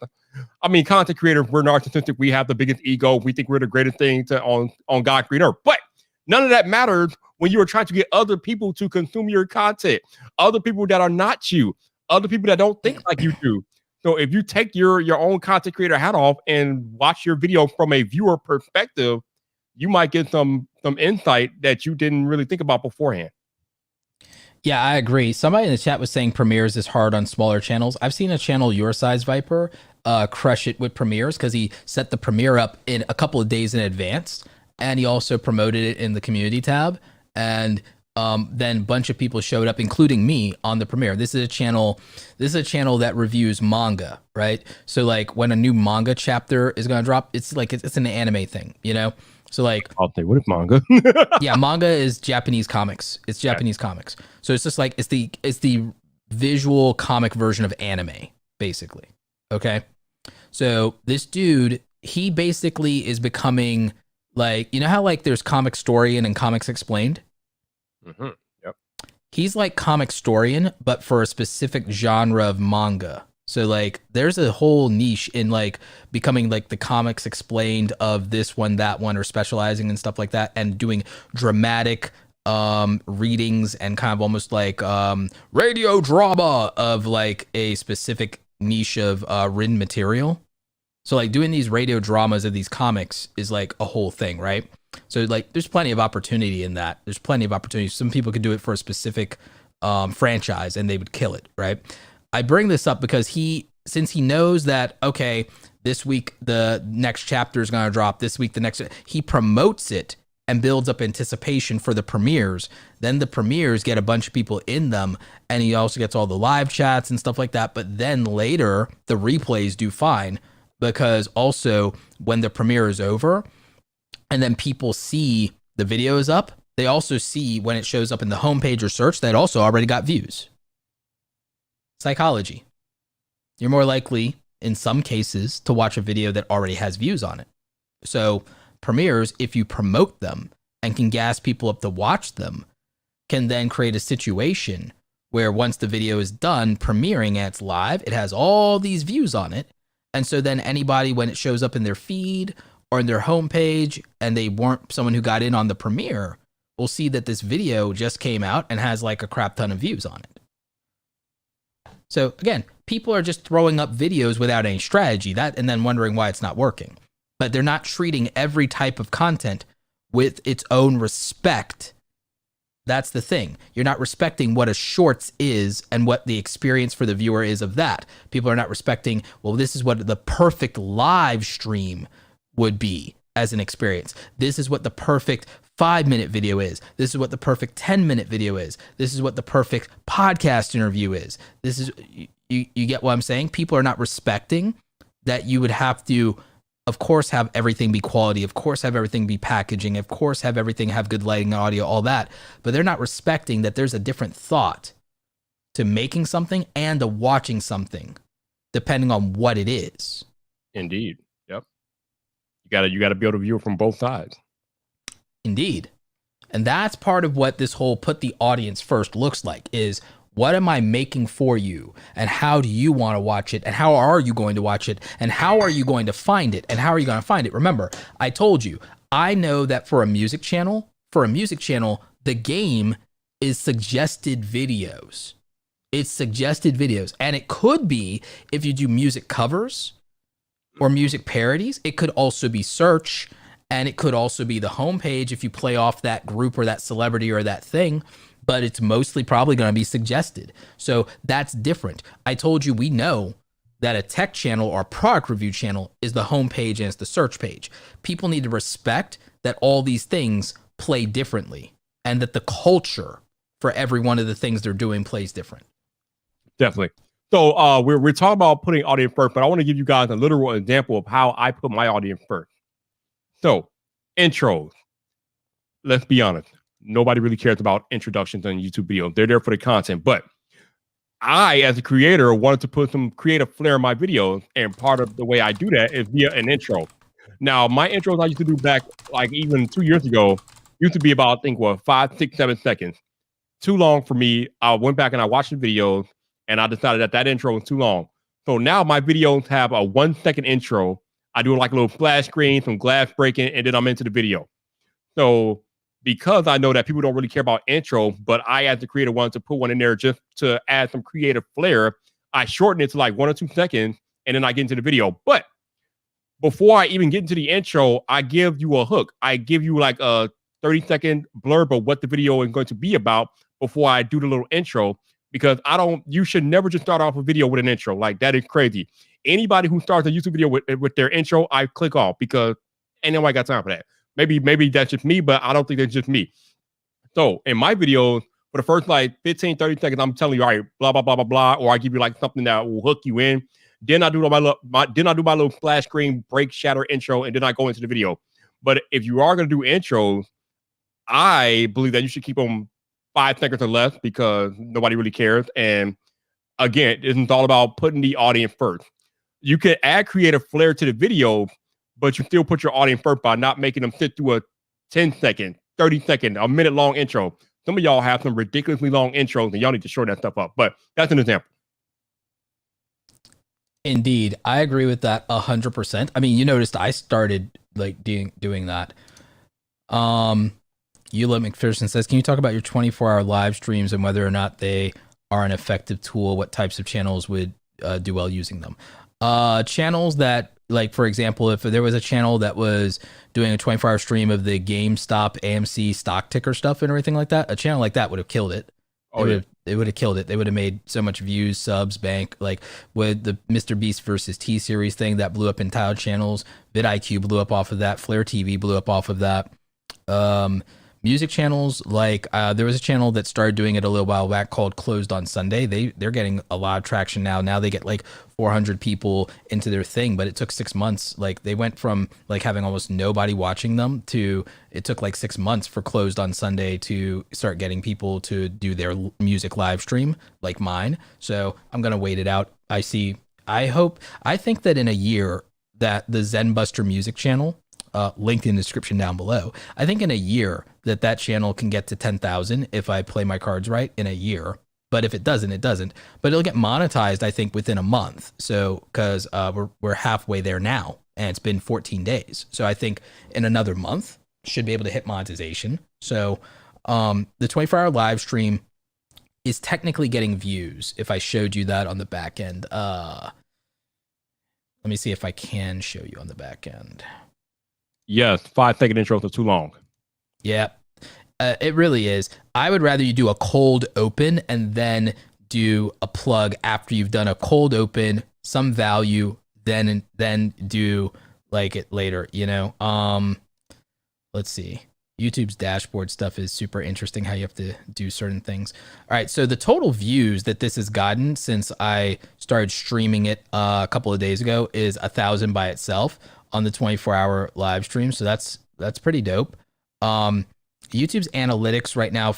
content creators, we're narcissistic. We have the biggest ego. We think we're the greatest thing on God creator. But none of that matters when you are trying to get other people to consume your content, other people that are not you, other people that don't think like you do. So if you take your own content creator hat off and watch your video from a viewer perspective, you might get some insight that you didn't really think about beforehand. Yeah, I agree. Somebody in the chat was saying premieres is hard on smaller channels. I've seen a channel your size, Viper, crush it with premieres because he set the premiere up in a couple of days in advance, and he also promoted it in the community tab. And then a bunch of people showed up, including me, on the premiere. This is a channel that reviews manga, right? So when a new manga chapter is going to drop, it's an anime thing, So I'll say, what is manga? Yeah, manga is Japanese comics. It's Japanese comics. So it's just it's the visual comic version of anime, basically. Okay. So this dude, he basically is becoming how there's Comic Storian and Comics Explained? Mm-hmm. Yep. He's like Comic Storian, but for a specific genre of manga. So there's a whole niche in becoming the Comics Explained of this one, that one, or specializing and stuff like that, and doing dramatic readings and kind of almost radio drama of a specific niche of written material. So doing these radio dramas of these comics is a whole thing, right? So there's plenty of opportunity in that. There's plenty of opportunity. Some people could do it for a specific franchise and they would kill it, right? I bring this up because since he knows that, okay, this week the next chapter is going to drop, this week the next, he promotes it and builds up anticipation for the premieres. Then the premieres get a bunch of people in them, and he also gets all the live chats and stuff like that. But then later the replays do fine, because also when the premiere is over and then people see the video is up, they also see when it shows up in the homepage or search that also already got views. Psychology. You're more likely in some cases to watch a video that already has views on it. So premieres, if you promote them and can gas people up to watch them, can then create a situation where once the video is done premiering and it's live, it has all these views on it. And so then anybody, when it shows up in their feed or in their homepage and they weren't someone who got in on the premiere, will see that this video just came out and has like a crap ton of views on it. So again, people are just throwing up videos without any strategy, that and then wondering why it's not working. But they're not treating every type of content with its own respect. That's the thing. You're not respecting what a shorts is and what the experience for the viewer is of that. People are not respecting, well, this is what the perfect live stream would be as an experience. This is what the perfect 5-minute video is. This is what the perfect 10-minute video is. This is what the perfect podcast interview is. This is, you get what I'm saying? People are not respecting that you would have to, of course, have everything be quality, of course, have everything be packaging, of course, have everything have good lighting and audio, all that. But they're not respecting that there's a different thought to making something and to watching something, depending on what it is. Indeed. Yep. You gotta be able to view it from both sides. Indeed. And that's part of what this whole put the audience first looks like, is what am I making for you? And how do you want to watch it? And how are you going to watch it? And how are you going to find it? And how are you going to find it? Remember, I told you, I know that for a music channel, the game is suggested videos. It's suggested videos. And it could be, if you do music covers or music parodies, it could also be search. And it could also be the homepage if you play off that group or that celebrity or that thing. But it's mostly probably going to be suggested. So that's different. I told you, we know that a tech channel or a product review channel is the homepage and it's the search page. People need to respect that all these things play differently and that the culture for every one of the things they're doing plays different. Definitely. So we're talking about putting audience first, but I want to give you guys a literal example of how I put my audience first. So intros, let's be honest. Nobody really cares about introductions on YouTube videos. They're there for the content. But I, as a creator, wanted to put some creative flair in my videos. And part of the way I do that is via an intro. Now, my intros I used to do back, like even 2 years ago, used to be about, I think, 5, 6, 7 seconds. Too long for me. I went back and I watched the videos and I decided that intro was too long. So now my videos have a 1-second intro. I do like a little splash screen, some glass breaking, and then I'm into the video. So because I know that people don't really care about intro, but I, as the creator, wanted to put one in there just to add some creative flair, I shorten it to like 1 or 2 seconds, and then I get into the video. But before I even get into the intro, I give you a hook. I give you like a 30-second blurb of what the video is going to be about before I do the little intro, because you should never just start off a video with an intro. Like, that is crazy. Anybody who starts a YouTube video with their intro, I click off, because ain't nobody got time for that. Maybe that's just me, but I don't think that's just me. So in my videos, for the first like 15, 30 seconds, I'm telling you, all right, blah, blah, blah, blah, blah, or I give you like something that will hook you in. Then I do my little splash screen, break, shatter intro, and then I go into the video. But if you are going to do intros, I believe that you should keep them 5 seconds or less, because nobody really cares. And again, it's all about putting the audience first. You can add creative flair to the video, but you still put your audience first by not making them sit through a 10-second, 30-second, a minute-long intro. Some of y'all have some ridiculously long intros, and y'all need to shorten that stuff up. But that's an example. Indeed, I agree with that 100%. I mean, you noticed I started like doing that. Eula McPherson says, "Can you talk about your 24-hour live streams and whether or not they are an effective tool? What types of channels would do well using them?" Channels that, like, for example, if there was a channel that was doing a 24-hour stream of the GameStop AMC stock ticker stuff and everything like that, a channel like that would have killed it. It would have killed it. They would have made so much views, subs, bank. Like with the Mr. Beast versus T Series thing that blew up in tile channels. vidIQ blew up off of that. Flare TV blew up off of that. Music channels, like there was a channel that started doing it a little while back called Closed on Sunday. They're getting a lot of traction now. Now they get like 400 people into their thing, but it took 6 months. Like they went from like having almost nobody watching them to it took like 6 months for Closed on Sunday to start getting people to do their music live stream like mine. So I'm gonna wait it out. I think that in a year that the Zen Buster music channel linked in the description down below. I think in a year that channel can get to 10,000 if I play my cards right in a year. But if it doesn't, it doesn't. But it'll get monetized, I think, within a month. So because we're halfway there now, and it's been 14 days. So I think in another month should be able to hit monetization. So the 24-hour live stream is technically getting views. If I showed you that on the back end, let me see if I can show you on the back end. Yes, 5-second intros are too long. Yeah, it really is. I would rather you do a cold open and then do a plug after you've done a cold open, some value, then do like it later, you know? Let's see. YouTube's dashboard stuff is super interesting, how you have to do certain things. All right, so the total views that this has gotten since I started streaming it a couple of days ago is 1,000 by itself on the 24-hour live stream. So that's pretty dope. YouTube's analytics right now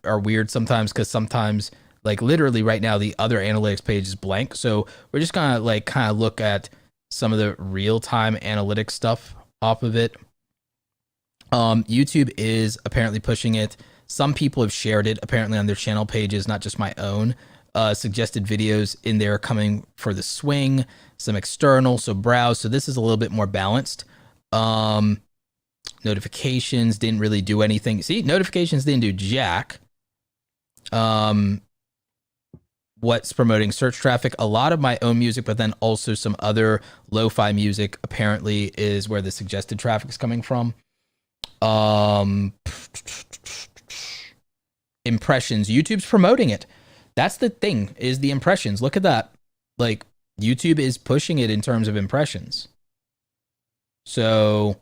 are weird sometimes, because sometimes, like literally right now, the other analytics page is blank. So we're just gonna like kind of look at some of the real-time analytics stuff off of it. YouTube is apparently pushing it. Some people have shared it apparently on their channel pages, not just my own. Suggested videos in there coming for the swing, some external, so browse. So this is a little bit more balanced. Notifications didn't really do anything. See, notifications didn't do jack. What's promoting search traffic? A lot of my own music, but then also some other lo-fi music apparently is where the suggested traffic is coming from. Impressions. YouTube's promoting it. That's the thing, is the impressions. Look at that. Like, YouTube is pushing it in terms of impressions. So,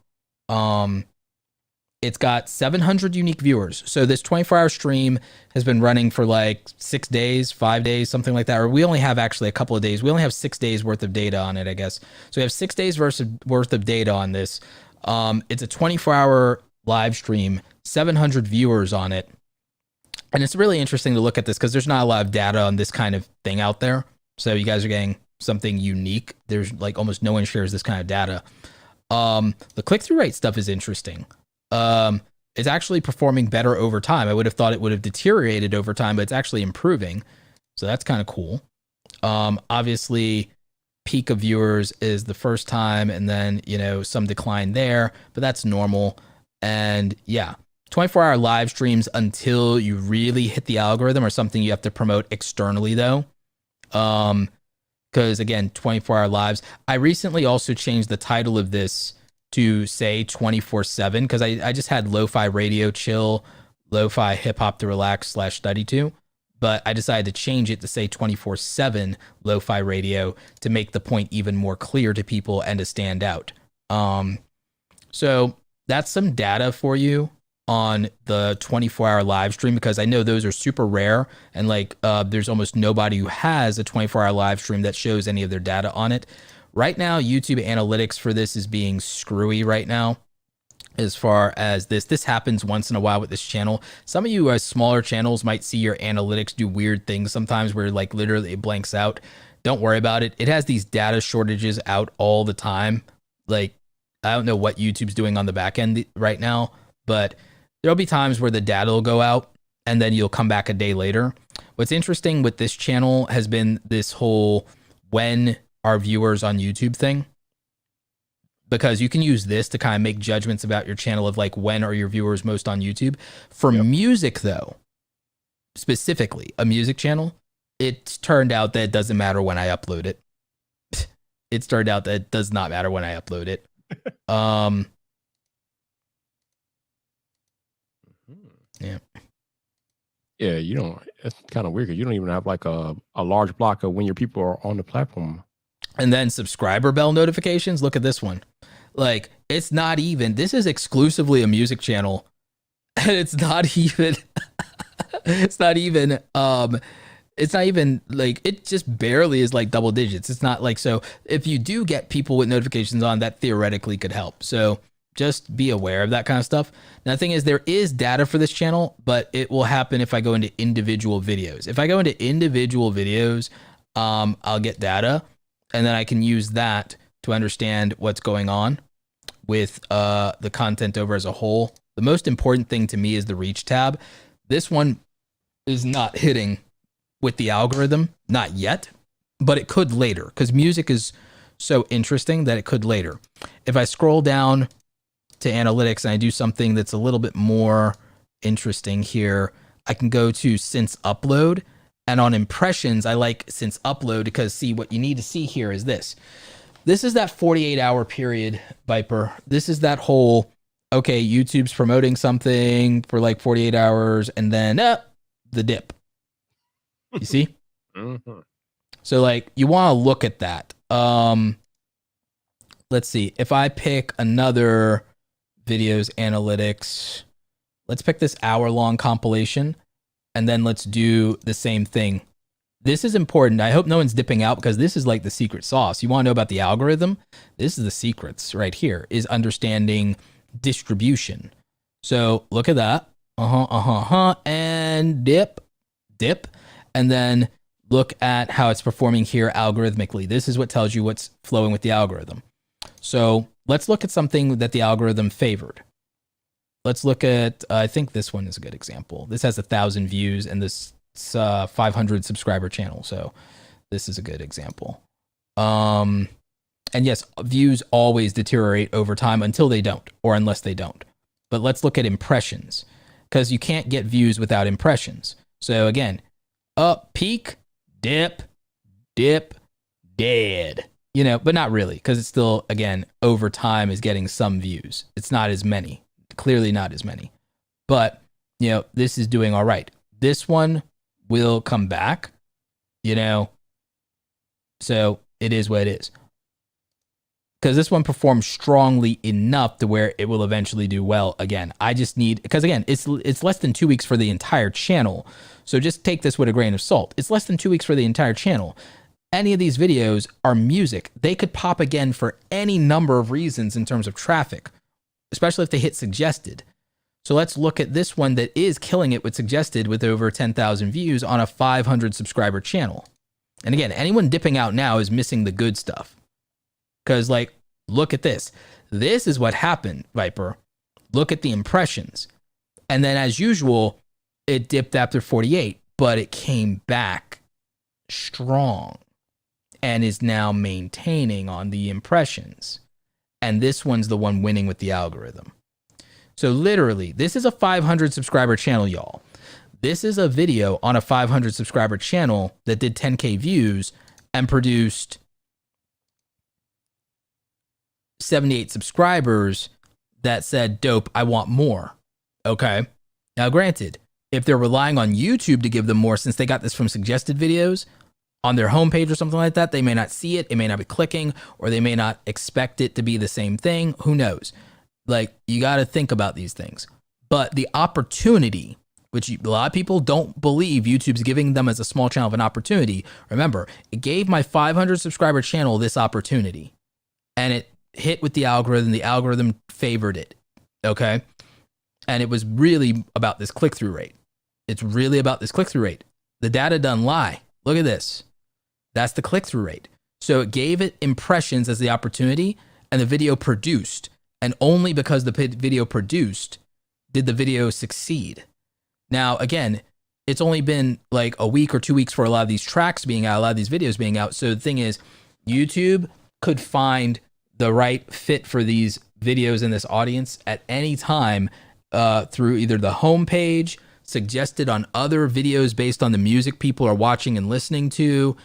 it's got 700 unique viewers. So this 24-hour stream has been running for like 6 days, 5 days, something like that. Or we only have actually a couple of days. We only have 6 days worth of data on it, I guess. So we have 6 days worth of data on this. It's a 24-hour live stream, 700 viewers on it. And it's really interesting to look at this because there's not a lot of data on this kind of thing out there. So you guys are getting something unique. There's like almost no one shares this kind of data. The click-through rate stuff is interesting. It's actually performing better over time. I would have thought it would have deteriorated over time, but it's actually improving. So that's kind of cool. Obviously, peak of viewers is the first time, and then, you know, some decline there, but that's normal. And yeah, 24-hour live streams until you really hit the algorithm are something you have to promote externally though. Because again, 24-hour lives. I recently also changed the title of this to say 24/7 because I just had lo-fi radio chill, lo-fi hip hop to relax / study to, but I decided to change it to say 24/7 lo-fi radio to make the point even more clear to people and to stand out. So that's some data for you on the 24-hour live stream, because I know those are super rare, and like there's almost nobody who has a 24-hour live stream that shows any of their data on it. Right now, YouTube analytics for this is being screwy right now. As far as this happens once in a while with this channel. Some of you smaller channels might see your analytics do weird things sometimes where like literally it blanks out. Don't worry about it. It has these data shortages out all the time. Like, I don't know what YouTube's doing on the back end right now, but there'll be times where the data will go out and then you'll come back a day later. What's interesting with this channel has been this whole when our viewers on YouTube thing, because you can use this to kind of make judgments about your channel of like when are your viewers most on YouTube. For music though, specifically a music channel, it's turned out that it doesn't matter when I upload it. It's turned out that it does not matter when I upload it. Yeah. Yeah, you don't. It's kind of weird because you don't even have like a large block of when your people are on the platform. And then subscriber bell notifications. Look at this one. Like, it's not even. This is exclusively a music channel, and it's not even. It's not even. It's not even like, it just barely is like double digits. It's not like, so if you do get people with notifications on, that theoretically could help. So just be aware of that kind of stuff. Now, the thing is, there is data for this channel, but it will happen if I go into individual videos. If I go into individual videos, I'll get data, and then I can use that to understand what's going on. with the content over as a whole. The most important thing to me is the reach tab. This one is not hitting with the algorithm, not yet, but it could later because music is so interesting that it could later. If I scroll down to analytics and I do something that's a little bit more interesting here, I can go to since upload, and on impressions, I like since upload because see what you need to see here is this. This is that 48-hour period, Viper. This is that whole, okay, YouTube's promoting something for like 48 hours and then the dip. You see? Mm-hmm. So like you want to look at that. Let's see. If I pick another videos analytics, let's pick this hour-long compilation and then let's do the same thing. This is important. I hope no one's dipping out because this is like the secret sauce. You want to know about the algorithm? This is the secrets right here, is understanding distribution. So look at that. And dip. And then look at how it's performing here algorithmically. This is what tells you what's flowing with the algorithm. So let's look at something that the algorithm favored. Let's look at, I think this one is a good example. This has 1,000 views and this 500 subscriber channel. So this is a good example. And yes, views always deteriorate over time until they don't, or unless they don't. But let's look at impressions because you can't get views without impressions. So again, up, peak, dip, dead, you know, but not really because it's still, again, over time is getting some views. It's not as many, clearly not as many, but you know, this is doing all right. This one will come back, you know, so it is what it is. Because this one performs strongly enough to where it will eventually do well again. I just need, because again, it's less than 2 weeks for the entire channel. So just take this with a grain of salt. It's less than 2 weeks for the entire channel. Any of these videos are music. They could pop again for any number of reasons in terms of traffic, especially if they hit suggested. So let's look at this one that is killing it with suggested with over 10,000 views on a 500 subscriber channel. And again, anyone dipping out now is missing the good stuff. Because like, look at this. This is what happened, Viper. Look at the impressions. And then as usual, it dipped after 48, but it came back strong and is now maintaining on the impressions. And this one's the one winning with the algorithm. So literally, this is a 500 subscriber channel, y'all. This is a video on a 500 subscriber channel that did 10K views and produced 78 subscribers that said, dope, I want more. Okay. Now, granted, if they're relying on YouTube to give them more, since they got this from suggested videos on their homepage or something like that, they may not see it. It may not be clicking, or they may not expect it to be the same thing. Who knows? Like, you got to think about these things. But the opportunity, which a lot of people don't believe YouTube's giving them as a small channel of an opportunity. Remember, it gave my 500 subscriber channel this opportunity, and it hit with the algorithm favored it. Okay. And it was really about this click-through rate. It's really about this click-through rate. The data doesn't lie. Look at this. That's the click-through rate. So it gave it impressions as the opportunity, and the video produced. And only because the video produced did the video succeed. Now, again, it's only been like a week or 2 weeks for a lot of these tracks being out, a lot of these videos being out. So the thing is, YouTube could find the right fit for these videos in this audience at any time through either the homepage, suggested on other videos based on the music people are watching and listening to,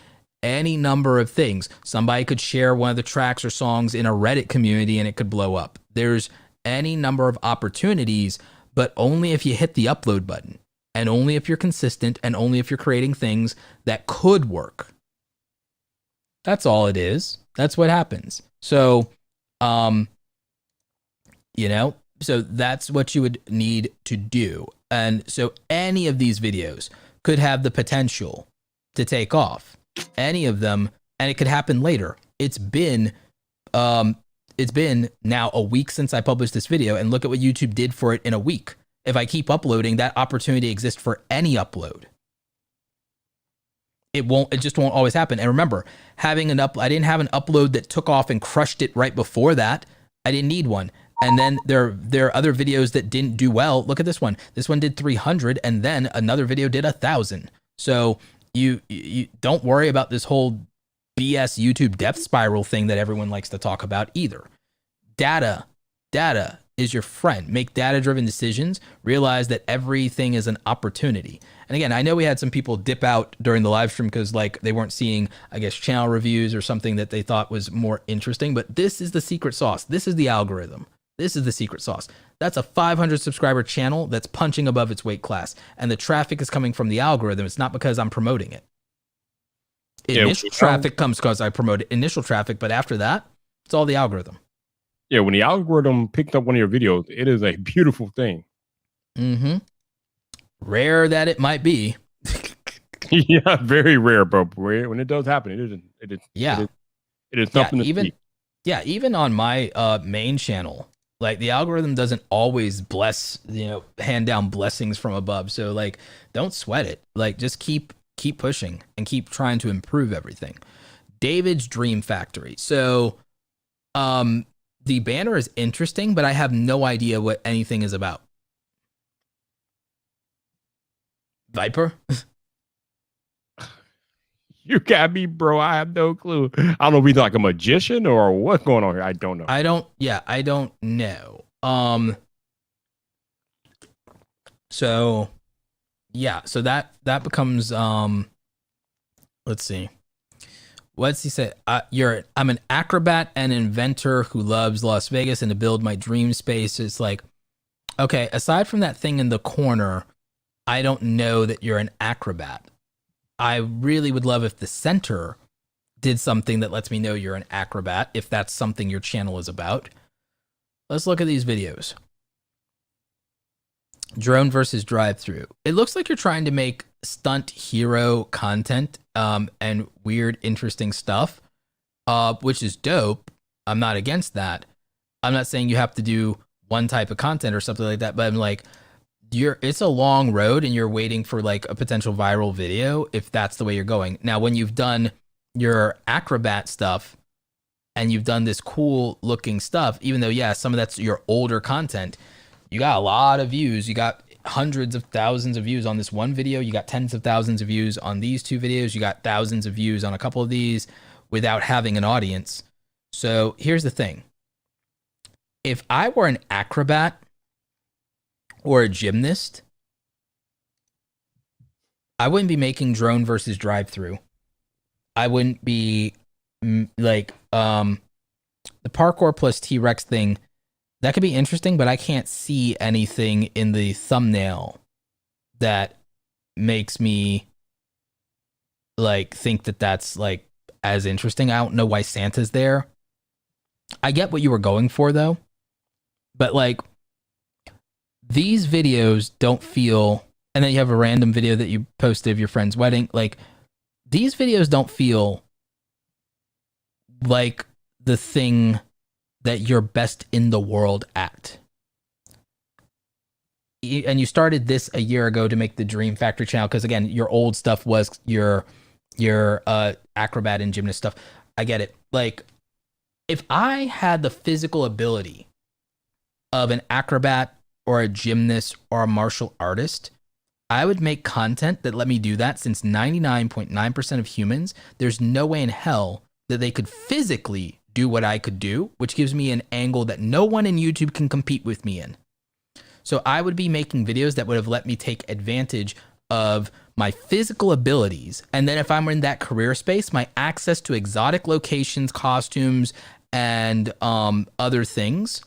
any number of things. Somebody could share one of the tracks or songs in a Reddit community and it could blow up. There's any number of opportunities, but only if you hit the upload button, and only if you're consistent, and only if you're creating things that could work. That's all it is. That's what happens. So, you know, so that's what you would need to do. And so any of these videos could have the potential to take off. Any of them, and it could happen later. It's been now a week since I published this video, and look at what YouTube did for it in a week. If I keep uploading, that opportunity exists for any upload. It just won't always happen. And remember, I didn't have an upload that took off and crushed it right before that. I didn't need one. And then there are other videos that didn't do well. Look at this one. This one did 300, and then another video did 1,000. So you don't worry about this whole BS YouTube death spiral thing that everyone likes to talk about either. Data is your friend. Make data-driven decisions. Realize that everything is an opportunity. And again, I know we had some people dip out during the live stream because like they weren't seeing, I guess, channel reviews or something that they thought was more interesting. But this is the secret sauce. This is the algorithm. This is the secret sauce. That's a 500 subscriber channel that's punching above its weight class. And the traffic is coming from the algorithm. It's not because I'm promoting it. Initial traffic comes because I promoted initial traffic, but after that, it's all the algorithm. Yeah, when the algorithm picked up one of your videos, it is a beautiful thing. Mm-hmm. Rare that it might be. Yeah, very rare, but when it does happen, it is something to see. Yeah, even on my main channel, like the algorithm doesn't always hand down blessings from above. So like, don't sweat it. Like, just keep pushing and keep trying to improve everything. David's Dream Factory. So, the banner is interesting, but I have no idea what anything is about. Viper? You got me, bro. I have no clue. I don't know if he's like a magician or what's going on here. I don't know. I don't know. So that becomes let's see. What's he say? I'm an acrobat and inventor who loves Las Vegas and to build my dream space. It's like, okay, aside from that thing in the corner, I don't know that you're an acrobat. I really would love if the center did something that lets me know you're an acrobat, if that's something your channel is about. Let's look at these videos. Drone versus drive-through. It looks like you're trying to make stunt hero content and weird, interesting stuff, which is dope. I'm not against that. I'm not saying you have to do one type of content or something like that, but I'm like, it's a long road and you're waiting for like a potential viral video if that's the way you're going. Now, when you've done your acrobat stuff and you've done this cool looking stuff, even though, yeah, some of that's your older content, you got a lot of views. You got hundreds of thousands of views on this one video. You got tens of thousands of views on these two videos. You got thousands of views on a couple of these without having an audience. So here's the thing. If I were an acrobat or a gymnast, I wouldn't be making drone versus drive-through. I wouldn't be like the parkour plus T-Rex thing. That could be interesting, but I can't see anything in the thumbnail that makes me like think that that's like as interesting. I don't know why Santa's there. I get what you were going for though, but like these videos don't feel, and then you have a random video that you posted of your friend's wedding. Like these videos don't feel like the thing that you're best in the world at. And you started this a year ago to make the Dream Factory channel because again, your old stuff was your acrobat and gymnast stuff. I get it. Like if I had the physical ability of an acrobat or a gymnast or a martial artist, I would make content that let me do that, since 99.9% of humans, there's no way in hell that they could physically do what I could do, which gives me an angle that no one in YouTube can compete with me in. So I would be making videos that would have let me take advantage of my physical abilities. And then if I'm in that career space, my access to exotic locations, costumes, and other things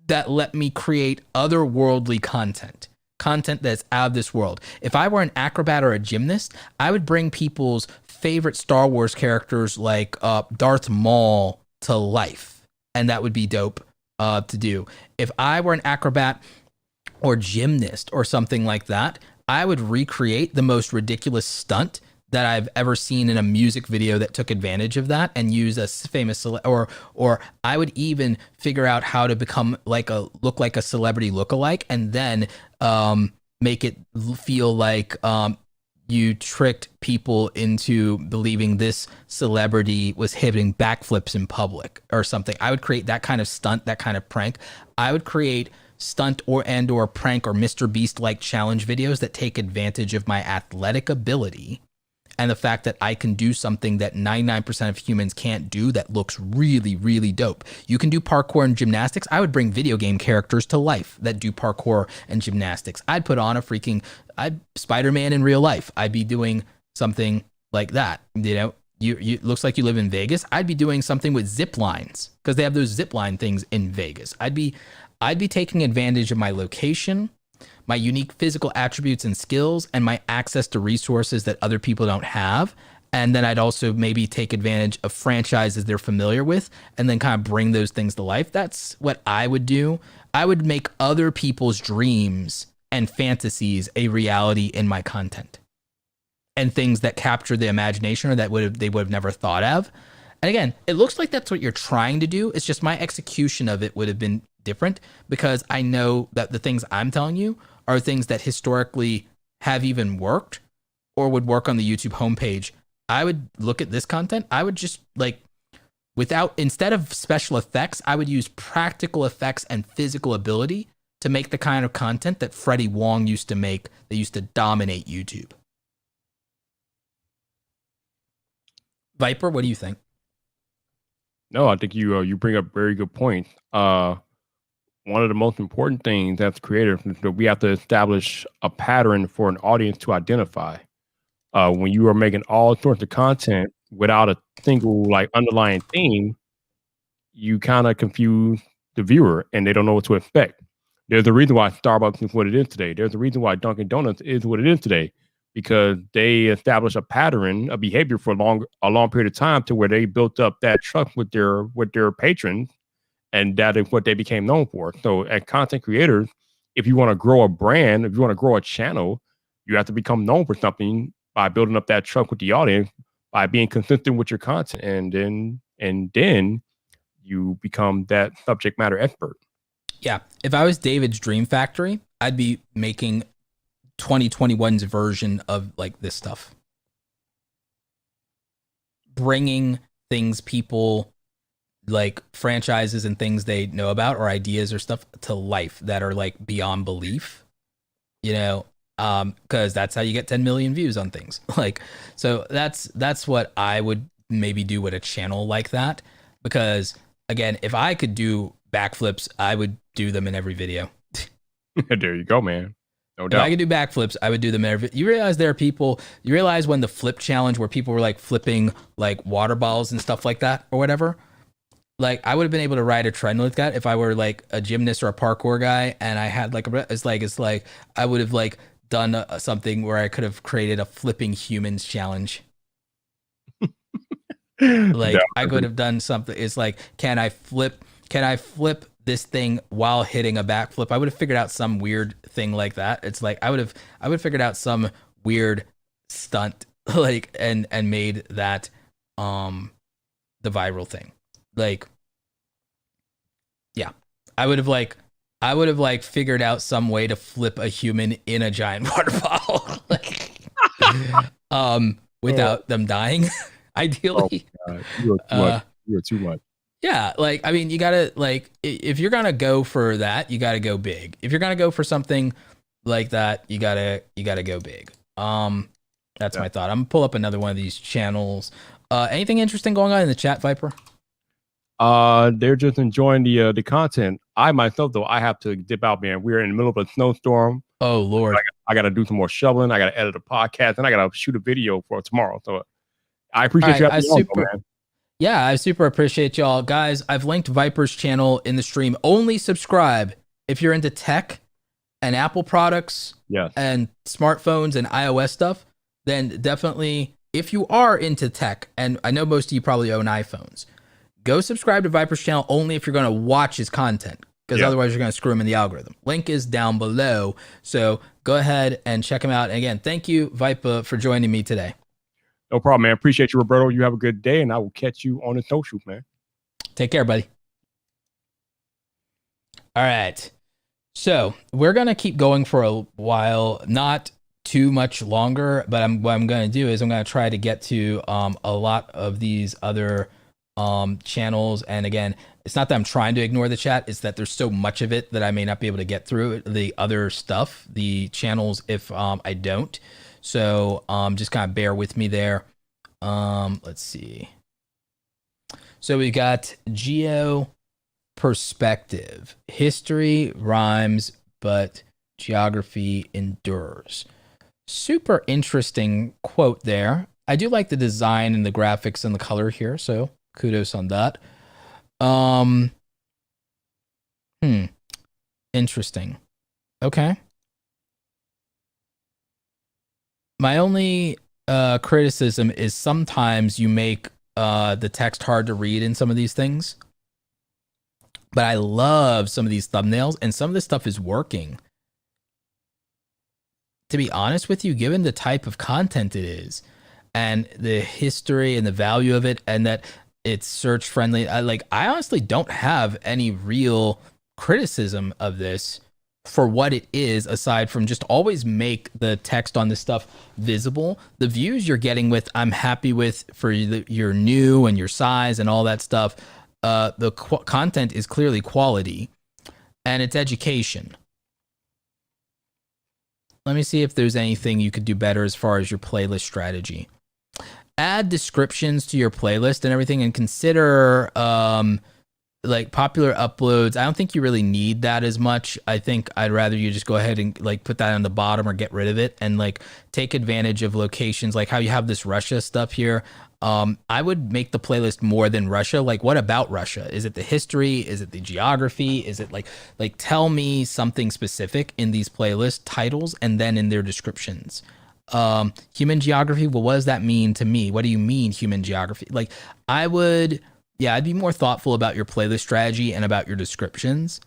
that let me create otherworldly content that's out of this world. If I were an acrobat or a gymnast, I would bring people's favorite Star Wars characters like Darth Maul to life, and that would be dope to do. If I were an acrobat or gymnast or something like that, I would recreate the most ridiculous stunt that I've ever seen in a music video that took advantage of that and use a famous or I would even figure out how to become look like a celebrity lookalike and then make it feel like you tricked people into believing this celebrity was hitting backflips in public or something. I would create that kind of stunt, that kind of prank. I would create stunt or prank or Mr. Beast like challenge videos that take advantage of my athletic ability and the fact that I can do something that 99% of humans can't do that looks really, really dope. You can do parkour and gymnastics. I would bring video game characters to life that do parkour and gymnastics. I'd put on Spider-Man in real life. I'd be doing something like that. You know, you looks like you live in Vegas. I'd be doing something with zip lines because they have those zip line things in Vegas. I'd be taking advantage of my location, my unique physical attributes and skills, and my access to resources that other people don't have. And then I'd also maybe take advantage of franchises they're familiar with and then kind of bring those things to life. That's what I would do. I would make other people's dreams and fantasies a reality in my content and things that capture the imagination or that they would have never thought of. And again, it looks like that's what you're trying to do. It's just my execution of it would have been different because I know that the things I'm telling you are things that historically have even worked or would work on the YouTube homepage. I would look at this content. I would just instead of special effects, I would use practical effects and physical ability to make the kind of content that Freddie Wong used to make that used to dominate YouTube. Viper, what do you think? No, I think you bring up very good points. One of the most important things as creators is that we have to establish a pattern for an audience to identify. When you are making all sorts of content without a single underlying theme, you kind of confuse the viewer and they don't know what to expect. There's a reason why Starbucks is what it is today. There's a reason why Dunkin' Donuts is what it is today, because they established a pattern of behavior for a long period of time to where they built up that trust with their patrons, and that is what they became known for. So as content creators, if you want to grow a brand, if you want to grow a channel, you have to become known for something by building up that trust with the audience, by being consistent with your content, and then you become that subject matter expert. Yeah. If I was David's Dream Factory, I'd be making 2021's version of this stuff. Bringing things people franchises and things they know about or ideas or stuff to life that are beyond belief, because that's how you get 10 million views on things. So that's what I would maybe do with a channel like that, because again, if I could do backflips, I would do them in every video. There you go, man. No doubt. If I could do backflips, I would do them in every. You realize you realize when the flip challenge where people were flipping water balls and stuff like that or whatever, I would have been able to ride a trend like that if I were a gymnast or a parkour guy and I had I would have done something where I could have created a flipping humans challenge. I could have done something. It's can I flip this thing while hitting a backflip? I would have figured out some weird thing like that. It's I would have figured out some weird stunt and made that the viral thing. Yeah, I would have figured out some way to flip a human in a giant water bottle without them dying. Ideally. Oh, you are too much. Yeah, I mean, you gotta if you're gonna go for that, you gotta go big. If you're gonna go for something like that, you gotta go big. That's my thought. I'm gonna pull up another one of these channels. Anything interesting going on in the chat, Viper? They're just enjoying the content. I myself, though, I have to dip out, man. We're in the middle of a snowstorm. Oh Lord, I got to do some more shoveling. I got to edit a podcast, and I got to shoot a video for tomorrow. So I appreciate you having me on, man. Yeah, I super appreciate y'all. Guys, I've linked Viper's channel in the stream. Only subscribe if you're into tech and Apple products and smartphones and iOS stuff. Then definitely, if you are into tech, and I know most of you probably own iPhones, go subscribe to Viper's channel only if you're going to watch his content, because otherwise you're going to screw him in the algorithm. Link is down below. So go ahead and check him out. And again, thank you, Viper, for joining me today. No problem, man. Appreciate you, Roberto. You have a good day, and I will catch you on the social, man. Take care, buddy. All right. So we're going to keep going for a while, not too much longer, but what I'm going to do is I'm going to try to get to a lot of these other channels. And again, it's not that I'm trying to ignore the chat, it's that there's so much of it that I may not be able to get through the other stuff, the channels, if I don't. So just kind of bear with me there. Let's see. So we got geo perspective. History rhymes, but geography endures. Super interesting quote there. I do like the design and the graphics and the color here, so kudos on that. Interesting. Okay. My only criticism is sometimes you make the text hard to read in some of these things. But I love some of these thumbnails, and some of this stuff is working. To be honest with you, given the type of content it is, and the history and the value of it, and that it's search friendly, I honestly don't have any real criticism of this for what it is, aside from just always make the text on this stuff visible. The views you're getting with, I'm happy with for your new and your size and all that stuff. The content is clearly quality, and it's education. Let me see if there's anything you could do better as far as your playlist strategy. Add descriptions to your playlist and everything, and consider like popular uploads. I don't think you really need that as much. I think I'd rather you just go ahead and like put that on the bottom or get rid of it, and like take advantage of locations like how you have this Russia stuff here. I would make the playlist more than Russia. Like, what about Russia? Is it the history? Is it the geography? Is it like tell me something specific in these playlist titles and then in their descriptions. Human geography. Well, what does that mean to me? What do you mean human geography? Like, I'd be more thoughtful about your playlist strategy and about your descriptions.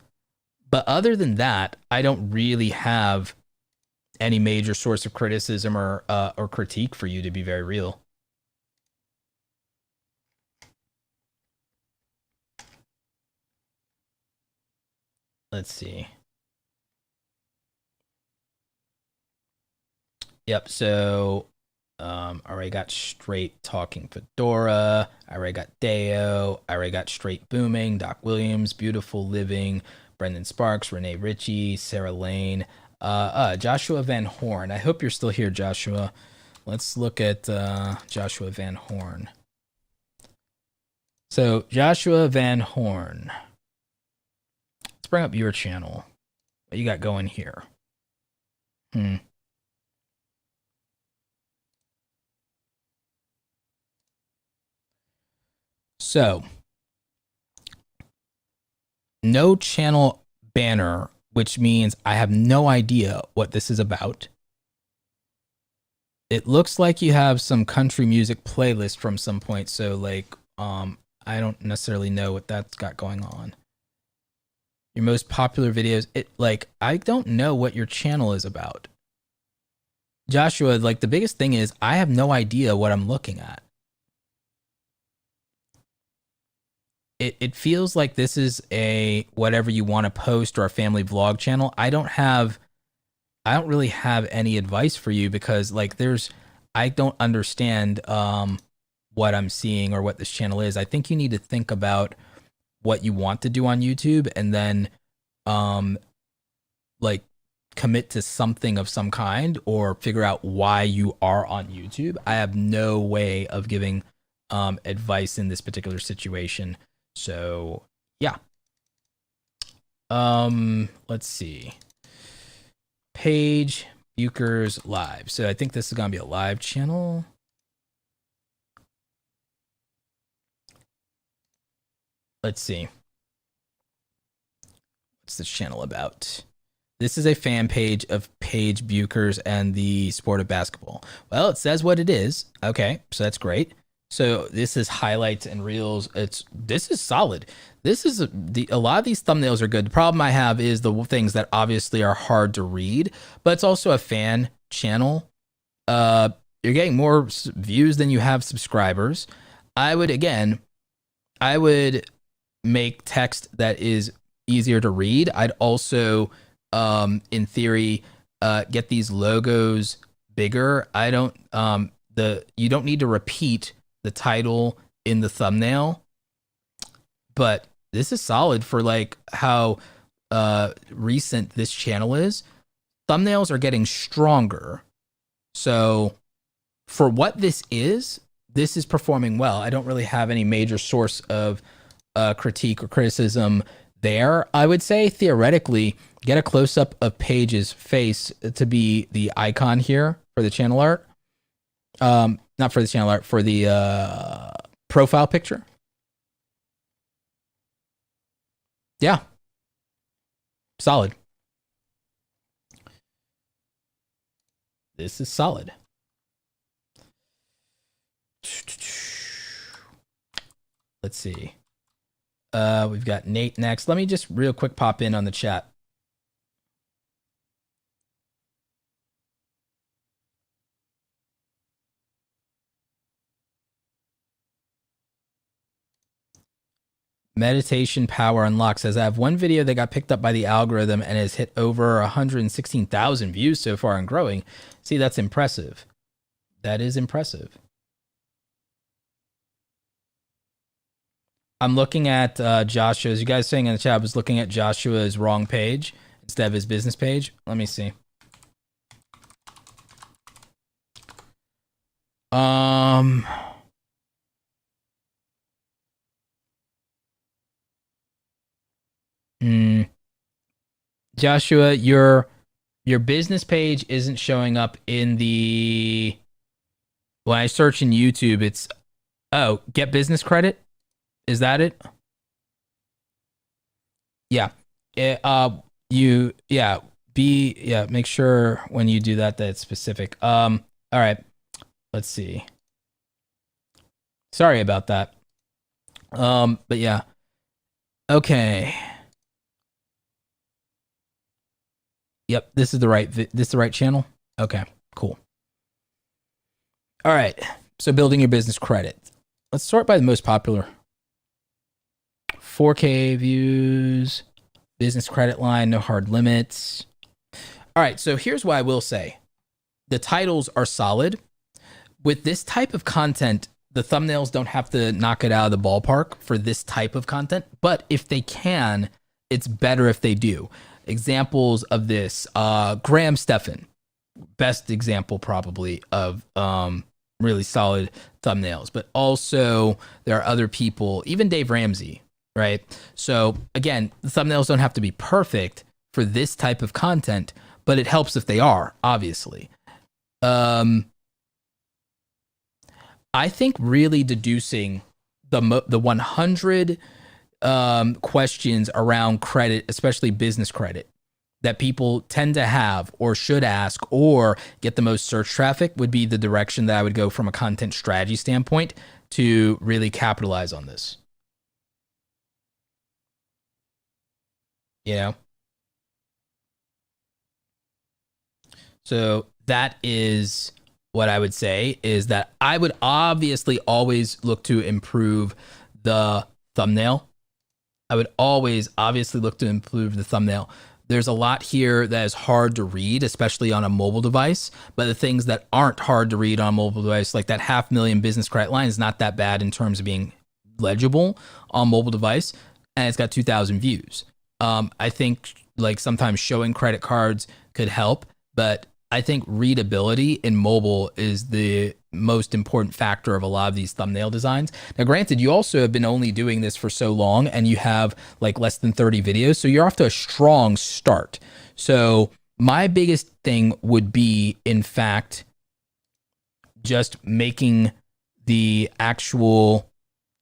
But other than that, I don't really have any major source of criticism or critique for you, to be very real. Let's see. Yep, so I already got Straight Talking Fedora. I already got Deo. I already got Straight Booming, Doc Williams, Beautiful Living, Brendan Sparks, Renee Ritchie, Sarah Lane, Joshua Van Horn. I hope you're still here, Joshua. Let's look at Joshua Van Horn. So, Joshua Van Horn. Let's bring up your channel. What you got going here? So, no channel banner, which means I have no idea what this is about. It looks like you have some country music playlist from some point, so like I don't necessarily know what that's got going on. Your most popular videos, I don't know what your channel is about. Joshua, like the biggest thing is I have no idea what I'm looking at. It feels like this is a whatever you want to post or a family vlog channel. I don't really have any advice for you because I don't understand what I'm seeing or what this channel is. I think you need to think about what you want to do on YouTube and then commit to something of some kind or figure out why you are on YouTube. I have no way of giving advice in this particular situation. So yeah. Let's see. Paige Bucher's live. So I think this is gonna be a live channel. Let's see. What's this channel about? This is a fan page of Paige Bucher's and the sport of basketball. Well, it says what it is. Okay, so that's great. So this is highlights and reels. This is solid. This is a lot of these thumbnails are good. The problem I have is the things that obviously are hard to read, but it's also a fan channel. You're getting more views than you have subscribers. I would make text that is easier to read. I'd also, in theory, get these logos bigger. I don't you don't need to repeat the title in the thumbnail, but this is solid for like how recent this channel is. Thumbnails are getting stronger. So for what this is performing well. I don't really have any major source of critique or criticism there. I would say theoretically, get a close up of Paige's face to be the icon here for the channel art. Not for the channel art, for the profile picture. Yeah. Solid. This is solid. Let's see. We've got Nate next. Let me just real quick pop in on the chat. Meditation Power Unlocked says, I have one video that got picked up by the algorithm and has hit over 116,000 views so far and growing. See, that's impressive. That is impressive. I'm looking at Joshua's. You guys saying in the chat, I was looking at Joshua's wrong page instead of his business page. Let me see. Joshua, your business page isn't showing up in the, when I search in YouTube, it's, oh, get business credit. Is that it? Yeah. Make sure when you do that it's specific. All right. Let's see. Sorry about that. But yeah. Okay. Yep, this is the right channel. Okay, cool. All right. So building your business credit. Let's sort by the most popular. 4K views, business credit line, no hard limits. All right, so here's what I will say. The titles are solid. With this type of content, the thumbnails don't have to knock it out of the ballpark for this type of content, but if they can, it's better if they do. Examples of this, Graham Stephan, best example probably of really solid thumbnails, but also there are other people, even Dave Ramsey, right? So again, the thumbnails don't have to be perfect for this type of content, but it helps if they are, obviously. I think really deducing the 100 questions around credit, especially business credit, that people tend to have or should ask or get the most search traffic would be the direction that I would go from a content strategy standpoint to really capitalize on this. You know? So that is what I would say, is that I would obviously always look to improve the thumbnail. I would always obviously look to improve the thumbnail. There's a lot here that is hard to read, especially on a mobile device, but the things that aren't hard to read on a mobile device, like that 500,000 business credit line, is not that bad in terms of being legible on mobile device, and it's got 2,000 views. I think like sometimes showing credit cards could help, but I think readability in mobile is the most important factor of a lot of these thumbnail designs. Now, granted, you also have been only doing this for so long and you have like less than 30 videos, so you're off to a strong start. So my biggest thing would be, in fact, just making the actual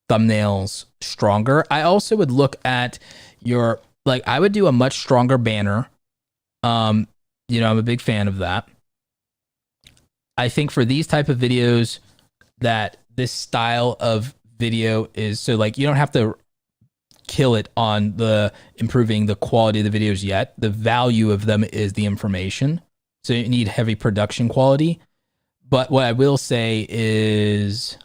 thumbnails stronger. I also would look at your, like, I would do a much stronger banner. You know, I'm a big fan of that. I think for these type of videos, that this style of video is, so like you don't have to kill it on the improving the quality of the videos yet. The value of them is the information. So you need heavy production quality. But what I will say is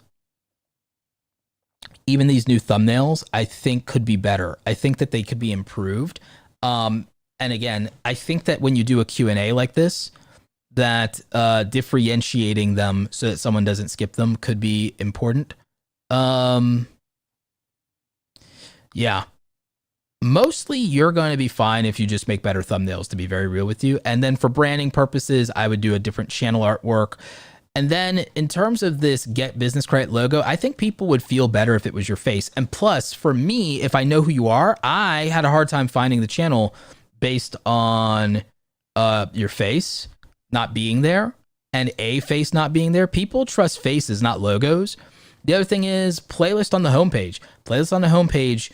even these new thumbnails, I think could be better. I think that they could be improved. And again, I think that when you do a Q&A like this, that differentiating them so that someone doesn't skip them could be important. Yeah. Mostly you're going to be fine if you just make better thumbnails, to be very real with you. And then for branding purposes, I would do a different channel artwork. And then in terms of this Get Business Credit logo, I think people would feel better if it was your face. And plus, for me, if I know who you are, I had a hard time finding the channel based on your face not being there and a face not being there. People trust faces, not logos. The other thing is playlist on the homepage. Playlist on the homepage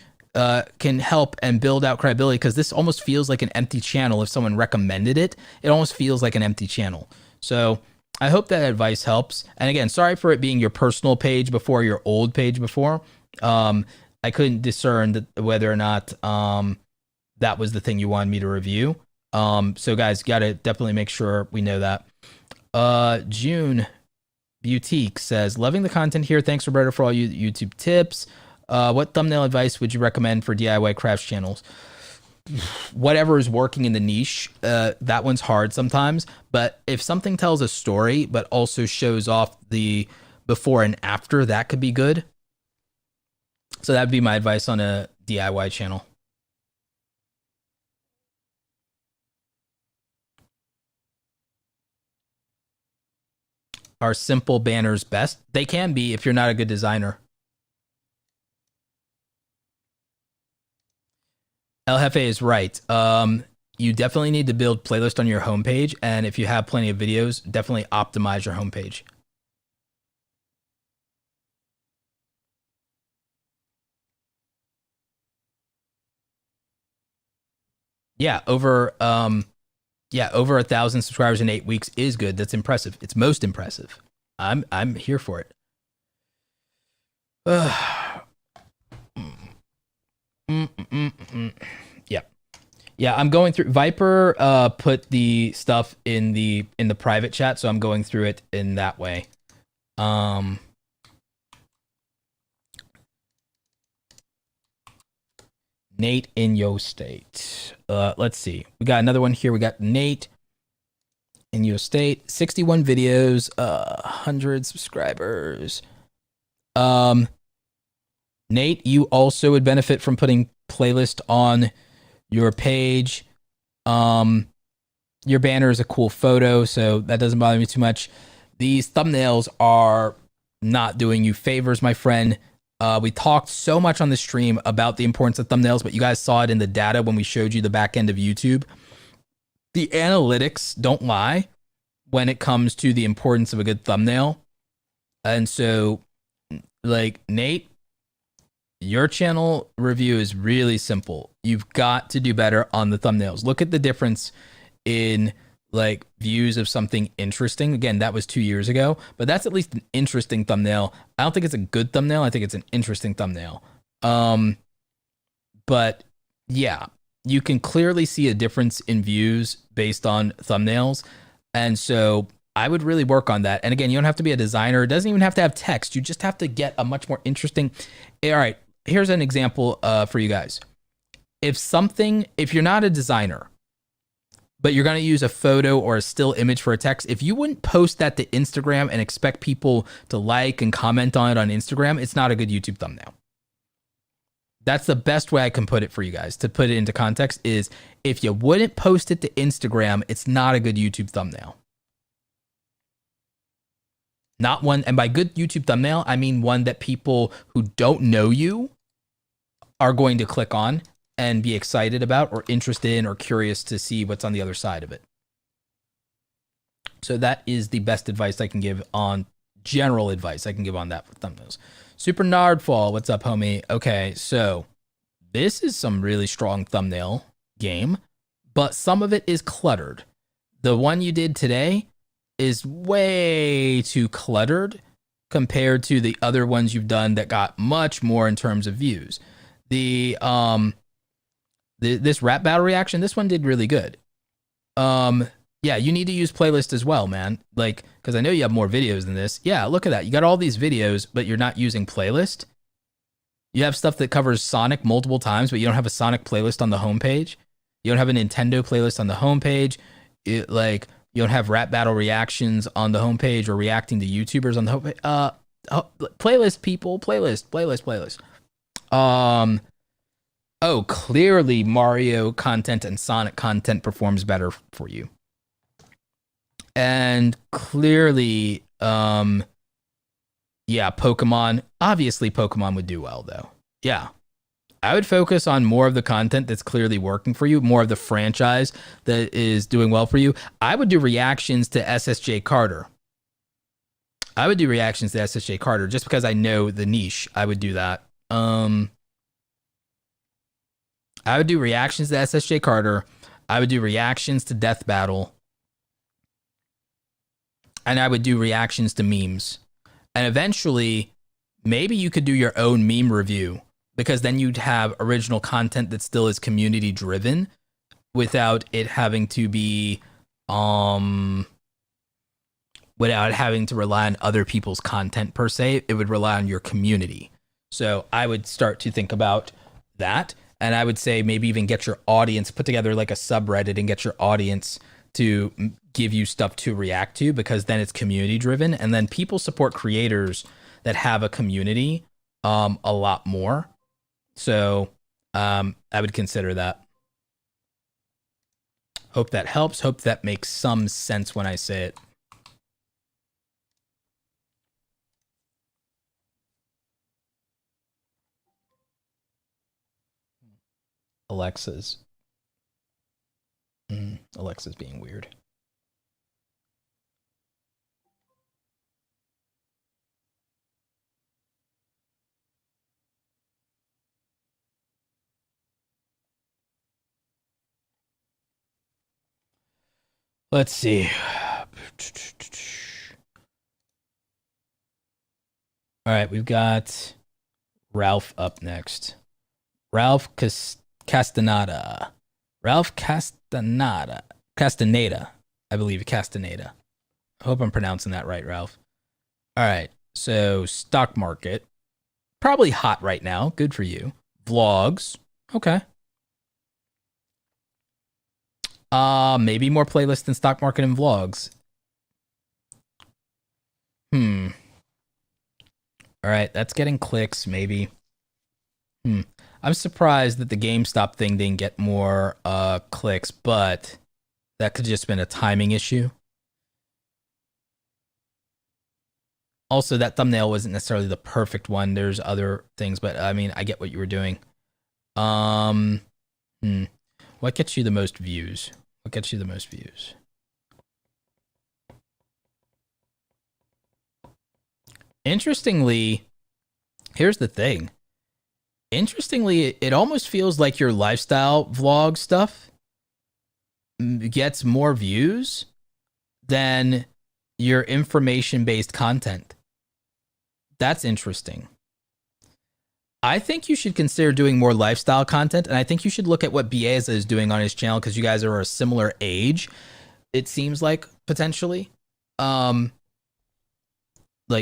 can help and build out credibility, because this almost feels like an empty channel. If someone recommended it, it almost feels like an empty channel. So I hope that advice helps. And again, sorry for it being your personal page before your old page before. I couldn't discern whether or not that was the thing you wanted me to review. So guys, got to definitely make sure we know that. June Boutique says, loving the content here. Thanks, Roberto, for all YouTube tips. What thumbnail advice would you recommend for DIY crafts channels? Whatever is working in the niche. That one's hard sometimes, but if something tells a story but also shows off the before and after, that could be good. So that'd be my advice on a DIY channel. Are simple banners best? They can be if you're not a good designer. El Jefe is right. You definitely need to build playlist on your homepage, and if you have plenty of videos, definitely optimize your homepage. Yeah, over 1,000 subscribers in 8 weeks is good. That's impressive. It's most impressive. I'm here for it. Yeah, I'm going through. Viper put the stuff in the private chat, so I'm going through it in that way. Nate in your state. Let's see. We got another one here. We got Nate in your state. 61 videos, 100 subscribers. Nate, you also would benefit from putting playlist on your page. Your banner is a cool photo, so that doesn't bother me too much. These thumbnails are not doing you favors, my friend. We talked so much on the stream about the importance of thumbnails, but you guys saw it in the data when we showed you the back end of YouTube. The analytics don't lie when it comes to the importance of a good thumbnail. And so, like, Nate, your channel review is really simple. You've got to do better on the thumbnails. Look at the difference in like views of something interesting. Again, that was 2 years ago, but that's at least an interesting thumbnail. I don't think it's a good thumbnail. I think it's an interesting thumbnail. But yeah, you can clearly see a difference in views based on thumbnails. And so I would really work on that. And again, you don't have to be a designer. It doesn't even have to have text. You just have to get a much more interesting. All right, here's an example for you guys. If you're not a designer, but you're going to use a photo or a still image for a text, if you wouldn't post that to Instagram and expect people to like and comment on it on Instagram, it's not a good YouTube thumbnail. That's the best way I can put it for you guys. To put it into context is, if you wouldn't post it to Instagram, it's not a good YouTube thumbnail. Not one, and by good YouTube thumbnail, I mean one that people who don't know you are going to click on and be excited about or interested in or curious to see what's on the other side of it. So that is the best advice I can give on general advice I can give on that for thumbnails. Super Nardfall, what's up, homie? Okay, so this is some really strong thumbnail game, but some of it is cluttered. The one you did today is way too cluttered compared to the other ones you've done that got much more in terms of views. This rap battle reaction, this one did really good. Yeah, you need to use playlist as well, man. Like, because I know you have more videos than this. Yeah, look at that. You got all these videos, but you're not using playlist. You have stuff that covers Sonic multiple times, but you don't have a Sonic playlist on the homepage. You don't have a Nintendo playlist on the homepage. You don't have rap battle reactions on the homepage or reacting to YouTubers on the homepage. Playlist people, playlist. Oh, clearly Mario content and Sonic content performs better for you. And clearly, yeah, Pokemon. Obviously, Pokemon would do well, though. Yeah. I would focus on more of the content that's clearly working for you, more of the franchise that is doing well for you. I would do reactions to SSJ Carter. Just because I know the niche. I would do that. I would do reactions to SSJ Carter. I would do reactions to Death Battle. And I would do reactions to memes. And eventually, maybe you could do your own meme review, because then you'd have original content that still is community driven without it having to be without having to rely on other people's content per se. It would rely on your community. So I would start to think about that. And I would say maybe even get your audience, put together like a subreddit and get your audience to give you stuff to react to, because then it's community driven. And then people support creators that have a community a lot more. So I would consider that. Hope that helps. Hope that makes some sense when I say it. Alexa's being weird. Let's see. All right, we've got Ralph up next. Ralph Castaneda. I believe Castaneda. I hope I'm pronouncing that right, Ralph. All right, so stock market. Probably hot right now. Good for you. Vlogs. Okay. Maybe more playlists than stock market and vlogs. All right, that's getting clicks, maybe. I'm surprised that the GameStop thing didn't get more clicks, but that could just been a timing issue. Also, that thumbnail wasn't necessarily the perfect one. There's other things, but I mean, I get what you were doing. What gets you the most views? Interestingly, here's the thing. Interestingly, it almost feels like your lifestyle vlog stuff gets more views than your information-based content. That's interesting. I think you should consider doing more lifestyle content, and I think you should look at what Bieza is doing on his channel, because you guys are a similar age, it seems like, potentially. Like,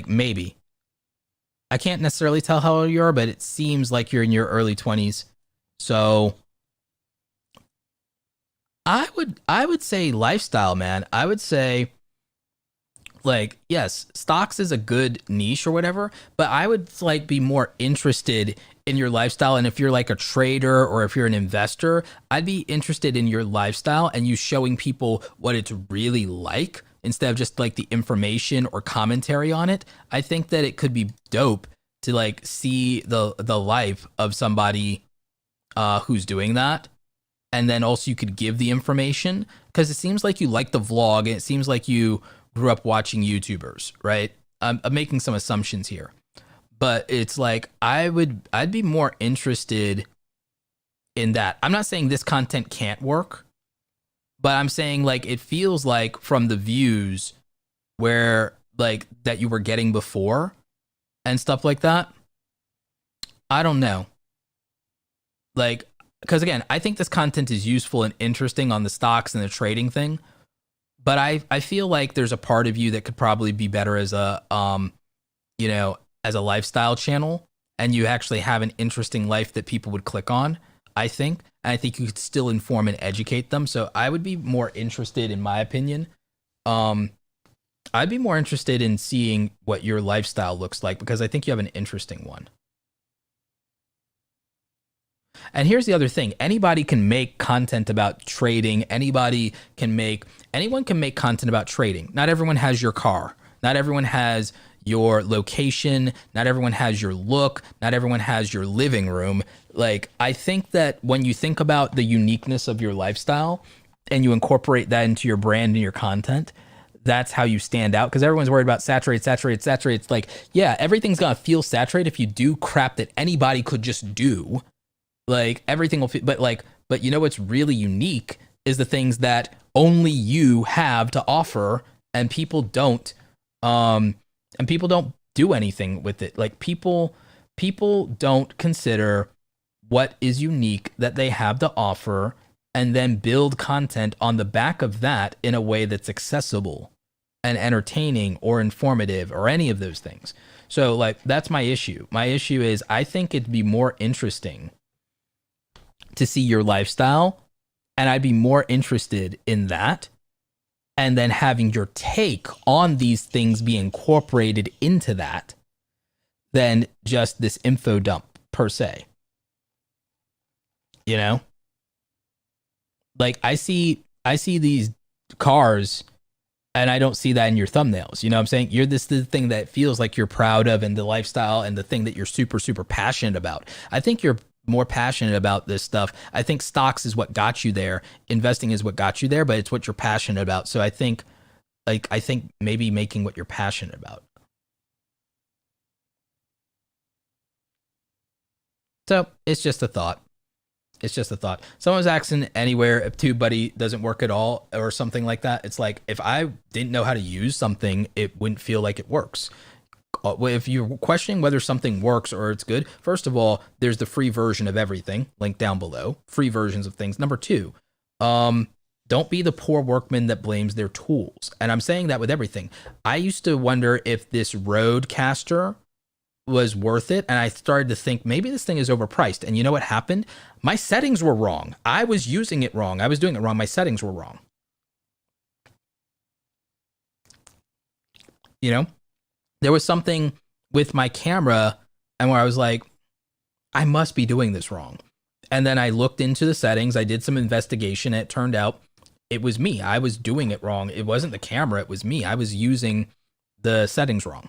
maybe. I can't necessarily tell how old you are, but it seems like you're in your early 20s. So I would say lifestyle, man. I would say, like, yes, stocks is a good niche or whatever, but I would like be more interested in your lifestyle. And if you're like a trader or if you're an investor, I'd be interested in your lifestyle and you showing people what it's really like, instead of just like the information or commentary on it. I think that it could be dope to like see the life of somebody who's doing that. And then also you could give the information, because it seems like you like the vlog and it seems like you grew up watching YouTubers, right? I'm making some assumptions here, but it's like, I'd be more interested in that. I'm not saying this content can't work, but I'm saying like, it feels like from the views where like that you were getting before and stuff like that. I don't know. Like, because again, I think this content is useful and interesting on the stocks and the trading thing, but I feel like there's a part of you that could probably be better as a, as a lifestyle channel, and you actually have an interesting life that people would click on, I think. And I think you could still inform and educate them. So I would be more interested, in my opinion, Um, I'd be more interested in seeing what your lifestyle looks like because I think you have an interesting one. And here's the other thing. Anybody can make content about trading. Anyone can make content about trading. Not everyone has your car. Not everyone has your location. Not everyone has your look. Not everyone has your living room. Like, I think that when you think about the uniqueness of your lifestyle and you incorporate that into your brand and your content, that's how you stand out, because everyone's worried about saturate. It's like, yeah, everything's gonna feel saturated if you do crap that anybody could just do. Like, everything will feel, but you know what's really unique is the things that only you have to offer, and people don't do anything with it. Like, people don't consider what is unique that they have to offer and then build content on the back of that in a way that's accessible and entertaining or informative or any of those things. So, like, that's my issue. My issue is I think it'd be more interesting to see your lifestyle, and I'd be more interested in that, and then having your take on these things be incorporated into that than just this info dump per se. You know? Like, I see these cars and I don't see that in your thumbnails. You know what I'm saying? You're the thing that feels like you're proud of, and the lifestyle and the thing that you're super, super passionate about. I think you're more passionate about this stuff. I think stocks is what got you there. Investing is what got you there, but it's what you're passionate about. So I think maybe making what you're passionate about. So it's just a thought. Someone's asking anywhere if TubeBuddy doesn't work at all or something like that. It's like, if I didn't know how to use something, it wouldn't feel like it works. If you're questioning whether something works or it's good, first of all, there's the free version of everything, link down below, free versions of things. Number two, don't be the poor workman that blames their tools. And I'm saying that with everything. I used to wonder if this Rodecaster was worth it, and I started to think maybe this thing is overpriced. And you know what happened? My settings were wrong. I was using it wrong. I was doing it wrong. My settings were wrong. You know, there was something with my camera and where I was like, I must be doing this wrong. And then I looked into the settings. I did some investigation. And it turned out it was me. I was doing it wrong. It wasn't the camera. It was me. I was using the settings wrong,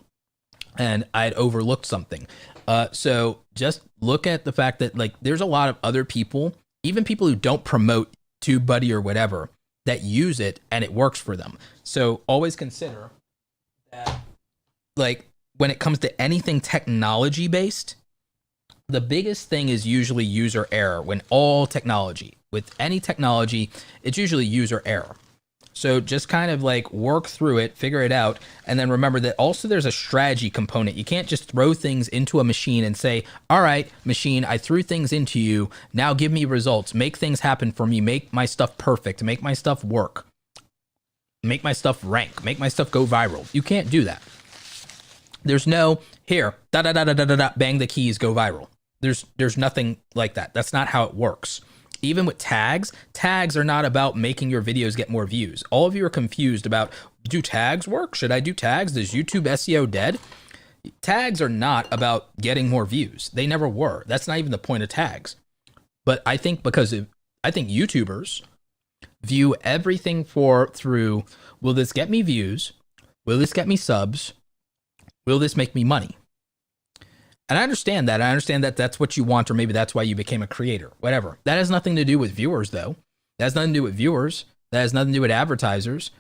and I'd overlooked something. So just look at the fact that, like, there's a lot of other people, even people who don't promote TubeBuddy or whatever, that use it and it works for them. So always consider that, like, when it comes to anything technology based, the biggest thing is usually user error. With any technology, it's usually user error. So just kind of like work through it, figure it out, and then remember that also there's a strategy component. You can't just throw things into a machine and say, all right, machine, I threw things into you. Now give me results. Make things happen for me. Make my stuff perfect. Make my stuff work. Make my stuff rank. Make my stuff go viral. You can't do that. There's no, here, bang the keys, go viral. There's nothing like that. That's not how it works. Even with tags are not about making your videos get more views. All of you are confused about, do tags work? Should I do tags? Is YouTube SEO dead? Tags are not about getting more views. They never were. That's not even the point of tags. But I think I think YouTubers view everything through, will this get me views? Will this get me subs? Will this make me money? And I understand that. I understand that that's what you want, or maybe that's why you became a creator, whatever. That has nothing to do with viewers, though. That has nothing to do with viewers. That has nothing to do with advertisers.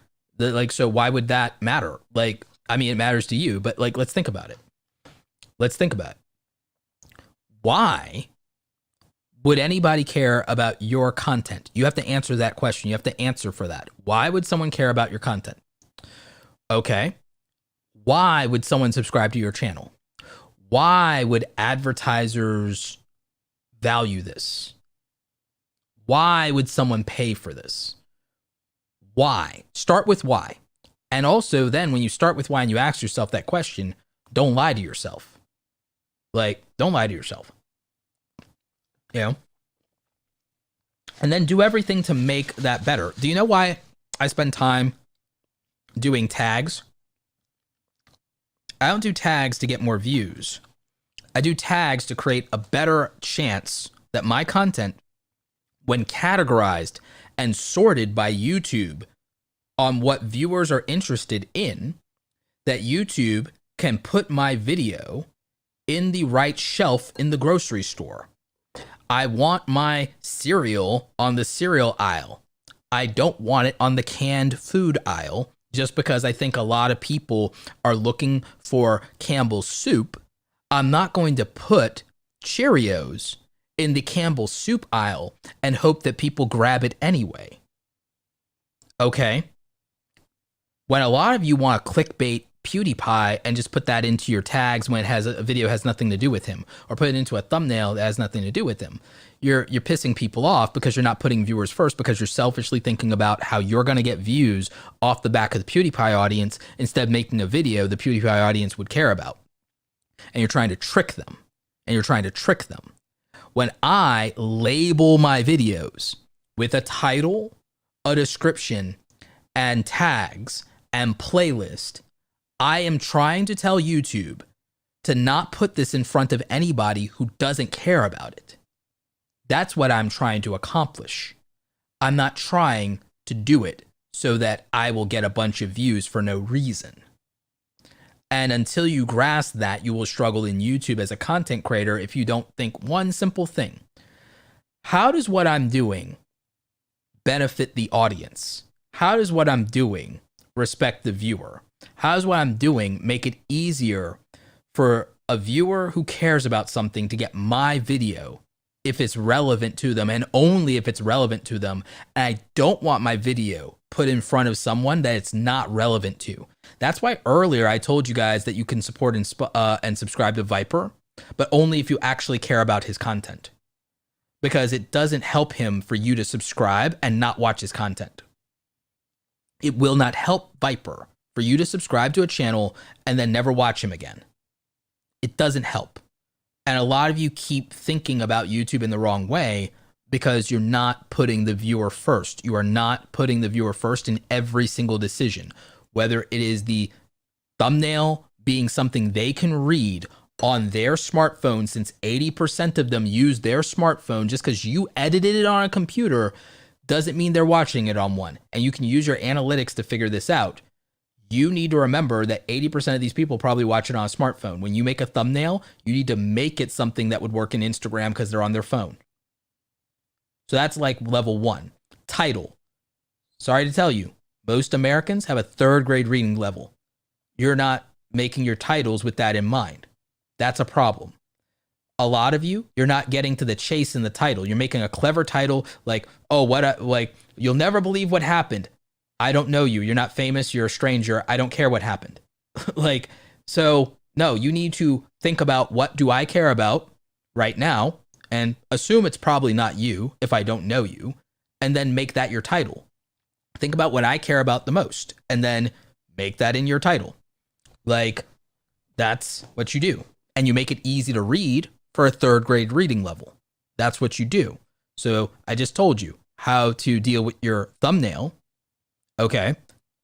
So why would that matter? Like, I mean, it matters to you, but like, let's think about it. Why would anybody care about your content? You have to answer that question. You have to answer for that. Why would someone care about your content? Okay. Why would someone subscribe to your channel? Why would advertisers value this? Why would someone pay for this? Why? Start with why. And also then when you start with why and you ask yourself that question, don't lie to yourself. Like, don't lie to yourself. You know? And then do everything to make that better. Do you know why I spend time doing tags. I don't do tags to get more views. I do tags to create a better chance that my content, when categorized and sorted by YouTube on what viewers are interested in, that YouTube can put my video in the right shelf in the grocery store. I want my cereal on the cereal aisle. I don't want it on the canned food aisle, just because I think a lot of people are looking for Campbell's soup. I'm not going to put Cheerios in the Campbell's soup aisle and hope that people grab it anyway. Okay? When a lot of you want to clickbait PewDiePie and just put that into your tags when it has a video has nothing to do with him, or put it into a thumbnail that has nothing to do with him, you're pissing people off because you're not putting viewers first, because you're selfishly thinking about how you're going to get views off the back of the PewDiePie audience instead of making a video the PewDiePie audience would care about. And you're trying to trick them. When I label my videos with a title, a description, and tags and playlist, I am trying to tell YouTube to not put this in front of anybody who doesn't care about it. That's what I'm trying to accomplish. I'm not trying to do it so that I will get a bunch of views for no reason. And until you grasp that, you will struggle in YouTube as a content creator if you don't think one simple thing. How does what I'm doing benefit the audience? How does what I'm doing respect the viewer? How does what I'm doing make it easier for a viewer who cares about something to get my video if it's relevant to them, and only if it's relevant to them? And I don't want my video put in front of someone that it's not relevant to. That's why earlier I told you guys that you can support and subscribe to Viper, but only if you actually care about his content. Because it doesn't help him for you to subscribe and not watch his content. It will not help Viper for you to subscribe to a channel and then never watch him again. It doesn't help. And a lot of you keep thinking about YouTube in the wrong way because you're not putting the viewer first. You are not putting the viewer first in every single decision, whether it is the thumbnail being something they can read on their smartphone, since 80% of them use their smartphone. Just because you edited it on a computer doesn't mean they're watching it on one. And you can use your analytics to figure this out. You need to remember that 80% of these people probably watch it on a smartphone. When you make a thumbnail, you need to make it something that would work in Instagram because they're on their phone. So that's like level one. Title. Sorry to tell you, most Americans have a 3rd grade reading level. You're not making your titles with that in mind. That's a problem. A lot of you, you're not getting to the chase in the title. You're making a clever title like, oh, like, you'll never believe what happened. I don't know you. You're not famous. You're a stranger. I don't care what happened. Like, so no, you need to think about, what do I care about right now, and assume it's probably not you if I don't know you, and then make that your title. Think about what I care about the most and then make that in your title. Like, that's what you do. And you make it easy to read for a 3rd grade reading level. That's what you do. So I just told you how to deal with your thumbnail. Okay,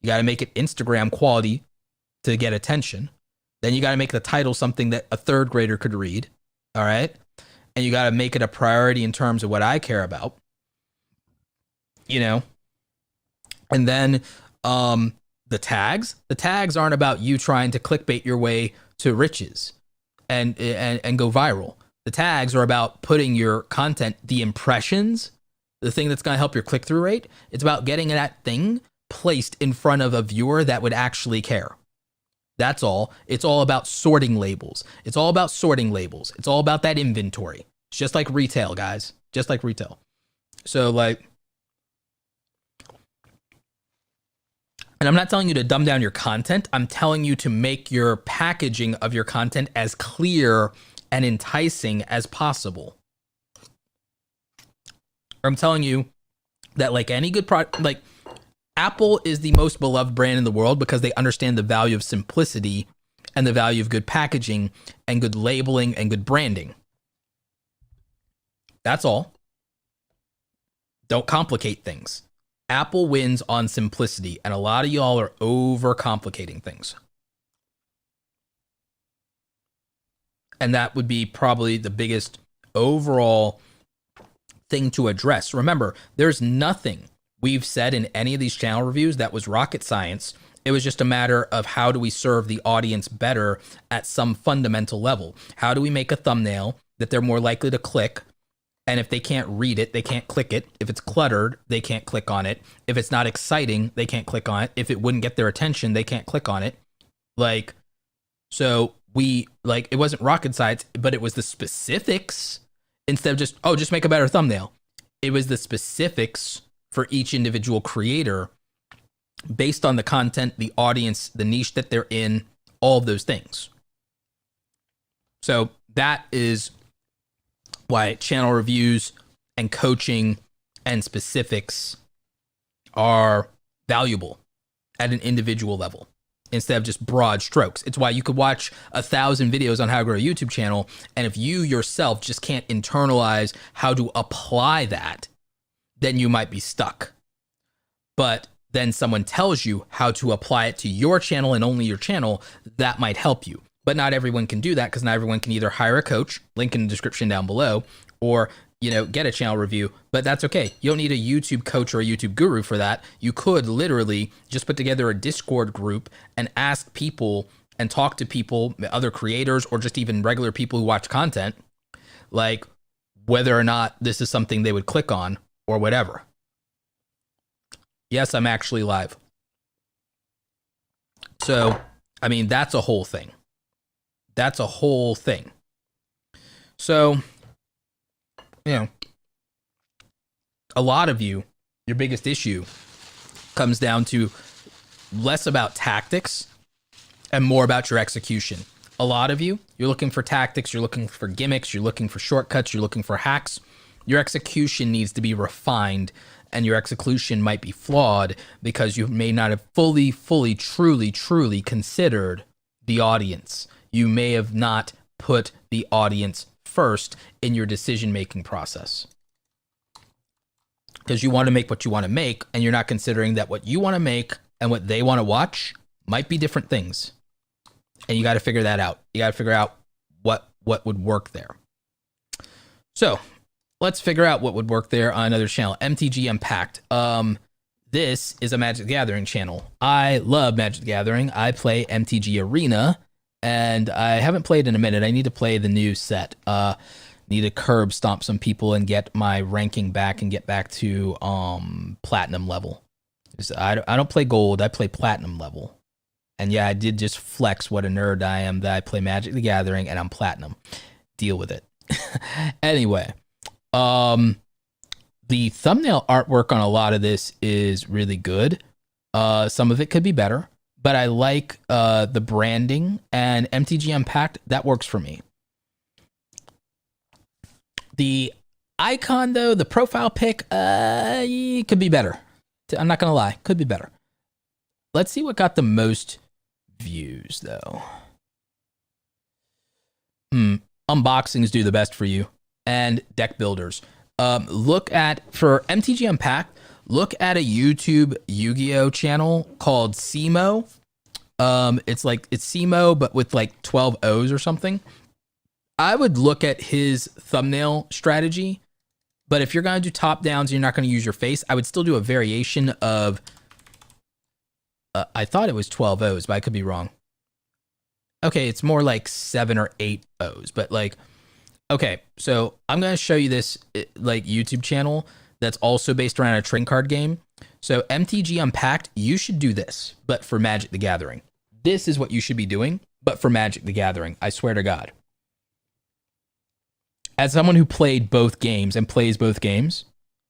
you got to make it Instagram quality to get attention. Then you got to make the title something that a 3rd grader could read. All right. And you got to make it a priority in terms of what I care about, you know. And then the tags aren't about you trying to clickbait your way to riches and go viral. The tags are about putting your content, the impressions, the thing that's going to help your click-through rate. It's about getting that thing placed in front of a viewer that would actually care. That's all. It's all about sorting labels. It's all about that inventory. It's just like retail, guys. Just like retail. So like, and I'm not telling you to dumb down your content. I'm telling you to make your packaging of your content as clear and enticing as possible. I'm telling you that, like any good product, like Apple is the most beloved brand in the world because they understand the value of simplicity and the value of good packaging and good labeling and good branding. That's all. Don't complicate things. Apple wins on simplicity, and a lot of y'all are overcomplicating things. And that would be probably the biggest overall thing to address. Remember, there's nothing we've said in any of these channel reviews that was rocket science. It was just a matter of how do we serve the audience better at some fundamental level? How do we make a thumbnail that they're more likely to click? And if they can't read it, they can't click it. If it's cluttered, they can't click on it. If it's not exciting, they can't click on it. If it wouldn't get their attention, they can't click on it. Like, so it wasn't rocket science, but it was the specifics instead of just make a better thumbnail. It was the specifics for each individual creator based on the content, the audience, the niche that they're in, all of those things. So that is why channel reviews and coaching and specifics are valuable at an individual level instead of just broad strokes. It's why you could watch 1,000 videos on how to grow a YouTube channel, and if you yourself just can't internalize how to apply that, then you might be stuck. But then someone tells you how to apply it to your channel and only your channel, that might help you. But not everyone can do that, because not everyone can either hire a coach, link in the description down below, or get a channel review. But that's okay. You don't need a YouTube coach or a YouTube guru for that. You could literally just put together a Discord group and ask people and talk to people, other creators, or just even regular people who watch content, like whether or not this is something they would click on or whatever. Yes, I'm actually live. So, I mean, that's a whole thing. That's a whole thing. So, a lot of you, your biggest issue comes down to less about tactics and more about your execution. A lot of you, you're looking for tactics, you're looking for gimmicks, you're looking for shortcuts, you're looking for hacks. Your execution needs to be refined, and your execution might be flawed because you may not have fully, truly considered the audience. You may have not put the audience first in your decision-making process, because you want to make what you want to make, and you're not considering that what you want to make and what they want to watch might be different things. And you got to figure that out. You got to figure out what would work there. So let's figure out what would work there on another channel, MTG Unpacked. This is a Magic the Gathering channel. I love Magic the Gathering. I play MTG Arena, and I haven't played in a minute. I need to play the new set. Need to curb stomp some people and get my ranking back and get back to platinum level. I don't play gold. I play platinum level. And yeah, I did just flex what a nerd I am, that I play Magic the Gathering and I'm platinum. Deal with it. Anyway, the thumbnail artwork on a lot of this is really good. Some of it could be better, but I like the branding, and MTG Unpacked, that works for me. The icon, though, the profile pic, could be better. I'm not going to lie, could be better. Let's see what got the most views, though. Unboxings do the best for you, and deck builders. Look at, for MTG Unpacked, look at a YouTube Yu-Gi-Oh channel called Simo. It's Simo, but with like 12 O's or something. I would look at his thumbnail strategy, but if you're going to do top downs and you're not going to use your face, I would still do a variation of, I thought it was 12 O's, but I could be wrong. Okay, it's more like 7 or 8 O's, but like, okay, so I'm going to show you this like YouTube channel that's also based around a trading card game. So MTG Unpacked, you should do this, but for Magic the Gathering. This is what you should be doing, but for Magic the Gathering, I swear to God. As someone who played both games and plays both games,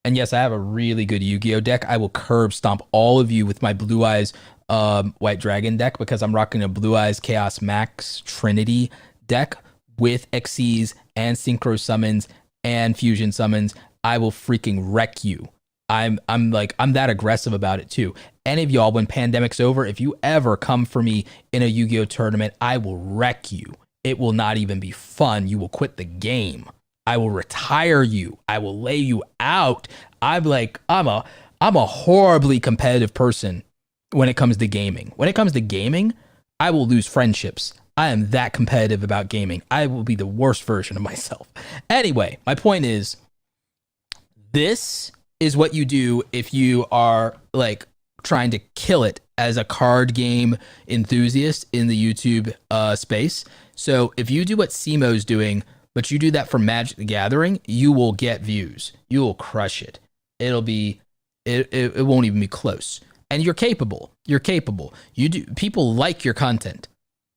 and yes, I have a really good Yu-Gi-Oh deck, I will curb stomp all of you with my Blue Eyes White Dragon deck, because I'm rocking a Blue Eyes Chaos Max Trinity deck with Xyz and Synchro Summons and Fusion Summons. I will freaking wreck you. I'm that aggressive about it too. Any of y'all, when pandemic's over, if you ever come for me in a Yu-Gi-Oh tournament, I will wreck you. It will not even be fun. You will quit the game. I will retire you. I will lay you out. I'm I'm a horribly competitive person when it comes to gaming. When it comes to gaming, I will lose friendships. I am that competitive about gaming. I will be the worst version of myself. Anyway, my point is, this is what you do if you are like trying to kill it as a card game enthusiast in the YouTube space. So if you do what Simo's doing, but you do that for Magic the Gathering, you will get views. You will crush it. It'll be, it won't even be close. And you're capable. You're capable. You do. People like your content.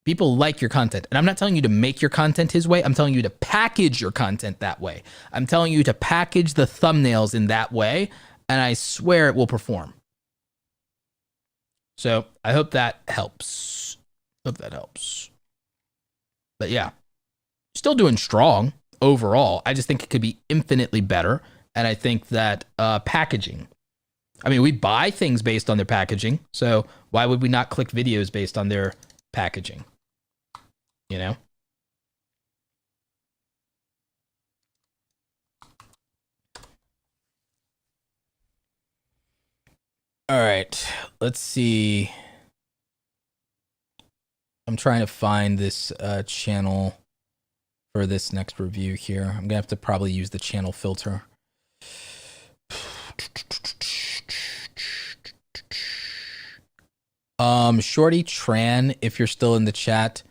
People like your content. And I'm not telling you to make your content his way. I'm telling you to package your content that way. I'm telling you to package the thumbnails in that way. And I swear it will perform. So I hope that helps. Hope that helps. But yeah, still doing strong overall. I just think it could be infinitely better. And I think that packaging. I mean, we buy things based on their packaging. So why would we not click videos based on their packaging? You know? All right, let's see. I'm trying to find this channel for this next review here. I'm gonna have to probably use the channel filter. Shorty Tran, if you're still in the chat,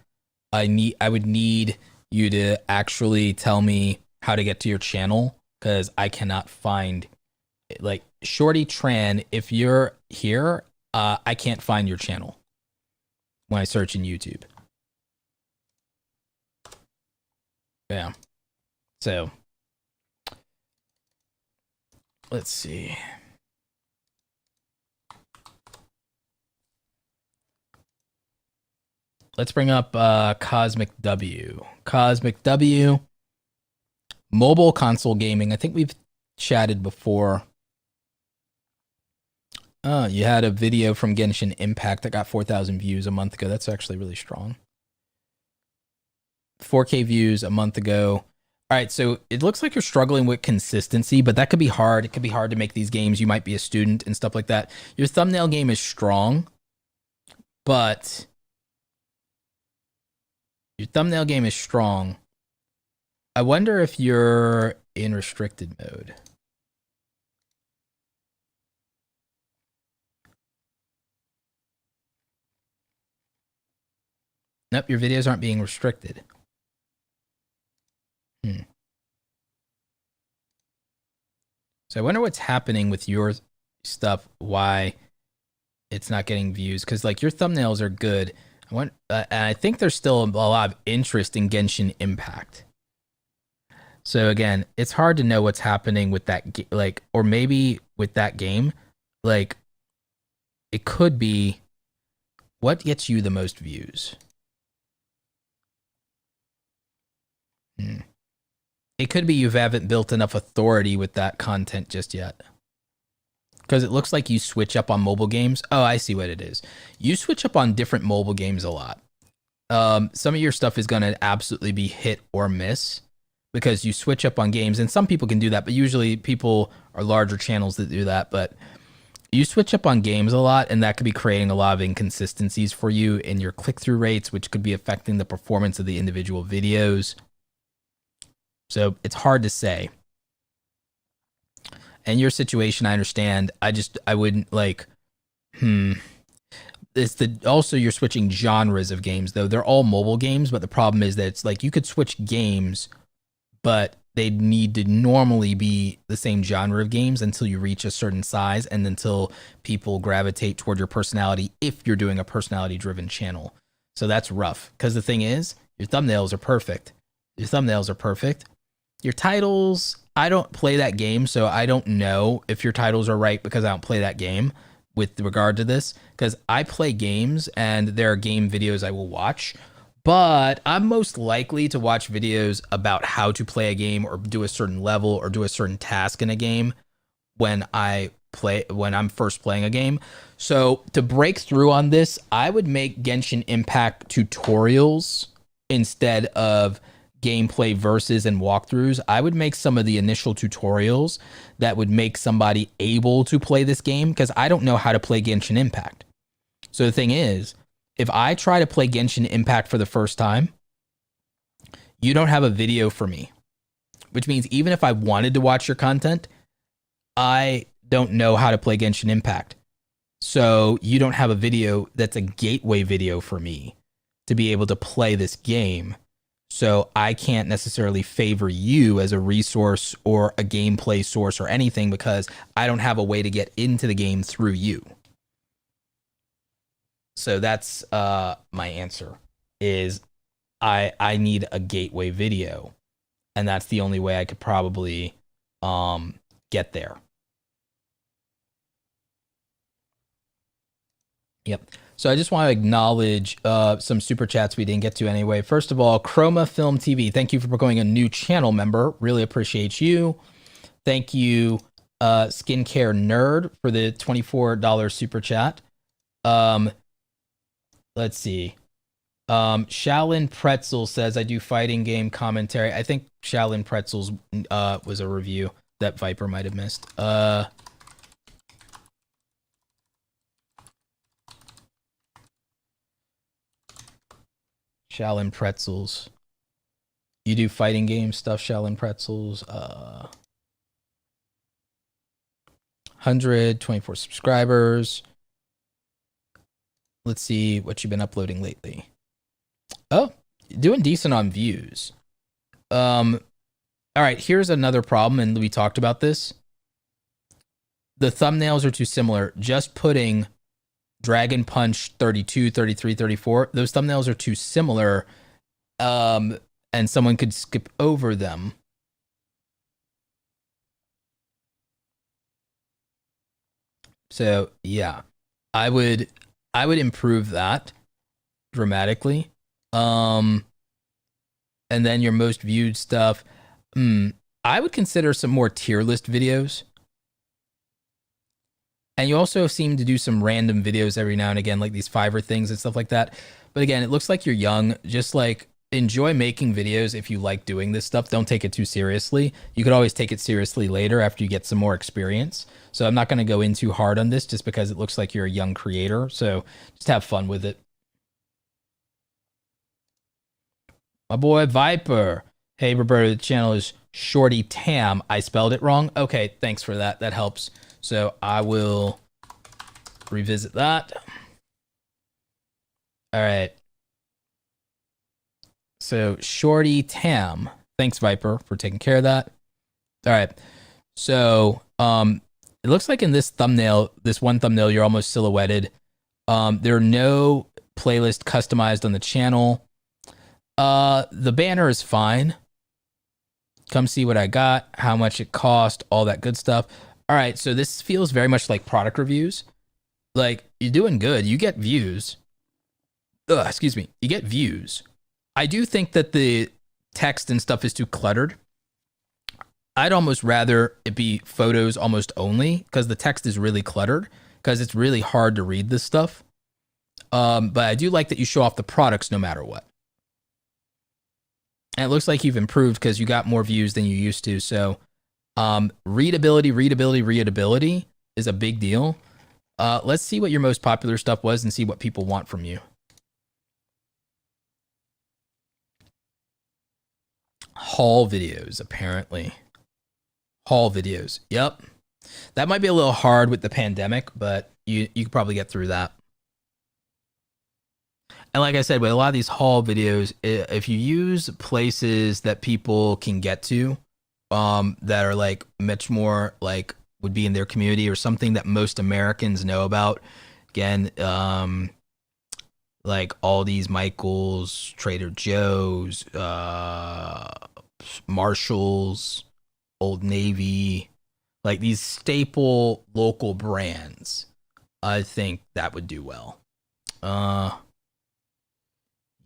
I would need you to actually tell me how to get to your channel, because I cannot find, like, Shorty Tran, if you're here, I can't find your channel when I search in YouTube. Yeah. So let's see. Let's bring up Cosmic W. Cosmic W. Mobile console gaming. I think we've chatted before. You had a video from Genshin Impact that got 4,000 views a month ago. That's actually really strong. 4K views a month ago. All right, so it looks like you're struggling with consistency, but that could be hard. It could be hard to make these games. You might be a student and stuff like that. Your thumbnail game is strong, but your thumbnail game is strong. I wonder if you're in restricted mode. Nope, your videos aren't being restricted. So I wonder what's happening with your stuff, why it's not getting views. Because, like, your thumbnails are good. And I think there's still a lot of interest in Genshin Impact. So again, it's hard to know what's happening with that, like, or maybe with that game, like, it could be what gets you the most views. It could be you haven't built enough authority with that content just yet. Because it looks like you switch up on mobile games. Oh, I see what it is. You switch up on different mobile games a lot. Some of your stuff is going to absolutely be hit or miss because you switch up on games. And some people can do that, but usually people are larger channels that do that. But you switch up on games a lot, and that could be creating a lot of inconsistencies for you in your click-through rates, which could be affecting the performance of the individual videos. So it's hard to say. And your situation, I understand. I wouldn't like, also you're switching genres of games though. They're all mobile games, but the problem is that it's like you could switch games, but they need to normally be the same genre of games until you reach a certain size and until people gravitate toward your personality if you're doing a personality driven channel. So that's rough because the thing is, your thumbnails are perfect. Your thumbnails are perfect. Your titles, I don't play that game, so I don't know if your titles are right because I don't play that game with regard to this, because I play games and there are game videos I will watch, but I'm most likely to watch videos about how to play a game or do a certain level or do a certain task in a game when I'm first playing a game. So to break through on this, I would make Genshin Impact tutorials instead of gameplay versus and walkthroughs, I would make some of the initial tutorials that would make somebody able to play this game, because I don't know how to play Genshin Impact. So the thing is, if I try to play Genshin Impact for the first time, you don't have a video for me, which means even if I wanted to watch your content, I don't know how to play Genshin Impact. So you don't have a video that's a gateway video for me to be able to play this game. So I can't necessarily favor you as a resource or a gameplay source or anything, because I don't have a way to get into the game through you. So that's my answer, is I need a gateway video, and that's the only way I could probably get there. Yep. So I just want to acknowledge some super chats we didn't get to anyway. First of all, Chroma Film TV, thank you for becoming a new channel member. Really appreciate you. Thank you, Skincare Nerd, for the $24 super chat. Let's see. Shaolin Pretzel says, I do fighting game commentary. I think Shaolin Pretzels was a review that Viper might have missed. Shaolin Pretzels. You do fighting game stuff, Shaolin Pretzels. 124 subscribers. Let's see what you've been uploading lately. Oh, doing decent on views. All right, here's another problem, and we talked about this. The thumbnails are too similar. Just putting Dragon Punch 32, 33, 34, those thumbnails are too similar, and someone could skip over them. So yeah, I would improve that dramatically. And then your most viewed stuff, I would consider some more tier list videos. And you also seem to do some random videos every now and again, like these Fiverr things and stuff like that. But again, it looks like you're young. Just like enjoy making videos if you like doing this stuff. Don't take it too seriously. You could always take it seriously later after you get some more experience. So I'm not going to go in too hard on this just because it looks like you're a young creator. So just have fun with it. My boy Viper. Hey, Roberto, the channel is Shorty Tam. I spelled it wrong. Okay, thanks for that. That helps. So I will revisit that. All right. So Shorty Tam. Thanks, Viper, for taking care of that. All right. So it looks like in this thumbnail, this one thumbnail, you're almost silhouetted. There are no playlist customized on the channel. The banner is fine. Come see what I got, how much it cost, all that good stuff. All right, so this feels very much like product reviews. Like, you're doing good. You get views. Excuse me. You get views. I do think that the text and stuff is too cluttered. I'd almost rather it be photos almost only, because the text is really cluttered, because it's really hard to read this stuff. But I do like that you show off the products no matter what. And it looks like you've improved because you got more views than you used to. So readability is a big deal. Let's see what your most popular stuff was and see what people want from you. Haul videos, apparently. Haul videos. Yep. That might be a little hard with the pandemic, but you could probably get through that. And like I said, with a lot of these haul videos, if you use places that people can get to, that are like much more like would be in their community or something that most Americans know about, again, like Aldi's, Michael's, Trader Joe's, Marshall's, Old Navy, like these staple local brands, I think that would do well.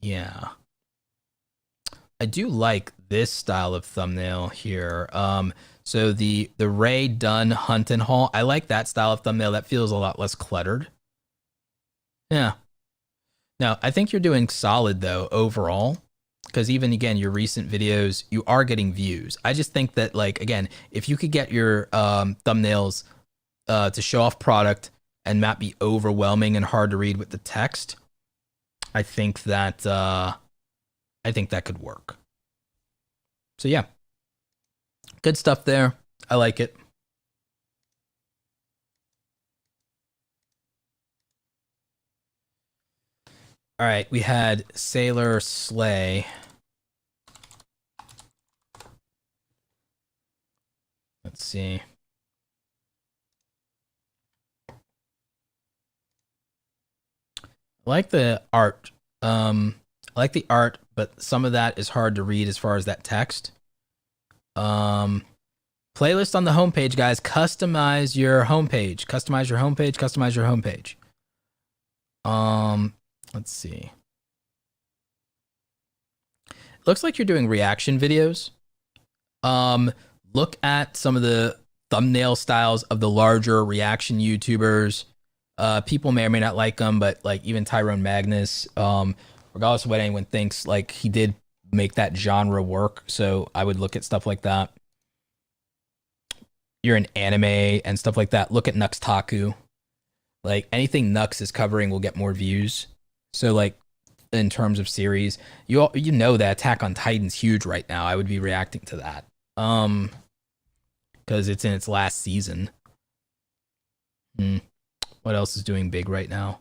Yeah. I do like this style of thumbnail here. So the Ray Dunn Hunt and Haul, I like that style of thumbnail. That feels a lot less cluttered. Yeah. Now, I think you're doing solid though overall. because even again, your recent videos, you are getting views. I just think that, like, again, if you could get your thumbnails to show off product and not be overwhelming and hard to read with the text, I think that could work. So yeah, good stuff there. I like it. All right, we had Sailor Slay. Let's see. I like the art. I like the art, but some of that is hard to read as far as that text. Playlist on the homepage, guys. Customize your homepage. Customize your homepage. Customize your homepage. Let's see. Looks like you're doing reaction videos. Look at some of the thumbnail styles of the larger reaction YouTubers. People may or may not like them, but like even Tyrone Magnus, regardless of what anyone thinks, like he did make that genre work. So I would look at stuff like that. You're in anime and stuff like that. Look at Nux Taku. Like anything Nux is covering will get more views. So like in terms of series, you know that Attack on Titan's huge right now. I would be reacting to that. Because it's in its last season. What else is doing big right now?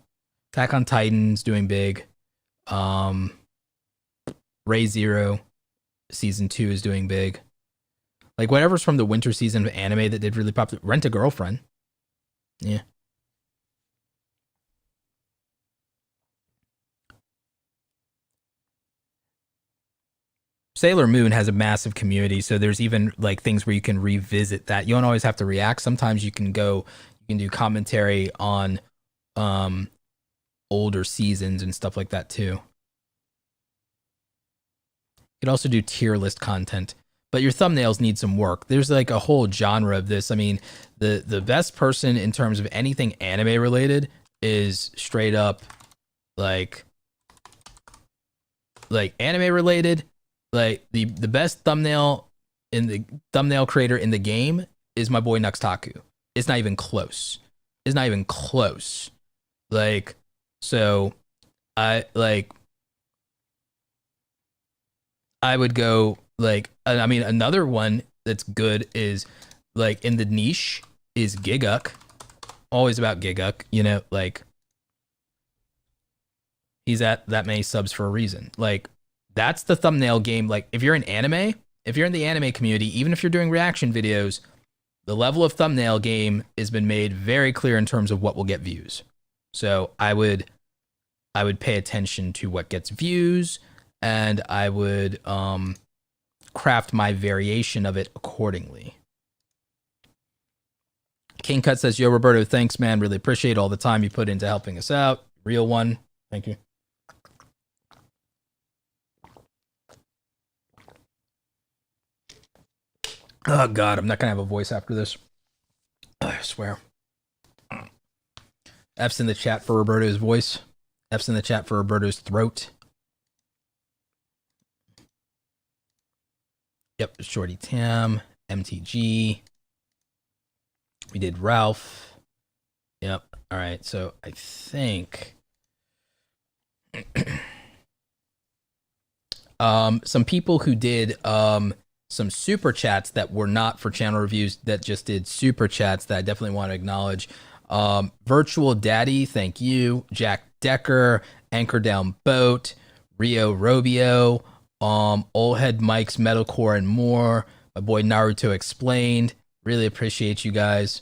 Attack on Titan's doing big. Ray Zero season 2 is doing big. Like whatever's from the winter season of anime that did really popular. Rent a Girlfriend. Yeah. Sailor Moon has a massive community, so there's even like things where you can revisit that. You don't always have to react. Sometimes you can do commentary on older seasons and stuff like that too. You could also do tier list content, but your thumbnails need some work. There's like a whole genre of this. I mean, the best person in terms of anything anime related is straight up like anime related. Like the best thumbnail creator in the game is my boy Nux Taku. It's not even close. It's not even close. Like, so I would go like, I mean, another one that's good is like in the niche is Giguk. Always about Giguk, you know, like he's at that many subs for a reason. Like that's the thumbnail game. Like if you're in the anime community, even if you're doing reaction videos, the level of thumbnail game has been made very clear in terms of what will get views. So I would pay attention to what gets views, and I would craft my variation of it accordingly. King Cut says, "Yo, Roberto, thanks, man. Really appreciate all the time you put into helping us out. Real one. Thank you." Oh, God, I'm not going to have a voice after this. I swear. F's in the chat for Roberto's voice. F's in the chat for Roberto's throat. Yep, Shorty Tam, MTG. We did Ralph. Yep. All right, so I think... some people who did... some super chats that were not for channel reviews that just did super chats that I definitely want to acknowledge. Virtual Daddy, thank you. Jack Decker, Anchor Down Boat, Rio Robio, Old Head Mike's Metalcore and more. My boy Naruto Explained. Really appreciate you guys.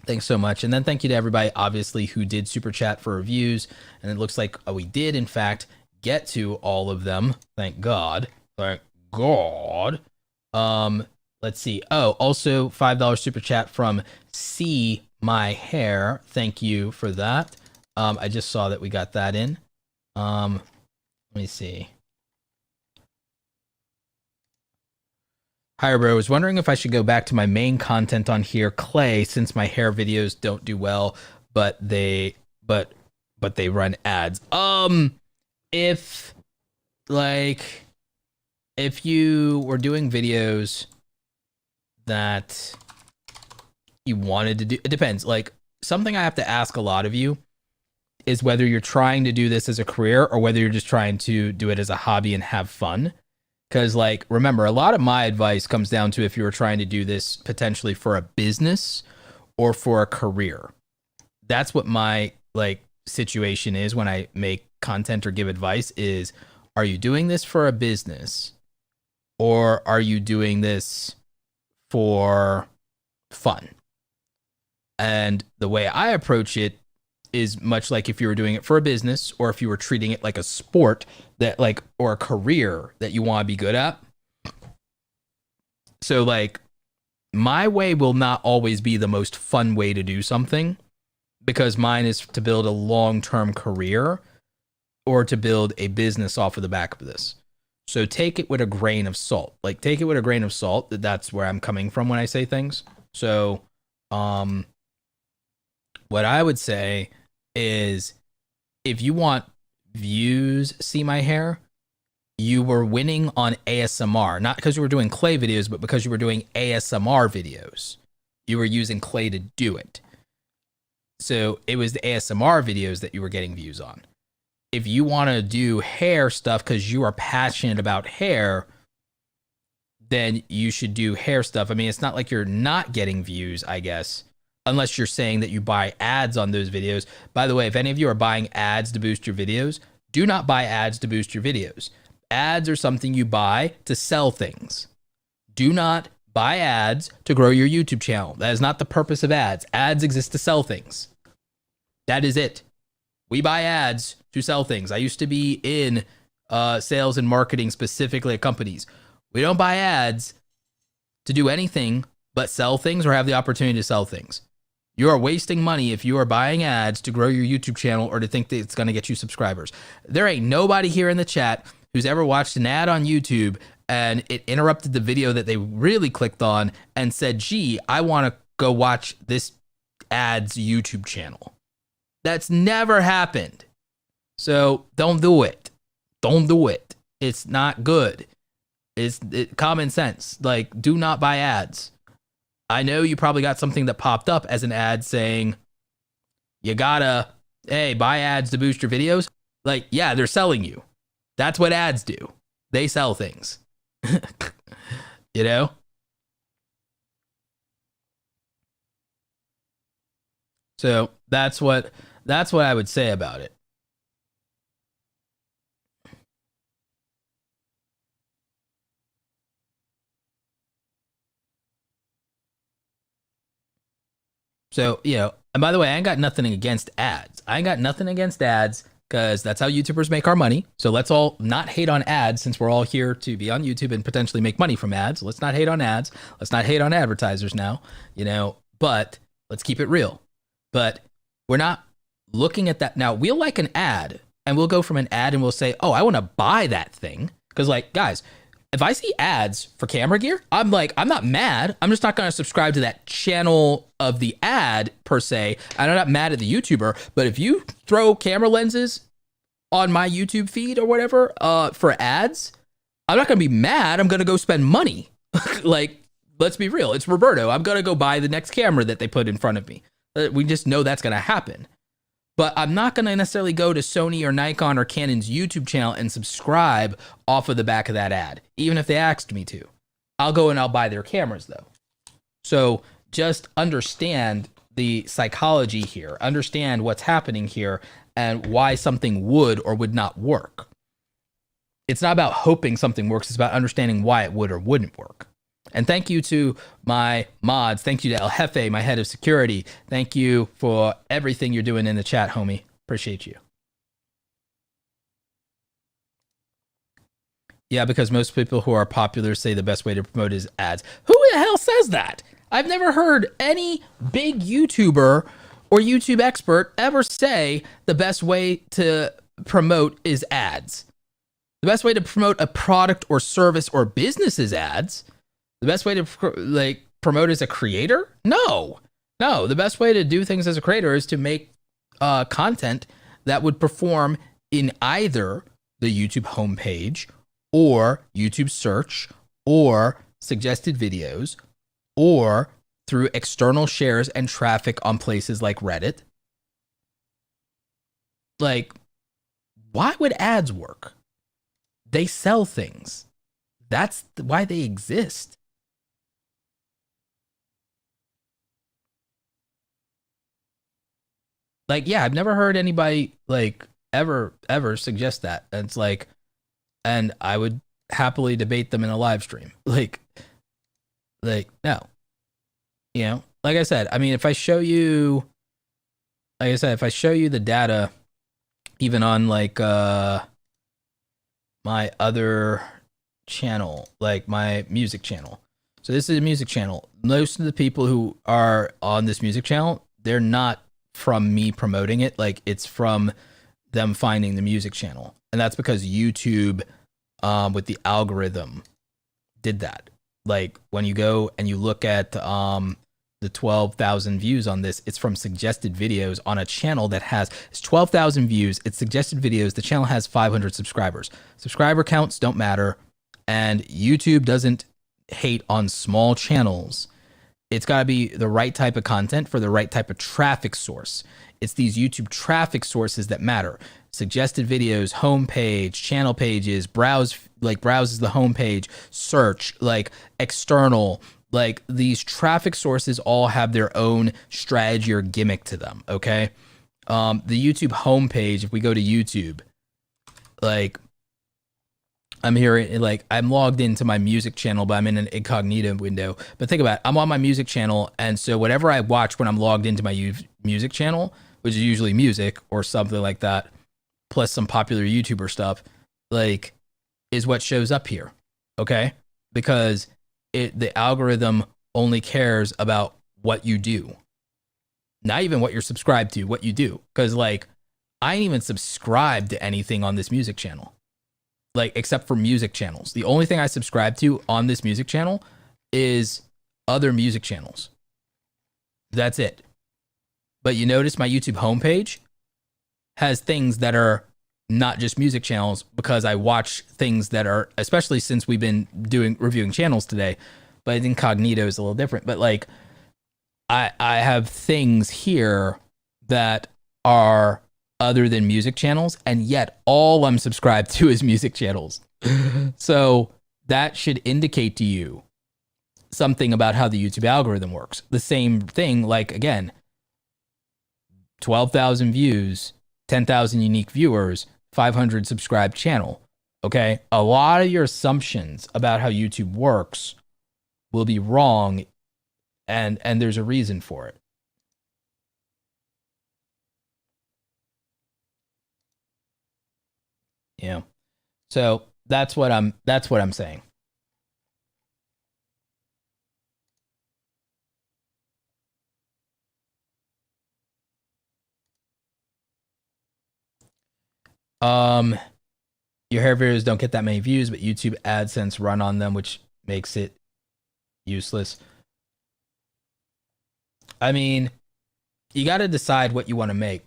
Thanks so much. And then thank you to everybody, obviously, who did super chat for reviews. And it looks like we did, in fact, get to all of them. Thank God. Thank God. Let's see. Oh, also $5 super chat from See My Hair. Thank you for that. I just saw that we got that in. Let me see. Hi, bro. I was wondering if I should go back to my main content on here, Clay, since my hair videos don't do well, but they run ads. If like if you were doing videos that you wanted to do, it depends. Like something I have to ask a lot of you is whether you're trying to do this as a career or whether you're just trying to do it as a hobby and have fun. Because like, remember, a lot of my advice comes down to if you were trying to do this potentially for a business or for a career. That's what my like situation is when I make content or give advice is, are you doing this for a business or are you doing this for fun? And the way I approach it is much like if you were doing it for a business or if you were treating it like a sport that like, or a career that you want to be good at. So like my way will not always be the most fun way to do something because mine is to build a long-term career or to build a business off of the back of this. So take it with a grain of salt. Like take it with a grain of salt. That's where I'm coming from when I say things. So, what I would say is if you want views, see my hair, you were winning on ASMR, not because you were doing clay videos, but because you were doing ASMR videos. You were using clay to do it. So it was the ASMR videos that you were getting views on. If you want to do hair stuff because you are passionate about hair, then you should do hair stuff. I mean, it's not like you're not getting views, I guess, unless you're saying that you buy ads on those videos. By the way, if any of you are buying ads to boost your videos, do not buy ads to boost your videos. Ads are something you buy to sell things. Do not buy ads to grow your YouTube channel. That is not the purpose of ads. Ads exist to sell things. That is it. We buy ads to sell things. I used to be in sales and marketing specifically at companies. We don't buy ads to do anything but sell things or have the opportunity to sell things. You are wasting money if you are buying ads to grow your YouTube channel or to think that it's going to get you subscribers. There ain't nobody here in the chat who's ever watched an ad on YouTube and it interrupted the video that they really clicked on and said, gee, I want to go watch this ad's YouTube channel. That's never happened. So don't do it. Don't do it. It's not good. It's common sense. Like, do not buy ads. I know you probably got something that popped up as an ad saying, you gotta, hey, buy ads to boost your videos. Like, yeah, they're selling you. That's what ads do. They sell things. You know? So that's what I would say about it. So, you know, and by the way, I ain't got nothing against ads. I ain't got nothing against ads because that's how YouTubers make our money. So let's all not hate on ads since we're all here to be on YouTube and potentially make money from ads. Let's not hate on ads. Let's not hate on advertisers now, you know, but let's keep it real. But we're not looking at that. Now, we'll like an ad and we'll go from an ad and we'll say, oh, I want to buy that thing. Because like, guys, if I see ads for camera gear, I'm like, I'm not mad. I'm just not going to subscribe to that channel of the ad per se. I'm not mad at the YouTuber, but if you throw camera lenses on my YouTube feed or whatever for ads, I'm not going to be mad. I'm going to go spend money. Like, let's be real. It's Roberto. I'm going to go buy the next camera that they put in front of me. We just know that's going to happen. But I'm not going to necessarily go to Sony or Nikon or Canon's YouTube channel and subscribe off of the back of that ad, even if they asked me to. I'll go and I'll buy their cameras, though. So just understand the psychology here. Understand what's happening here and why something would or would not work. It's not about hoping something works. It's about understanding why it would or wouldn't work. And thank you to my mods. Thank you to El Jefe, my head of security. Thank you for everything you're doing in the chat, homie. Appreciate you. Yeah, because most people who are popular say the best way to promote is ads. Who the hell says that? I've never heard any big YouTuber or YouTube expert ever say the best way to promote is ads. The best way to promote a product or service or business is ads. The best way to like promote as a creator? No. The best way to do things as a creator is to make content that would perform in either the YouTube homepage or YouTube search or suggested videos or through external shares and traffic on places like Reddit. Like, why would ads work? They sell things. That's why they exist. Like, yeah, I've never heard anybody like ever suggest that. And it's like, and I would happily debate them in a live stream. Like no. You know, like I said, I mean, if I show you the data, even on like my other channel, like my music channel. So this is a music channel. Most of the people who are on this music channel, they're not from me promoting it. Like, it's from them finding the music channel. And that's because YouTube, with the algorithm, did that. Like, when you go and you look at the 12,000 views on this, it's from suggested videos on a channel that has 12,000 views. It's suggested videos. The channel has 500 subscribers. Subscriber counts don't matter. And YouTube doesn't hate on small channels. It's got to be the right type of content for the right type of traffic source. It's these YouTube traffic sources that matter. Suggested videos, homepage, channel pages, browses the homepage, search, like external, like these traffic sources all have their own strategy or gimmick to them. Okay. The YouTube homepage, if we go to YouTube, like I'm here, like I'm logged into my music channel, but I'm in an incognito window. But think about it, I'm on my music channel. And so whatever I watch when I'm logged into my music channel, which is usually music or something like that, plus some popular YouTuber stuff, like, is what shows up here. Okay. Because the algorithm only cares about what you do. Not even what you're subscribed to, what you do. Because like, I ain't even subscribed to anything on this music channel. Like, except for music channels. The only thing I subscribe to on this music channel is other music channels. That's it. But you notice my YouTube homepage has things that are not just music channels, because I watch things that are, especially since we've been reviewing channels today, but incognito is a little different. But like, I have things here that are other than music channels, and yet all I'm subscribed to is music channels. So that should indicate to you something about how the YouTube algorithm works. The same thing, like, again, 12,000 views, 10,000 unique viewers, 500 subscribed channel. Okay. A lot of your assumptions about how YouTube works will be wrong. And there's a reason for it. Yeah. So that's what I'm saying. Your hair videos don't get that many views, but YouTube AdSense run on them, which makes it useless. I mean, you got to decide what you want to make.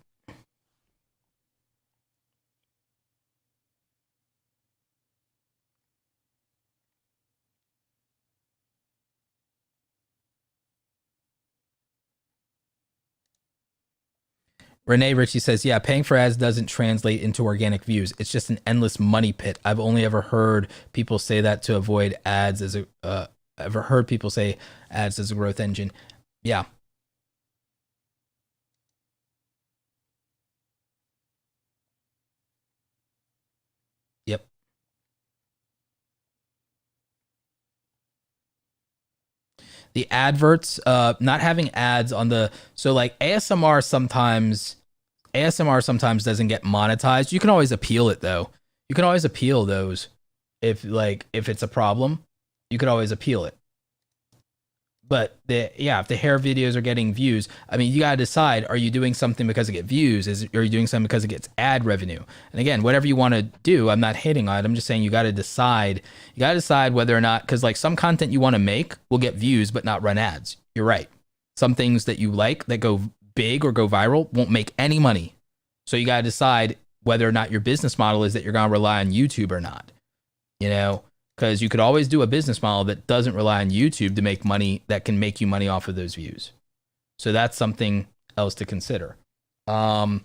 Renee Ritchie says, yeah, paying for ads doesn't translate into organic views. It's just an endless money pit. I've only ever heard people say that to avoid ads as a, ever heard people say ads as a growth engine. Yeah. Yep. The adverts, not having ads on the, so like ASMR sometimes doesn't get monetized. You can always appeal it though. You can always appeal those. If it's a problem, you could always appeal it. But if the hair videos are getting views, I mean, you got to decide, are you doing something because it gets views? Are you doing something because it gets ad revenue? And again, whatever you want to do, I'm not hating on it. I'm just saying you got to decide. You got to decide whether or not, because like some content you want to make will get views but not run ads. You're right. Some things that you like that go big or go viral won't make any money. So you got to decide, whether or not your business model is that you're going to rely on YouTube or not, because you could always do a business model that doesn't rely on YouTube to make money, that can make you money off of those views. So that's something else to consider. What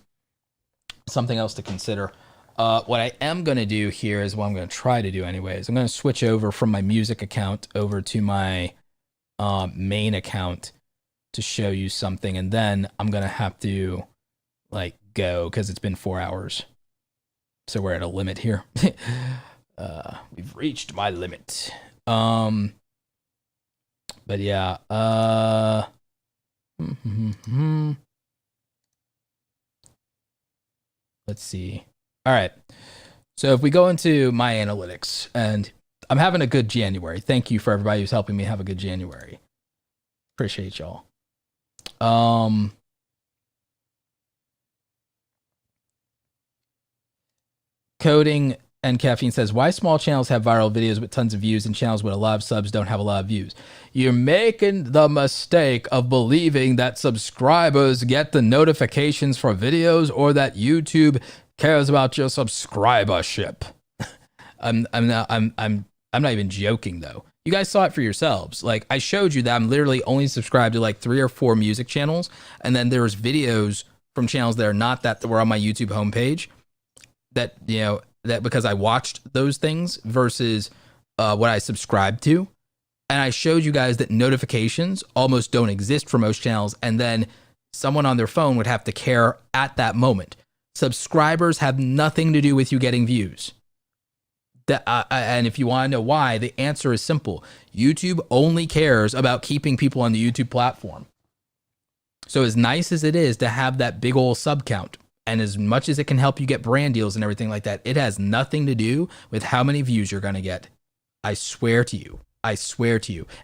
I am going to do here is what I'm going to try to do anyways. I'm going to switch over from my music account over to my main account to show you something. And then I'm going to have to go because it's been 4 hours. So we're at a limit here. We've reached my limit. But yeah. Let's see. All right. So if we go into my analytics, and I'm having a good January. Thank you for everybody who's helping me have a good January. Appreciate y'all. Coding and Caffeine says, why small channels have viral videos with tons of views and channels with a lot of subs don't have a lot of views? You're making the mistake of believing that subscribers get the notifications for videos or that YouTube cares about your subscribership. I'm not even joking though. You guys saw it for yourselves. I showed you that I'm literally only subscribed to 3 or 4 music channels, and then there's videos from channels that are not that were on my YouTube homepage. That because I watched those things versus what I subscribed to. And I showed you guys that notifications almost don't exist for most channels. And then someone on their phone would have to care at that moment. Subscribers have nothing to do with you getting views. And if you want to know why, the answer is simple. YouTube only cares about keeping people on the YouTube platform. So as nice as it is to have that big old sub count, and as much as it can help you get brand deals and everything like that, it has nothing to do with how many views you're going to get. I swear to you.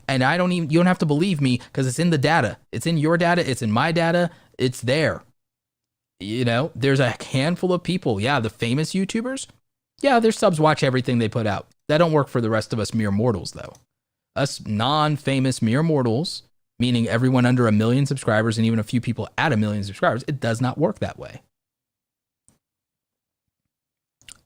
And you don't have to believe me because it's in the data. It's in your data. It's in my data. It's there. There's a handful of people. Yeah, the famous YouTubers. Yeah, their subs watch everything they put out. That don't work for the rest of us mere mortals, though. Us non-famous mere mortals, meaning everyone under 1 million subscribers and even a few people at 1 million subscribers, it does not work that way.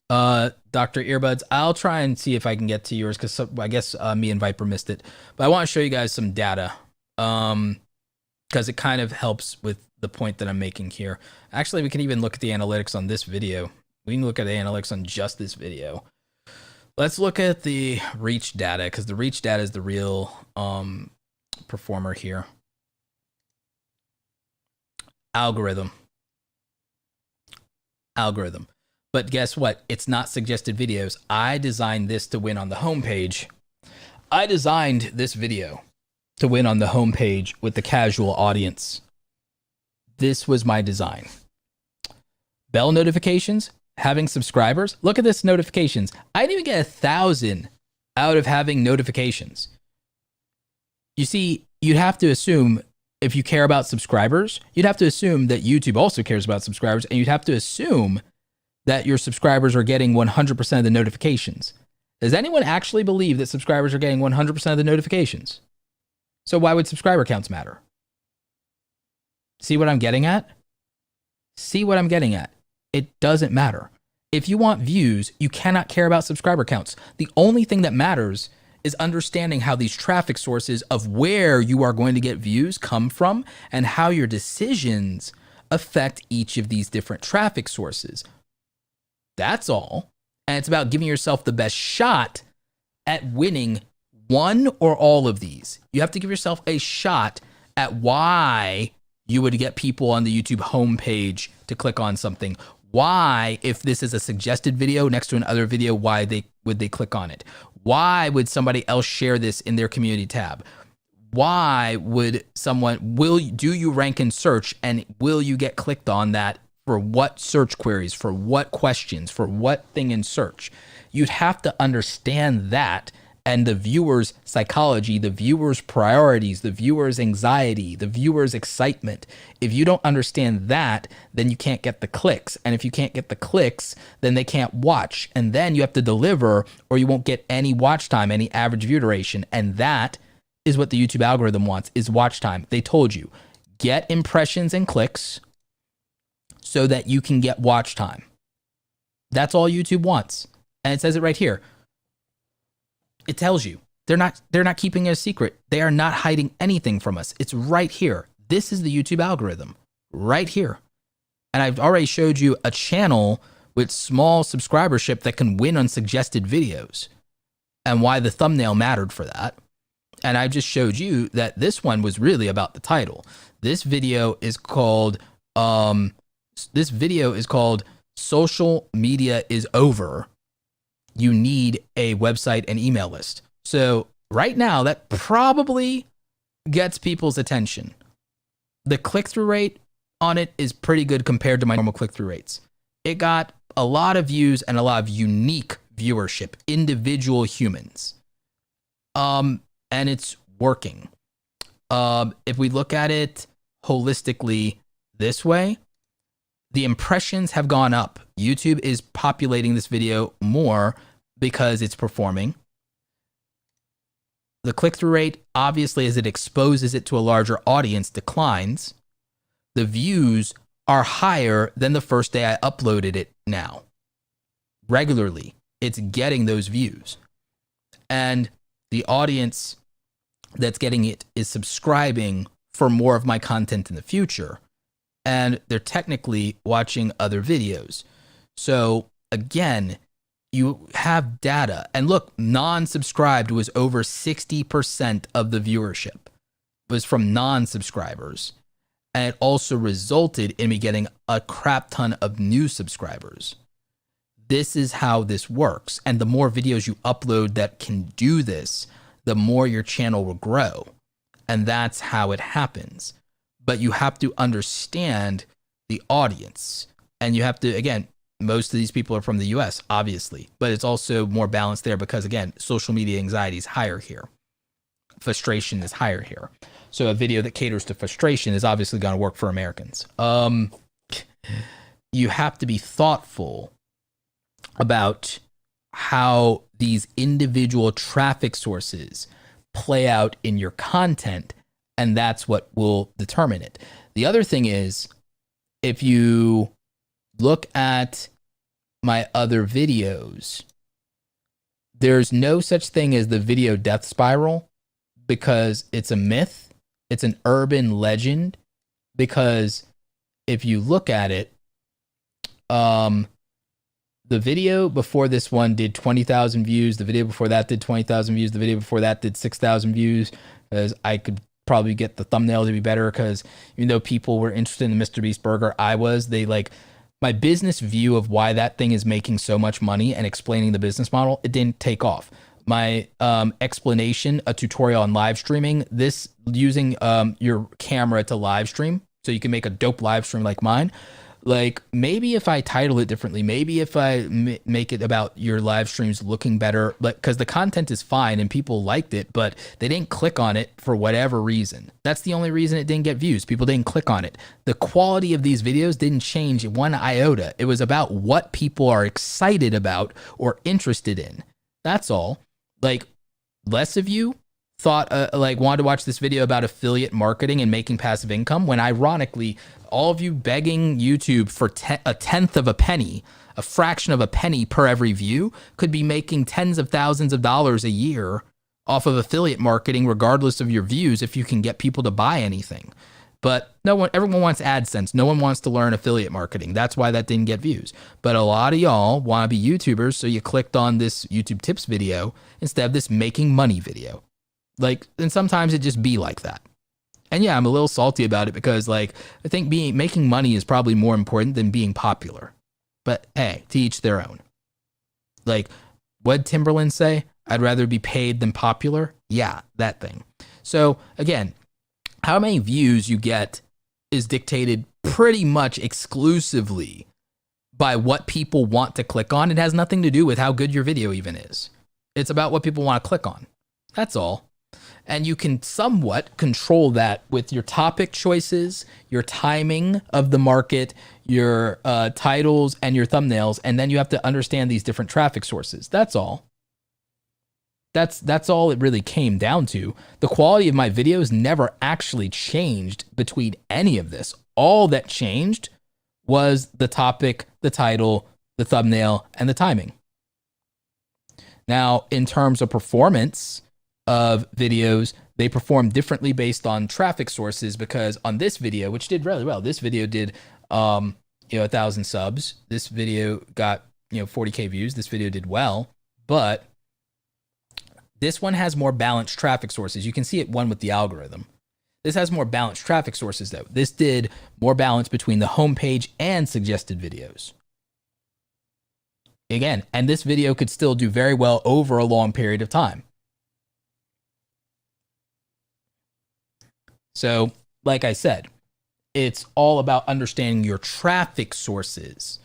Dr. Earbuds, I'll try and see if I can get to yours because I guess me and Viper missed it. But I want to show you guys some data because it kind of helps with the point that I'm making here. Actually, we can even look at the analytics on this video. We can look at the analytics on just this video. Let's look at the reach data because the reach data is the real performer here. Algorithm. But guess what? It's not suggested videos. I designed this to win on the homepage. I designed this video to win on the homepage with the casual audience. This was my design. Bell notifications, having subscribers. Look at this notifications. I didn't even get 1,000 out of having notifications. You see, you'd have to assume if you care about subscribers, you'd have to assume that YouTube also cares about subscribers, and you'd have to assume that your subscribers are getting 100% of the notifications. Does anyone actually believe that subscribers are getting 100% of the notifications? So why would subscriber counts matter? See what I'm getting at? It doesn't matter. If you want views, you cannot care about subscriber counts. The only thing that matters is understanding how these traffic sources of where you are going to get views come from and how your decisions affect each of these different traffic sources. That's all. And it's about giving yourself the best shot at winning one or all of these. You have to give yourself a shot at why you would get people on the YouTube homepage to click on something. Why, if this is a suggested video next to another video, why would they click on it? Why would somebody else share this in their community tab? Why would do you rank in search, and will you get clicked on that? For what search queries, for what questions, for what thing in search? You'd have to understand that and the viewer's psychology, the viewer's priorities, the viewer's anxiety, the viewer's excitement. If you don't understand that, then you can't get the clicks. And if you can't get the clicks, then they can't watch. And then you have to deliver or you won't get any watch time, any average view duration. And that is what the YouTube algorithm wants, is watch time. They told you, get impressions and clicks so that you can get watch time. That's all YouTube wants. And it says it right here. It tells you. They're not keeping it a secret. They are not hiding anything from us. It's right here. This is the YouTube algorithm right here. And I've already showed you a channel with small subscribership that can win on suggested videos and why the thumbnail mattered for that. And I just showed you that this one was really about the title. This video is called Social Media is Over. You need a website and email list. So right now, that probably gets people's attention. The click-through rate on it is pretty good compared to my normal click-through rates. It got a lot of views and a lot of unique viewership, individual humans. And it's working. If we look at it holistically this way, the impressions have gone up. YouTube is populating this video more because it's performing. The click-through rate, obviously, as it exposes it to a larger audience, declines. The views are higher than the first day I uploaded it now. Regularly, it's getting those views. And the audience that's getting it is subscribing for more of my content in the future. And they're technically watching other videos. So again, you have data. And look, non-subscribed was over 60% of the viewership was from non-subscribers. And it also resulted in me getting a crap ton of new subscribers. This is how this works. And the more videos you upload that can do this, the more your channel will grow. And that's how it happens. But you have to understand the audience. And you have to, again, most of these people are from the US, obviously, but it's also more balanced there because, again, social media anxiety is higher here. Frustration is higher here. So a video that caters to frustration is obviously going to work for Americans. You have to be thoughtful about how these individual traffic sources play out in your content, and that's what will determine it. The other thing is, if you look at my other videos, there's no such thing as the video death spiral because it's a myth. It's an urban legend because if you look at it, the video before this one did 20,000 views. The video before that did 20,000 views. The video before that did 6,000 views. As I could probably get the thumbnail to be better because even though people were interested in the Mr. Beast burger, my business view of why that thing is making so much money and explaining the business model, it didn't take off. My explanation, a tutorial on live streaming, this using your camera to live stream so you can make a dope live stream like mine. Like maybe if I title it differently, maybe if I make it about your live streams looking better, like because the content is fine and people liked it, but they didn't click on it for whatever reason. That's the only reason it didn't get views. People didn't click on it. The quality of these videos didn't change one iota. It was about what people are excited about or interested in. That's all. Like less of you thought wanted to watch this video about affiliate marketing and making passive income when ironically all of you begging YouTube for a tenth of a penny, a fraction of a penny per every view could be making tens of thousands of dollars a year off of affiliate marketing regardless of your views if you can get people to buy anything. But everyone wants AdSense. No one wants to learn affiliate marketing. That's why that didn't get views. But a lot of y'all want to be YouTubers, so you clicked on this YouTube tips video instead of this making money video. And sometimes it just be like that. And yeah, I'm a little salty about it because I think making money is probably more important than being popular. But hey, to each their own. What'd Timberland say? I'd rather be paid than popular. Yeah, that thing. So again, how many views you get is dictated pretty much exclusively by what people want to click on. It has nothing to do with how good your video even is. It's about what people want to click on. That's all. And you can somewhat control that with your topic choices, your timing of the market, your titles, and your thumbnails. And then you have to understand these different traffic sources. That's all. That's all it really came down to. The quality of my videos never actually changed between any of this. All that changed was the topic, the title, the thumbnail, and the timing. Now, in terms of performance of videos, they perform differently based on traffic sources, because on this video, which did really well, this video did 1,000 subs. This video got 40K views. This video did well, but this one has more balanced traffic sources. You can see it won with the algorithm. This has more balanced traffic sources though. This did more balance between the homepage and suggested videos. Again, and this video could still do very well over a long period of time. So, like I said, it's all about understanding your traffic sources.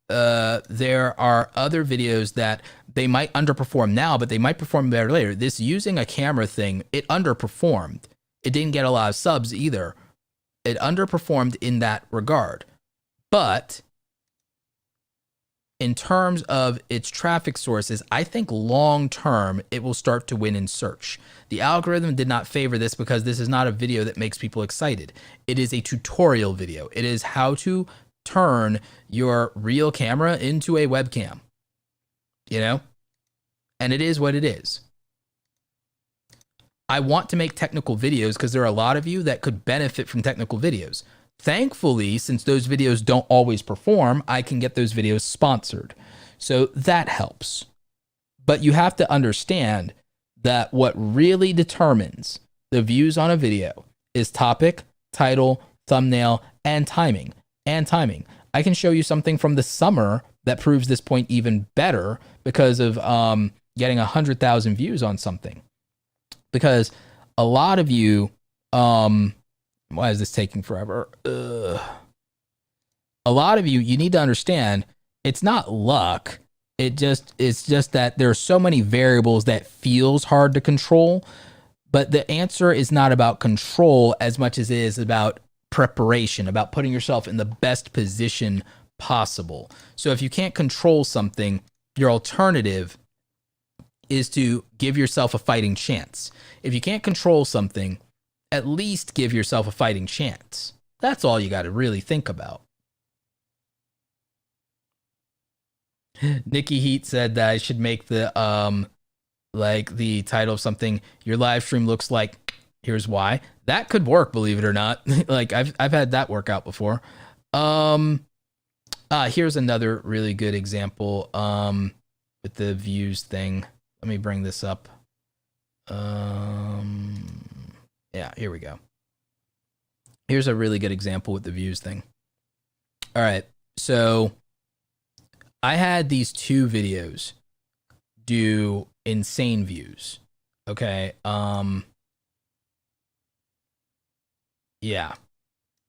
There are other videos that they might underperform now, but they might perform better later. This using a camera thing, it underperformed. It didn't get a lot of subs either. It underperformed in that regard. But in terms of its traffic sources, I think long term it will start to win in search. The algorithm did not favor this because this is not a video that makes people excited. It is a tutorial video. It is how to turn your real camera into a webcam, and it is what it is. I want to make technical videos because there are a lot of you that could benefit from technical videos. Thankfully, since those videos don't always perform, I can get those videos sponsored. So that helps. But you have to understand that what really determines the views on a video is topic, title, thumbnail, and timing. I can show you something from the summer that proves this point even better because of getting 100,000 views on something. Because a lot of you, why is this taking forever? A lot of you need to understand it's not luck. It's just that there are so many variables that feels hard to control, but the answer is not about control as much as it is about preparation, about putting yourself in the best position possible. So if you can't control something, your alternative is to give yourself a fighting chance. If you can't control something, at least give yourself a fighting chance. That's all you got to really think about. Nikki Heat said that I should make the the title of something, your live stream looks like here's why. That could work, believe it or not. Like I've had that work out before. Here's another really good example with the views thing. Let me bring this up. Yeah, here we go. Here's a really good example with the views thing. All right, so I had these two videos do insane views. Okay, yeah,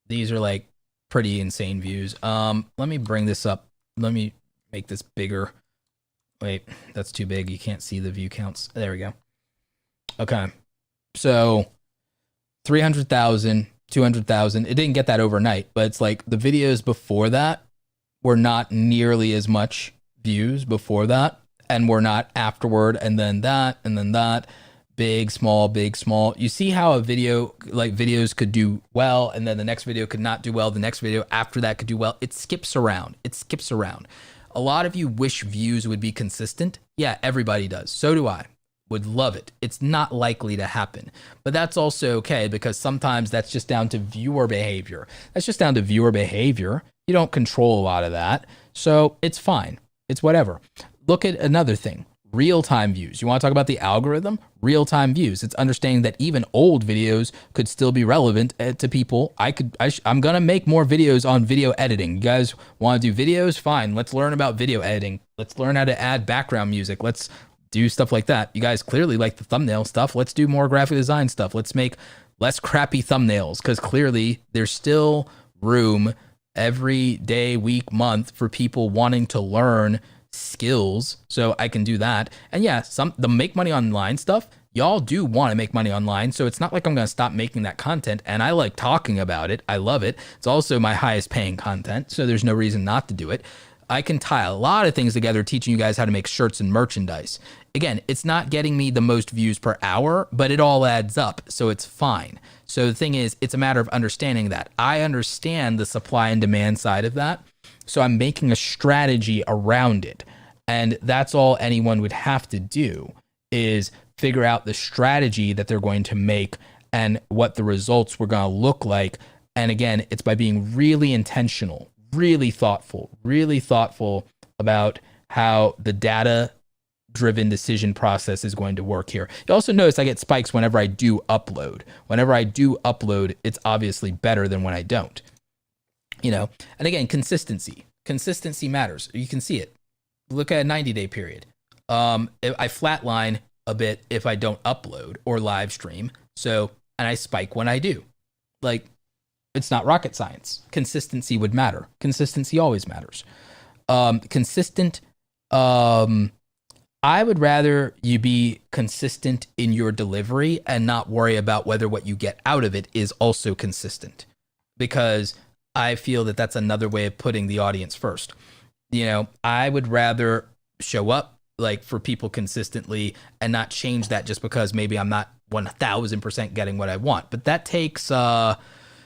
these are like pretty insane views. Let me bring this up. Let me make this bigger. Wait, that's too big. You can't see the view counts. There we go. Okay, so 300,000, 200,000. It didn't get that overnight, but it's like the videos before that were not nearly as much views before that, and were not afterward, and then that, and then that. Big, small, big, small. You see how a video, like videos could do well, and then the next video could not do well. The next video after that could do well. It skips around. It skips around. A lot of you wish views would be consistent. Yeah, everybody does. So do I. Would love it. It's not likely to happen, but that's also okay because sometimes that's just down to viewer behavior. That's just down to viewer behavior. You don't control a lot of that. So it's fine. It's whatever. Look at another thing. Real-time views. You want to talk about the algorithm? Real-time views. It's understanding that even old videos could still be relevant to people. I'm going to make more videos on video editing. You guys want to do videos? Fine. Let's learn about video editing. Let's learn how to add background music. Let's do stuff like that. You guys clearly like the thumbnail stuff. Let's do more graphic design stuff. Let's make less crappy thumbnails because clearly there's still room every day, week, month for people wanting to learn skills. So I can do that. And yeah, the make money online stuff, y'all do want to make money online. So it's not like I'm going to stop making that content. And I like talking about it. I love it. It's also my highest paying content. So there's no reason not to do it. I can tie a lot of things together teaching you guys how to make shirts and merchandise. Again, it's not getting me the most views per hour, but it all adds up. So it's fine. So the thing is, it's a matter of understanding that. I understand the supply and demand side of that. So I'm making a strategy around it. And that's all anyone would have to do is figure out the strategy that they're going to make and what the results were going to look like. And again, it's by being really intentional, really thoughtful about how the data driven decision process is going to work here. You also notice I get spikes whenever I do upload. Whenever I do upload, it's obviously better than when I don't. You know, and again, consistency matters. You can see it. Look at a 90-day period. I flatline a bit if I don't upload or live stream. So, and I spike when I do. Like, it's not rocket science. Consistency would matter. Consistency always matters. I would rather you be consistent in your delivery and not worry about whether what you get out of it is also consistent, because I feel that that's another way of putting the audience first. You know, I would rather show up like for people consistently and not change that just because maybe I'm not 1000% getting what I want. But that takes a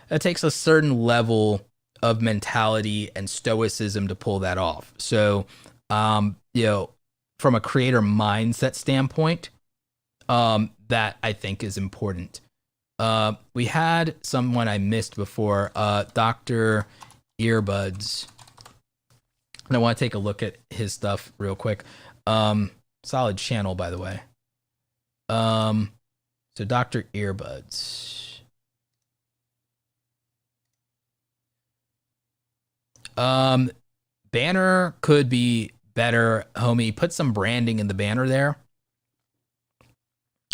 certain level of mentality and stoicism to pull that off. So, you know, from a creator mindset standpoint, that I think is important. We had someone I missed before, Dr. Earbuds. And I want to take a look at his stuff real quick. Solid channel, by the way. So Dr. Earbuds. Banner could be better, homie. Put some branding in the banner there.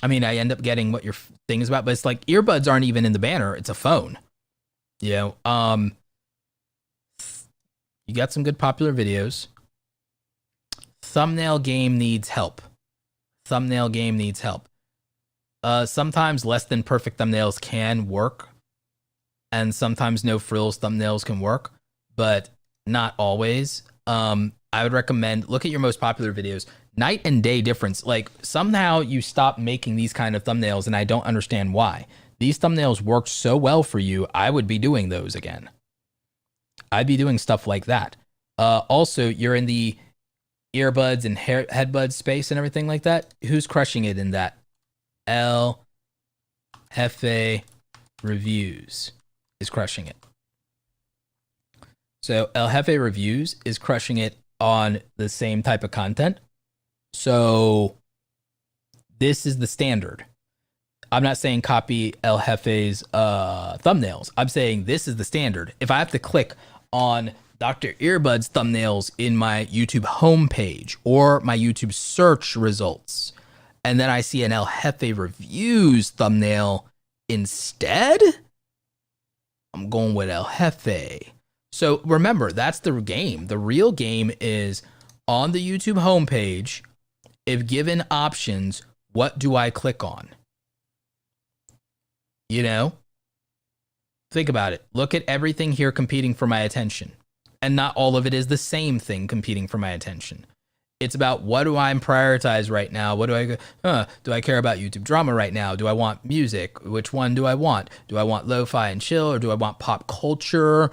I mean, I end up getting what your thing is about, but it's like earbuds aren't even in the banner. It's a phone. You know, you got some good popular videos. Thumbnail game needs help. Sometimes less than perfect thumbnails can work, and sometimes no frills thumbnails can work, but not always. I would recommend look at your most popular videos. Night and day difference. Like, somehow you stop making these kind of thumbnails, and I don't understand why. These thumbnails work so well for you. I would be doing those again. I'd be doing stuff like that. Also, you're in the earbuds and headbuds space and everything like that. Who's crushing it in that? El Jefe Reviews is crushing it. So El Jefe Reviews is crushing it on the same type of content. So this is the standard. I'm not saying copy El Jefe's thumbnails. I'm saying this is the standard. If I have to click on Dr. Earbud's thumbnails in my YouTube homepage or my YouTube search results, and then I see an El Jefe Reviews thumbnail instead, I'm going with El Jefe. So remember, that's the game. The real game is on the YouTube homepage. If given options, what do I click on? You know, think about it. Look at everything here competing for my attention. And not all of it is the same thing competing for my attention. It's about what do I prioritize right now? What do I care about YouTube drama right now? Do I want music? Which one do I want? Do I want lo-fi and chill, or do I want pop culture?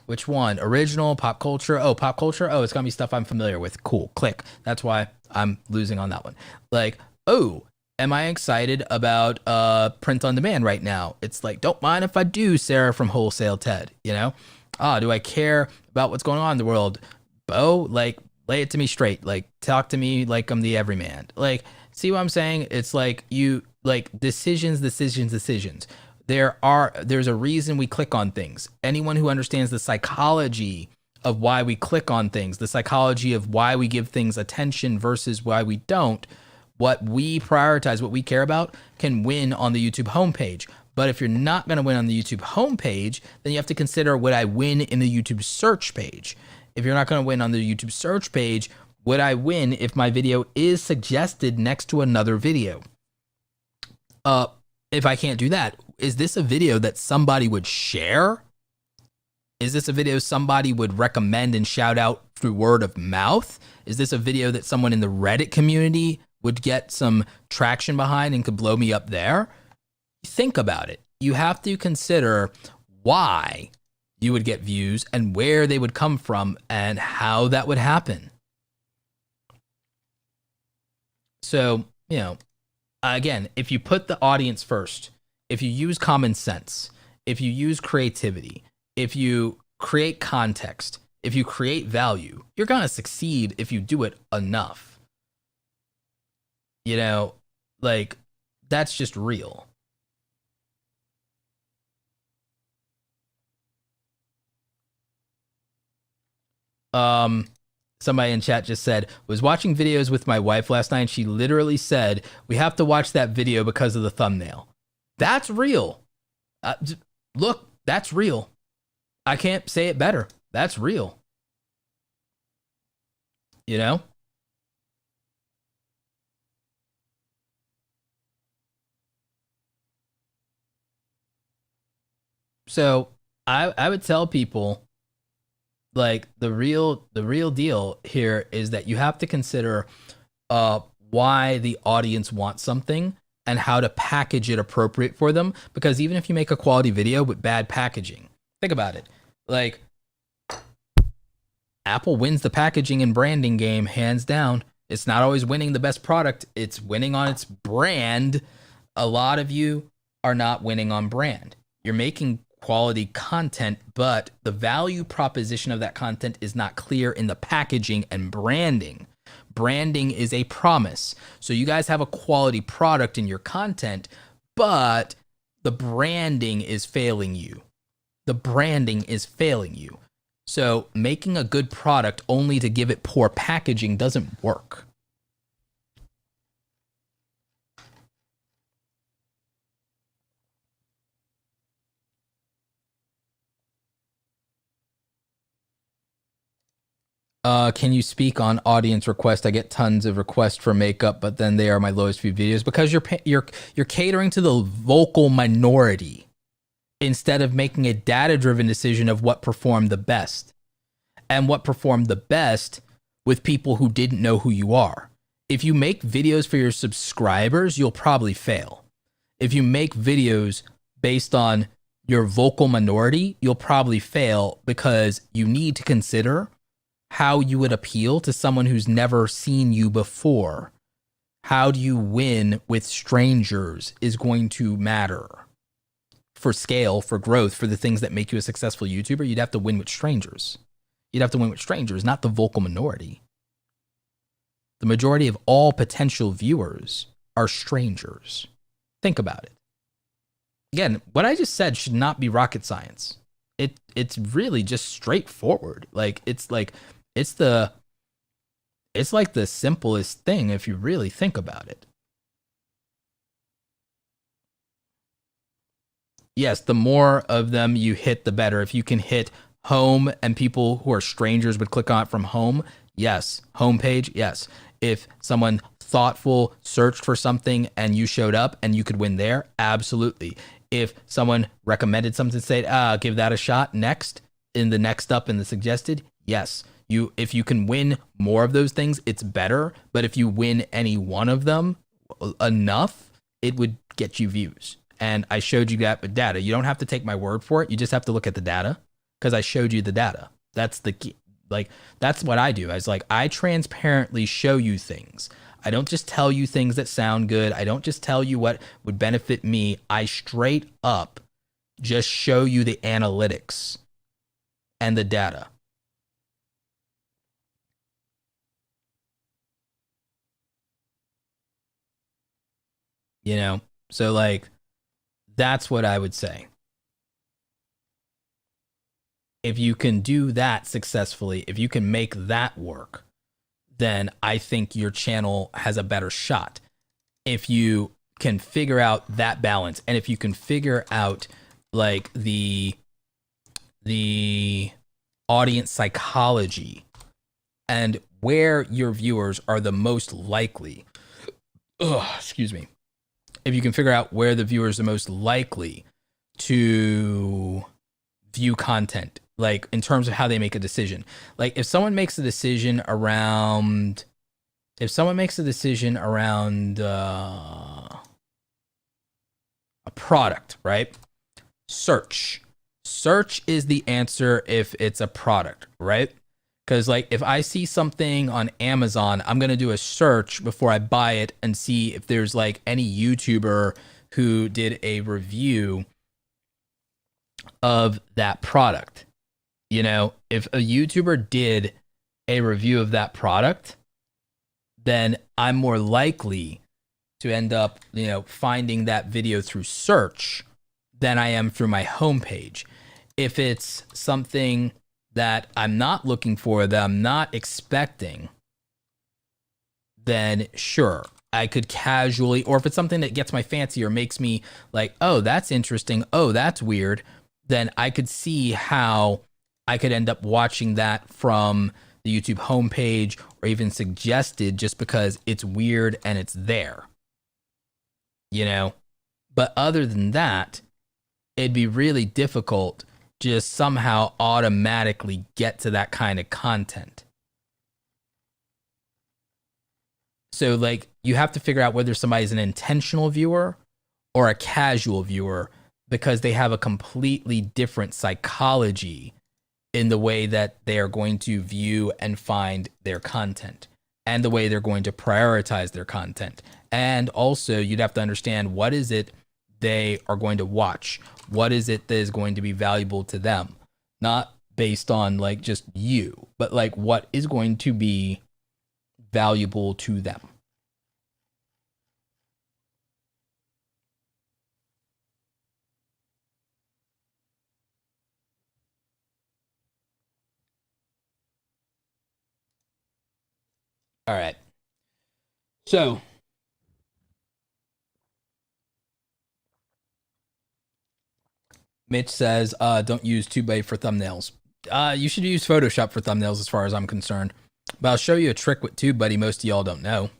Which one? Original, pop culture? Oh, pop culture? Oh, it's gonna be stuff I'm familiar with. Cool, click. That's why I'm losing on that one. Like, oh, am I excited about print on demand right now? It's like, don't mind if I do, Sarah from Wholesale Ted, you know? Do I care about what's going on in the world? Bo, like, lay it to me straight. Like, talk to me like I'm the everyman. Like, see what I'm saying? It's like decisions. There's a reason we click on things. Anyone who understands the psychology of why we click on things, the psychology of why we give things attention versus why we don't, what we prioritize, what we care about, can win on the YouTube homepage. But if you're not going to win on the YouTube homepage, then you have to consider, would I win in the YouTube search page? If you're not going to win on the YouTube search page, would I win if my video is suggested next to another video? If I can't do that, is this a video that somebody would share? Is this a video somebody would recommend and shout out through word of mouth? Is this a video that someone in the Reddit community would get some traction behind and could blow me up there? Think about it. You have to consider why you would get views and where they would come from and how that would happen. So, you know, again, if you put the audience first, if you use common sense, if you use creativity, if you create context, if you create value, you're going to succeed if you do it enough. You know, like, that's just real. Somebody in chat just said, was watching videos with my wife last night and she literally said, we have to watch that video because of the thumbnail. That's real. Look, that's real. I can't say it better. That's real. You know? So I would tell people, like, the real deal here is that you have to consider why the audience wants something and how to package it appropriate for them. Because even if you make a quality video with bad packaging, think about it. Like, Apple wins the packaging and branding game hands down. It's not always winning the best product. It's winning on its brand. A lot of you are not winning on brand. You're making quality content, but the value proposition of that content is not clear in the packaging and branding. Branding is a promise. So you guys have a quality product in your content, but the branding is failing you. The branding is failing you. So making a good product only to give it poor packaging doesn't work. Can you speak on audience request? I get tons of requests for makeup, but then they are my lowest viewed videos because you're catering to the vocal minority instead of making a data-driven decision of what performed the best and what performed the best with people who didn't know who you are. If you make videos for your subscribers, you'll probably fail. If you make videos based on your vocal minority, you'll probably fail because you need to consider how you would appeal to someone who's never seen you before. How do you win with strangers is going to matter. For scale, for growth, for the things that make you a successful YouTuber, you'd have to win with strangers. You'd have to win with strangers, not the vocal minority. The majority of all potential viewers are strangers. Think about it. Again, what I just said should not be rocket science. It's really just straightforward. It's like the simplest thing if you really think about it. Yes, the more of them you hit, the better. If you can hit home and people who are strangers would click on it from home, yes. Homepage, yes. If someone thoughtful searched for something and you showed up and you could win there, absolutely. If someone recommended something, said, give that a shot next, in the next up in the suggested, yes. If you can win more of those things, it's better. But if you win any one of them enough, it would get you views. And I showed you that with data. You don't have to take my word for it. You just have to look at the data because I showed you the data. That's the key. Like, that's what I do. I transparently show you things. I don't just tell you things that sound good. I don't just tell you what would benefit me. I straight up just show you the analytics and the data. You know, so like, that's what I would say. If you can do that successfully, if you can make that work, then I think your channel has a better shot. If you can figure out that balance, and if you can figure out like the audience psychology and where your viewers are the most likely, excuse me. If you can figure out where the viewers are most likely to view content, like in terms of how they make a decision. Like if someone makes a decision around a product, right? Search Search is the answer if it's a product, right? Because like if I see something on Amazon, I'm gonna do a search before I buy it and see if there's like any YouTuber who did a review of that product. You know, if a YouTuber did a review of that product, then I'm more likely to end up, you know, finding that video through search than I am through my homepage. If it's something that I'm not looking for, that I'm not expecting, then sure, I could casually, or if it's something that gets my fancy or makes me like, oh, that's interesting, oh, that's weird, then I could see how I could end up watching that from the YouTube homepage or even suggested just because it's weird and it's there, you know? But other than that, it'd be really difficult to just somehow automatically get to that kind of content. So like you have to figure out whether somebody's an intentional viewer or a casual viewer because they have a completely different psychology in the way that they are going to view and find their content and the way they're going to prioritize their content. And also you'd have to understand what is it they are going to watch? What is it that is going to be valuable to them? Not based on like just you, but like what is going to be valuable to them. All right. So Mitch says, don't use TubeBuddy for thumbnails. You should use Photoshop for thumbnails as far as I'm concerned. But I'll show you a trick with TubeBuddy most of y'all don't know.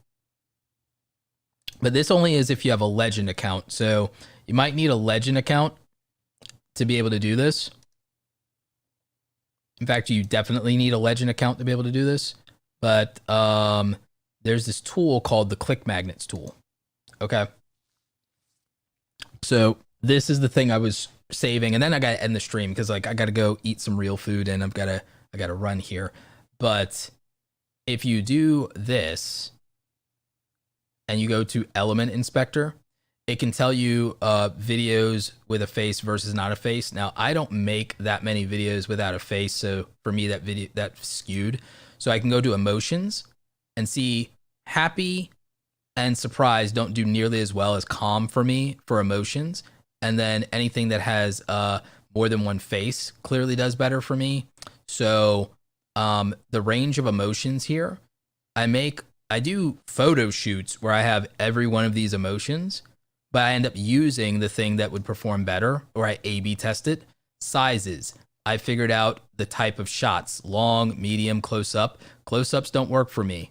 But this only is if you have a legend account. So you might need a legend account to be able to do this. In fact, you definitely need a legend account to be able to do this. But there's this tool called the Click Magnets tool. Okay. So this is the thing I was saving, and then I gotta end the stream because like I gotta go eat some real food and I gotta run here. But if you do this and you go to Element Inspector, it can tell you videos with a face versus not a face. Now I don't make that many videos without a face, so for me that's skewed. So I can go to emotions and see happy and surprise don't do nearly as well as calm for me for emotions. And then anything that has more than one face clearly does better for me. So the range of emotions here, I do photo shoots where I have every one of these emotions, but I end up using the thing that would perform better, or I A/B test it. Sizes. I figured out the type of shots, long, medium, close up. Close ups don't work for me.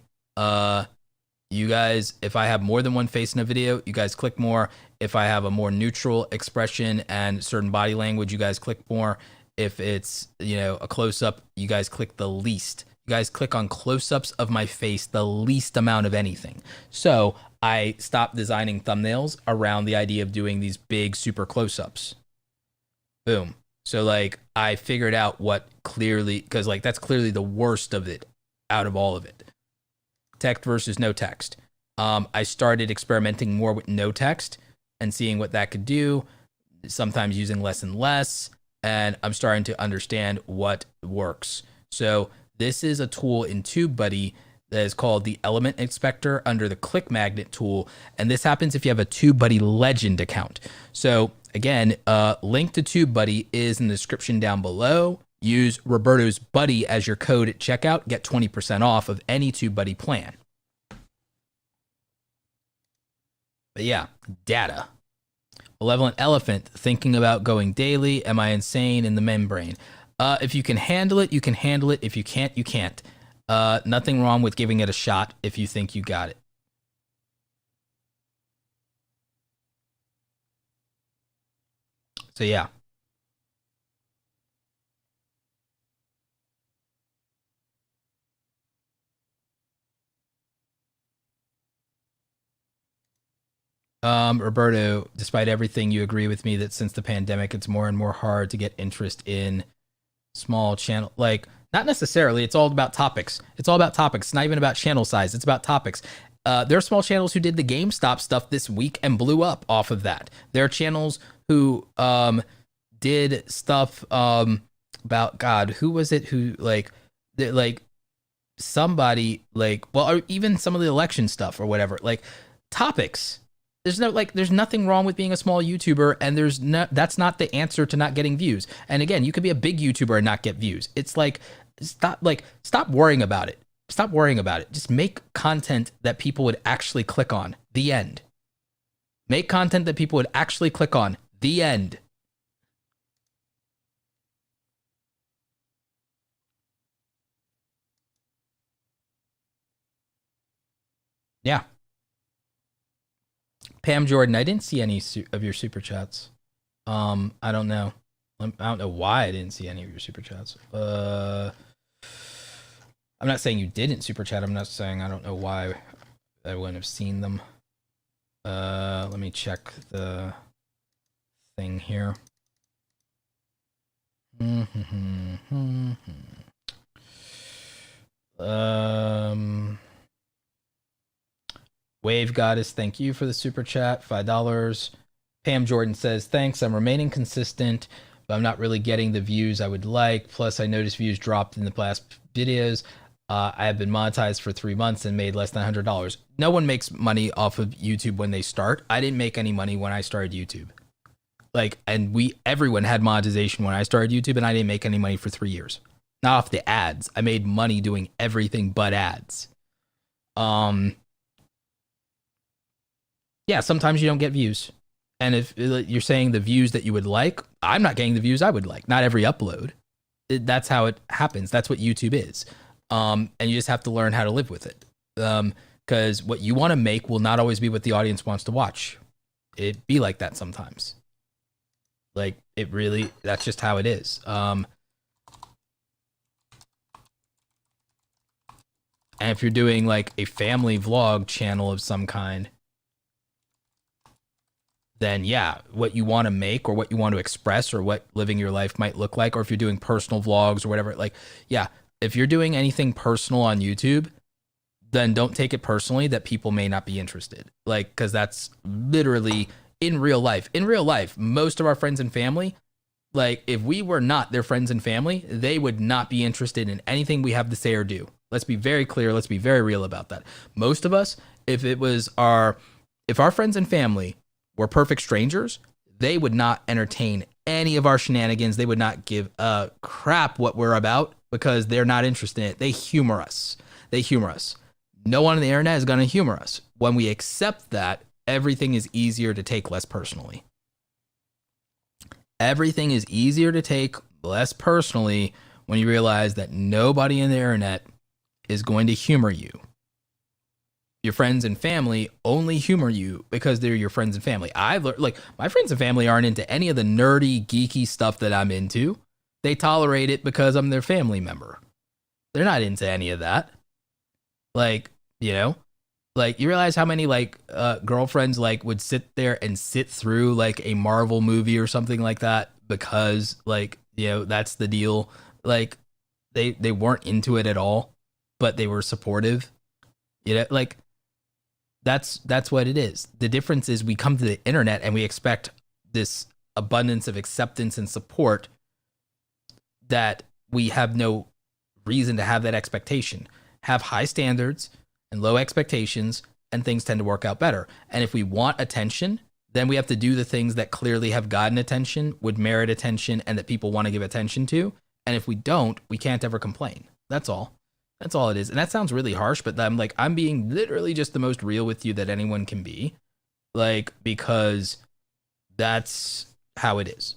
You guys, if I have more than one face in a video, you guys click more. If I have a more neutral expression and certain body language, you guys click more. If it's, you know, a close up, you guys click the least. You guys click on close ups of my face the least amount of anything. So I stopped designing thumbnails around the idea of doing these big super close ups. Boom. So like I figured out what clearly, because like that's clearly the worst of it out of all of it. Text versus no text. I started experimenting more with no text and seeing what that could do, sometimes using less and less, and I'm starting to understand what works. So this is a tool in TubeBuddy that is called the Element Inspector under the Click Magnet tool, and this happens if you have a TubeBuddy Legend account. So again, link to TubeBuddy is in the description down below. Use Roberto's Buddy as your code at checkout. Get 20% off of any TubeBuddy plan. But yeah, data. Malevolent Elephant, thinking about going daily. Am I insane in the membrane? If you can handle it, you can handle it. If you can't, you can't. Nothing wrong with giving it a shot if you think you got it. So yeah. Roberto, despite everything, you agree with me that since the pandemic, it's more and more hard to get interest in small channel. Like, not necessarily. It's all about topics. It's all about topics. It's not even about channel size. It's about topics. There are small channels who did the GameStop stuff this week and blew up off of that. There are channels who did stuff about, God, who was it who like somebody like, well, or even some of the election stuff or whatever, like topics. There's nothing wrong with being a small YouTuber, and that's not the answer to not getting views. And again, you could be a big YouTuber and not get views. It's like, stop worrying about it. Stop worrying about it. Just make content that people would actually click on. The end. Make content that people would actually click on. The end. Yeah. Pam Jordan, I didn't see any of your super chats. I don't know. I don't know why I didn't see any of your super chats. I'm not saying you didn't super chat. I'm not saying I don't know why I wouldn't have seen them. Let me check the thing here. Wave Goddess, thank you for the super chat, $5. Pam Jordan says, thanks, I'm remaining consistent, but I'm not really getting the views I would like. Plus, I noticed views dropped in the past videos. I have been monetized for 3 months and made less than $100. No one makes money off of YouTube when they start. I didn't make any money when I started YouTube. Everyone had monetization when I started YouTube, and I didn't make any money for 3 years. Not off the ads. I made money doing everything but ads. Yeah, sometimes you don't get views. And if you're saying the views that you would like, I'm not getting the views I would like. Not every upload. That's how it happens. That's what YouTube is. And you just have to learn how to live with it. Because what you want to make will not always be what the audience wants to watch. It be like that sometimes. Like, it really, that's just how it is. And if you're doing like a family vlog channel of some kind, then yeah, what you want to make or what you want to express or what living your life might look like, or if you're doing personal vlogs or whatever, like, yeah, if you're doing anything personal on YouTube, then don't take it personally that people may not be interested. Like, because that's literally in real life. In real life, most of our friends and family, like, if we were not their friends and family, they would not be interested in anything we have to say or do. Let's be very clear. Let's be very real about that. Most of us, if our friends and family were perfect strangers, they would not entertain any of our shenanigans. They would not give a crap what we're about because they're not interested in it. They humor us. No one on the internet is going to humor us. When we accept that, everything is easier to take less personally. Everything is easier to take less personally when you realize that nobody in the internet is going to humor you. Your friends and family only humor you because they're your friends and family. I've learned, like, my friends and family aren't into any of the nerdy, geeky stuff that I'm into. They tolerate it because I'm their family member. They're not into any of that. Like, you know, like, you realize how many like girlfriends like would sit there and sit through like a Marvel movie or something like that because, like, you know, that's the deal. Like, they weren't into it at all, but they were supportive. You know, like, that's what it is. The difference is we come to the internet and we expect this abundance of acceptance and support that we have no reason to have that expectation. Have high standards and low expectations, and things tend to work out better. And if we want attention, then we have to do the things that clearly have gotten attention, would merit attention, and that people want to give attention to. And if we don't, we can't ever complain. That's all. That's all it is. And that sounds really harsh, but I'm being literally just the most real with you that anyone can be. Like, because that's how it is.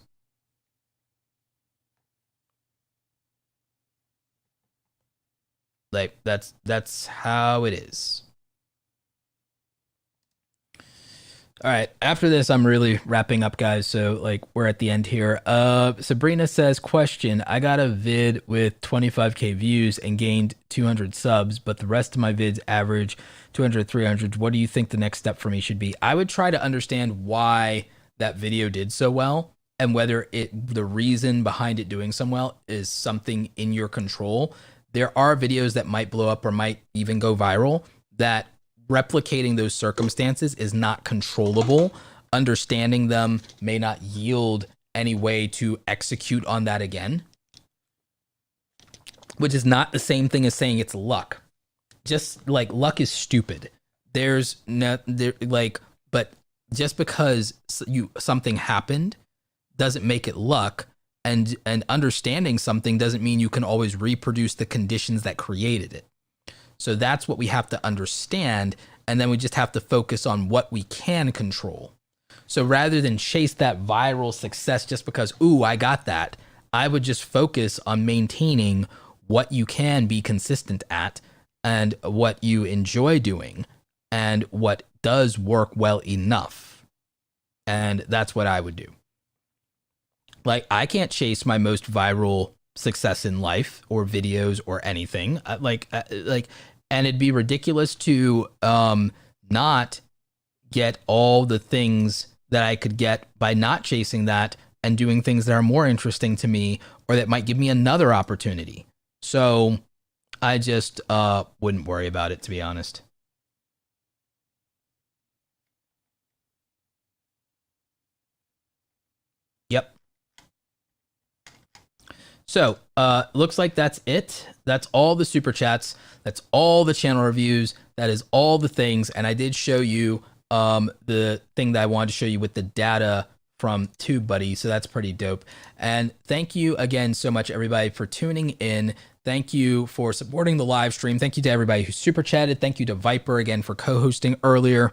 Like, that's how it is. All right. After this, I'm really wrapping up, guys. So, like, we're at the end here. Sabrina says, question, I got a vid with 25K views and gained 200 subs, but the rest of my vids average 200, 300. What do you think the next step for me should be? I would try to understand why that video did so well and whether the reason behind it doing so well is something in your control. There are videos that might blow up or might even go viral that replicating those circumstances is not controllable. Understanding them may not yield any way to execute on that again, which is not the same thing as saying it's luck. Just like luck is stupid. There's no but just because something happened doesn't make it luck, and understanding something doesn't mean you can always reproduce the conditions that created it. So that's what we have to understand, and then we just have to focus on what we can control. So rather than chase that viral success just because, ooh, I got that, I would just focus on maintaining what you can be consistent at and what you enjoy doing and what does work well enough. And that's what I would do. Like, I can't chase my most viral success in life or videos or anything. And it'd be ridiculous to not get all the things that I could get by not chasing that and doing things that are more interesting to me or that might give me another opportunity. So I just wouldn't worry about it, to be honest. Yep. So, looks like that's it. That's all the super chats. That's all the channel reviews. That is all the things. And I did show you the thing that I wanted to show you with the data from TubeBuddy. So that's pretty dope. And thank you again so much, everybody, for tuning in. Thank you for supporting the live stream. Thank you to everybody who super chatted. Thank you to Viper again for co-hosting earlier.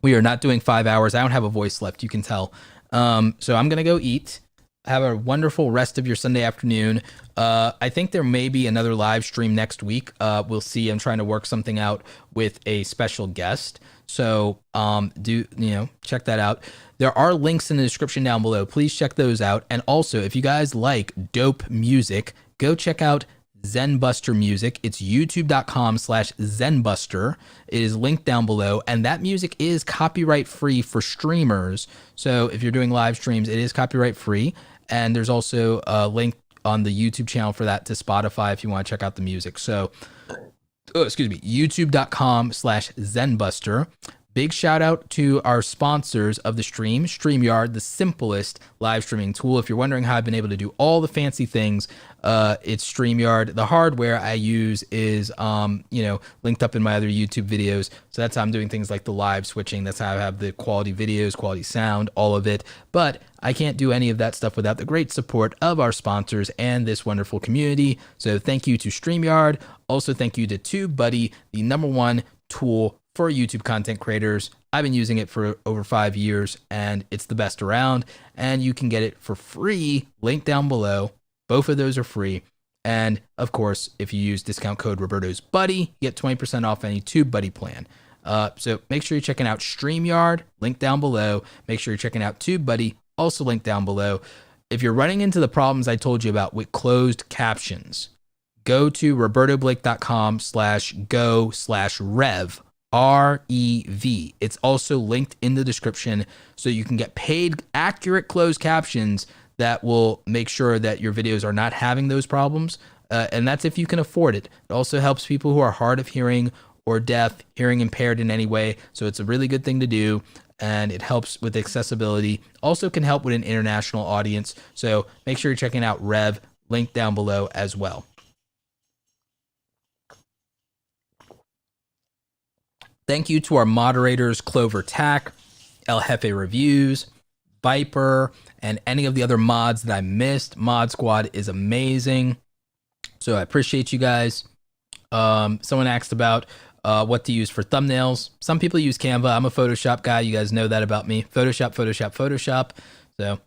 We are not doing 5 hours. I don't have a voice left, you can tell. So I'm going to go eat. Have a wonderful rest of your Sunday afternoon. I think there may be another live stream next week. We'll see. I'm trying to work something out with a special guest. So check that out. There are links in the description down below. Please check those out. And also, if you guys like dope music, go check out Zenbuster Music. It's youtube.com/Zenbuster. It is linked down below, and that music is copyright free for streamers. So if you're doing live streams, it is copyright free. And there's also a link on the YouTube channel for that to Spotify if you want to check out the music. So, youtube.com/Zenbuster. Big shout out to our sponsors of the stream, StreamYard, the simplest live streaming tool. If you're wondering how I've been able to do all the fancy things, it's StreamYard. The hardware I use is, linked up in my other YouTube videos. So that's how I'm doing things like the live switching. That's how I have the quality videos, quality sound, all of it. But I can't do any of that stuff without the great support of our sponsors and this wonderful community. So thank you to StreamYard. Also, thank you to TubeBuddy, the #1 tool for YouTube content creators. I've been using it for over 5 years and it's the best around, and you can get it for free, link down below. Both of those are free. And of course, if you use discount code Roberto's Buddy, you get 20% off any TubeBuddy plan. So make sure you're checking out StreamYard, link down below. Make sure you're checking out TubeBuddy, also link down below. If you're running into the problems I told you about with closed captions, go to robertoblake.com/go/rev. REV. It's also linked in the description so you can get paid accurate closed captions that will make sure that your videos are not having those problems. And that's if you can afford it. It also helps people who are hard of hearing or deaf, hearing impaired in any way. So it's a really good thing to do. And it helps with accessibility. Also can help with an international audience. So make sure you're checking out Rev, link down below as well. Thank you to our moderators, Clover Tack, El Jefe Reviews, Viper, and any of the other mods that I missed. Mod Squad is amazing. So I appreciate you guys. Someone asked about what to use for thumbnails. Some people use Canva. I'm a Photoshop guy. You guys know that about me. Photoshop, Photoshop, Photoshop. So,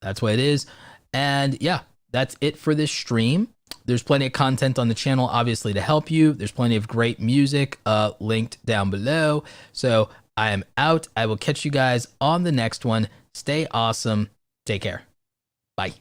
that's what it is. And yeah, that's it for this stream. There's plenty of content on the channel, obviously, to help you. There's plenty of great music linked down below. So I am out. I will catch you guys on the next one. Stay awesome. Take care. Bye.